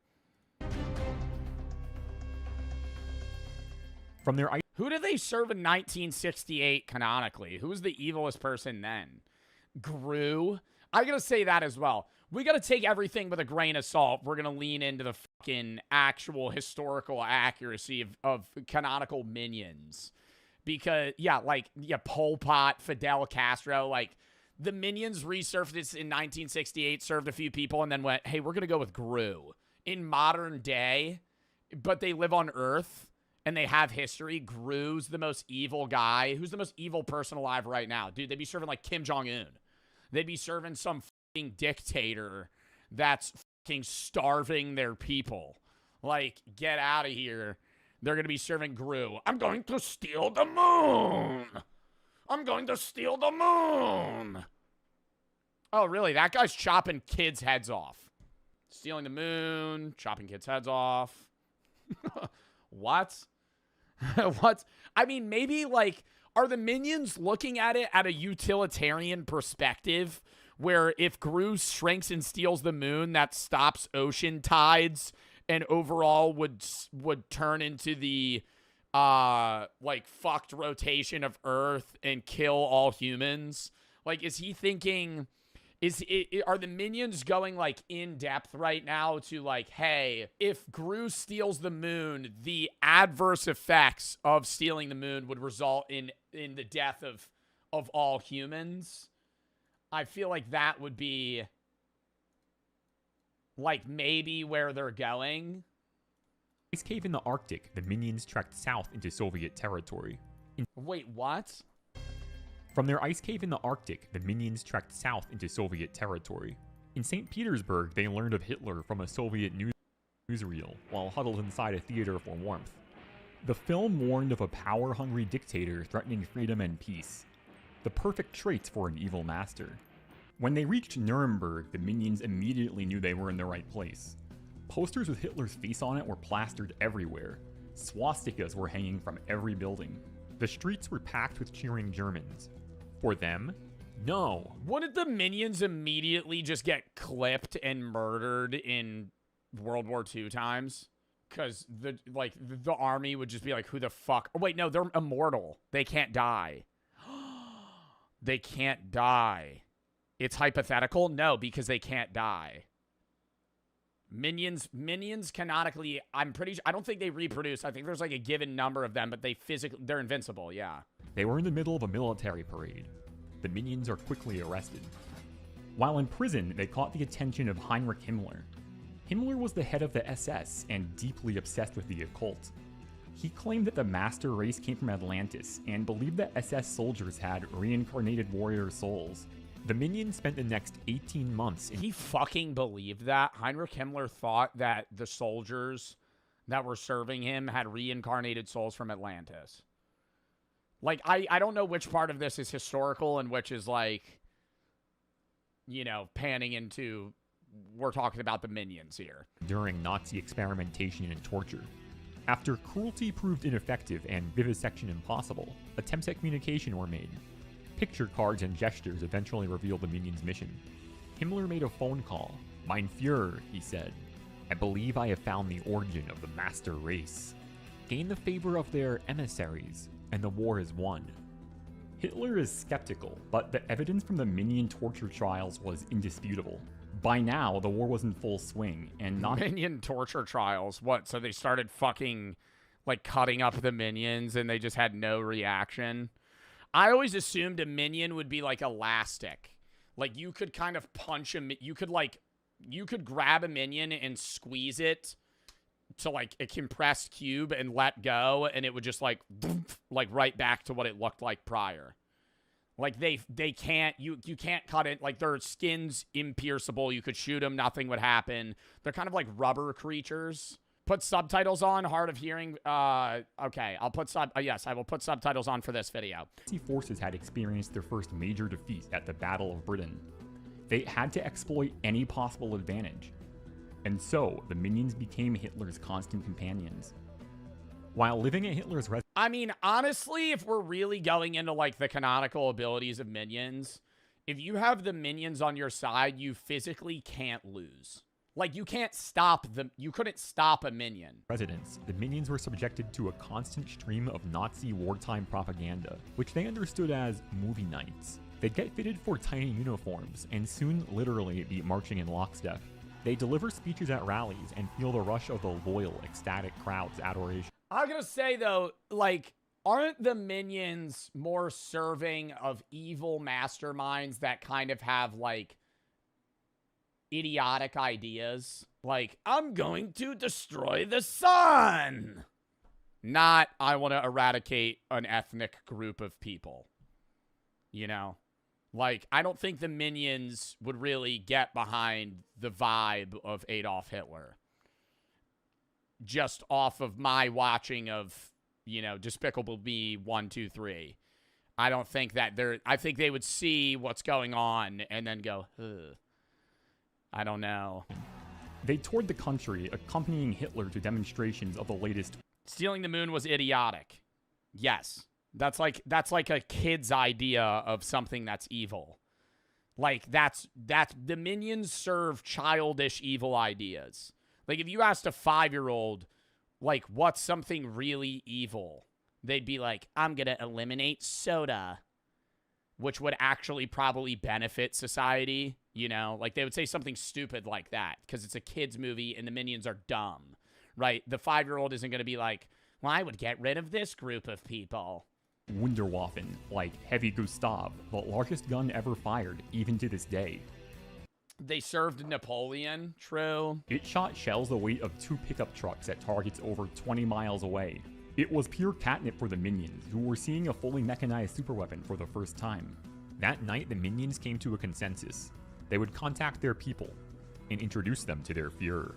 From their... Who did they serve in 1968 canonically? Who was the evilest person then? Gru? I gotta say that as well. We gotta take everything with a grain of salt. We're gonna lean into the fucking actual historical accuracy of canonical minions. Because, yeah, like, yeah, Pol Pot, Fidel Castro, like, the Minions resurfaced in 1968, served a few people, and then went, hey, we're gonna go with Gru. In modern day, but they live on Earth, and they have history. Gru's the most evil guy. Who's the most evil person alive right now? Dude, they'd be serving, like, Kim Jong-un. They'd be serving some fucking dictator that's fucking starving their people. Like, get out of here. They're going to be serving Gru. I'm going to steal the moon. I'm going to steal the moon. Oh, really? That guy's chopping kids' heads off. Stealing the moon, chopping kids' heads off. What? What? I mean, maybe, like, are the Minions looking at it at a utilitarian perspective where if Gru shrinks and steals the moon, that stops ocean tides and overall would turn into the, like, fucked rotation of Earth and kill all humans? Like, is he thinking... Are the Minions going, like, in depth right now to, like, hey, if Gru steals the moon, the adverse effects of stealing the moon would result in the death of all humans? I feel like that would be, like, maybe where they're going. Ice cave in the Arctic, the Minions trekked south into Soviet territory. Wait, what? From their ice cave in the Arctic, the Minions trekked south into Soviet territory. In St. Petersburg, they learned of Hitler from a Soviet newsreel while huddled inside a theater for warmth. The film warned of a power-hungry dictator threatening freedom and peace. The perfect traits for an evil master. When they reached Nuremberg, the Minions immediately knew they were in the right place. Posters with Hitler's face on it were plastered everywhere. Swastikas were hanging from every building. The streets were packed with cheering Germans. For them? No. Wouldn't the Minions immediately just get clipped and murdered in World War II times? Because the army would just be like, who the fuck? Oh, wait, no, they're immortal. They can't die. They can't die. It's hypothetical? No, because they can't die. Minions canonically, I'm pretty sure, I don't think they reproduce. I think there's like a given number of them, but they're invincible, yeah. They were in the middle of a military parade. The Minions are quickly arrested. While in prison, they caught the attention of Heinrich Himmler. Himmler was the head of the SS and deeply obsessed with the occult. He claimed that the master race came from Atlantis and believed that SS soldiers had reincarnated warrior souls. The Minions spent the next 18 months in... He fucking believed that? Heinrich Himmler thought that the soldiers that were serving him had reincarnated souls from Atlantis. Like, I don't know which part of this is historical and which is, like, you know, panning into... We're talking about the Minions here. During Nazi experimentation and torture. After cruelty proved ineffective and vivisection impossible, attempts at communication were made. Picture cards and gestures eventually revealed the Minions' mission. Himmler made a phone call. Mein Führer, he said. I believe I have found the origin of the master race. Gain the favor of their emissaries, and the war is won. Hitler is skeptical, but the evidence from the Minion torture trials was indisputable. By now, the war was in full swing, and not— Minion torture trials? What, so they started fucking, like, cutting up the minions and they just had no reaction? I always assumed a minion would be, like, elastic. Like, you could kind of punch you could grab a minion and squeeze it to, like, a compressed cube and let go, and it would just, like right back to what it looked like prior. Like, they can't, you can't cut it, like, their skin's impierceable, you could shoot them, nothing would happen. They're kind of like rubber creatures. Put subtitles on, hard of hearing, okay, I'll put yes, I will put subtitles on for this video. Nazi forces had experienced their first major defeat at the Battle of Britain. They had to exploit any possible advantage. And so, the minions became Hitler's constant companions. While living at Hitler's residence— I mean, honestly, if we're really going into, like, the canonical abilities of minions, if you have the minions on your side, you physically can't lose. Like, you can't stop them. You couldn't stop a minion. Residents, the minions were subjected to a constant stream of Nazi wartime propaganda, which they understood as movie nights. They'd get fitted for tiny uniforms, and soon literally be marching in lockstep. They deliver speeches at rallies and feel the rush of the loyal, ecstatic crowd's adoration. I'm gonna say, though, like, aren't the minions more serving of evil masterminds that kind of have, like, idiotic ideas? Like, I'm going to destroy the sun! Not, I want to eradicate an ethnic group of people. You know? Like, I don't think the minions would really get behind the vibe of Adolf Hitler. Just off of my watching of, you know, Despicable Me 1, 2, 3. I don't think that I think they would see what's going on and then go, ugh. I don't know. They toured the country, accompanying Hitler to demonstrations of the latest— Stealing the moon was idiotic. Yes. That's like a kid's idea of something that's evil. Like, that's the minions serve childish evil ideas. Like, if you asked a 5-year-old, like, what's something really evil? They'd be like, I'm gonna eliminate soda. Which would actually probably benefit society, you know? Like, they would say something stupid like that, because it's a kid's movie and the minions are dumb, right? The 5-year-old isn't gonna be like, well, I would get rid of this group of people. Wunderwaffen, like Heavy Gustav, the largest gun ever fired, even to this day. They served Napoleon, true. It shot shells the weight of 2 pickup trucks at targets over 20 miles away. It was pure catnip for the minions, who were seeing a fully mechanized superweapon for the first time. That night, the minions came to a consensus. They would contact their people and introduce them to their Fuhrer.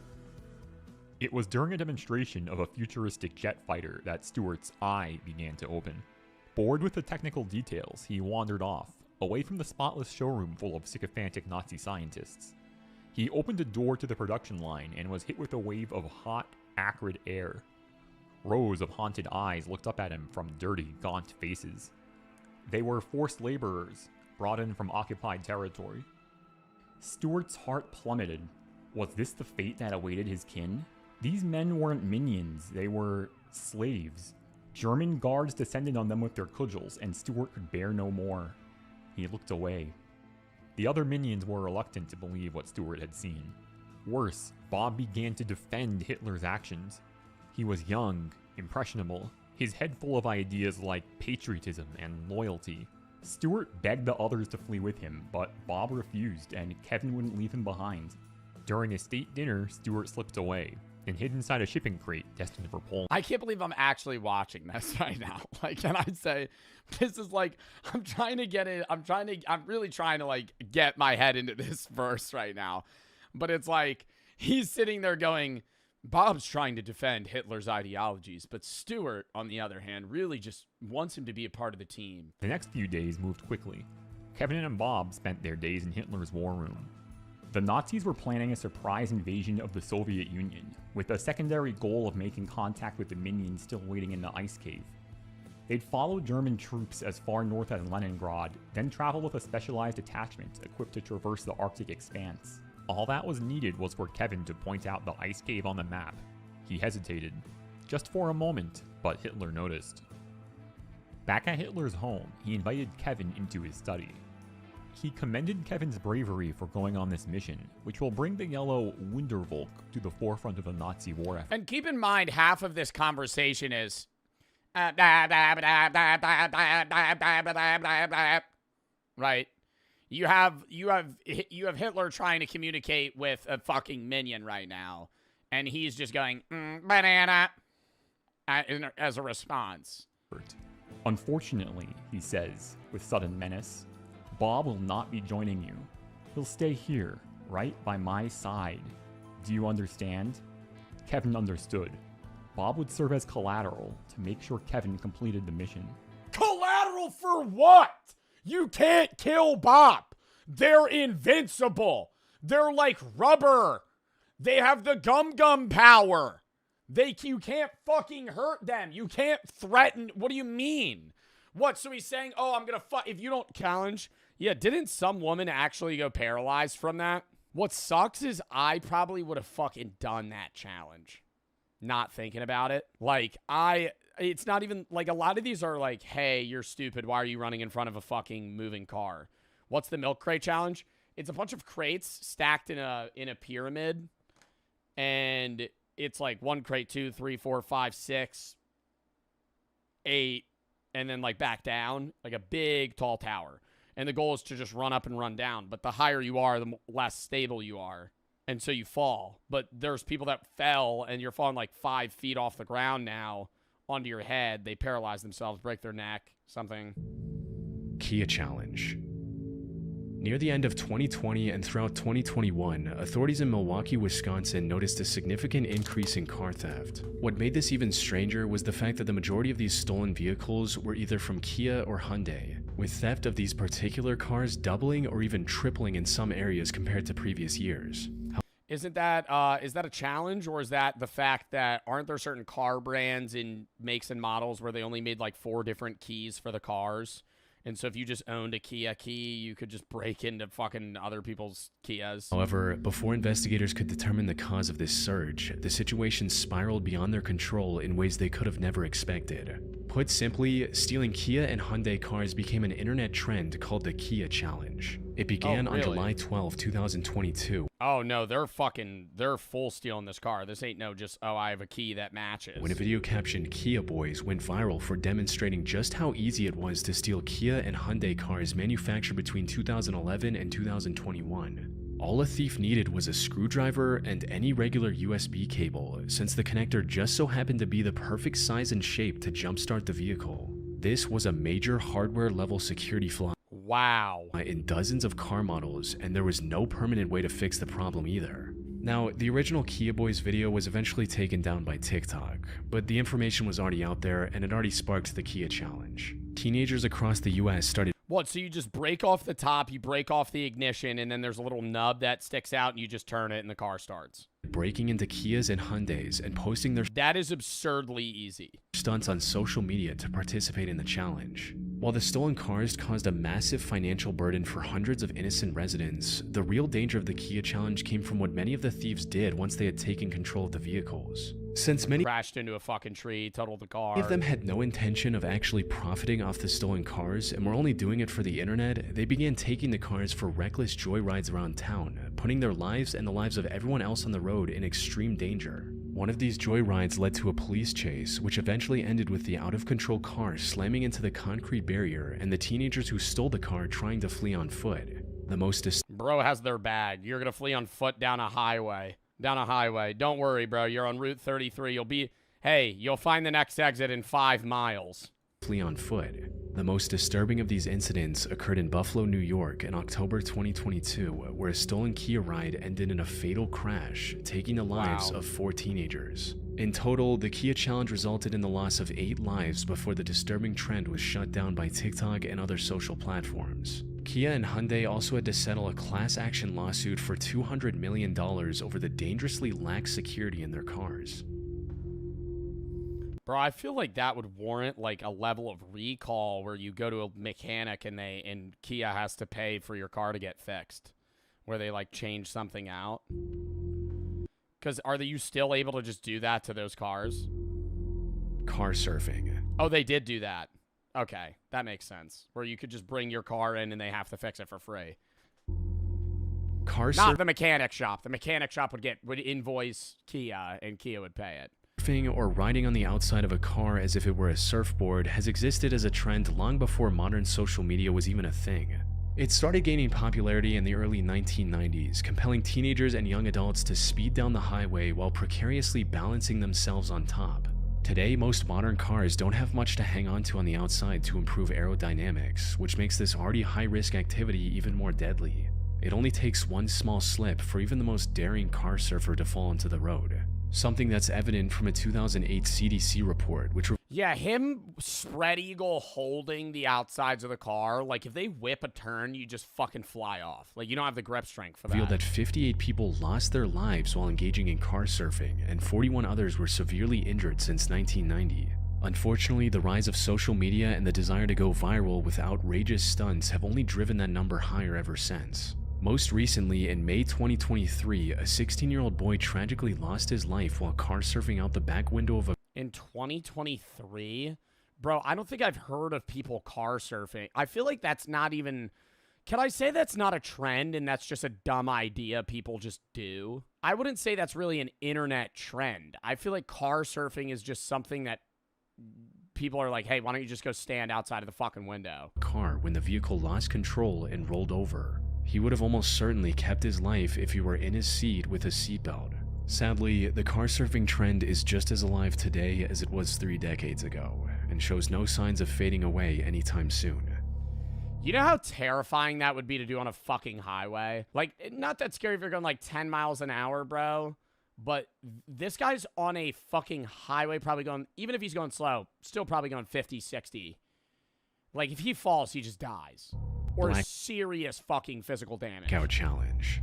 It was during a demonstration of a futuristic jet fighter that Stuart's eye began to open. Bored with the technical details, he wandered off, away from the spotless showroom full of sycophantic Nazi scientists. He opened a door to the production line and was hit with a wave of hot, acrid air. Rows of haunted eyes looked up at him from dirty, gaunt faces. They were forced laborers, brought in from occupied territory. Stuart's heart plummeted. Was this the fate that awaited his kin? These men weren't minions, they were slaves. German guards descended on them with their cudgels, and Stuart could bear no more. He looked away. The other minions were reluctant to believe what Stuart had seen. Worse, Bob began to defend Hitler's actions. He was young, impressionable, his head full of ideas like patriotism and loyalty. Stuart begged the others to flee with him, but Bob refused, and Kevin wouldn't leave him behind. During a state dinner, Stuart slipped away and hid inside a shipping crate destined for Poland. I can't believe I'm actually watching this right now. Like, can I say, this is like, I'm really trying to, like, get my head into this verse right now. But it's like, he's sitting there going, Bob's trying to defend Hitler's ideologies, but Stuart, on the other hand, really just wants him to be a part of the team. The next few days moved quickly. Kevin and Bob spent their days in Hitler's war room. The Nazis were planning a surprise invasion of the Soviet Union, with a secondary goal of making contact with the minions still waiting in the ice cave. They'd follow German troops as far north as Leningrad, then travel with a specialized detachment equipped to traverse the Arctic expanse. All that was needed was for Kevin to point out the ice cave on the map. He hesitated, just for a moment, but Hitler noticed. Back at Hitler's home, he invited Kevin into his study. He commended Kevin's bravery for going on this mission, which will bring the yellow Wundervolk to the forefront of the Nazi war effort. And keep in mind, half of this conversation is... right? You have Hitler trying to communicate with a fucking minion right now, and he's just going, banana, as a response. Unfortunately, he says, with sudden menace, Bob will not be joining you. He'll stay here, right by my side. Do you understand? Kevin understood. Bob would serve as collateral to make sure Kevin completed the mission. Collateral for what? You can't kill Bob. They're invincible. They're like rubber. They have the gum power. You can't fucking hurt them. You can't threaten. What do you mean? What? So he's saying, oh, I'm going to fuck. If you don't challenge. Yeah, didn't some woman actually go paralyzed from that? What sucks is I probably would have fucking done that challenge. Not thinking about it. Like, it's not even, like, a lot of these are like, hey, you're stupid. Why are you running in front of a fucking moving car? What's the milk crate challenge? It's a bunch of crates stacked in a pyramid. And it's like 1 crate, 2, 3, 4, 5, 6, 8, and then like back down, like a big tall tower. And the goal is to just run up and run down. But the higher you are, the less stable you are. And so you fall. But there's people that fell, and you're falling like 5 feet off the ground now onto your head. They paralyze themselves, break their neck, something. Kia Challenge. Near the end of 2020 and throughout 2021, authorities in Milwaukee, Wisconsin noticed a significant increase in car theft. What made this even stranger was the fact that the majority of these stolen vehicles were either from Kia or Hyundai, with theft of these particular cars doubling or even tripling in some areas compared to previous years. Isn't that, is that a challenge, or is that the fact that aren't there certain car brands in makes and models where they only made like 4 different keys for the cars? And so if you just owned a Kia key, you could just break into fucking other people's Kias. However, before investigators could determine the cause of this surge, the situation spiraled beyond their control in ways they could have never expected. Put simply, stealing Kia and Hyundai cars became an internet trend called the Kia Challenge. It began on July 12, 2022. Oh no, they're full stealing this car. This ain't no just, oh, I have a key that matches. When a video captioned Kia Boys went viral for demonstrating just how easy it was to steal Kia and Hyundai cars manufactured between 2011 and 2021. All a thief needed was a screwdriver and any regular USB cable, since the connector just so happened to be the perfect size and shape to jumpstart the vehicle. This was a major hardware-level security flaw. Wow. In dozens of car models, and there was no permanent way to fix the problem either. Now, the original Kia Boys video was eventually taken down by TikTok, but the information was already out there and it already sparked the Kia Challenge. Teenagers across the US started... What, so you just break off the top, you break off the ignition, and then there's a little nub that sticks out and you just turn it and the car starts. Breaking into Kias and Hyundais and posting their... That is absurdly easy. ...stunts on social media to participate in the challenge. While the stolen cars caused a massive financial burden for hundreds of innocent residents, the real danger of the Kia Challenge came from what many of the thieves did once they had taken control of the vehicles. Since many crashed into a fucking tree, totaled the car. Many of them had no intention of actually profiting off the stolen cars and were only doing it for the internet, they began taking the cars for reckless joyrides around town, putting their lives and the lives of everyone else on the road in extreme danger. One of these joyrides led to a police chase, which eventually ended with the out-of-control car slamming into the concrete barrier and the teenagers who stole the car trying to flee on foot. The most Bro has their bag. You're gonna flee on foot down a highway. Don't worry, bro. You're on Route 33. You'll find the next exit in 5 miles. Flee on foot. The most disturbing of these incidents occurred in Buffalo, New York in October 2022, where a stolen Kia ride ended in a fatal crash, taking the lives of 4 teenagers. In total, the Kia Challenge resulted in the loss of 8 lives before the disturbing trend was shut down by TikTok and other social platforms. Kia and Hyundai also had to settle a class action lawsuit for $200 million over the dangerously lax security in their cars. Bro, I feel like that would warrant like a level of recall where you go to a mechanic and Kia has to pay for your car to get fixed, where they like change something out. Because are you still able to just do that to those cars? Car surfing. Oh, they did do that. Okay, that makes sense. Where you could just bring your car in and they have to fix it for free. Not the mechanic shop. The mechanic shop would invoice Kia, and Kia would pay it. Surfing or riding on the outside of a car as if it were a surfboard has existed as a trend long before modern social media was even a thing. It started gaining popularity in the early 1990s, compelling teenagers and young adults to speed down the highway while precariously balancing themselves on top. Today, most modern cars don't have much to hang on to on the outside to improve aerodynamics, which makes this already high-risk activity even more deadly. It only takes one small slip for even the most daring car surfer to fall onto the road. Something that's evident from a 2008 CDC report, which yeah, him spread eagle holding the outsides of the car, like if they whip a turn, you just fucking fly off. Like you don't have the grip strength for that. Revealed that 58 people lost their lives while engaging in car surfing, and 41 others were severely injured since 1990. Unfortunately, the rise of social media and the desire to go viral with outrageous stunts have only driven that number higher ever since. Most recently, in May 2023, a 16-year-old boy tragically lost his life while car surfing out the back window of a... In 2023? Bro, I don't think I've heard of people car surfing. I feel like that's not even... Can I say that's not a trend and that's just a dumb idea people just do? I wouldn't say that's really an internet trend. I feel like car surfing is just something that people are like, hey, why don't you just go stand outside of the fucking window? Car when the vehicle lost control and rolled over. He would have almost certainly kept his life if he were in his seat with a seatbelt. Sadly, the car surfing trend is just as alive today as it was 3 decades ago, and shows no signs of fading away anytime soon. You know how terrifying that would be to do on a fucking highway? Like, not that scary if you're going like 10 miles an hour, bro, but this guy's on a fucking highway probably going, even if he's going slow, still probably going 50, 60. Like, if he falls, he just dies. Or serious fucking physical damage. Blackout Challenge.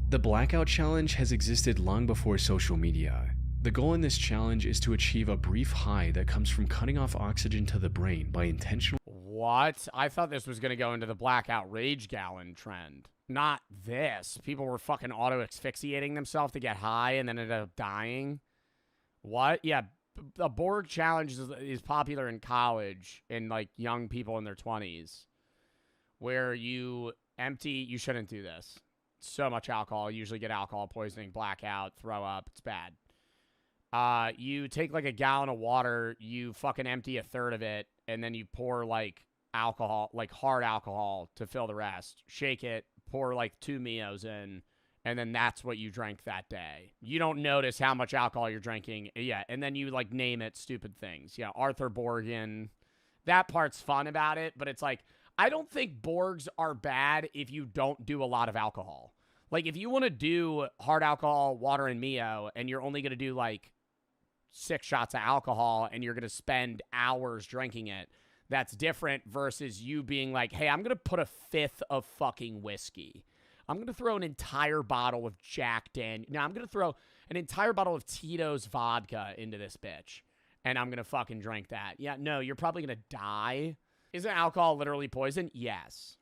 The Blackout Challenge has existed long before social media. The goal in this challenge is to achieve a brief high that comes from cutting off oxygen to the brain by intentional... What? I thought this was going to go into the blackout rage gallon trend. Not this. People were fucking auto-asphyxiating themselves to get high and then ended up dying. What? Yeah, the Borg challenge is popular in college and like young people in their 20s. Where you shouldn't do this. So much alcohol. You usually get alcohol poisoning, blackout, throw up. It's bad. You take like a gallon of water, you fucking empty a third of it, and then you pour like alcohol, like hard alcohol to fill the rest. Shake it, pour like 2 Mios in, and then that's what you drank that day. You don't notice how much alcohol you're drinking. Yeah, and then you like name it stupid things. Yeah, Arthur Borgen. That part's fun about it, but it's like, I don't think Borgs are bad if you don't do a lot of alcohol. Like, if you want to do hard alcohol, water, and Mio, and you're only going to do, like, 6 shots of alcohol, and you're going to spend hours drinking it, that's different versus you being like, hey, I'm going to put a 5th of fucking whiskey. I'm going to throw an entire bottle of Jack Daniels. Now, I'm going to throw an entire bottle of Tito's vodka into this bitch, and I'm going to fucking drink that. Yeah, no, you're probably going to die. Isn't alcohol literally poison? Yes.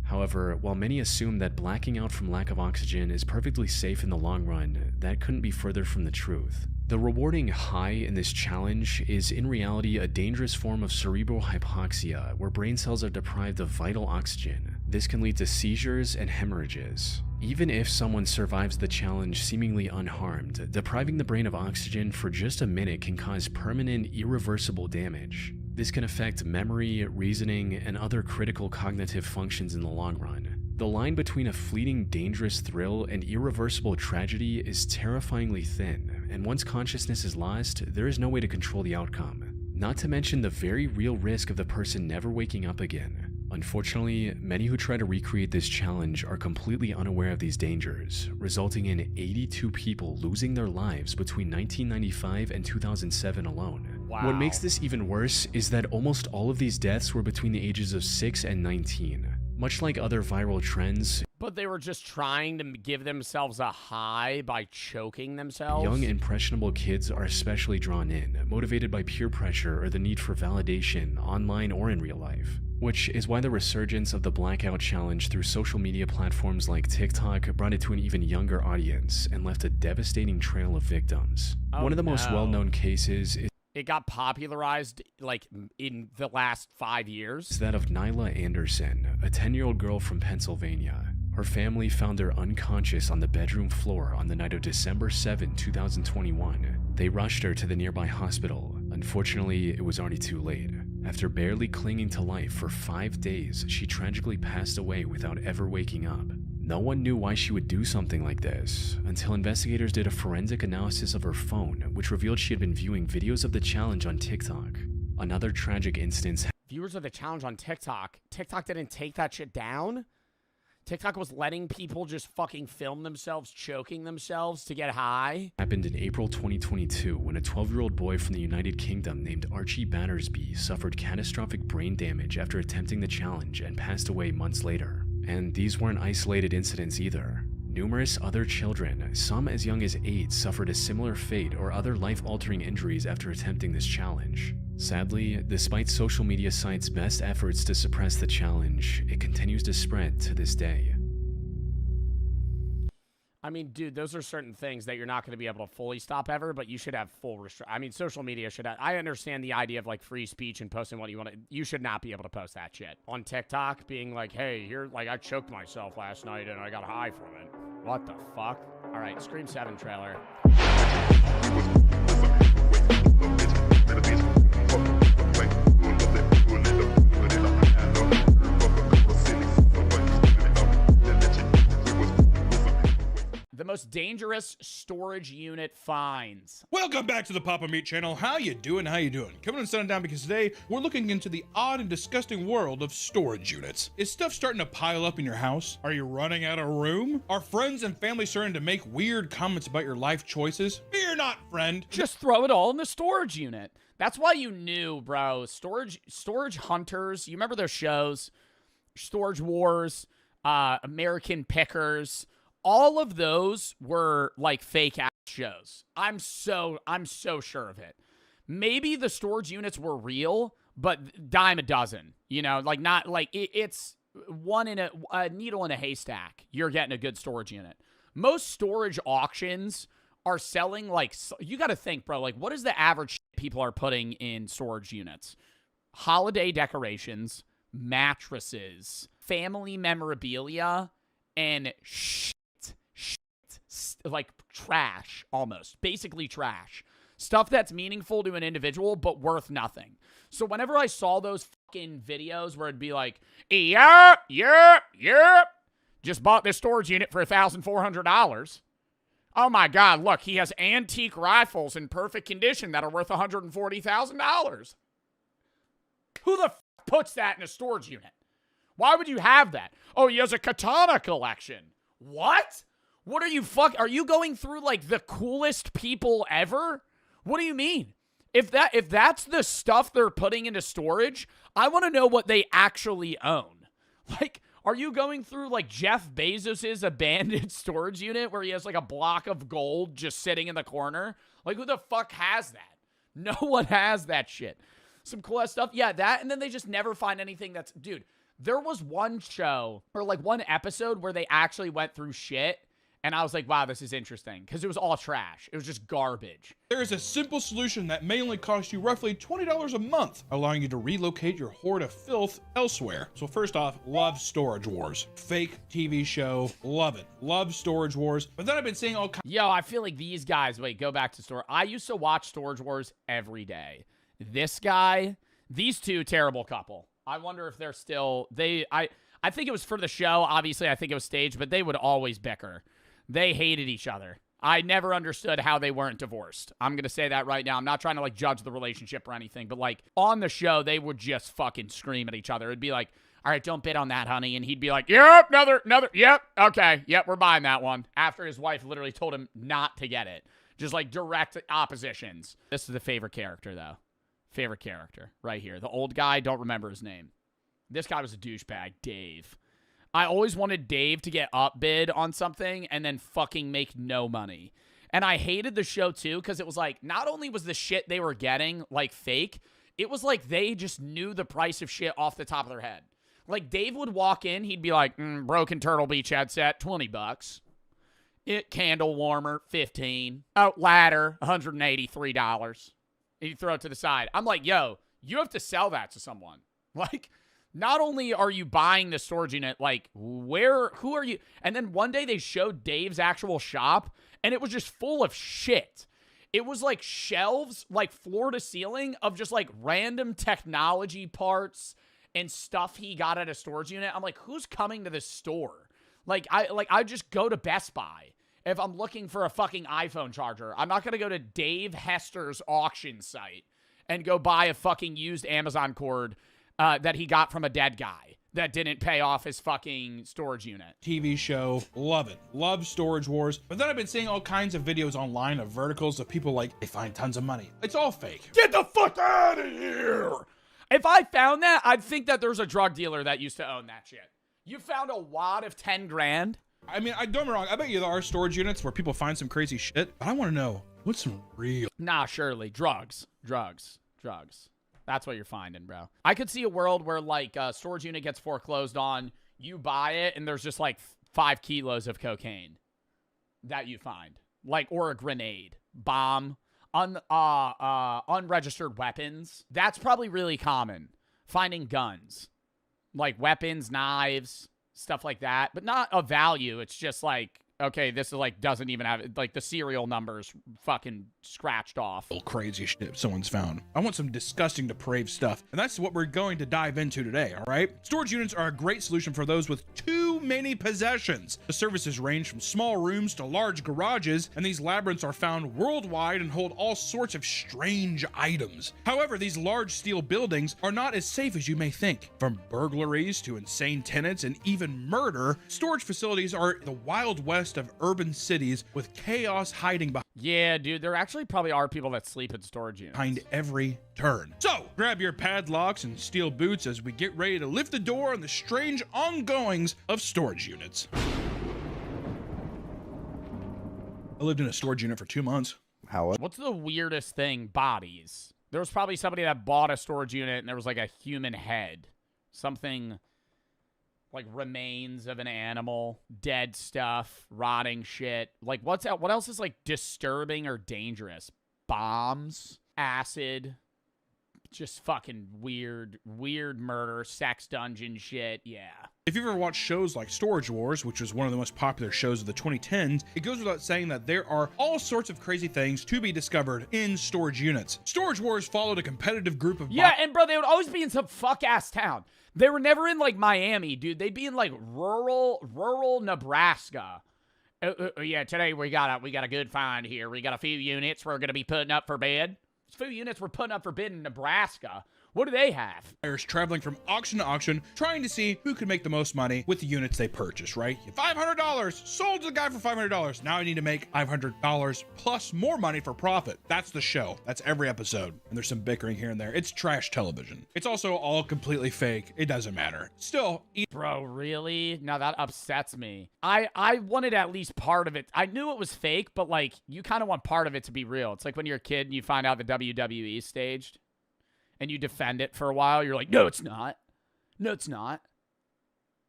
However, while many assume that blacking out from lack of oxygen is perfectly safe in the long run, that couldn't be further from the truth. The rewarding high in this challenge is in reality a dangerous form of cerebral hypoxia, where brain cells are deprived of vital oxygen. This can lead to seizures and hemorrhages. Even if someone survives the challenge seemingly unharmed, depriving the brain of oxygen for just a minute can cause permanent, irreversible damage. This can affect memory, reasoning, and other critical cognitive functions in the long run. The line between a fleeting dangerous thrill and irreversible tragedy is terrifyingly thin, and once consciousness is lost, there is no way to control the outcome. Not to mention the very real risk of the person never waking up again. Unfortunately, many who try to recreate this challenge are completely unaware of these dangers, resulting in 82 people losing their lives between 1995 and 2007 alone. Wow. What makes this even worse is that almost all of these deaths were between the ages of 6 and 19. Much like other viral trends, but they were just trying to give themselves a high by choking themselves. Young, impressionable kids are especially drawn in, motivated by peer pressure or the need for validation, online or in real life. Which is why the resurgence of the Blackout Challenge through social media platforms like TikTok brought it to an even younger audience and left a devastating trail of victims. One of the most well-known cases is... It got popularized, like, in the last 5 years. Is that of Nyla Anderson, a 10-year-old girl from Pennsylvania. Her family found her unconscious on the bedroom floor on the night of December 7, 2021. They rushed her to the nearby hospital. Unfortunately, it was already too late. After barely clinging to life for 5 days, she tragically passed away without ever waking up. No one knew why she would do something like this, until investigators did a forensic analysis of her phone, which revealed she had been viewing videos of the challenge on TikTok. Another tragic instance. Viewers of the challenge on TikTok. TikTok didn't take that shit down? TikTok was letting people just fucking film themselves choking themselves to get high? Happened in April 2022 when a 12-year-old boy from the United Kingdom named Archie Battersby suffered catastrophic brain damage after attempting the challenge and passed away months later. And these weren't isolated incidents either. Numerous other children, some as young as 8, suffered a similar fate or other life-altering injuries after attempting this challenge. Sadly, despite social media sites' best efforts to suppress the challenge, it continues to spread to this day. I mean, dude, those are certain things that you're not going to be able to fully stop ever, but you should have full restriction. I mean, social media should have, I understand the idea of, like, free speech and posting what you want to. You should not be able to post that shit. On TikTok, being like, hey, here, like, I choked myself last night and I got high from it. What the fuck? All right, Scream 7 trailer. The most dangerous storage unit finds. Welcome back to the Papa Meat channel. How you doing? How you doing? Coming and sitting down because today we're looking into the odd and disgusting world of storage units. Is stuff starting to pile up in your house? Are you running out of room? Are friends and family starting to make weird comments about your life choices? Fear not, friend. Just throw it all in the storage unit. That's why you knew, bro. Storage hunters. You remember those shows? Storage Wars, American Pickers. All of those were like fake ass shows. I'm so sure of it. Maybe the storage units were real, but dime a dozen. You know, like not like it's one in a needle in a haystack. You're getting a good storage unit. Most storage auctions are selling like, you got to think, bro. Like, what is the average people are putting in storage units? Holiday decorations, mattresses, family memorabilia, and like trash, almost. Basically trash. Stuff that's meaningful to an individual, but worth nothing. So whenever I saw those fucking videos where it'd be like, yep, just bought this storage unit for $1,400. Oh my God, look, he has antique rifles in perfect condition that are worth $140,000. Who the puts that in a storage unit? Why would you have that? Oh, he has a katana collection. What? What are you are you going through like the coolest people ever? What do you mean? If that's the stuff they're putting into storage, I want to know what they actually own. Like, are you going through like Jeff Bezos's abandoned storage unit where he has like a block of gold just sitting in the corner? Like, who the fuck has that? No one has that shit. Some cool ass stuff. Yeah, that, and then they just never find anything that's, dude, there was one show or like one episode where they actually went through shit. And I was like, wow, this is interesting. Because it was all trash. It was just garbage. There is a simple solution that may only cost you roughly $20 a month, allowing you to relocate your hoard of filth elsewhere. So first off, love Storage Wars. Fake TV show, love it. Love Storage Wars. But then I've been seeing all kinds. Yo, I feel like these guys, wait, go back to Storage. I used to watch Storage Wars every day. This guy, these two, terrible couple. I wonder if they're still, I think it was for the show. Obviously, I think it was staged, but they would always bicker. They hated each other. I never understood how they weren't divorced. I'm going to say that right now. I'm not trying to, like, judge the relationship or anything, but, like, on the show, they would just fucking scream at each other. It'd be like, all right, don't bid on that, honey. And he'd be like, yep, another, yep, okay, yep, we're buying that one. After his wife literally told him not to get it. Just, like, direct oppositions. This is the favorite character, though. Favorite character right here. The old guy, don't remember his name. This guy was a douchebag, Dave. I always wanted Dave to get upbid on something and then fucking make no money. And I hated the show too because it was like, not only was the shit they were getting like fake, it was like they just knew the price of shit off the top of their head. Like Dave would walk in, he'd be like, broken Turtle Beach headset, $20. Candle warmer, $15. Oh, ladder, $183. And you throw it to the side. I'm like, yo, you have to sell that to someone. Like, not only are you buying the storage unit, like, who are you? And then one day they showed Dave's actual shop, and it was just full of shit. It was like shelves, like floor to ceiling, of just like random technology parts and stuff he got at a storage unit. I'm like, who's coming to this store? I just go to Best Buy if I'm looking for a fucking iPhone charger. I'm not gonna go to Dave Hester's auction site and go buy a fucking used Amazon cord that he got from a dead guy that didn't pay off his fucking storage unit. TV show, love it. Love Storage Wars. But then I've been seeing all kinds of videos online of verticals of people like, they find tons of money. It's all fake. Get the fuck out of here! If I found that, I'd think that there's a drug dealer that used to own that shit. You found a wad of 10 grand? I mean, don't get me wrong. I bet you there are storage units where people find some crazy shit. But I want to know, what's some real? Nah, surely. Drugs. That's what you're finding, bro. I could see a world where, like, a storage unit gets foreclosed on, you buy it, and there's just, like, 5 kilos of cocaine that you find. Like, or a grenade. Bomb. Unregistered weapons. That's probably really common. Finding guns. Like, weapons, knives, stuff like that. But not of value. It's just, like, okay, this is like doesn't even have like the serial numbers fucking scratched off. Crazy shit someone's found. I want some disgusting, depraved stuff, and that's what we're going to dive into today. All right, storage units are a great solution for those with too many possessions. The services range from small rooms to large garages, and these labyrinths are found worldwide and hold all sorts of strange items. However, these large steel buildings are not as safe as you may think. From burglaries to insane tenants and even murder, storage facilities are the Wild West of urban cities with chaos hiding behind. Yeah, dude, there actually probably are people that sleep in storage units. Behind every turn. So, grab your padlocks and steel boots as we get ready to lift the door on the strange ongoings of storage units. I lived in a storage unit for 2 months. What's the weirdest thing? Bodies. There was probably somebody that bought a storage unit and there was like a human head. Something like remains of an animal, dead stuff, rotting shit. Like, what else is like disturbing or dangerous? Bombs, acid, just fucking weird murder, sex dungeon shit. Yeah. If you've ever watched shows like Storage Wars, which was one of the most popular shows of the 2010s, it goes without saying that there are all sorts of crazy things to be discovered in storage units. Storage Wars followed a competitive group of... Yeah, and bro, they would always be in some fuck-ass town. They were never in, like, Miami, dude. They'd be in, like, rural Nebraska. Yeah, today we got a good find here. We got a few units we're going to be putting up for bid. A few units we're putting up for bid in Nebraska. What do they have? Buyers traveling from auction to auction, trying to see who could make the most money with the units they purchase, right? $500, sold to the guy for $500. Now I need to make $500 plus more money for profit. That's the show. That's every episode. And there's some bickering here and there. It's trash television. It's also all completely fake. It doesn't matter. Still, bro, really? Now that upsets me. I wanted at least part of it. I knew it was fake, but like you kind of want part of it to be real. It's like when you're a kid and you find out the WWE is staged. And you defend it for a while, you're like, no, it's not. No, it's not.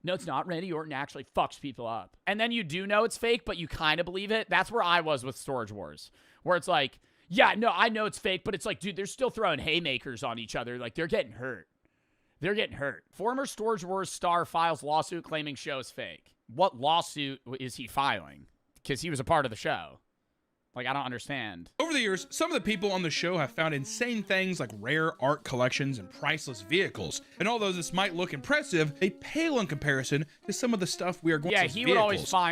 No, it's not. Randy Orton actually fucks people up. And then you do know it's fake, but you kind of believe it. That's where I was with Storage Wars. Where it's like, yeah, no, I know it's fake, but it's like, dude, they're still throwing haymakers on each other. Like, they're getting hurt. They're getting hurt. Former Storage Wars star files lawsuit claiming show is fake. What lawsuit is he filing? Because he was a part of the show. Like, I don't understand. Over the years, some of the people on the show have found insane things like rare art collections and priceless vehicles. And although this might look impressive, they pale in comparison to some of the stuff we are going to see. Yeah,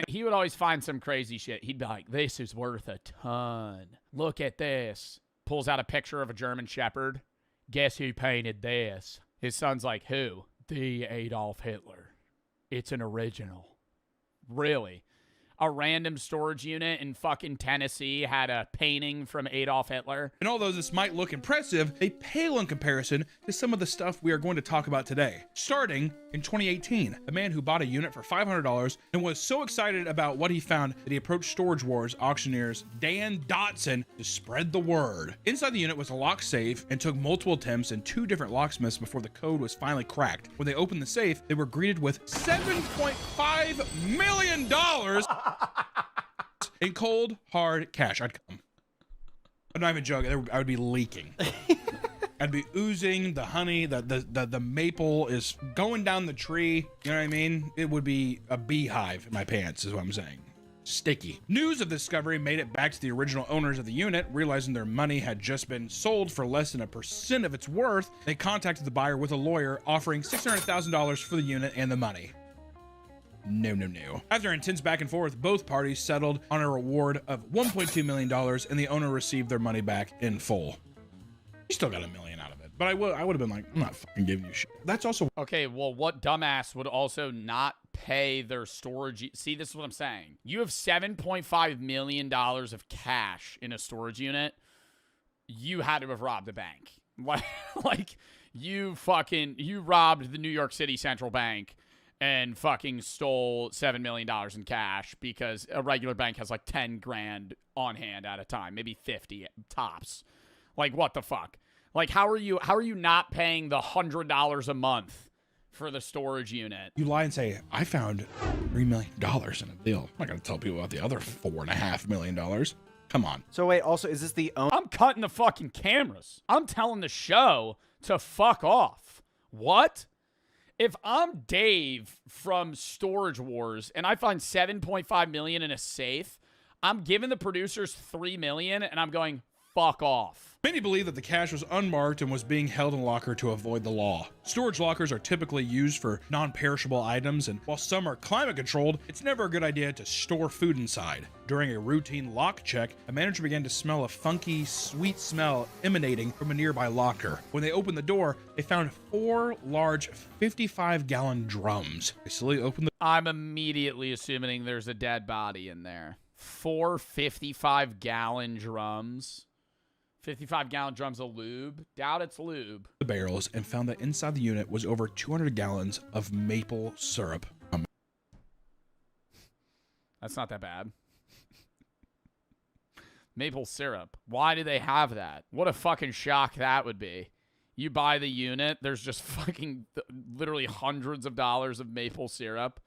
he would always find some crazy shit. He'd be like, this is worth a ton. Look at this. Pulls out a picture of a German Shepherd. Guess who painted this? His son's like, who? The Adolf Hitler. It's an original. Really? A random storage unit in fucking Tennessee had a painting from Adolf Hitler. And although this might look impressive, they pale in comparison to some of the stuff we are going to talk about today. Starting in 2018, a man who bought a unit for $500 and was so excited about what he found that he approached Storage Wars auctioneers Dan Dotson to spread the word. Inside the unit was a lock safe and took multiple attempts and 2 different locksmiths before the code was finally cracked. When they opened the safe, they were greeted with $7.5 million in cold, hard cash. I'd come. I'm not even joking. I would be leaking. I'd be oozing the honey. The maple is going down the tree. You know what I mean? It would be a beehive in my pants, is what I'm saying. Sticky. News of the discovery made it back to the original owners of the unit. Realizing their money had just been sold for less than 1% of its worth, they contacted the buyer with a lawyer offering $600,000 for the unit and the money. No. After intense back and forth, both parties settled on a reward of $1.2 million, and the owner received their money back in full. He still got $1 million out of it, but I would have been like, I'm not fucking giving you shit. That's also okay. Well, what dumbass would also not pay their storage? See, this is what I'm saying. You have $7.5 million of cash in a storage unit. You had to have robbed a bank. Like you robbed the New York City Central Bank and fucking stole $7 million in cash, because a regular bank has like 10 grand on hand at a time, maybe 50 tops. Like, what the fuck? Like, how are you not paying the $100 a month for the storage unit? You lie and say, I found $3 million in a deal. I'm not going to tell people about the other $4.5 million. Come on. So wait, also, is this the I'm cutting the fucking cameras. I'm telling the show to fuck off. What? If I'm Dave from Storage Wars and I find $7.5 million in a safe, I'm giving the producers $3 million and I'm going, fuck off. Many believe that the cash was unmarked and was being held in a locker to avoid the law. Storage lockers are typically used for non-perishable items, and while some are climate controlled, it's never a good idea to store food inside. During a routine lock check, a manager began to smell a funky, sweet smell emanating from a nearby locker. When they opened the door, they found 4 large 55-gallon drums. They slowly opened the... I'm immediately assuming there's a dead body in there. 4 55-gallon drums. 55-gallon drums of lube. Doubt it's lube. The barrels and found that inside the unit was over 200 gallons of maple syrup. That's not that bad. Maple syrup. Why do they have that? What a fucking shock that would be. You buy the unit, there's just fucking literally hundreds of dollars of maple syrup.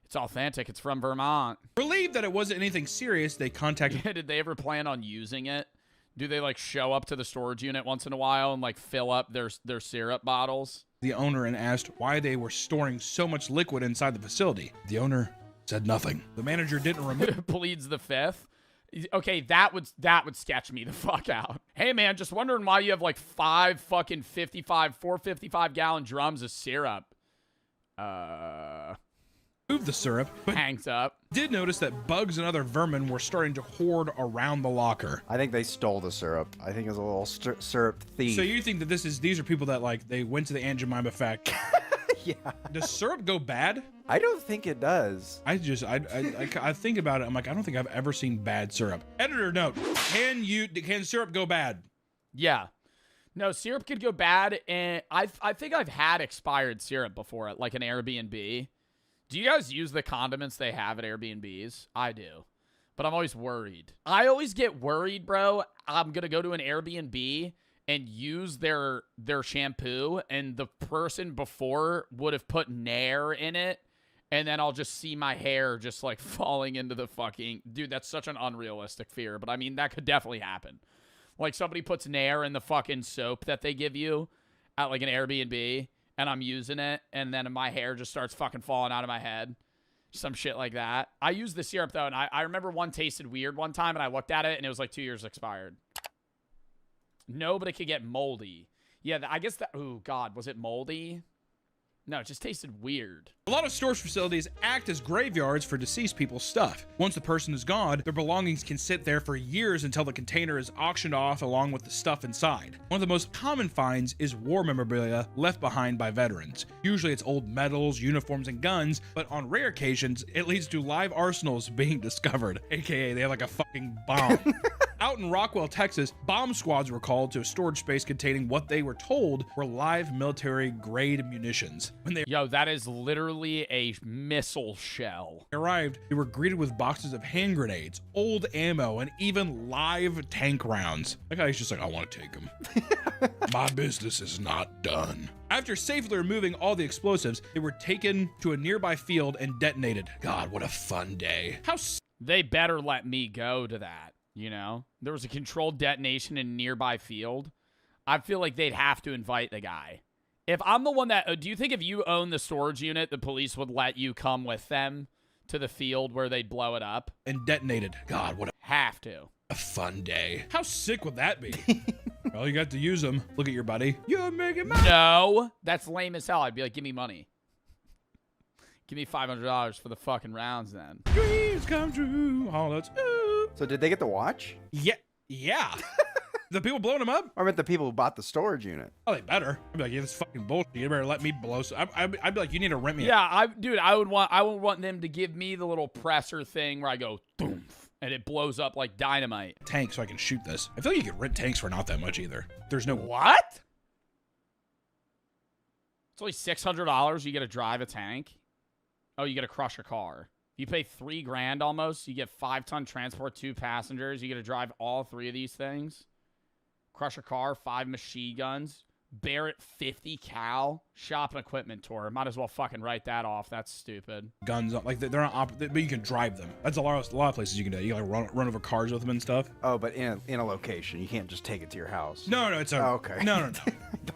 It's authentic. It's from Vermont. Relieved that it wasn't anything serious, they contacted... Yeah, did they ever plan on using it? Do they like show up to the storage unit once in a while and like fill up their syrup bottles? The owner and asked why they were storing so much liquid inside the facility. The owner said nothing. The manager didn't remove... Pleads the fifth. Okay, that would sketch me the fuck out. Hey man, just wondering why you have like 4 55-gallon drums of syrup. Move the syrup, but hangs up. Did notice that bugs and other vermin were starting to hoard around the locker. I think they stole the syrup. I think it was a little syrup thief. So you think that these are people that like they went to the Aunt Jemima factory? Yeah. Does syrup go bad? I don't think it does. I think about it. I'm like, I don't think I've ever seen bad syrup. Editor note: Can syrup go bad? Yeah. No, syrup could go bad, and I think I've had expired syrup before at like an Airbnb. Do you guys use the condiments they have at Airbnbs? I do. But I'm always worried. I always get worried, bro. I'm going to go to an Airbnb and use their shampoo, and the person before would have put Nair in it, and then I'll just see my hair just like falling into the fucking... Dude, that's such an unrealistic fear, but I mean, that could definitely happen. Like somebody puts Nair in the fucking soap that they give you at like an Airbnb, and I'm using it, and then my hair just starts fucking falling out of my head. Some shit like that. I use the syrup, though, and I remember one tasted weird one time, and I looked at it, and it was like 2 years expired. No, but it could get moldy. Yeah, I guess that... Oh, God. Was it moldy? No, it just tasted weird. A lot of storage facilities act as graveyards for deceased people's stuff. Once the person is gone, their belongings can sit there for years until the container is auctioned off along with the stuff inside. One of the most common finds is war memorabilia left behind by veterans. Usually it's old medals, uniforms, and guns, but on rare occasions, it leads to live arsenals being discovered, aka they have like a fucking bomb. Out in Rockwell, Texas, bomb squads were called to a storage space containing what they were told were live military-grade munitions. When they that is literally a missile shell. Arrived, they were greeted with boxes of hand grenades, old ammo, and even live tank rounds. That guy's just like, I want to take them. My business is not done. After safely removing all the explosives, they were taken to a nearby field and detonated. God, what a fun day. They better let me go to that. You know? There was a controlled detonation in a nearby field. I feel like they'd have to invite the guy. If I'm the one that... do you think if you own the storage unit, the police would let you come with them to the field where they'd blow it up? And detonated. God, what Have to. a fun day. How sick would that be? Well, you got to use them. Look at your buddy. You're making money. No. That's lame as hell. I'd be like, give me money. Give me $500 for the fucking rounds then. Dreams come true. Oh, that's... So did they get the watch? Yeah. The people blowing them up? Or I meant the people who bought the storage unit. Oh, they better. I'd be like, yeah, this is fucking bullshit. You better let me blow. So I'd be like, you need to rent me. Yeah, I would want them to give me the little presser thing where I go, boom, and it blows up like dynamite. Tank so I can shoot this. I feel like you can rent tanks for not that much either. There's no... What? It's only $600. You get to drive a tank. Oh, you get to crush a car. You pay $3,000 almost. You get 5-ton transport, 2 passengers. You get to drive all 3 of these things. Crush a car, 5 machine guns. Barrett 50 cal. Shop and equipment tour. Might as well fucking write that off. That's stupid. Guns, like they're not, but you can drive them. That's a lot of places you can do. You can like run over cars with them and stuff. Oh, but in a location, you can't just take it to your house. No, it's a... Oh, okay. No.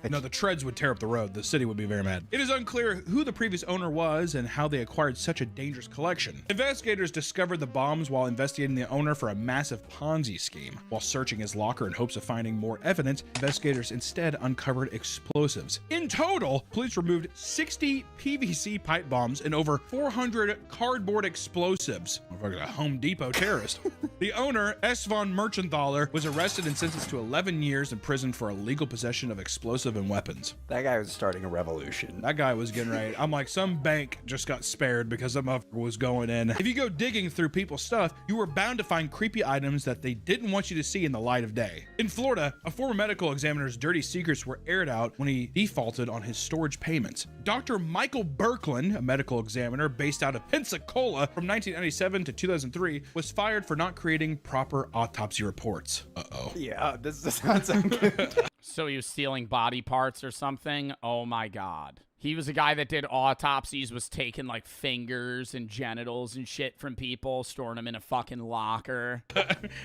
No, the treads would tear up the road. The city would be very mad. It is unclear who the previous owner was and how they acquired such a dangerous collection. Investigators discovered the bombs while investigating the owner for a massive Ponzi scheme. While searching his locker in hopes of finding more evidence, investigators instead uncovered explosives. In total, police removed 60 PVC pipe bombs and over 400 cardboard explosives. Like a Home Depot terrorist. The owner, S. von Merchenthaler, was arrested and sentenced to 11 years in prison for illegal possession of explosive and weapons. That guy was starting a revolution. That guy was getting ready. I'm like, some bank just got spared because that motherfucker was going in. If you go digging through people's stuff, you were bound to find creepy items that they didn't want you to see in the light of day. In Florida, a former medical examiner's dirty secrets were aired out when he defaulted on his storage payments. Dr. Michael Birkland, a medical examiner based out of Pensacola from 1997 to 2003, was fired for not creating proper autopsy reports. Uh-oh. Yeah, this does not sound good. So he was stealing body parts or something? Oh my god. He was a guy that did autopsies, was taking like fingers and genitals and shit from people, storing them in a fucking locker.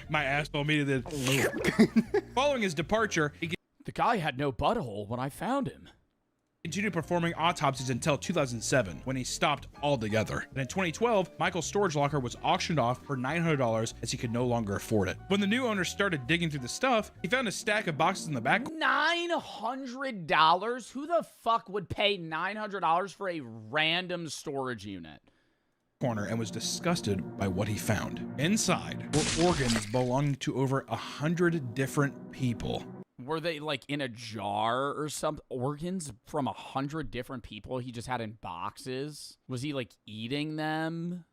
My asshole immediately did. Following his departure, the guy had no butthole when I found him. Continued performing autopsies until 2007, when he stopped altogether. And in 2012, Michael's storage locker was auctioned off for $900 as he could no longer afford it. When the new owner started digging through the stuff, he found a stack of boxes in the back. $900? Who the fuck would pay $900 for a random storage unit? Corner and was disgusted by what he found. Inside were organs belonging to over 100 different people. Were they like in a jar or some organs from 100 different people he just had in boxes? Was he like eating them?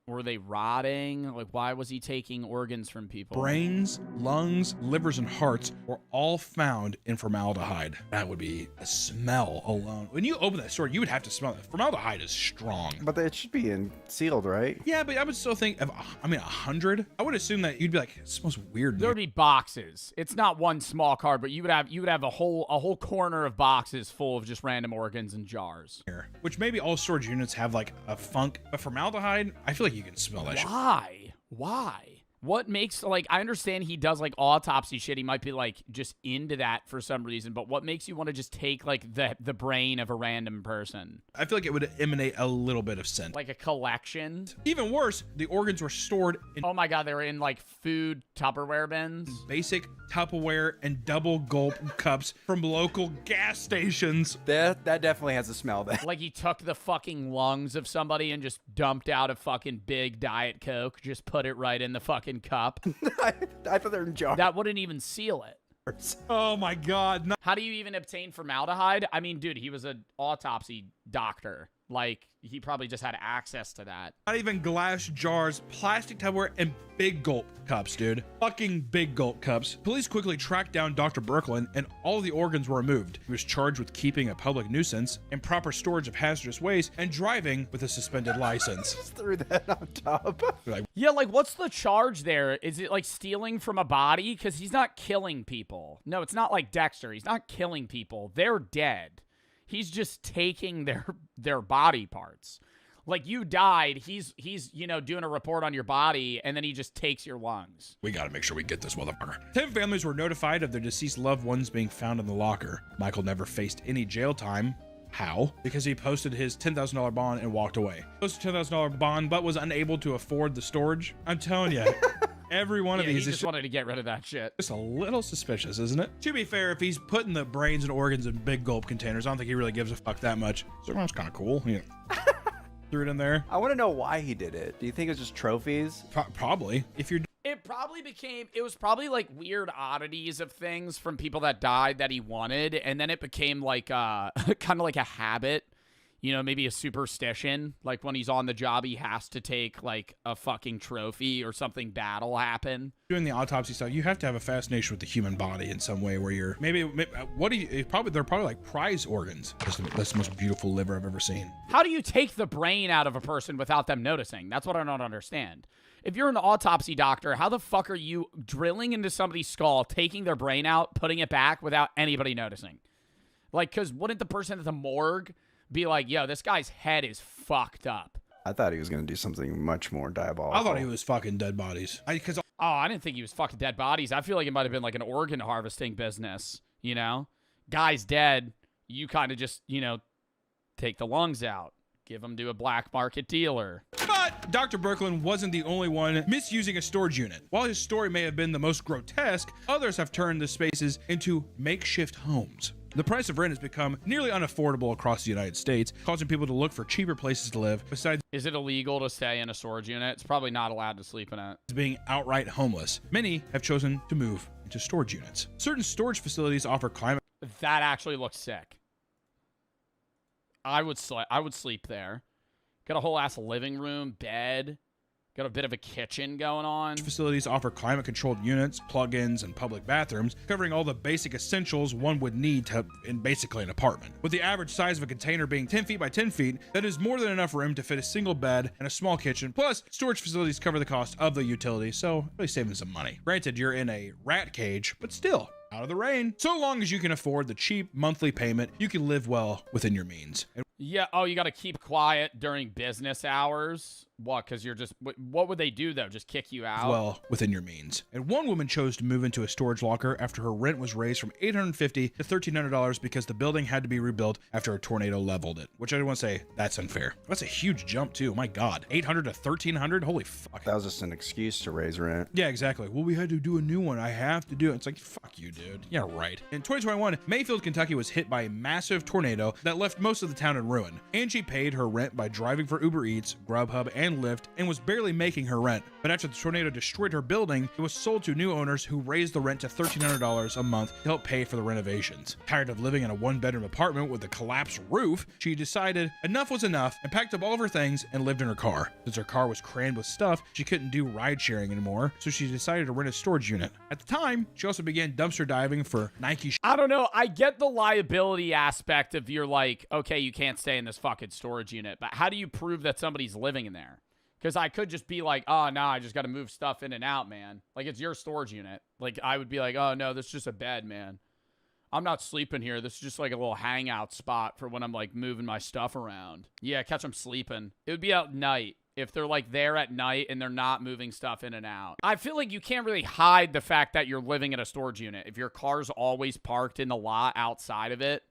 Were they rotting? Like, why was he taking organs from people? Brains, lungs, livers, and hearts were all found in formaldehyde. That would be a smell alone. When you open that store, you would have to smell it. Formaldehyde is strong. But it should be sealed, right? Yeah, but I would still think of, 100. I would assume that you'd be like, it smells weird. There would be boxes. It's not one small card, but you would have a whole corner of boxes full of just random organs and jars. Which maybe all storage units have like a funk, but formaldehyde, I feel like you can smell that shit. Why? What makes, like, I understand he does, like, autopsy shit. He might be, like, just into that for some reason. But what makes you want to just take, like, the brain of a random person? I feel like it would emanate a little bit of scent. Like a collection? Even worse, the organs were stored in... Oh, my God. They were in, like, food Tupperware bins? Basic Tupperware and double gulp cups from local gas stations. That definitely has a smell then. Like he took the fucking lungs of somebody and just dumped out a fucking big Diet Coke. Just put it right in the fucking cup. I thought they were in jars. That wouldn't even seal it. Oh my God. No. How do you even obtain formaldehyde? I mean, dude, he was an autopsy doctor. Like, he probably just had access to that. Not even glass jars, plastic Tupperware, and big gulp cups, dude. Fucking big gulp cups. Police quickly tracked down Dr. Birkland, and all of the organs were removed. He was charged with keeping a public nuisance, improper storage of hazardous waste, and driving with a suspended license. Just threw that on top. Yeah, like, what's the charge there? Is it, like, stealing from a body? Because he's not killing people. No, it's not like Dexter. He's not killing people. They're dead. He's just taking their body parts. Like, you died, he's you know, doing a report on your body, and then he just takes your lungs. We gotta make sure we get this motherfucker. 10 families were notified of their deceased loved ones being found in the locker. Michael never faced any jail time. How? Because he posted his $10,000 bond and walked away. Posted $10,000 bond, but was unable to afford the storage. I'm telling you, every one of these he is just wanted to get rid of that shit. just a little suspicious, isn't it? To be fair, if he's putting the brains and organs in big gulp containers, I don't think he really gives a fuck that much. So that's kind of cool. Yeah. Threw it in there. I want to know why he did it. Do you think it was just trophies? Probably. If you're It was probably like weird oddities of things from people that died that he wanted, and then it became like kind of like a habit, you know, maybe a superstition. Like when he's on the job, he has to take like a fucking trophy or something bad will happen. doing the autopsy stuff, you have to have a fascination with the human body in some way where you're maybe what do you probably they're probably like prize organs. That's the most beautiful liver I've ever seen. How do you take the brain out of a person without them noticing? That's what I don't understand. If you're an autopsy doctor, how the fuck are you drilling into somebody's skull, taking their brain out, putting it back without anybody noticing? Like, because wouldn't the person at the morgue be like, yo, this guy's head is fucked up? I thought he was going to do something much more diabolical. I thought he was fucking dead bodies. I didn't think he was fucking dead bodies. I feel like it might have been like an organ harvesting business, you know? Guy's dead. You kind of just, you know, take the lungs out. Give them to a black market dealer. But Dr. Brooklyn wasn't the only one misusing a storage unit. While his story may have been the most grotesque, others have turned the spaces into makeshift homes. The price of rent has become nearly unaffordable across the United States, causing people to look for cheaper places to live. Besides, is it illegal to stay in a storage unit? It's probably not allowed to sleep in it. Being outright homeless, many have chosen to move into storage units. Certain storage facilities offer climate. That actually looks sick. I would sleep there. Got a whole ass living room, bed. Got a bit of a kitchen going on. Facilities offer climate-controlled units, plug-ins, and public bathrooms, covering all the basic essentials one would need in basically an apartment. With the average size of a container being 10 feet by 10 feet, that is more than enough room to fit a single bed and a small kitchen. Plus, storage facilities cover the cost of the utilities, so really saving some money. Granted, you're in a rat cage, but still, out of the rain. So long as you can afford the cheap monthly payment, you can live well within your means. Yeah, oh, you got to keep quiet during business hours? What, because you're just... What would they do, though? Just kick you out? Well, within your means. And one woman chose to move into a storage locker after her rent was raised from $850 to $1,300 because the building had to be rebuilt after a tornado leveled it. Which I want to say, that's unfair. That's a huge jump, too. My God. $800 to $1,300? Holy fuck. That was just an excuse to raise rent. Yeah, exactly. Well, we had to do a new one. I have to do it. It's like, fuck you, dude. Yeah, right. In 2021, Mayfield, Kentucky was hit by a massive tornado that left most of the town in ruin. Angie paid her rent by driving for Uber Eats, Grubhub, and Lyft, and was barely making her rent. But after the tornado destroyed her building, it was sold to new owners who raised the rent to $1,300 a month to help pay for the renovations. Tired of living in a one-bedroom apartment with a collapsed roof, she decided enough was enough and packed up all of her things and lived in her car. Since her car was crammed with stuff, she couldn't do ride sharing anymore, so she decided to rent a storage unit. At the time, she also began dumpster diving for Nike. I don't know. I get the liability aspect of you're like, okay, you can't stay in this fucking storage unit, but how do you prove that somebody's living in there? Because I could just be like, oh, no, I just got to move stuff in and out, man. Like, it's your storage unit. Like, I would be like, oh, no, this is just a bed, man. I'm not sleeping here. This is just like a little hangout spot for when I'm, like, moving my stuff around. Yeah, catch them sleeping. It would be at night. If they're, like, there at night and they're not moving stuff in and out. I feel like you can't really hide the fact that you're living in a storage unit. If your car's always parked in the lot outside of it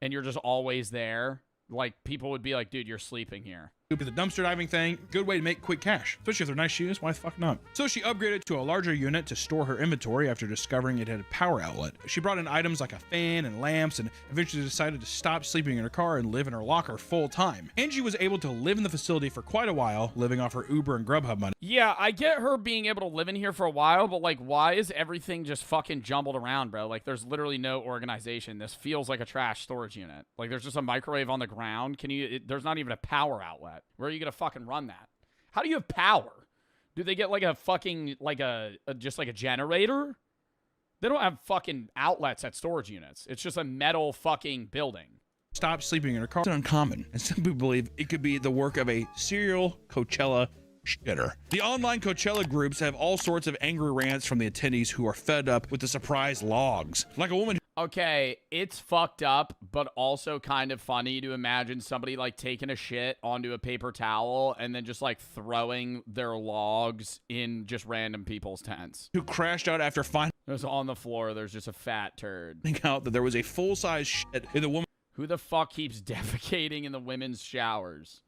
and you're just always there, like, people would be like, dude, you're sleeping here. The dumpster diving thing, good way to make quick cash, especially if they're nice shoes. Why the fuck not? So she upgraded to a larger unit to store her inventory after discovering it had a power outlet. She brought in items like a fan and lamps and eventually decided to stop sleeping in her car and live in her locker full time. Angie was able to live in the facility for quite a while, living off her Uber and Grubhub money. Yeah, I get her being able to live in here for a while, but like, why is everything just fucking jumbled around, bro? Like, there's literally no organization. This feels like a trash storage unit. Like, there's just a microwave on the ground. There's not even a power outlet. Where are you gonna fucking run that? How do you have power? Do they get like a fucking just like a generator? They don't have fucking outlets at storage units. It's just a metal fucking building. Stop sleeping in her car. It's uncommon, and some people believe it could be the work of a serial Coachella shitter. The online Coachella groups have all sorts of angry rants from the attendees who are fed up with the surprise logs. Like a woman. Okay, it's fucked up, but also kind of funny to imagine somebody like taking a shit onto a paper towel and then just like throwing their logs in just random people's tents. Who crashed out after finding It was on the floor. There's just a fat turd. out that there was a full-size shit in the woman. Who the fuck keeps defecating in the women's showers?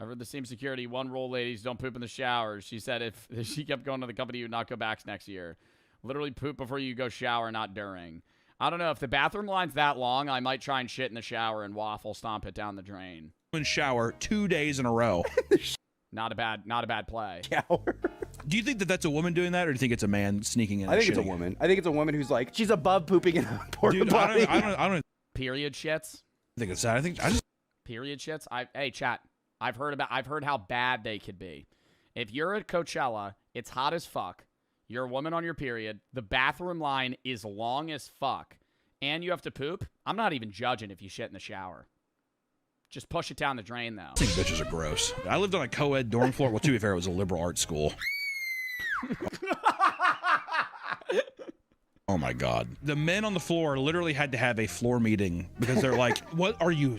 I've heard the same security. One rule, ladies, don't poop in the showers. She said if she kept going to the company, you would not go back next year. Literally poop before you go shower, not during. I don't know. If the bathroom line's that long, I might try and shit in the shower and waffle stomp it down the drain. Shower 2 days in a row. Not a bad play. Shower. Do you think that that's a woman doing that, or do you think it's a man sneaking in? I think it's a woman. I think it's a woman who's like, she's above pooping in a porta potty. I don't Period shits. think it's that. I just Period shits. Hey chat. I've heard how bad they could be. If you're at Coachella, it's hot as fuck. You're a woman on your period. The bathroom line is long as fuck. And you have to poop. I'm not even judging if you shit in the shower. Just push it down the drain, though. I think bitches are gross. I lived on a co-ed dorm floor. Well, to be fair, it was a liberal arts school. Oh my God. The men on the floor literally had to have a floor meeting because they're like, what are you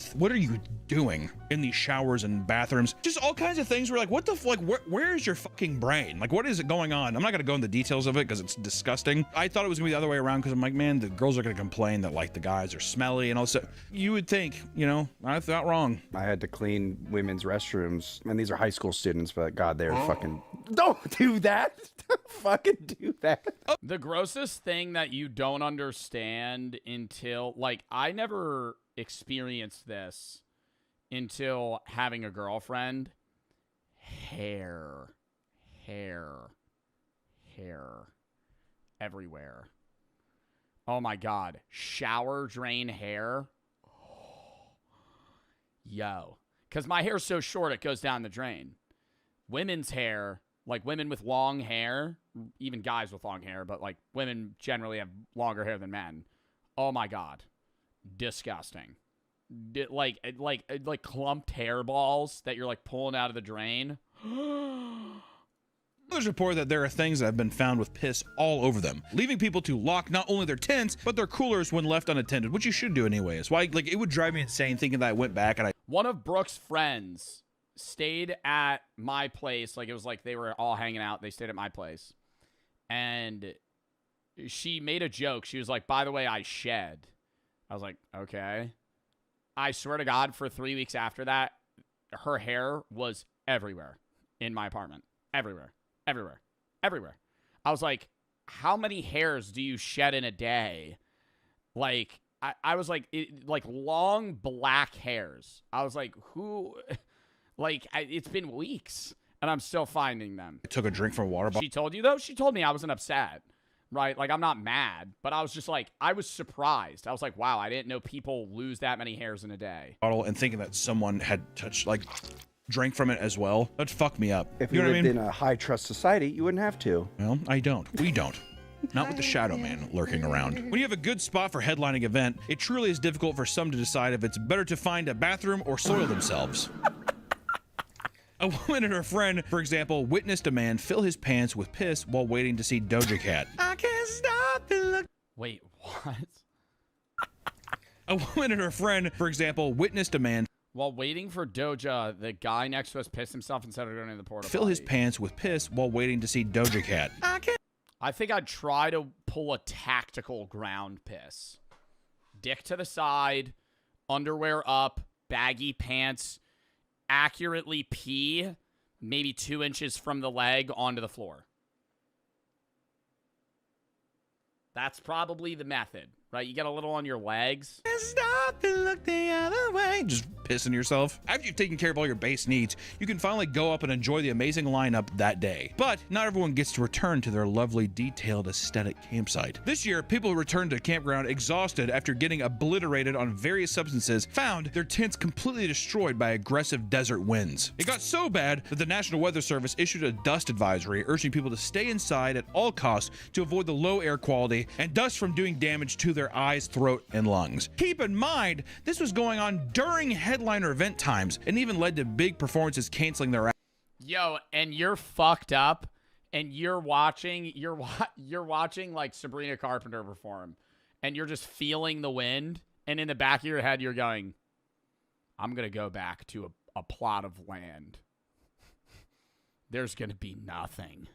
doing in these showers and bathrooms? Just all kinds of things. We're like, what the like, where is your fucking brain? Like, what is it going on? I'm not going to go into the details of it because it's disgusting. I thought it was gonna be the other way around because I'm like, man, the girls are going to complain that like the guys are smelly and all that. You would think, you know, I thought wrong. I had to clean women's restrooms, and these are high school students, but God, they're fucking, don't do that. Don't fucking do that. The grossest thing that you don't understand until, like, I never experienced this until having a girlfriend. Hair everywhere. Oh my God. Shower drain hair. Yo. Because my hair's so short, it goes down the drain. Women's hair, like women with long hair, even guys with long hair, but like women generally have longer hair than men. Oh my God. Disgusting. Like clumped hairballs that you're like pulling out of the drain. There's a report that there are things that have been found with piss all over them, leaving people to lock not only their tents, but their coolers when left unattended, which you should do anyways. Why, like, it would drive me insane thinking that I went back and I... One of Brooke's friends stayed at my place. Like, it was like they were all hanging out. They stayed at my place. And she made a joke. She was like, by the way, I shed. I was like, okay. I swear to God, for 3 weeks after that, her hair was everywhere in my apartment. Everywhere. I was like, how many hairs do you shed in a day? Like, I was like, like long black hairs. I was like, who? Like, it's been weeks, and I'm still finding them. I took a drink from a water bottle. She told you, though? She told me I wasn't upset, right? Like, I'm not mad, but I was just like, I was surprised. I was like, wow, I didn't know people lose that many hairs in a day. And thinking that someone had touched, like, drank from it as well. That'd fuck me up. If you lived in a high-trust society, you wouldn't have to. Well, I don't. We don't. Not with the Shadow Man lurking around. When you have a good spot for headlining event, it truly is difficult for some to decide if it's better to find a bathroom or soil themselves. A woman and her friend, for example, witnessed a man fill his pants with piss while waiting to see Doja Cat. I can't stop it. Wait, what? A woman and her friend, for example, witnessed a man while waiting for Doja, the guy next to us pissed himself instead of going to the porta fill his pants with piss while waiting to see Doja Cat. I think I'd try to pull a tactical ground piss. Dick to the side, underwear up, baggy pants, accurately pee, maybe 2 inches from the leg onto the floor. That's probably the method, right? You get a little on your legs. Stop and look the other way. Just pissing yourself. After you've taken care of all your base needs, you can finally go up and enjoy the amazing lineup that day. But not everyone gets to return to their lovely, detailed, aesthetic campsite. This year, people who returned to the campground exhausted after getting obliterated on various substances found their tents completely destroyed by aggressive desert winds. It got so bad that the National Weather Service issued a dust advisory urging people to stay inside at all costs to avoid the low air quality and dust from doing damage to their eyes, throat, and lungs. Keep in mind, this was going on during headliner event times and even led to big performances canceling their... Yo, and you're fucked up and you're watching like Sabrina Carpenter perform. and you're just feeling the wind, and in the back of your head, you're going, I'm going to go back to a plot of land. There's going to be nothing.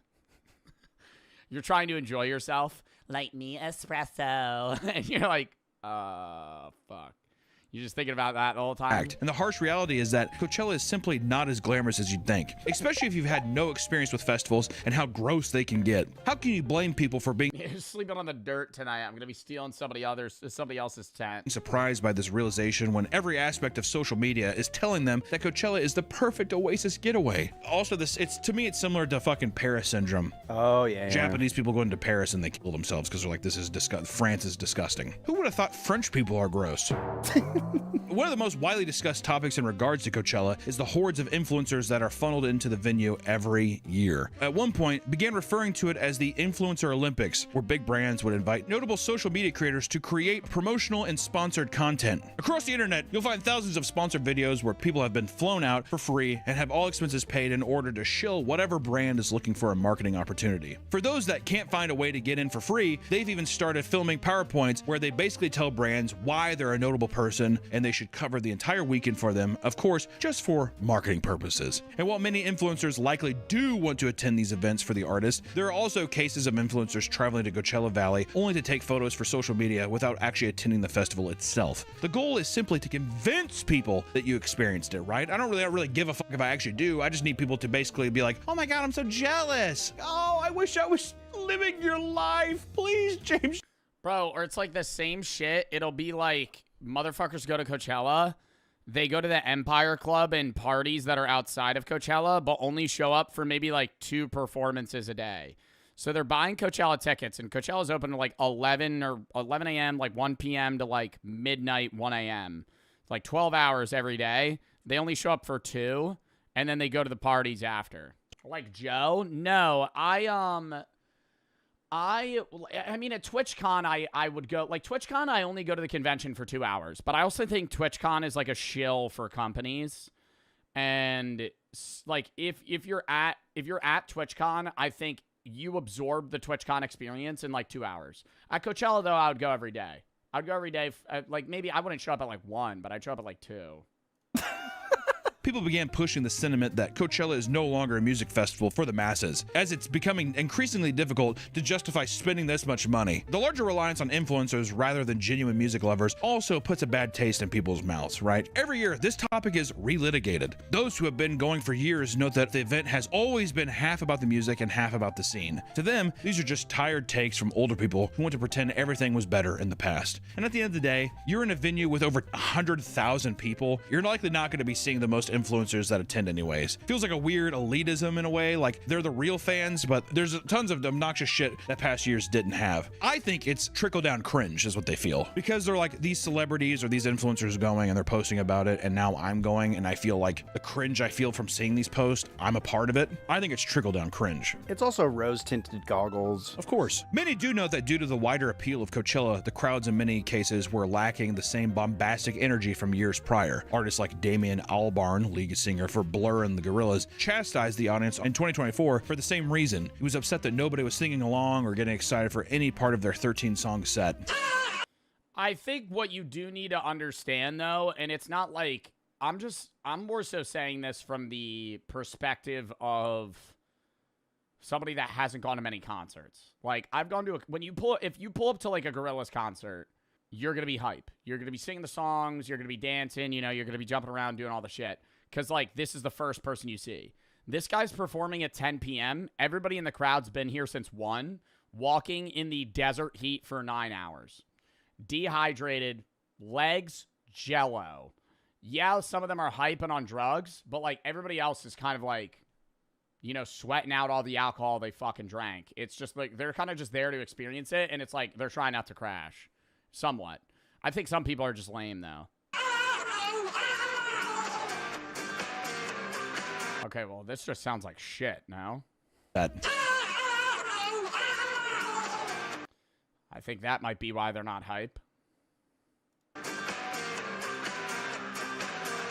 You're trying to enjoy yourself. Light me espresso. And you're like, fuck. You're just thinking about that all the time. And the harsh reality is that Coachella is simply not as glamorous as you'd think, especially if you've had no experience with festivals and how gross they can get. How can you blame people for being You're sleeping on the dirt tonight. I'm going to be stealing somebody else's tent. surprised by this realization when every aspect of social media is telling them that Coachella is the perfect Oasis getaway? Also, to me, it's similar to fucking Paris syndrome. Oh, yeah. Japanese people go into Paris and they kill themselves because they're like, this is France is disgusting. Who would have thought French people are gross? One of the most widely discussed topics in regards to Coachella is the hordes of influencers that are funneled into the venue every year. At one point, began referring to it as the Influencer Olympics, where big brands would invite notable social media creators to create promotional and sponsored content. Across the internet, you'll find thousands of sponsored videos where people have been flown out for free and have all expenses paid in order to shill whatever brand is looking for a marketing opportunity. For those that can't find a way to get in for free, they've even started filming PowerPoints where they basically tell brands why they're a notable person and they should cover the entire weekend for them, of course, just for marketing purposes. And while many influencers likely do want to attend these events for the artist, there are also cases of influencers traveling to Coachella Valley only to take photos for social media without actually attending the festival itself. The goal is simply to convince people that you experienced it, right? I don't really give a fuck if I actually do. I just need people to basically be like, oh my God, I'm so jealous. Oh, I wish I was living your life. Please, James. Bro, or it's like the same shit. It'll be like, motherfuckers go to Coachella, they go to the Empire Club and parties that are outside of Coachella, but only show up for maybe like 2 performances a day. So they're buying Coachella tickets, and Coachella's open to like 11 a.m., like 1 p.m. to like midnight, 1 a.m. Like 12 hours every day. They only show up for 2, and then they go to the parties after. Like Joe? No, I mean, at TwitchCon, I would go, like, TwitchCon, I only go to the convention for 2 hours, but I also think TwitchCon is, like, a shill for companies, and, like, if you're at TwitchCon, I think you absorb the TwitchCon experience in, like, 2 hours. At Coachella, though, I would go every day. I'd go every day, like, maybe I wouldn't show up at, like, 1, but I'd show up at, like, 2. People began pushing the sentiment that Coachella is no longer a music festival for the masses, as it's becoming increasingly difficult to justify spending this much money. The larger reliance on influencers rather than genuine music lovers also puts a bad taste in people's mouths, right? Every year, this topic is relitigated. Those who have been going for years note that the event has always been half about the music and half about the scene. To them, these are just tired takes from older people who want to pretend everything was better in the past. And at the end of the day, you're in a venue with over 100,000 people, you're likely not going to be seeing the most influencers that attend anyways. Feels like a weird elitism in a way, like they're the real fans, but there's tons of obnoxious shit that past years didn't have. I think it's trickle-down cringe is what they feel, because they're like, these celebrities or these influencers going and they're posting about it, and now I'm going and I feel like the cringe I feel from seeing these posts, I'm a part of it. I think it's trickle-down cringe. It's also rose-tinted goggles. Of course. Many do note that due to the wider appeal of Coachella, the crowds in many cases were lacking the same bombastic energy from years prior. Artists like Damian Albarn, lead singer for Blur and the Gorillaz, chastised the audience in 2024 for the same reason. He was upset that nobody was singing along or getting excited for any part of their 13-song set. I think what you do need to understand, though, and it's not like, I'm more so saying this from the perspective of somebody that hasn't gone to many concerts. Like, I've gone to if you pull up to like a Gorillaz concert, you're going to be hype. You're going to be singing the songs, you're going to be dancing, you know, you're going to be jumping around doing all the shit. Because, like, this is the first person you see. This guy's performing at 10 p.m. Everybody in the crowd's been here since 1, walking in the desert heat for 9 hours. Dehydrated, legs jello. Yeah, some of them are hyping on drugs, but, like, everybody else is kind of, like, you know, sweating out all the alcohol they fucking drank. It's just, like, they're kind of just there to experience it, and it's, like, they're trying not to crash. Somewhat. I think some people are just lame, though. Okay, well, this just sounds like shit now. I think that might be why they're not hype.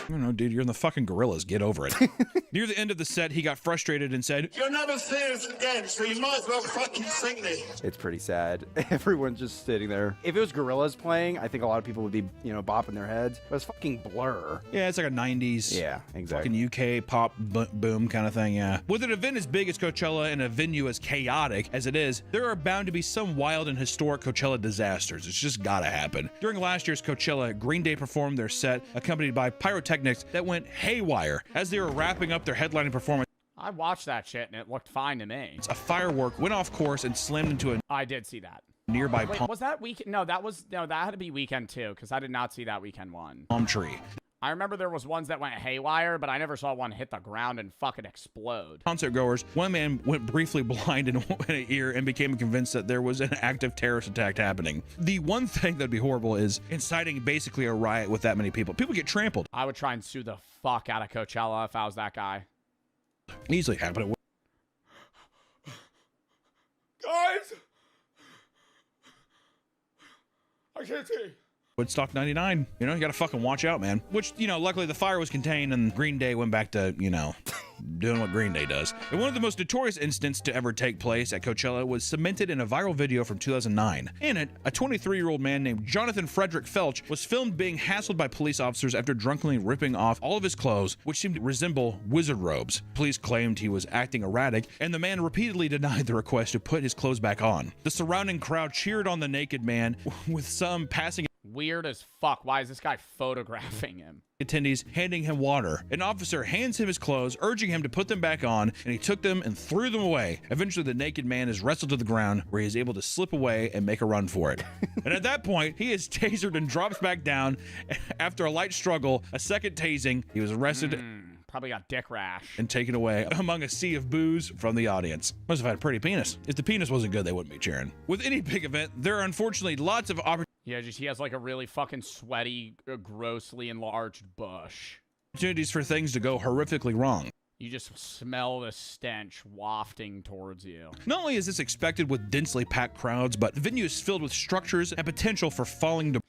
I don't know, dude, you're in the fucking Gorillas. Get over it. Near the end of the set, he got frustrated and said, "You'll never see us again, so you might as well fucking sing this." It's pretty sad. Everyone's just sitting there. If it was Gorillaz playing, I think a lot of people would be, bopping their heads. But it's fucking Blur. Yeah, it's like a 90s. Yeah, exactly. Fucking UK pop boom kind of thing, yeah. With an event as big as Coachella and a venue as chaotic as it is, there are bound to be some wild and historic Coachella disasters. It's just gotta happen. During last year's Coachella, Green Day performed their set, accompanied by pyrotechnics that went haywire as they were wrapping up their headlining performance. I watched that shit and it looked fine to me. A firework went off course and slammed into a I did see that. Nearby Wait, palm was that weekend? No, that had to be weekend 2 because I did not see that weekend 1. tree. I remember there was ones that went haywire, but I never saw one hit the ground and fucking explode. Concert goers, one man went briefly blind in an ear and became convinced that there was an active terrorist attack happening. The one thing that'd be horrible is inciting basically a riot with that many people. People get trampled. I would try and sue the fuck out of Coachella if I was that guy. Easily happen. Guys! I can't see. Woodstock 99, you gotta fucking watch out, man. Which, luckily the fire was contained and Green Day went back to, doing what Green Day does. And one of the most notorious incidents to ever take place at Coachella was cemented in a viral video from 2009. In it, a 23-year-old man named Jonathan Frederick Felch was filmed being hassled by police officers after drunkenly ripping off all of his clothes, which seemed to resemble wizard robes. Police claimed he was acting erratic, and the man repeatedly denied the request to put his clothes back on. The surrounding crowd cheered on the naked man, with some passing weird as fuck. Why is this guy photographing him? Attendees handing him water. An officer hands him his clothes, urging him to put them back on, and he took them and threw them away. Eventually, the naked man is wrestled to the ground, where he is able to slip away and make a run for it. And at that point, he is tasered and drops back down. After a light struggle, a second tasing, he was arrested. Probably got dick rash. And taken away among a sea of boos from the audience. Must have had a pretty penis. If the penis wasn't good, they wouldn't be cheering. With any big event, there are unfortunately lots of opportunities. Yeah, just he has like a really fucking sweaty, grossly enlarged bush. Opportunities for things to go horrifically wrong. You just smell the stench wafting towards you. Not only is this expected with densely packed crowds, but the venue is filled with structures and potential for falling debris.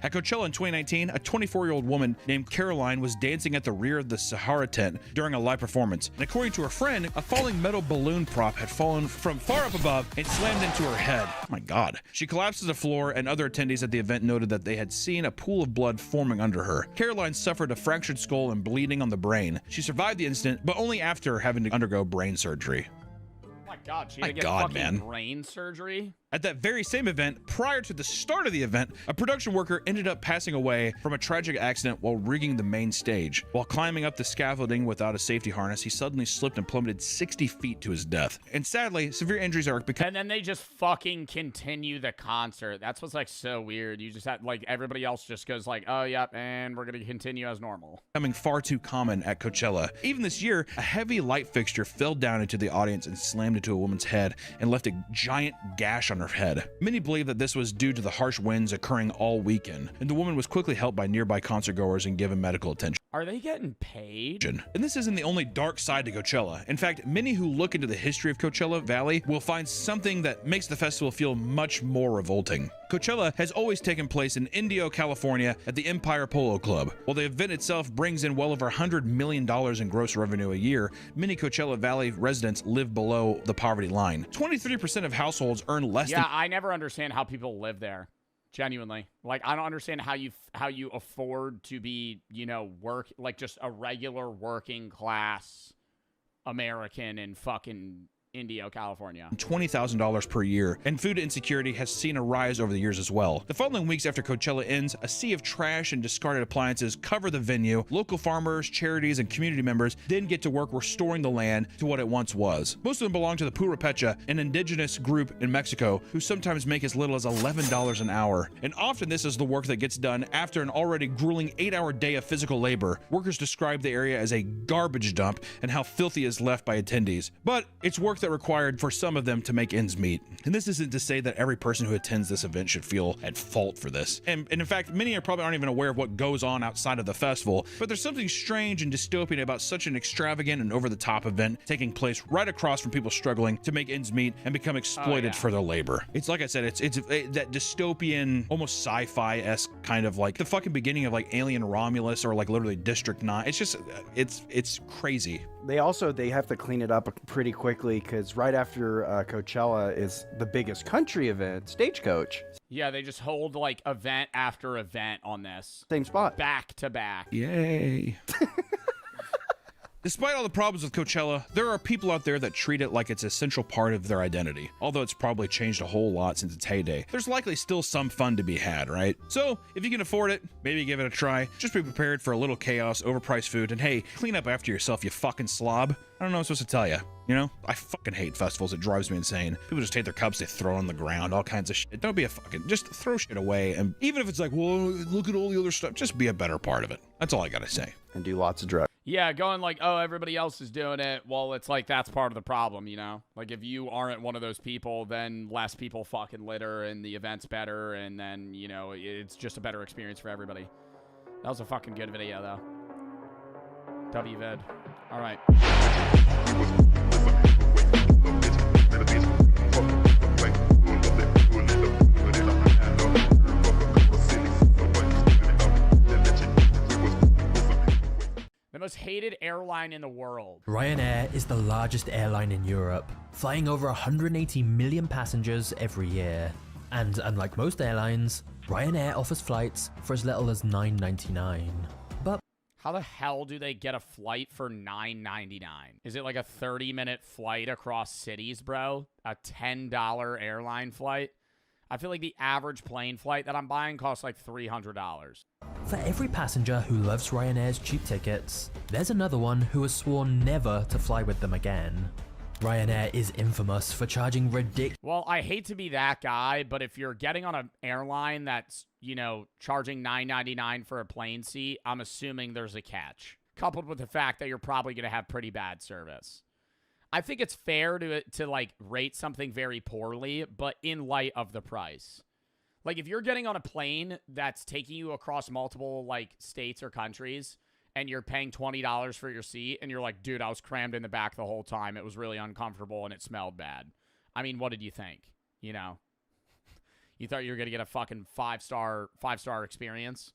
At Coachella in 2019, a 24-year-old woman named Caroline was dancing at the rear of the Sahara tent during a live performance. And according to her friend, a falling metal balloon prop had fallen from far up above and slammed into her head. Oh my God. She collapsed to the floor, and other attendees at the event noted that they had seen a pool of blood forming under her. Caroline suffered a fractured skull and bleeding on the brain. She survived the incident, but only after having to undergo brain surgery. Oh my God, she had to get fucking brain surgery? At that very same event, prior to the start of the event, a production worker ended up passing away from a tragic accident while rigging the main stage. While climbing up the scaffolding without a safety harness, he suddenly slipped and plummeted 60 feet to his death. And sadly, severe injuries are becoming... And then they just fucking continue the concert. That's what's like so weird. You just have, like, everybody else just goes like, oh, yep, and we're gonna continue as normal. Becoming far too common at Coachella. Even this year, a heavy light fixture fell down into the audience and slammed into a woman's head and left a giant gash on her head. Many believe that this was due to the harsh winds occurring all weekend, and the woman was quickly helped by nearby concertgoers and given medical attention. Are they getting paid? And this isn't the only dark side to Coachella. In fact, many who look into the history of Coachella Valley will find something that makes the festival feel much more revolting. Coachella has always taken place in Indio, California at the Empire Polo Club. While the event itself brings in well over $100 million in gross revenue a year, many Coachella Valley residents live below the poverty line. 23% of households earn less than... Yeah, I never understand how people live there. Genuinely. Like, I don't understand how you afford to be, like just a regular working class American in fucking Indio, California. $20,000 per year, and food insecurity has seen a rise over the years as well. The following weeks after Coachella ends, a sea of trash and discarded appliances cover the venue. Local farmers, charities, and community members then get to work restoring the land to what it once was. Most of them belong to the Purepecha, an indigenous group in Mexico, who sometimes make as little as $11 an hour. And often this is the work that gets done after an already grueling 8-hour day of physical labor. Workers describe the area as a garbage dump and how filthy is left by attendees. But it's work work that required for some of them to make ends meet. And this isn't to say that every person who attends this event should feel at fault for this. And in fact, many probably aren't even aware of what goes on outside of the festival, but there's something strange and dystopian about such an extravagant and over-the-top event taking place right across from people struggling to make ends meet and become exploited for their labor. It's like I said, it's that dystopian, almost sci-fi-esque kind of like the fucking beginning of like Alien Romulus or like literally District 9. It's just, it's crazy. They have to clean it up pretty quickly because right after Coachella is the biggest country event, Stagecoach. Yeah, they just hold like event after event on this. Same spot. Back to back. Yay. Despite all the problems with Coachella, there are people out there that treat it like it's an essential part of their identity. Although it's probably changed a whole lot since its heyday, there's likely still some fun to be had, right? So, if you can afford it, maybe give it a try. Just be prepared for a little chaos, overpriced food, and hey, clean up after yourself, you fucking slob. I don't know what I'm supposed to tell you. You know, I fucking hate festivals. It drives me insane. People just take their cups, they throw on the ground, all kinds of shit. Don't be a fucking, just throw shit away. And even if it's like, well, look at all the other stuff, just be a better part of it. That's all I gotta say. And do lots of drugs. Yeah, going like, oh, everybody else is doing it. Well, it's like that's part of the problem, you know? Like, if you aren't one of those people, then less people fucking litter and the event's better, and then, you know, it's just a better experience for everybody. That was a fucking good video, though. WVid. All right. The most hated airline in the world. Ryanair is the largest airline in Europe, flying over 180 million passengers every year. And unlike most airlines, Ryanair offers flights for as little as $9.99. But how the hell do they get a flight for $9.99? Is it like a 30-minute flight across cities, bro? A $10 airline flight? I feel like the average plane flight that I'm buying costs like $300. For every passenger who loves Ryanair's cheap tickets, there's another one who has sworn never to fly with them again. Ryanair is infamous for charging ridiculous. Well, I hate to be that guy, but if you're getting on an airline that's, you know, charging $9.99 for a plane seat, I'm assuming there's a catch. Coupled with the fact that you're probably going to have pretty bad service. I think it's fair to like rate something very poorly, but in light of the price. Like, if you're getting on a plane that's taking you across multiple, like, states or countries, and you're paying $20 for your seat, and you're like, dude, I was crammed in the back the whole time. It was really uncomfortable, and it smelled bad. I mean, what did you think? You know? You thought you were going to get a fucking five-star experience?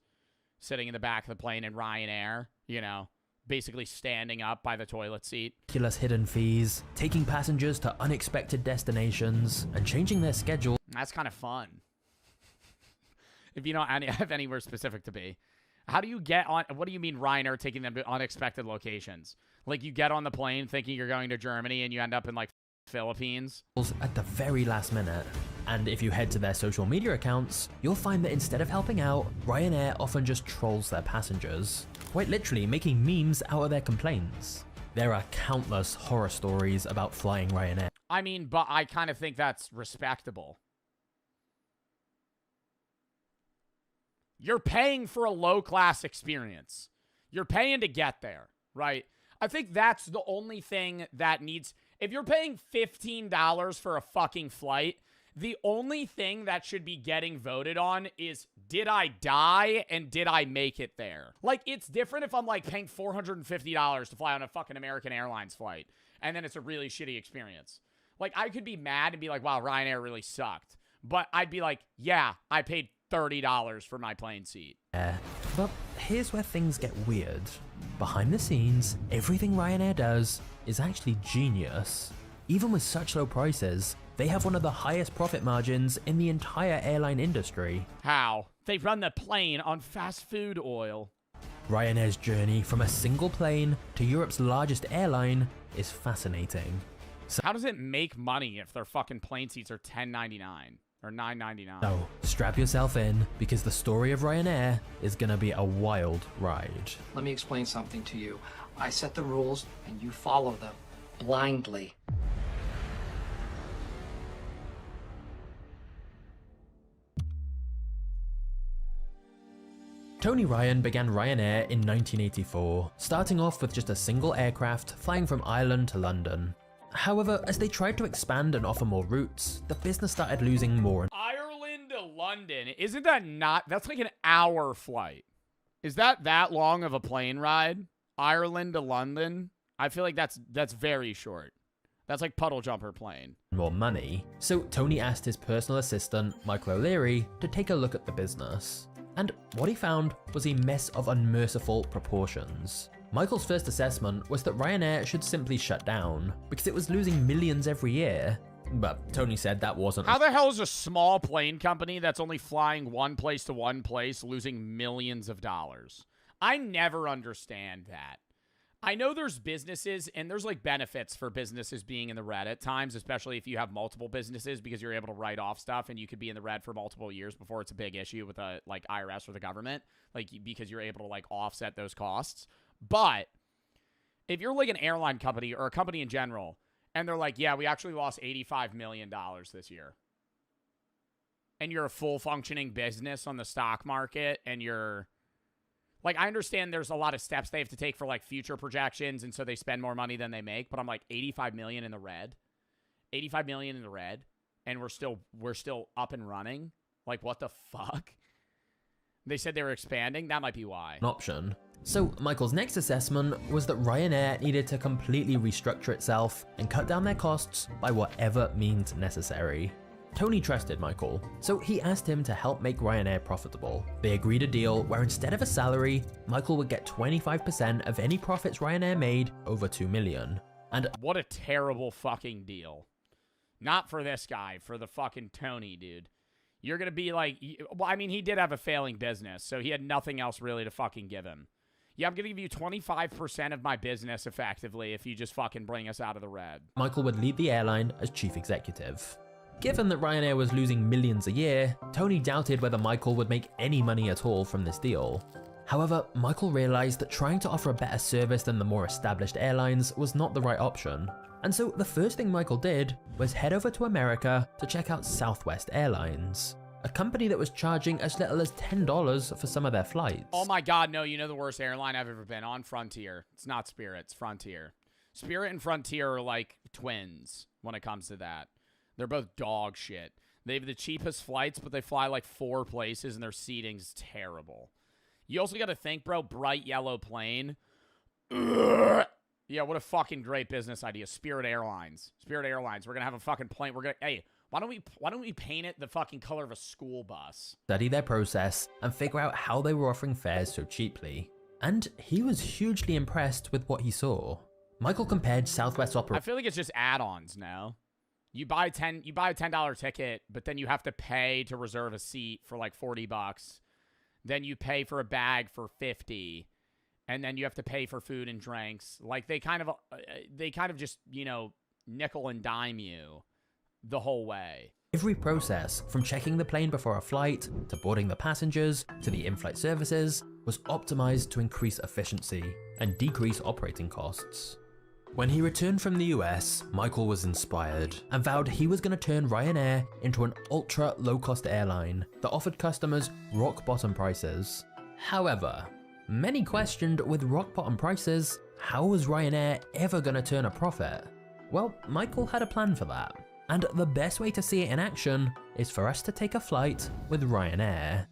Sitting in the back of the plane in Ryanair, you know? Basically standing up by the toilet seat. Ridiculous hidden fees, taking passengers to unexpected destinations, and changing their schedule. That's kind of fun. If you don't have anywhere specific to be. How do you get on? What do you mean Ryanair taking them to unexpected locations? Like, you get on the plane thinking you're going to Germany and you end up in, like, Philippines? At the very last minute. And if you head to their social media accounts, you'll find that instead of helping out, Ryanair often just trolls their passengers, quite literally making memes out of their complaints. There are countless horror stories about flying Ryanair. I mean, but I kind of think that's respectable. You're paying for a low-class experience. You're paying to get there, right? I think that's the only thing that needs... If you're paying $15 for a fucking flight, the only thing that should be getting voted on is, did I die and did I make it there? Like, it's different if I'm, like, paying $450 to fly on a fucking American Airlines flight, and then it's a really shitty experience. Like, I could be mad and be like, wow, Ryanair really sucked. But I'd be like, yeah, I paid $30 for my plane seat. But here's where things get weird. Behind the scenes, everything Ryanair does is actually genius. Even with such low prices, they have one of the highest profit margins in the entire airline industry. How? They run the plane on fast food oil. Ryanair's journey from a single plane to Europe's largest airline is fascinating. So how does it make money if their fucking plane seats are $10.99 or $9.99? So strap yourself in, because the story of Ryanair is gonna be a wild ride. Let me explain something to you. I set the rules and you follow them blindly. Tony Ryan began Ryanair in 1984, starting off with just a single aircraft flying from Ireland to London. However, as they tried to expand and offer more routes, the business started losing more. Ireland to London. Isn't that not... That's like an hour flight. Is that long of a plane ride? Ireland to London? I feel like that's very short. That's like puddle jumper plane. More money. So Tony asked his personal assistant, Michael O'Leary, to take a look at the business. And what he found was a mess of unmerciful proportions. Michael's first assessment was that Ryanair should simply shut down, because it was losing millions every year. But Tony said that wasn't... How the hell is a small plane company that's only flying one place to one place losing millions of dollars? I never understand that. I know there's businesses, and there's like benefits for businesses being in the red at times, especially if you have multiple businesses, because you're able to write off stuff and you could be in the red for multiple years before it's a big issue with a like IRS or the government, like because you're able to like offset those costs. But if you're like an airline company or a company in general, and they're like, yeah, we actually lost $85 million this year, and you're a full functioning business on the stock market, and you're like, I understand there's a lot of steps they have to take for like future projections, and so they spend more money than they make, but I'm like, 85 million in the red, 85 million in the red, and we're still up and running. Like, what the fuck? They said they were expanding. That might be why. An option. So Michael's next assessment was that Ryanair needed to completely restructure itself and cut down their costs by whatever means necessary. Tony trusted Michael, so he asked him to help make Ryanair profitable. They agreed a deal where instead of a salary, Michael would get 25% of any profits Ryanair made over $2 million. And what a terrible fucking deal. Not for this guy, for the fucking Tony, dude. You're gonna be like, well, I mean, he did have a failing business, so he had nothing else really to fucking give him. Yeah, I'm gonna give you 25% of my business effectively if you just fucking bring us out of the red. Michael would lead the airline as chief executive. Given that Ryanair was losing millions a year, Tony doubted whether Michael would make any money at all from this deal. However, Michael realized that trying to offer a better service than the more established airlines was not the right option. And so the first thing Michael did was head over to America to check out Southwest Airlines, a company that was charging as little as $10 for some of their flights. Oh my God, no, you know the worst airline I've ever been on? Frontier. It's not Spirit, it's Frontier. Spirit and Frontier are like twins when it comes to that. They're both dog shit. They have the cheapest flights, but they fly like 4 places, and their seating's terrible. You also got to think, bro, bright yellow plane. Ugh. Yeah, what a fucking great business idea. Spirit Airlines. Spirit Airlines. We're going to have a fucking plane. Hey, why don't we paint it the fucking color of a school bus? Study their process and figure out how they were offering fares so cheaply. And he was hugely impressed with what he saw. Michael compared Southwest I feel like it's just add-ons now. You buy a $10 ticket, but then you have to pay to reserve a seat for like $40. Then you pay for a bag for $50, and then you have to pay for food and drinks. Like they kind of just, you know, nickel and dime you the whole way. Every process, from checking the plane before a flight, to boarding the passengers, to the in-flight services, was optimized to increase efficiency and decrease operating costs. When he returned from the US, Michael was inspired and vowed he was going to turn Ryanair into an ultra low-cost airline that offered customers rock-bottom prices. However, many questioned, with rock-bottom prices, how was Ryanair ever going to turn a profit? Well, Michael had a plan for that. And the best way to see it in action is for us to take a flight with Ryanair.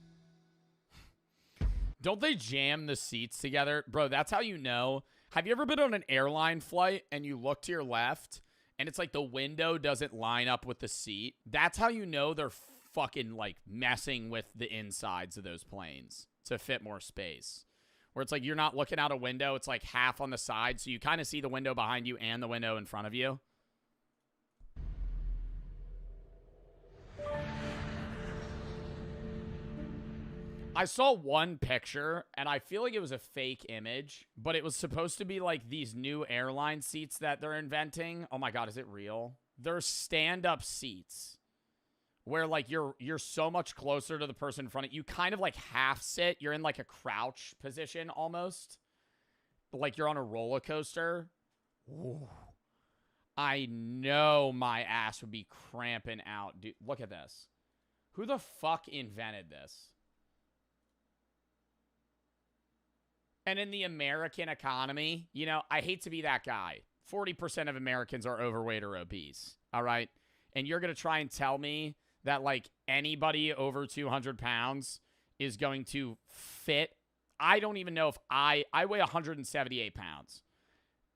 Don't they jam the seats together? Bro, that's how you know. Have you ever been on an airline flight and you look to your left and it's like the window doesn't line up with the seat? That's how you know they're fucking like messing with the insides of those planes to fit more space. Where it's like you're not looking out a window, it's like half on the side, so you kind of see the window behind you and the window in front of you. I saw one picture, and I feel like it was a fake image, but it was supposed to be like these new airline seats that they're inventing. Oh my God, is it real? They're stand-up seats where like you're so much closer to the person in front of you. You kind of like half sit. You're in like a crouch position almost. Like you're on a roller coaster. Ooh. I know my ass would be cramping out. Dude, look at this. Who the fuck invented this? And in the American economy, you know, I hate to be that guy. 40% of Americans are overweight or obese, all right? And you're going to try and tell me that, like, anybody over 200 pounds is going to fit. I don't even know if I weigh 178 pounds,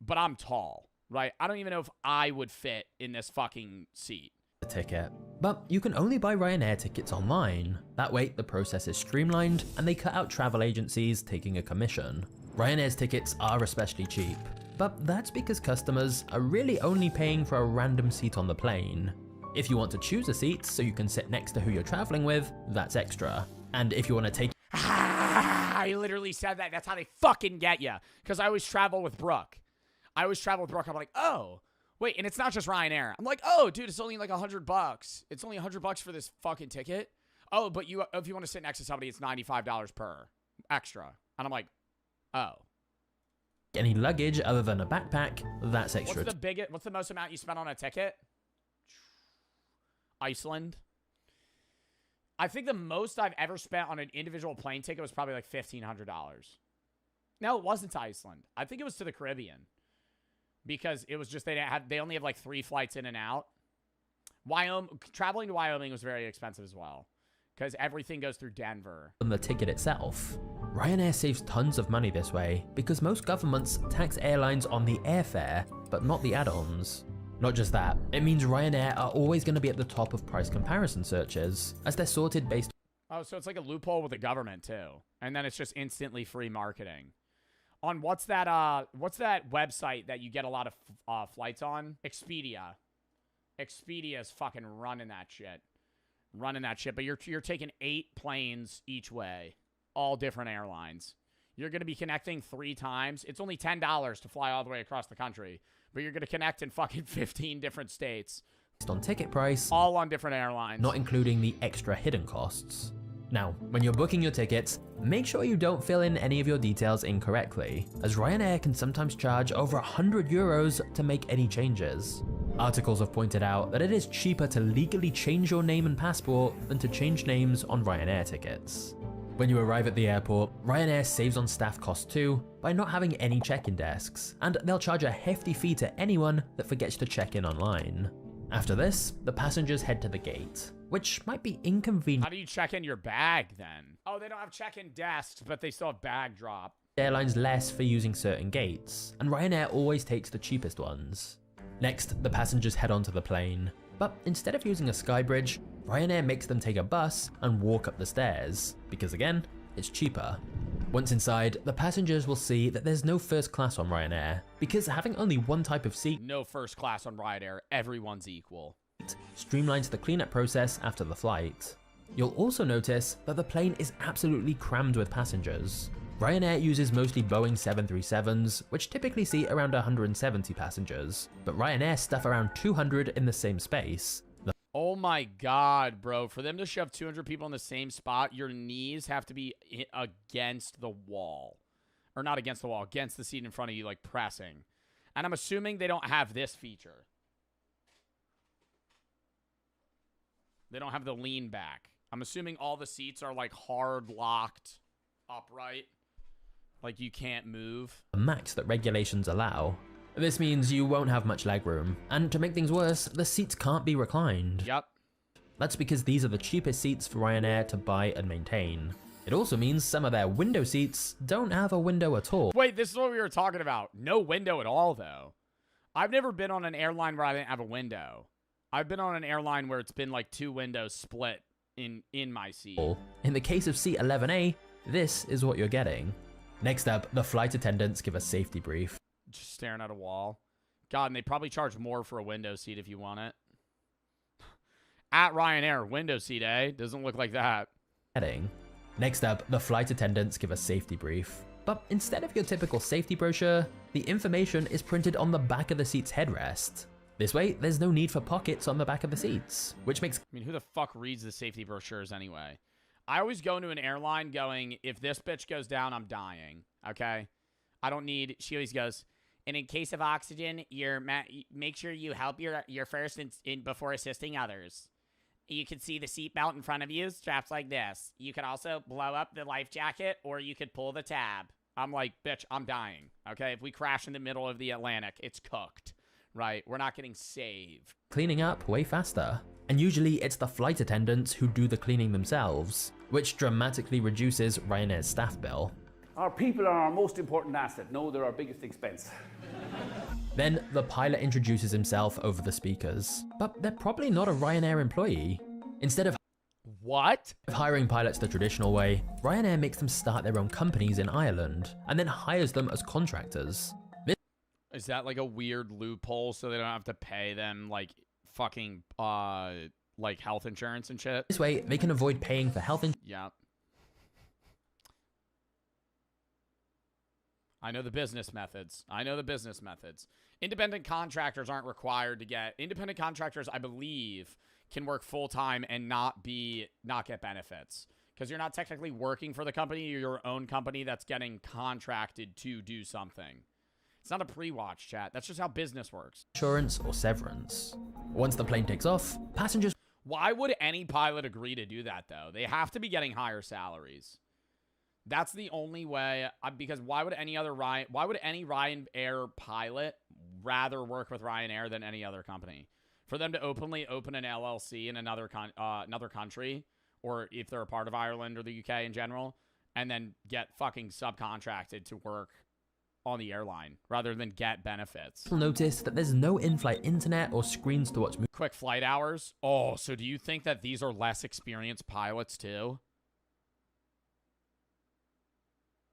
but I'm tall, right? I don't even know if I would fit in this fucking seat. Ticket. But you can only buy Ryanair tickets online. That way, the process is streamlined and they cut out travel agencies taking a commission. Ryanair's tickets are especially cheap, but that's because customers are really only paying for a random seat on the plane. If you want to choose a seat so you can sit next to who you're traveling with, that's extra. And if you want to take I literally said that. That's how they fucking get you. Because I always travel with Brooke. I'm like, oh, wait, and it's not just Ryanair. I'm like, oh, dude, it's only like $100. It's only $100 for this fucking ticket. Oh, but if you want to sit next to somebody, it's $95 per extra. And I'm like, oh. any luggage other than a backpack, that's extra. What's the most amount you spent on a ticket? Iceland. I think the most I've ever spent on an individual plane ticket was probably like $1,500. No, it wasn't to Iceland. I think it was to the Caribbean. Because it was just they only have like 3 flights in and out. Traveling to Wyoming was very expensive as well. Because everything goes through Denver. On the ticket itself. Ryanair saves tons of money this way because most governments tax airlines on the airfare, but not the add-ons. Not just that, it means Ryanair are always going to be at the top of price comparison searches, as they're sorted based. Oh, so it's like a loophole with the government too, and then it's just instantly free marketing. On what's that website that you get a lot of flights on? Expedia. Expedia is fucking running that shit, But you're taking 8 planes each way, all different airlines. You're going to be connecting 3 times. It's only $10 to fly all the way across the country. But you're going to connect in fucking 15 different states. Based on ticket price. All on different airlines. Not including the extra hidden costs. Now, when you're booking your tickets, make sure you don't fill in any of your details incorrectly, as Ryanair can sometimes charge over €100 to make any changes. Articles have pointed out that it is cheaper to legally change your name and passport than to change names on Ryanair tickets. When you arrive at the airport, Ryanair saves on staff costs too by not having any check-in desks, and they'll charge a hefty fee to anyone that forgets to check in online. After this, the passengers head to the gate, which might be inconvenient. How do you check in your bag then? Oh, they don't have check-in desks, but they still have bag drop. Airlines less for using certain gates, and Ryanair always takes the cheapest ones. Next, the passengers head onto the plane, but instead of using a skybridge, Ryanair makes them take a bus and walk up the stairs, because again, it's cheaper. Once inside, the passengers will see that there's no first class on Ryanair, because having only one type of seat, no first class on Ryanair, everyone's equal, streamlines the cleanup process after the flight. You'll also notice that the plane is absolutely crammed with passengers. Ryanair uses mostly Boeing 737s, which typically seat around 170 passengers, but Ryanair stuff around 200 in the same space. Oh my god, bro. For them to shove 200 people in the same spot, your knees have to be against the wall. Or not against the wall, against the seat in front of you, like pressing. And I'm assuming they don't have this feature. They don't have the lean back. I'm assuming all the seats are like hard locked upright. Like you can't move. The max that regulations allow. This means you won't have much legroom, and to make things worse, the seats can't be reclined. Yep. That's because these are the cheapest seats for Ryanair to buy and maintain. It also means some of their window seats don't have a window at all. Wait, this is what we were talking about. No window at all, though. I've never been on an airline where I didn't have a window. I've been on an airline where it's been like 2 windows split in my seat. In the case of seat 11A, this is what you're getting. Next up, the flight attendants give a safety brief. Just staring at a wall. God, and they probably charge more for a window seat if you want it. At Ryanair, window seat, eh? Doesn't look like that. Next up, the flight attendants give a safety brief. But instead of your typical safety brochure, the information is printed on the back of the seat's headrest. This way, there's no need for pockets on the back of the seats, which makes... I mean, who the fuck reads the safety brochures anyway? I always go into an airline going, if this bitch goes down, I'm dying, okay? I don't need... She always goes, and in case of oxygen, make sure you help your first in before assisting others. You can see the seatbelt in front of you, straps like this. You can also blow up the life jacket, or you could pull the tab. I'm like, bitch, I'm dying. Okay, if we crash in the middle of the Atlantic, it's cooked, right? We're not getting saved. Cleaning up way faster. And usually it's the flight attendants who do the cleaning themselves, which dramatically reduces Ryanair's staff bill. Our people are our most important asset. No, they're our biggest expense. Then the pilot introduces himself over the speakers, but they're probably not a Ryanair employee. Instead of hiring pilots the traditional way, Ryanair makes them start their own companies in Ireland and then hires them as contractors. Is that like a weird loophole so they don't have to pay them like fucking like health insurance and shit? This way they can avoid paying for health insurance. Yeah. I know the business methods. Independent contractors aren't required to get... Independent contractors, I believe, can work full-time and not get benefits. Because you're not technically working for the company. You're your own company that's getting contracted to do something. It's not a pre-watch, chat. That's just how business works. Insurance or severance. Once the plane takes off, passengers... Why would any pilot agree to do that, though? They have to be getting higher salaries. That's the only way, because why would any Ryanair pilot rather work with Ryanair than any other company? For them to openly open an LLC in another country, or if they're a part of Ireland or the UK in general, and then get fucking subcontracted to work on the airline rather than get benefits. You'll notice that there's no in-flight internet or screens to watch movies. Quick flight hours? Oh, so do you think that these are less experienced pilots too?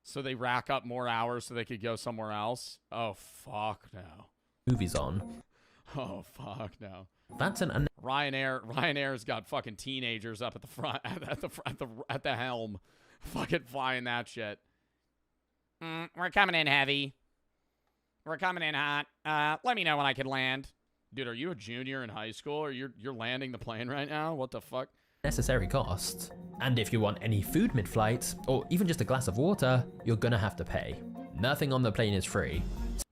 So they rack up more hours so they could go somewhere else? Oh, fuck no. Movies on. Oh, fuck no. That's an... Ryanair's got fucking teenagers up at the front, at the helm. Fucking flying that shit. We're coming in heavy. We're coming in hot. Let me know when I can land. Dude, are you a junior in high school or you're landing the plane right now? What the fuck? Necessary cost. And if you want any food mid-flight, or even just a glass of water, you're gonna have to pay. Nothing on the plane is free.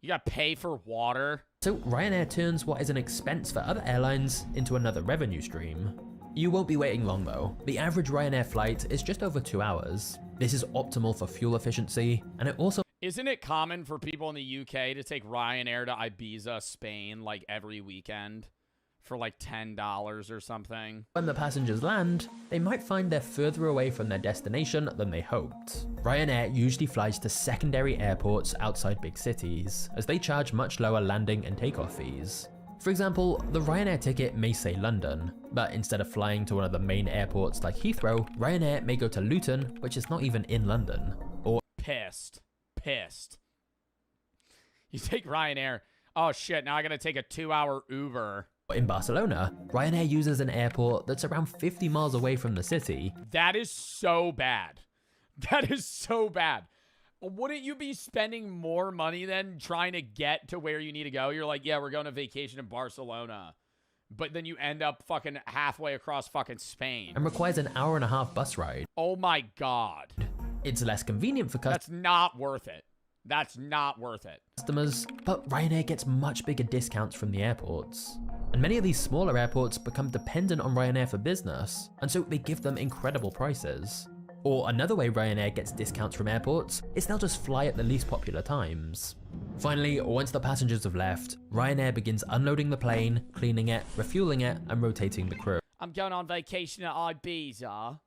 You gotta pay for water? So Ryanair turns what is an expense for other airlines into another revenue stream. You won't be waiting long though. The average Ryanair flight is just over 2 hours. This is optimal for fuel efficiency, and it also... Isn't it common for people in the UK to take Ryanair to Ibiza, Spain, like every weekend? For like $10 or something. When the passengers land, they might find they're further away from their destination than they hoped. Ryanair usually flies to secondary airports outside big cities, as they charge much lower landing and takeoff fees. For example, the Ryanair ticket may say London, but instead of flying to one of the main airports like Heathrow, Ryanair may go to Luton, which is not even in London. Or Pissed. You take Ryanair, oh shit, now I gotta take a 2-hour Uber. In Barcelona, Ryanair uses an airport that's around 50 miles away from the city. That is so bad. That is so bad. Wouldn't you be spending more money then trying to get to where you need to go? You're like, yeah, we're going on vacation in Barcelona. But then you end up fucking halfway across fucking Spain. And requires an hour-and-a-half bus ride. Oh my god. It's less convenient for customers. That's not worth it. That's not worth it. Customers, but Ryanair gets much bigger discounts from the airports. And many of these smaller airports become dependent on Ryanair for business, and so they give them incredible prices. Or another way Ryanair gets discounts from airports is they'll just fly at the least popular times. Finally, once the passengers have left, Ryanair begins unloading the plane, cleaning it, refueling it, and rotating the crew. I'm going on vacation at Ibiza.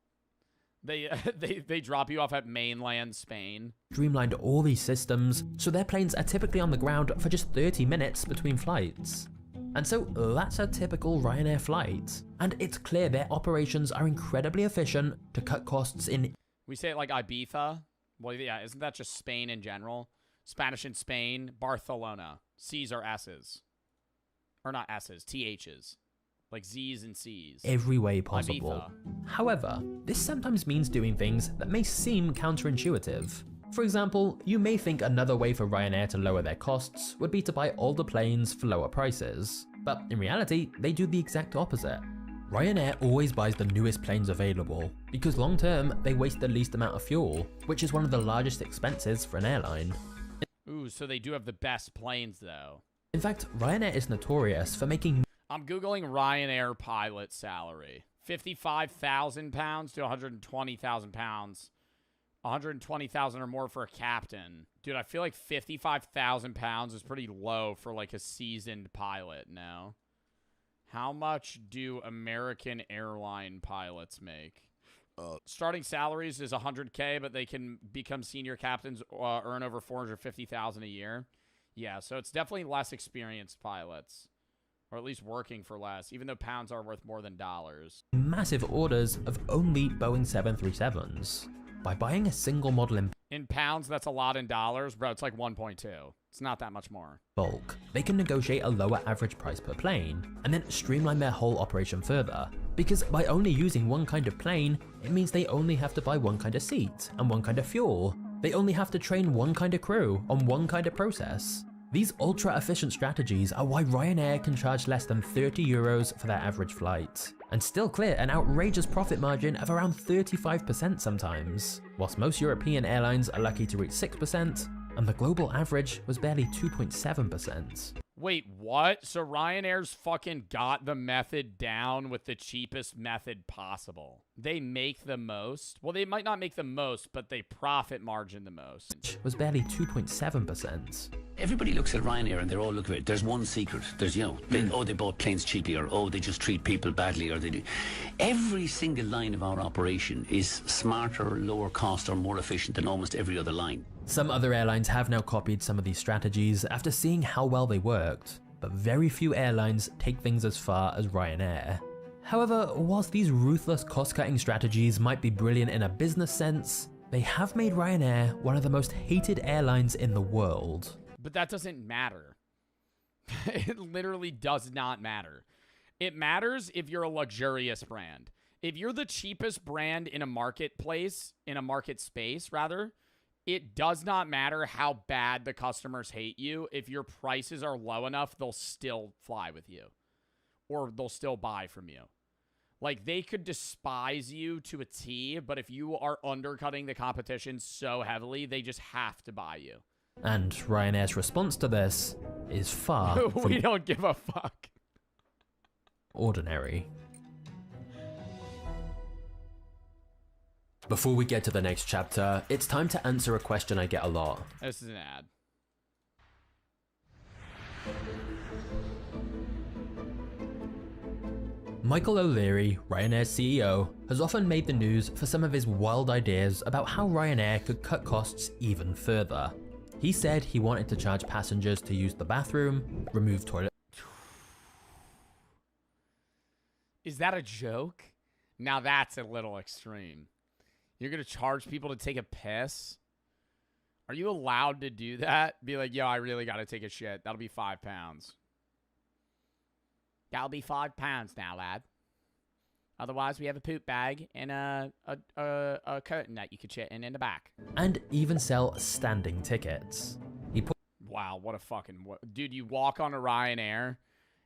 They drop you off at mainland Spain. Streamlined all these systems, so their planes are typically on the ground for just 30 minutes between flights. And so that's a typical Ryanair flight. And it's clear their operations are incredibly efficient to cut costs in... We say it like Ibiza? Well, yeah, isn't that just Spain in general? Spanish in Spain, Barcelona. C's are S's. Or not S's, TH's. Like Z's and C's. Every way possible. Ibiza. However, this sometimes means doing things that may seem counterintuitive. For example, you may think another way for Ryanair to lower their costs would be to buy older planes for lower prices. But in reality, they do the exact opposite. Ryanair always buys the newest planes available, because long term, they waste the least amount of fuel, which is one of the largest expenses for an airline. Ooh, so they do have the best planes though. In fact, Ryanair is notorious for making... I'm Googling Ryanair pilot salary. £55,000 to £120,000 120,000 or more for a captain. Dude, I feel like 55,000 pounds is pretty low for like a seasoned pilot now. How much do American airline pilots make? Starting salaries is 100K, but they can become senior captains, earn over 450,000 a year. Yeah, so it's definitely less experienced pilots, or at least working for less, even though pounds are worth more than dollars. Massive orders of only Boeing 737s. By buying a single model in pounds, that's a lot. In dollars, bro, it's like 1.2. It's not that much more. bulk, they can negotiate a lower average price per plane, and then streamline their whole operation further. Because by only using one kind of plane, it means they only have to buy one kind of seat and one kind of fuel. They only have to train one kind of crew on one kind of process. These ultra-efficient strategies are why Ryanair can charge less than 30 euros for their average flight, and still clear an outrageous profit margin of around 35% sometimes, whilst most European airlines are lucky to reach 6%, and the global average was barely 2.7%. Wait, what? So Ryanair's fucking got the method down with the cheapest method possible. They make the most. Well, they might not make the most, but they profit margin the most. Was barely 2.7%. Everybody looks at Ryanair and they're all looking at it. There's one secret. There's, they bought planes cheaply, or they just treat people badly, or they do. Every single line of our operation is smarter, lower cost, or more efficient than almost every other line. Some other airlines have now copied some of these strategies after seeing how well they worked, but very few airlines take things as far as Ryanair. However, whilst these ruthless cost-cutting strategies might be brilliant in a business sense, they have made Ryanair one of the most hated airlines in the world. But that doesn't matter. It literally does not matter. It matters if you're a luxurious brand. If you're the cheapest brand in a marketplace, in a market space, rather, it does not matter how bad the customers hate you. If your prices are low enough, they'll still fly with you. Or they'll still buy from you. Like, they could despise you to a T, but if you are undercutting the competition so heavily, they just have to buy you. And Ryanair's response to this is far from we don't give a fuck. Ordinary. Before we get to the next chapter, it's time to answer a question I get a lot. This is an ad. Michael O'Leary, Ryanair's CEO, has often made the news for some of his wild ideas about how Ryanair could cut costs even further. He said he wanted to charge passengers to use the bathroom, remove toilet. Is that a joke? Now that's a little extreme. You're going to charge people to take a piss? Are you allowed to do that? Be like, yo, I really got to take a shit. That'll be £5. That'll be £5 now, lad. Otherwise, we have a poop bag and a curtain that you could shit in the back. And even sell standing tickets. Wow, what a fucking... Dude, you walk on a Ryanair,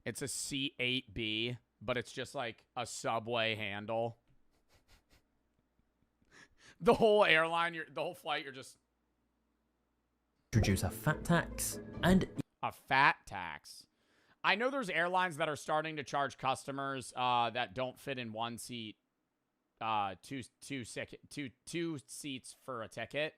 it's a C8B, but it's just like a subway handle. The whole airline, the whole flight, you're just... Introduce a fat tax and... A fat tax? I know there's airlines that are starting to charge customers that don't fit in one seat, two seats for a ticket,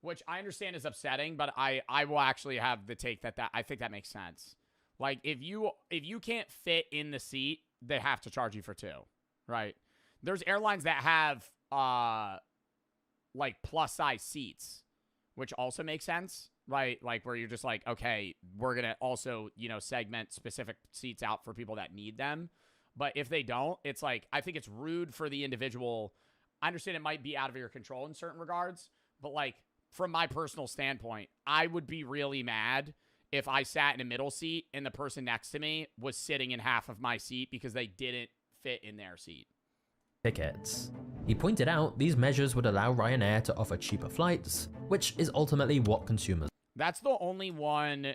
which I understand is upsetting, but I will actually have the take that I think that makes sense. Like, if you can't fit in the seat, they have to charge you for two, right? There's airlines that have like plus size seats, which also makes sense. Right, like where you're just like, okay, we're going to also, segment specific seats out for people that need them. But if they don't, it's like, I think it's rude for the individual. I understand it might be out of your control in certain regards, but like from my personal standpoint, I would be really mad if I sat in a middle seat and the person next to me was sitting in half of my seat because they didn't fit in their seat. Tickets. He pointed out these measures would allow Ryanair to offer cheaper flights, which is ultimately what consumers. That's the only one.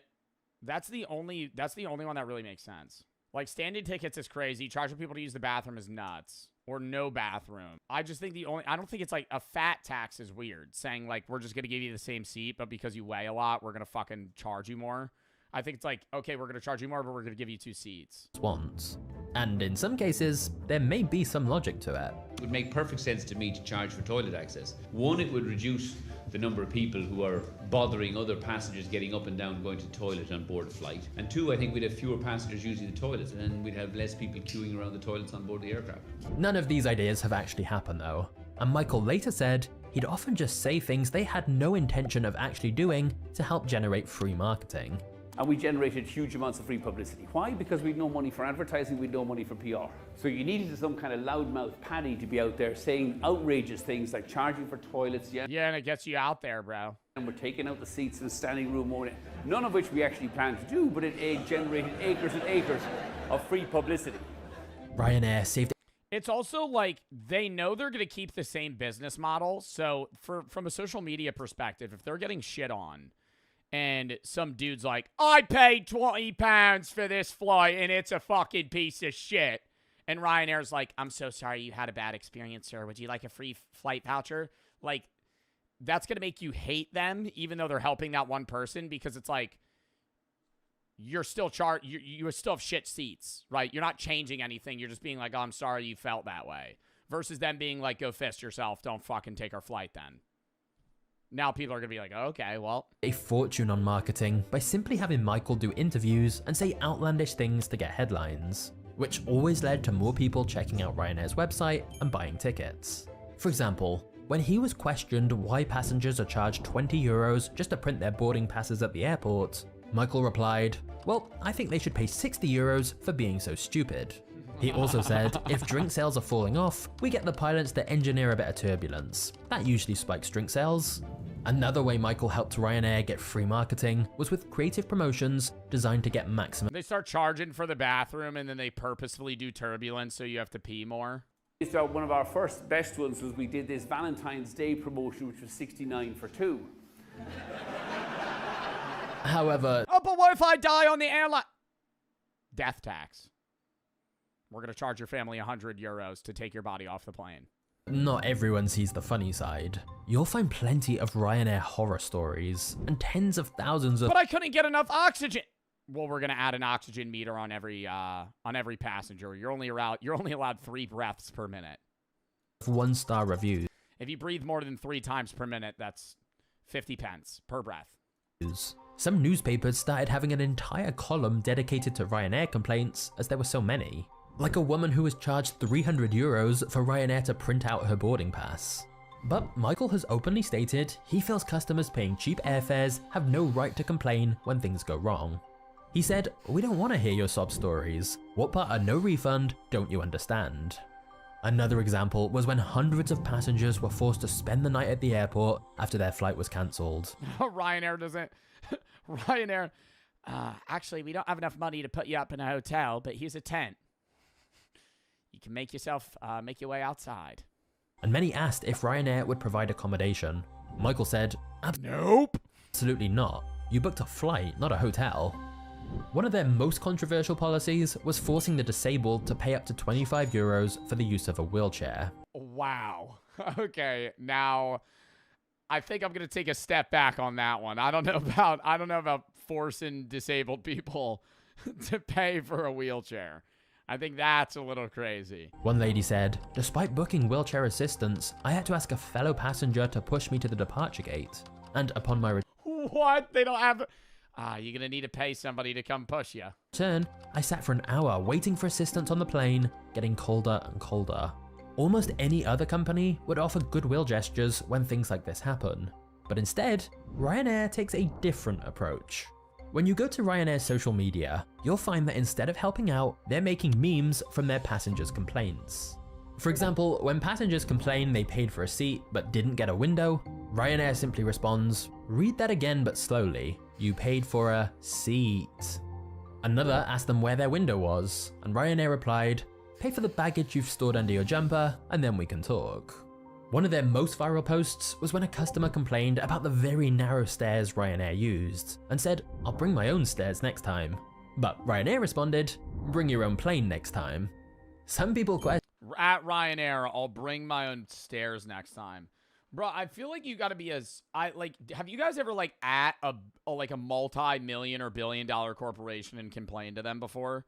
That's the only one that really makes sense. Like, standing tickets is crazy. Charging people to use the bathroom is nuts. Or no bathroom. I just think I don't think it's like a fat tax is weird. Saying like, we're just going to give you the same seat, but because you weigh a lot, we're going to fucking charge you more. I think it's like, okay, we're going to charge you more, but we're going to give you two seats. Once. And in some cases, there may be some logic to it. It would make perfect sense to me to charge for toilet access. One, it would reduce the number of people who are bothering other passengers getting up and down going to the toilet on board the flight. And two, I think we'd have fewer passengers using the toilets, and then we'd have less people queuing around the toilets on board the aircraft. None of these ideas have actually happened though, and Michael later said he'd often just say things they had no intention of actually doing to help generate free marketing. And we generated huge amounts of free publicity. Why? Because we'd no money for advertising, we'd no money for PR. So you needed some kind of loudmouth Paddy to be out there saying outrageous things like charging for toilets. Yeah, and it gets you out there, bro. And we're taking out the seats in the standing room only. None of which we actually planned to do, but it generated acres and acres of free publicity. Ryanair saved. It's also like they know they're going to keep the same business model. So from a social media perspective, if they're getting shit on, and some dude's like, I paid £20 for this flight and it's a fucking piece of shit. And Ryanair's like, I'm so sorry you had a bad experience, sir. Would you like a free flight voucher? Like, that's going to make you hate them, even though they're helping that one person, because it's like, you're still you still have shit seats, right? You're not changing anything. You're just being like, oh, I'm sorry you felt that way. Versus them being like, go fist yourself. Don't fucking take our flight then. Now people are going to be like, okay, well. A fortune on marketing by simply having Michael do interviews and say outlandish things to get headlines, which always led to more people checking out Ryanair's website and buying tickets. For example, when he was questioned why passengers are charged €20 just to print their boarding passes at the airport, Michael replied, well, I think they should pay €60 for being so stupid. He also said, if drink sales are falling off, we get the pilots to engineer a bit of turbulence. That usually spikes drink sales. Another way Michael helped Ryanair get free marketing was with creative promotions designed to get maximum. They start charging for the bathroom and then they purposefully do turbulence so you have to pee more. So one of our first best ones was we did this Valentine's Day promotion, which was 69 for 2. However, oh, but what if I die on the airline? Death tax. We're going to charge your family €100 to take your body off the plane. Not everyone sees the funny side. You'll find plenty of Ryanair horror stories and tens of thousands of— But I couldn't get enough oxygen. Well, we're going to add an oxygen meter on every passenger. You're only allowed 3 breaths per minute. 1-star reviews. If you breathe more than 3 times per minute, that's 50 pence per breath. Some newspapers started having an entire column dedicated to Ryanair complaints as there were so many. Like a woman who was charged €300 for Ryanair to print out her boarding pass. But Michael has openly stated he feels customers paying cheap airfares have no right to complain when things go wrong. He said, we don't want to hear your sob stories. What part of no refund don't you understand? Another example was when hundreds of passengers were forced to spend the night at the airport after their flight was cancelled. Ryanair doesn't... Ryanair... actually, we don't have enough money to put you up in a hotel, but here's a tent. You can make your way outside. And many asked if Ryanair would provide accommodation. Michael said, nope. Absolutely not. You booked a flight, not a hotel. One of their most controversial policies was forcing the disabled to pay up to €25 for the use of a wheelchair. Wow. Okay, now I think I'm gonna take a step back on that one. I don't know about forcing disabled people to pay for a wheelchair. I think that's a little crazy. One lady said, despite booking wheelchair assistance, I had to ask a fellow passenger to push me to the departure gate. And upon my What? They don't have... you're gonna need to pay somebody to come push you. return, I sat for an hour waiting for assistance on the plane, getting colder and colder. Almost any other company would offer goodwill gestures when things like this happen. But instead, Ryanair takes a different approach. When you go to Ryanair's social media, you'll find that instead of helping out, they're making memes from their passengers' complaints. For example, when passengers complain they paid for a seat but didn't get a window, Ryanair simply responds, read that again but slowly, you paid for a seat. Another asked them where their window was, and Ryanair replied, pay for the baggage you've stored under your jumper and then we can talk. One of their most viral posts was when a customer complained about the very narrow stairs Ryanair used, and said, I'll bring my own stairs next time. But Ryanair responded, bring your own plane next time. Some people question— At Ryanair, I'll bring my own stairs next time. Bro, I feel like you gotta be have you guys ever at a multi-million or billion-dollar corporation and complained to them before?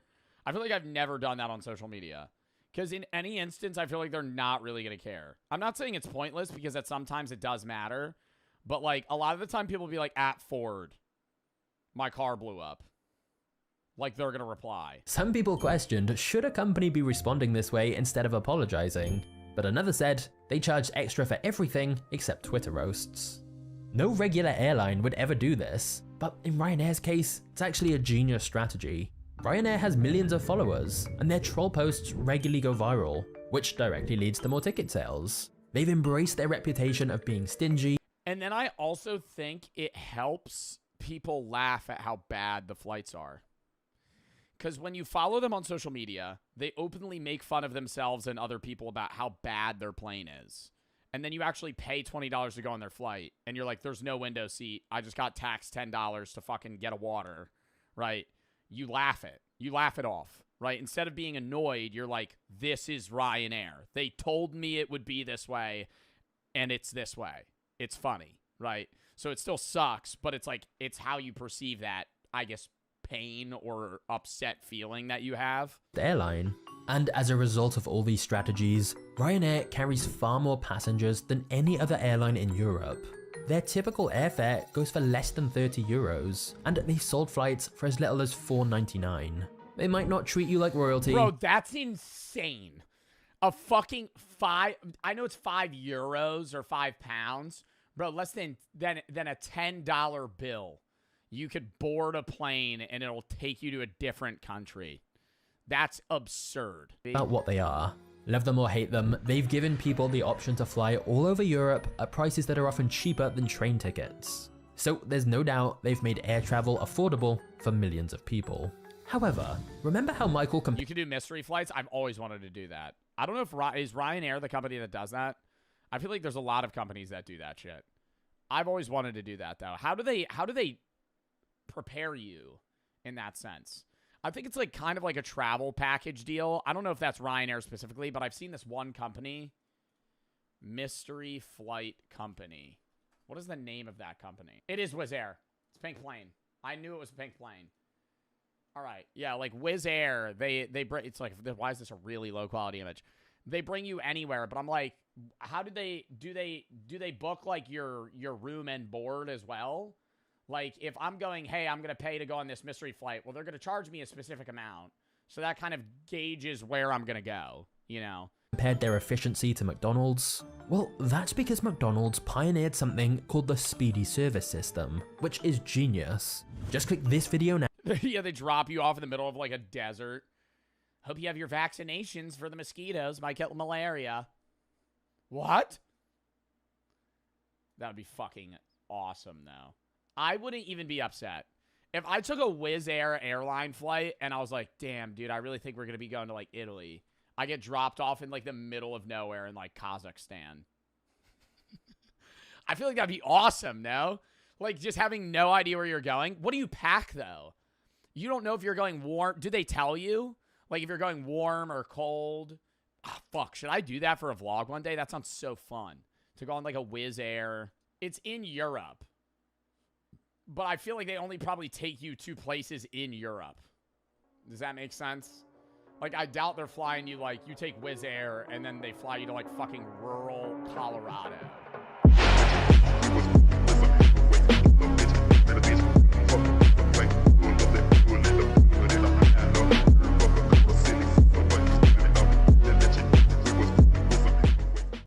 I feel like I've never done that on social media. Because in any instance, I feel like they're not really going to care. I'm not saying it's pointless because that sometimes it does matter. But, like, a lot of the time people will be like, at Ford, my car blew up. Like, they're going to reply. Some people questioned, should a company be responding this way instead of apologizing? But another said, they charge extra for everything except Twitter roasts. No regular airline would ever do this, but in Ryanair's case, it's actually a genius strategy. Ryanair has millions of followers, and their troll posts regularly go viral, which directly leads to more ticket sales. They've embraced their reputation of being stingy. And then I also think it helps people laugh at how bad the flights are. Because when you follow them on social media, they openly make fun of themselves and other people about how bad their plane is. And then you actually pay $20 to go on their flight, and you're like, there's no window seat. I just got taxed $10 to fucking get a water, right? You laugh it off, right? Instead of being annoyed, you're like, this is Ryanair. They told me it would be this way, and it's this way. It's funny, right? So it still sucks, but it's like, it's how you perceive that, I guess, pain or upset feeling that you have. The airline. And as a result of all these strategies, Ryanair carries far more passengers than any other airline in Europe. Their typical airfare goes for less than 30 euros, and they've sold flights for as little as $4.99. They might not treat you like royalty. Bro, that's insane. A fucking I know it's 5 euros or 5 pounds. Bro, less than a $10 bill. You could board a plane and it'll take you to a different country. That's absurd. About what they are. Love them or hate them, they've given people the option to fly all over Europe at prices that are often cheaper than train tickets. So there's no doubt they've made air travel affordable for millions of people. However, remember how Michael You can do mystery flights? I've always wanted to do that. I don't know if is Ryanair the company that does that? I feel like there's a lot of companies that do that shit. I've always wanted to do that though. How do they prepare you in that sense? I think it's like kind of like a travel package deal. I don't know if that's Ryanair specifically, but I've seen this one company, Mystery Flight Company. What is the name of that company? It is Wizz Air. It's Pink Plane. I knew it was Pink Plane. All right. Yeah, like Wizz Air, they bring, it's like, why is this a really low quality image? They bring you anywhere, but I'm like, how do they book like your room and board as well? Like, if I'm going, hey, I'm going to pay to go on this mystery flight, well, they're going to charge me a specific amount. So that kind of gauges where I'm going to go, you know? Compared their efficiency to McDonald's? Well, that's because McDonald's pioneered something called the Speedy Service System, which is genius. Just click this video now. Yeah, they drop you off in the middle of, like, a desert. Hope you have your vaccinations for the mosquitoes. Might get malaria. What? That would be fucking awesome, though. I wouldn't even be upset. If I took a Wizz Air airline flight and I was like, damn, dude, I really think we're going to be going to, like, Italy. I get dropped off in, like, the middle of nowhere in, like, Kazakhstan. I feel like that'd be awesome, no? Like, just having no idea where you're going. What do you pack, though? You don't know if you're going warm. Do they tell you? Like, if you're going warm or cold? Oh, fuck. Should I do that for a vlog one day? That sounds so fun. To go on, like, a Wizz Air. It's in Europe. But I feel like they only probably take you to places in Europe. Does that make sense? Like, I doubt they're flying you, like, you take Wizz Air, and then they fly you to, like, fucking rural Colorado.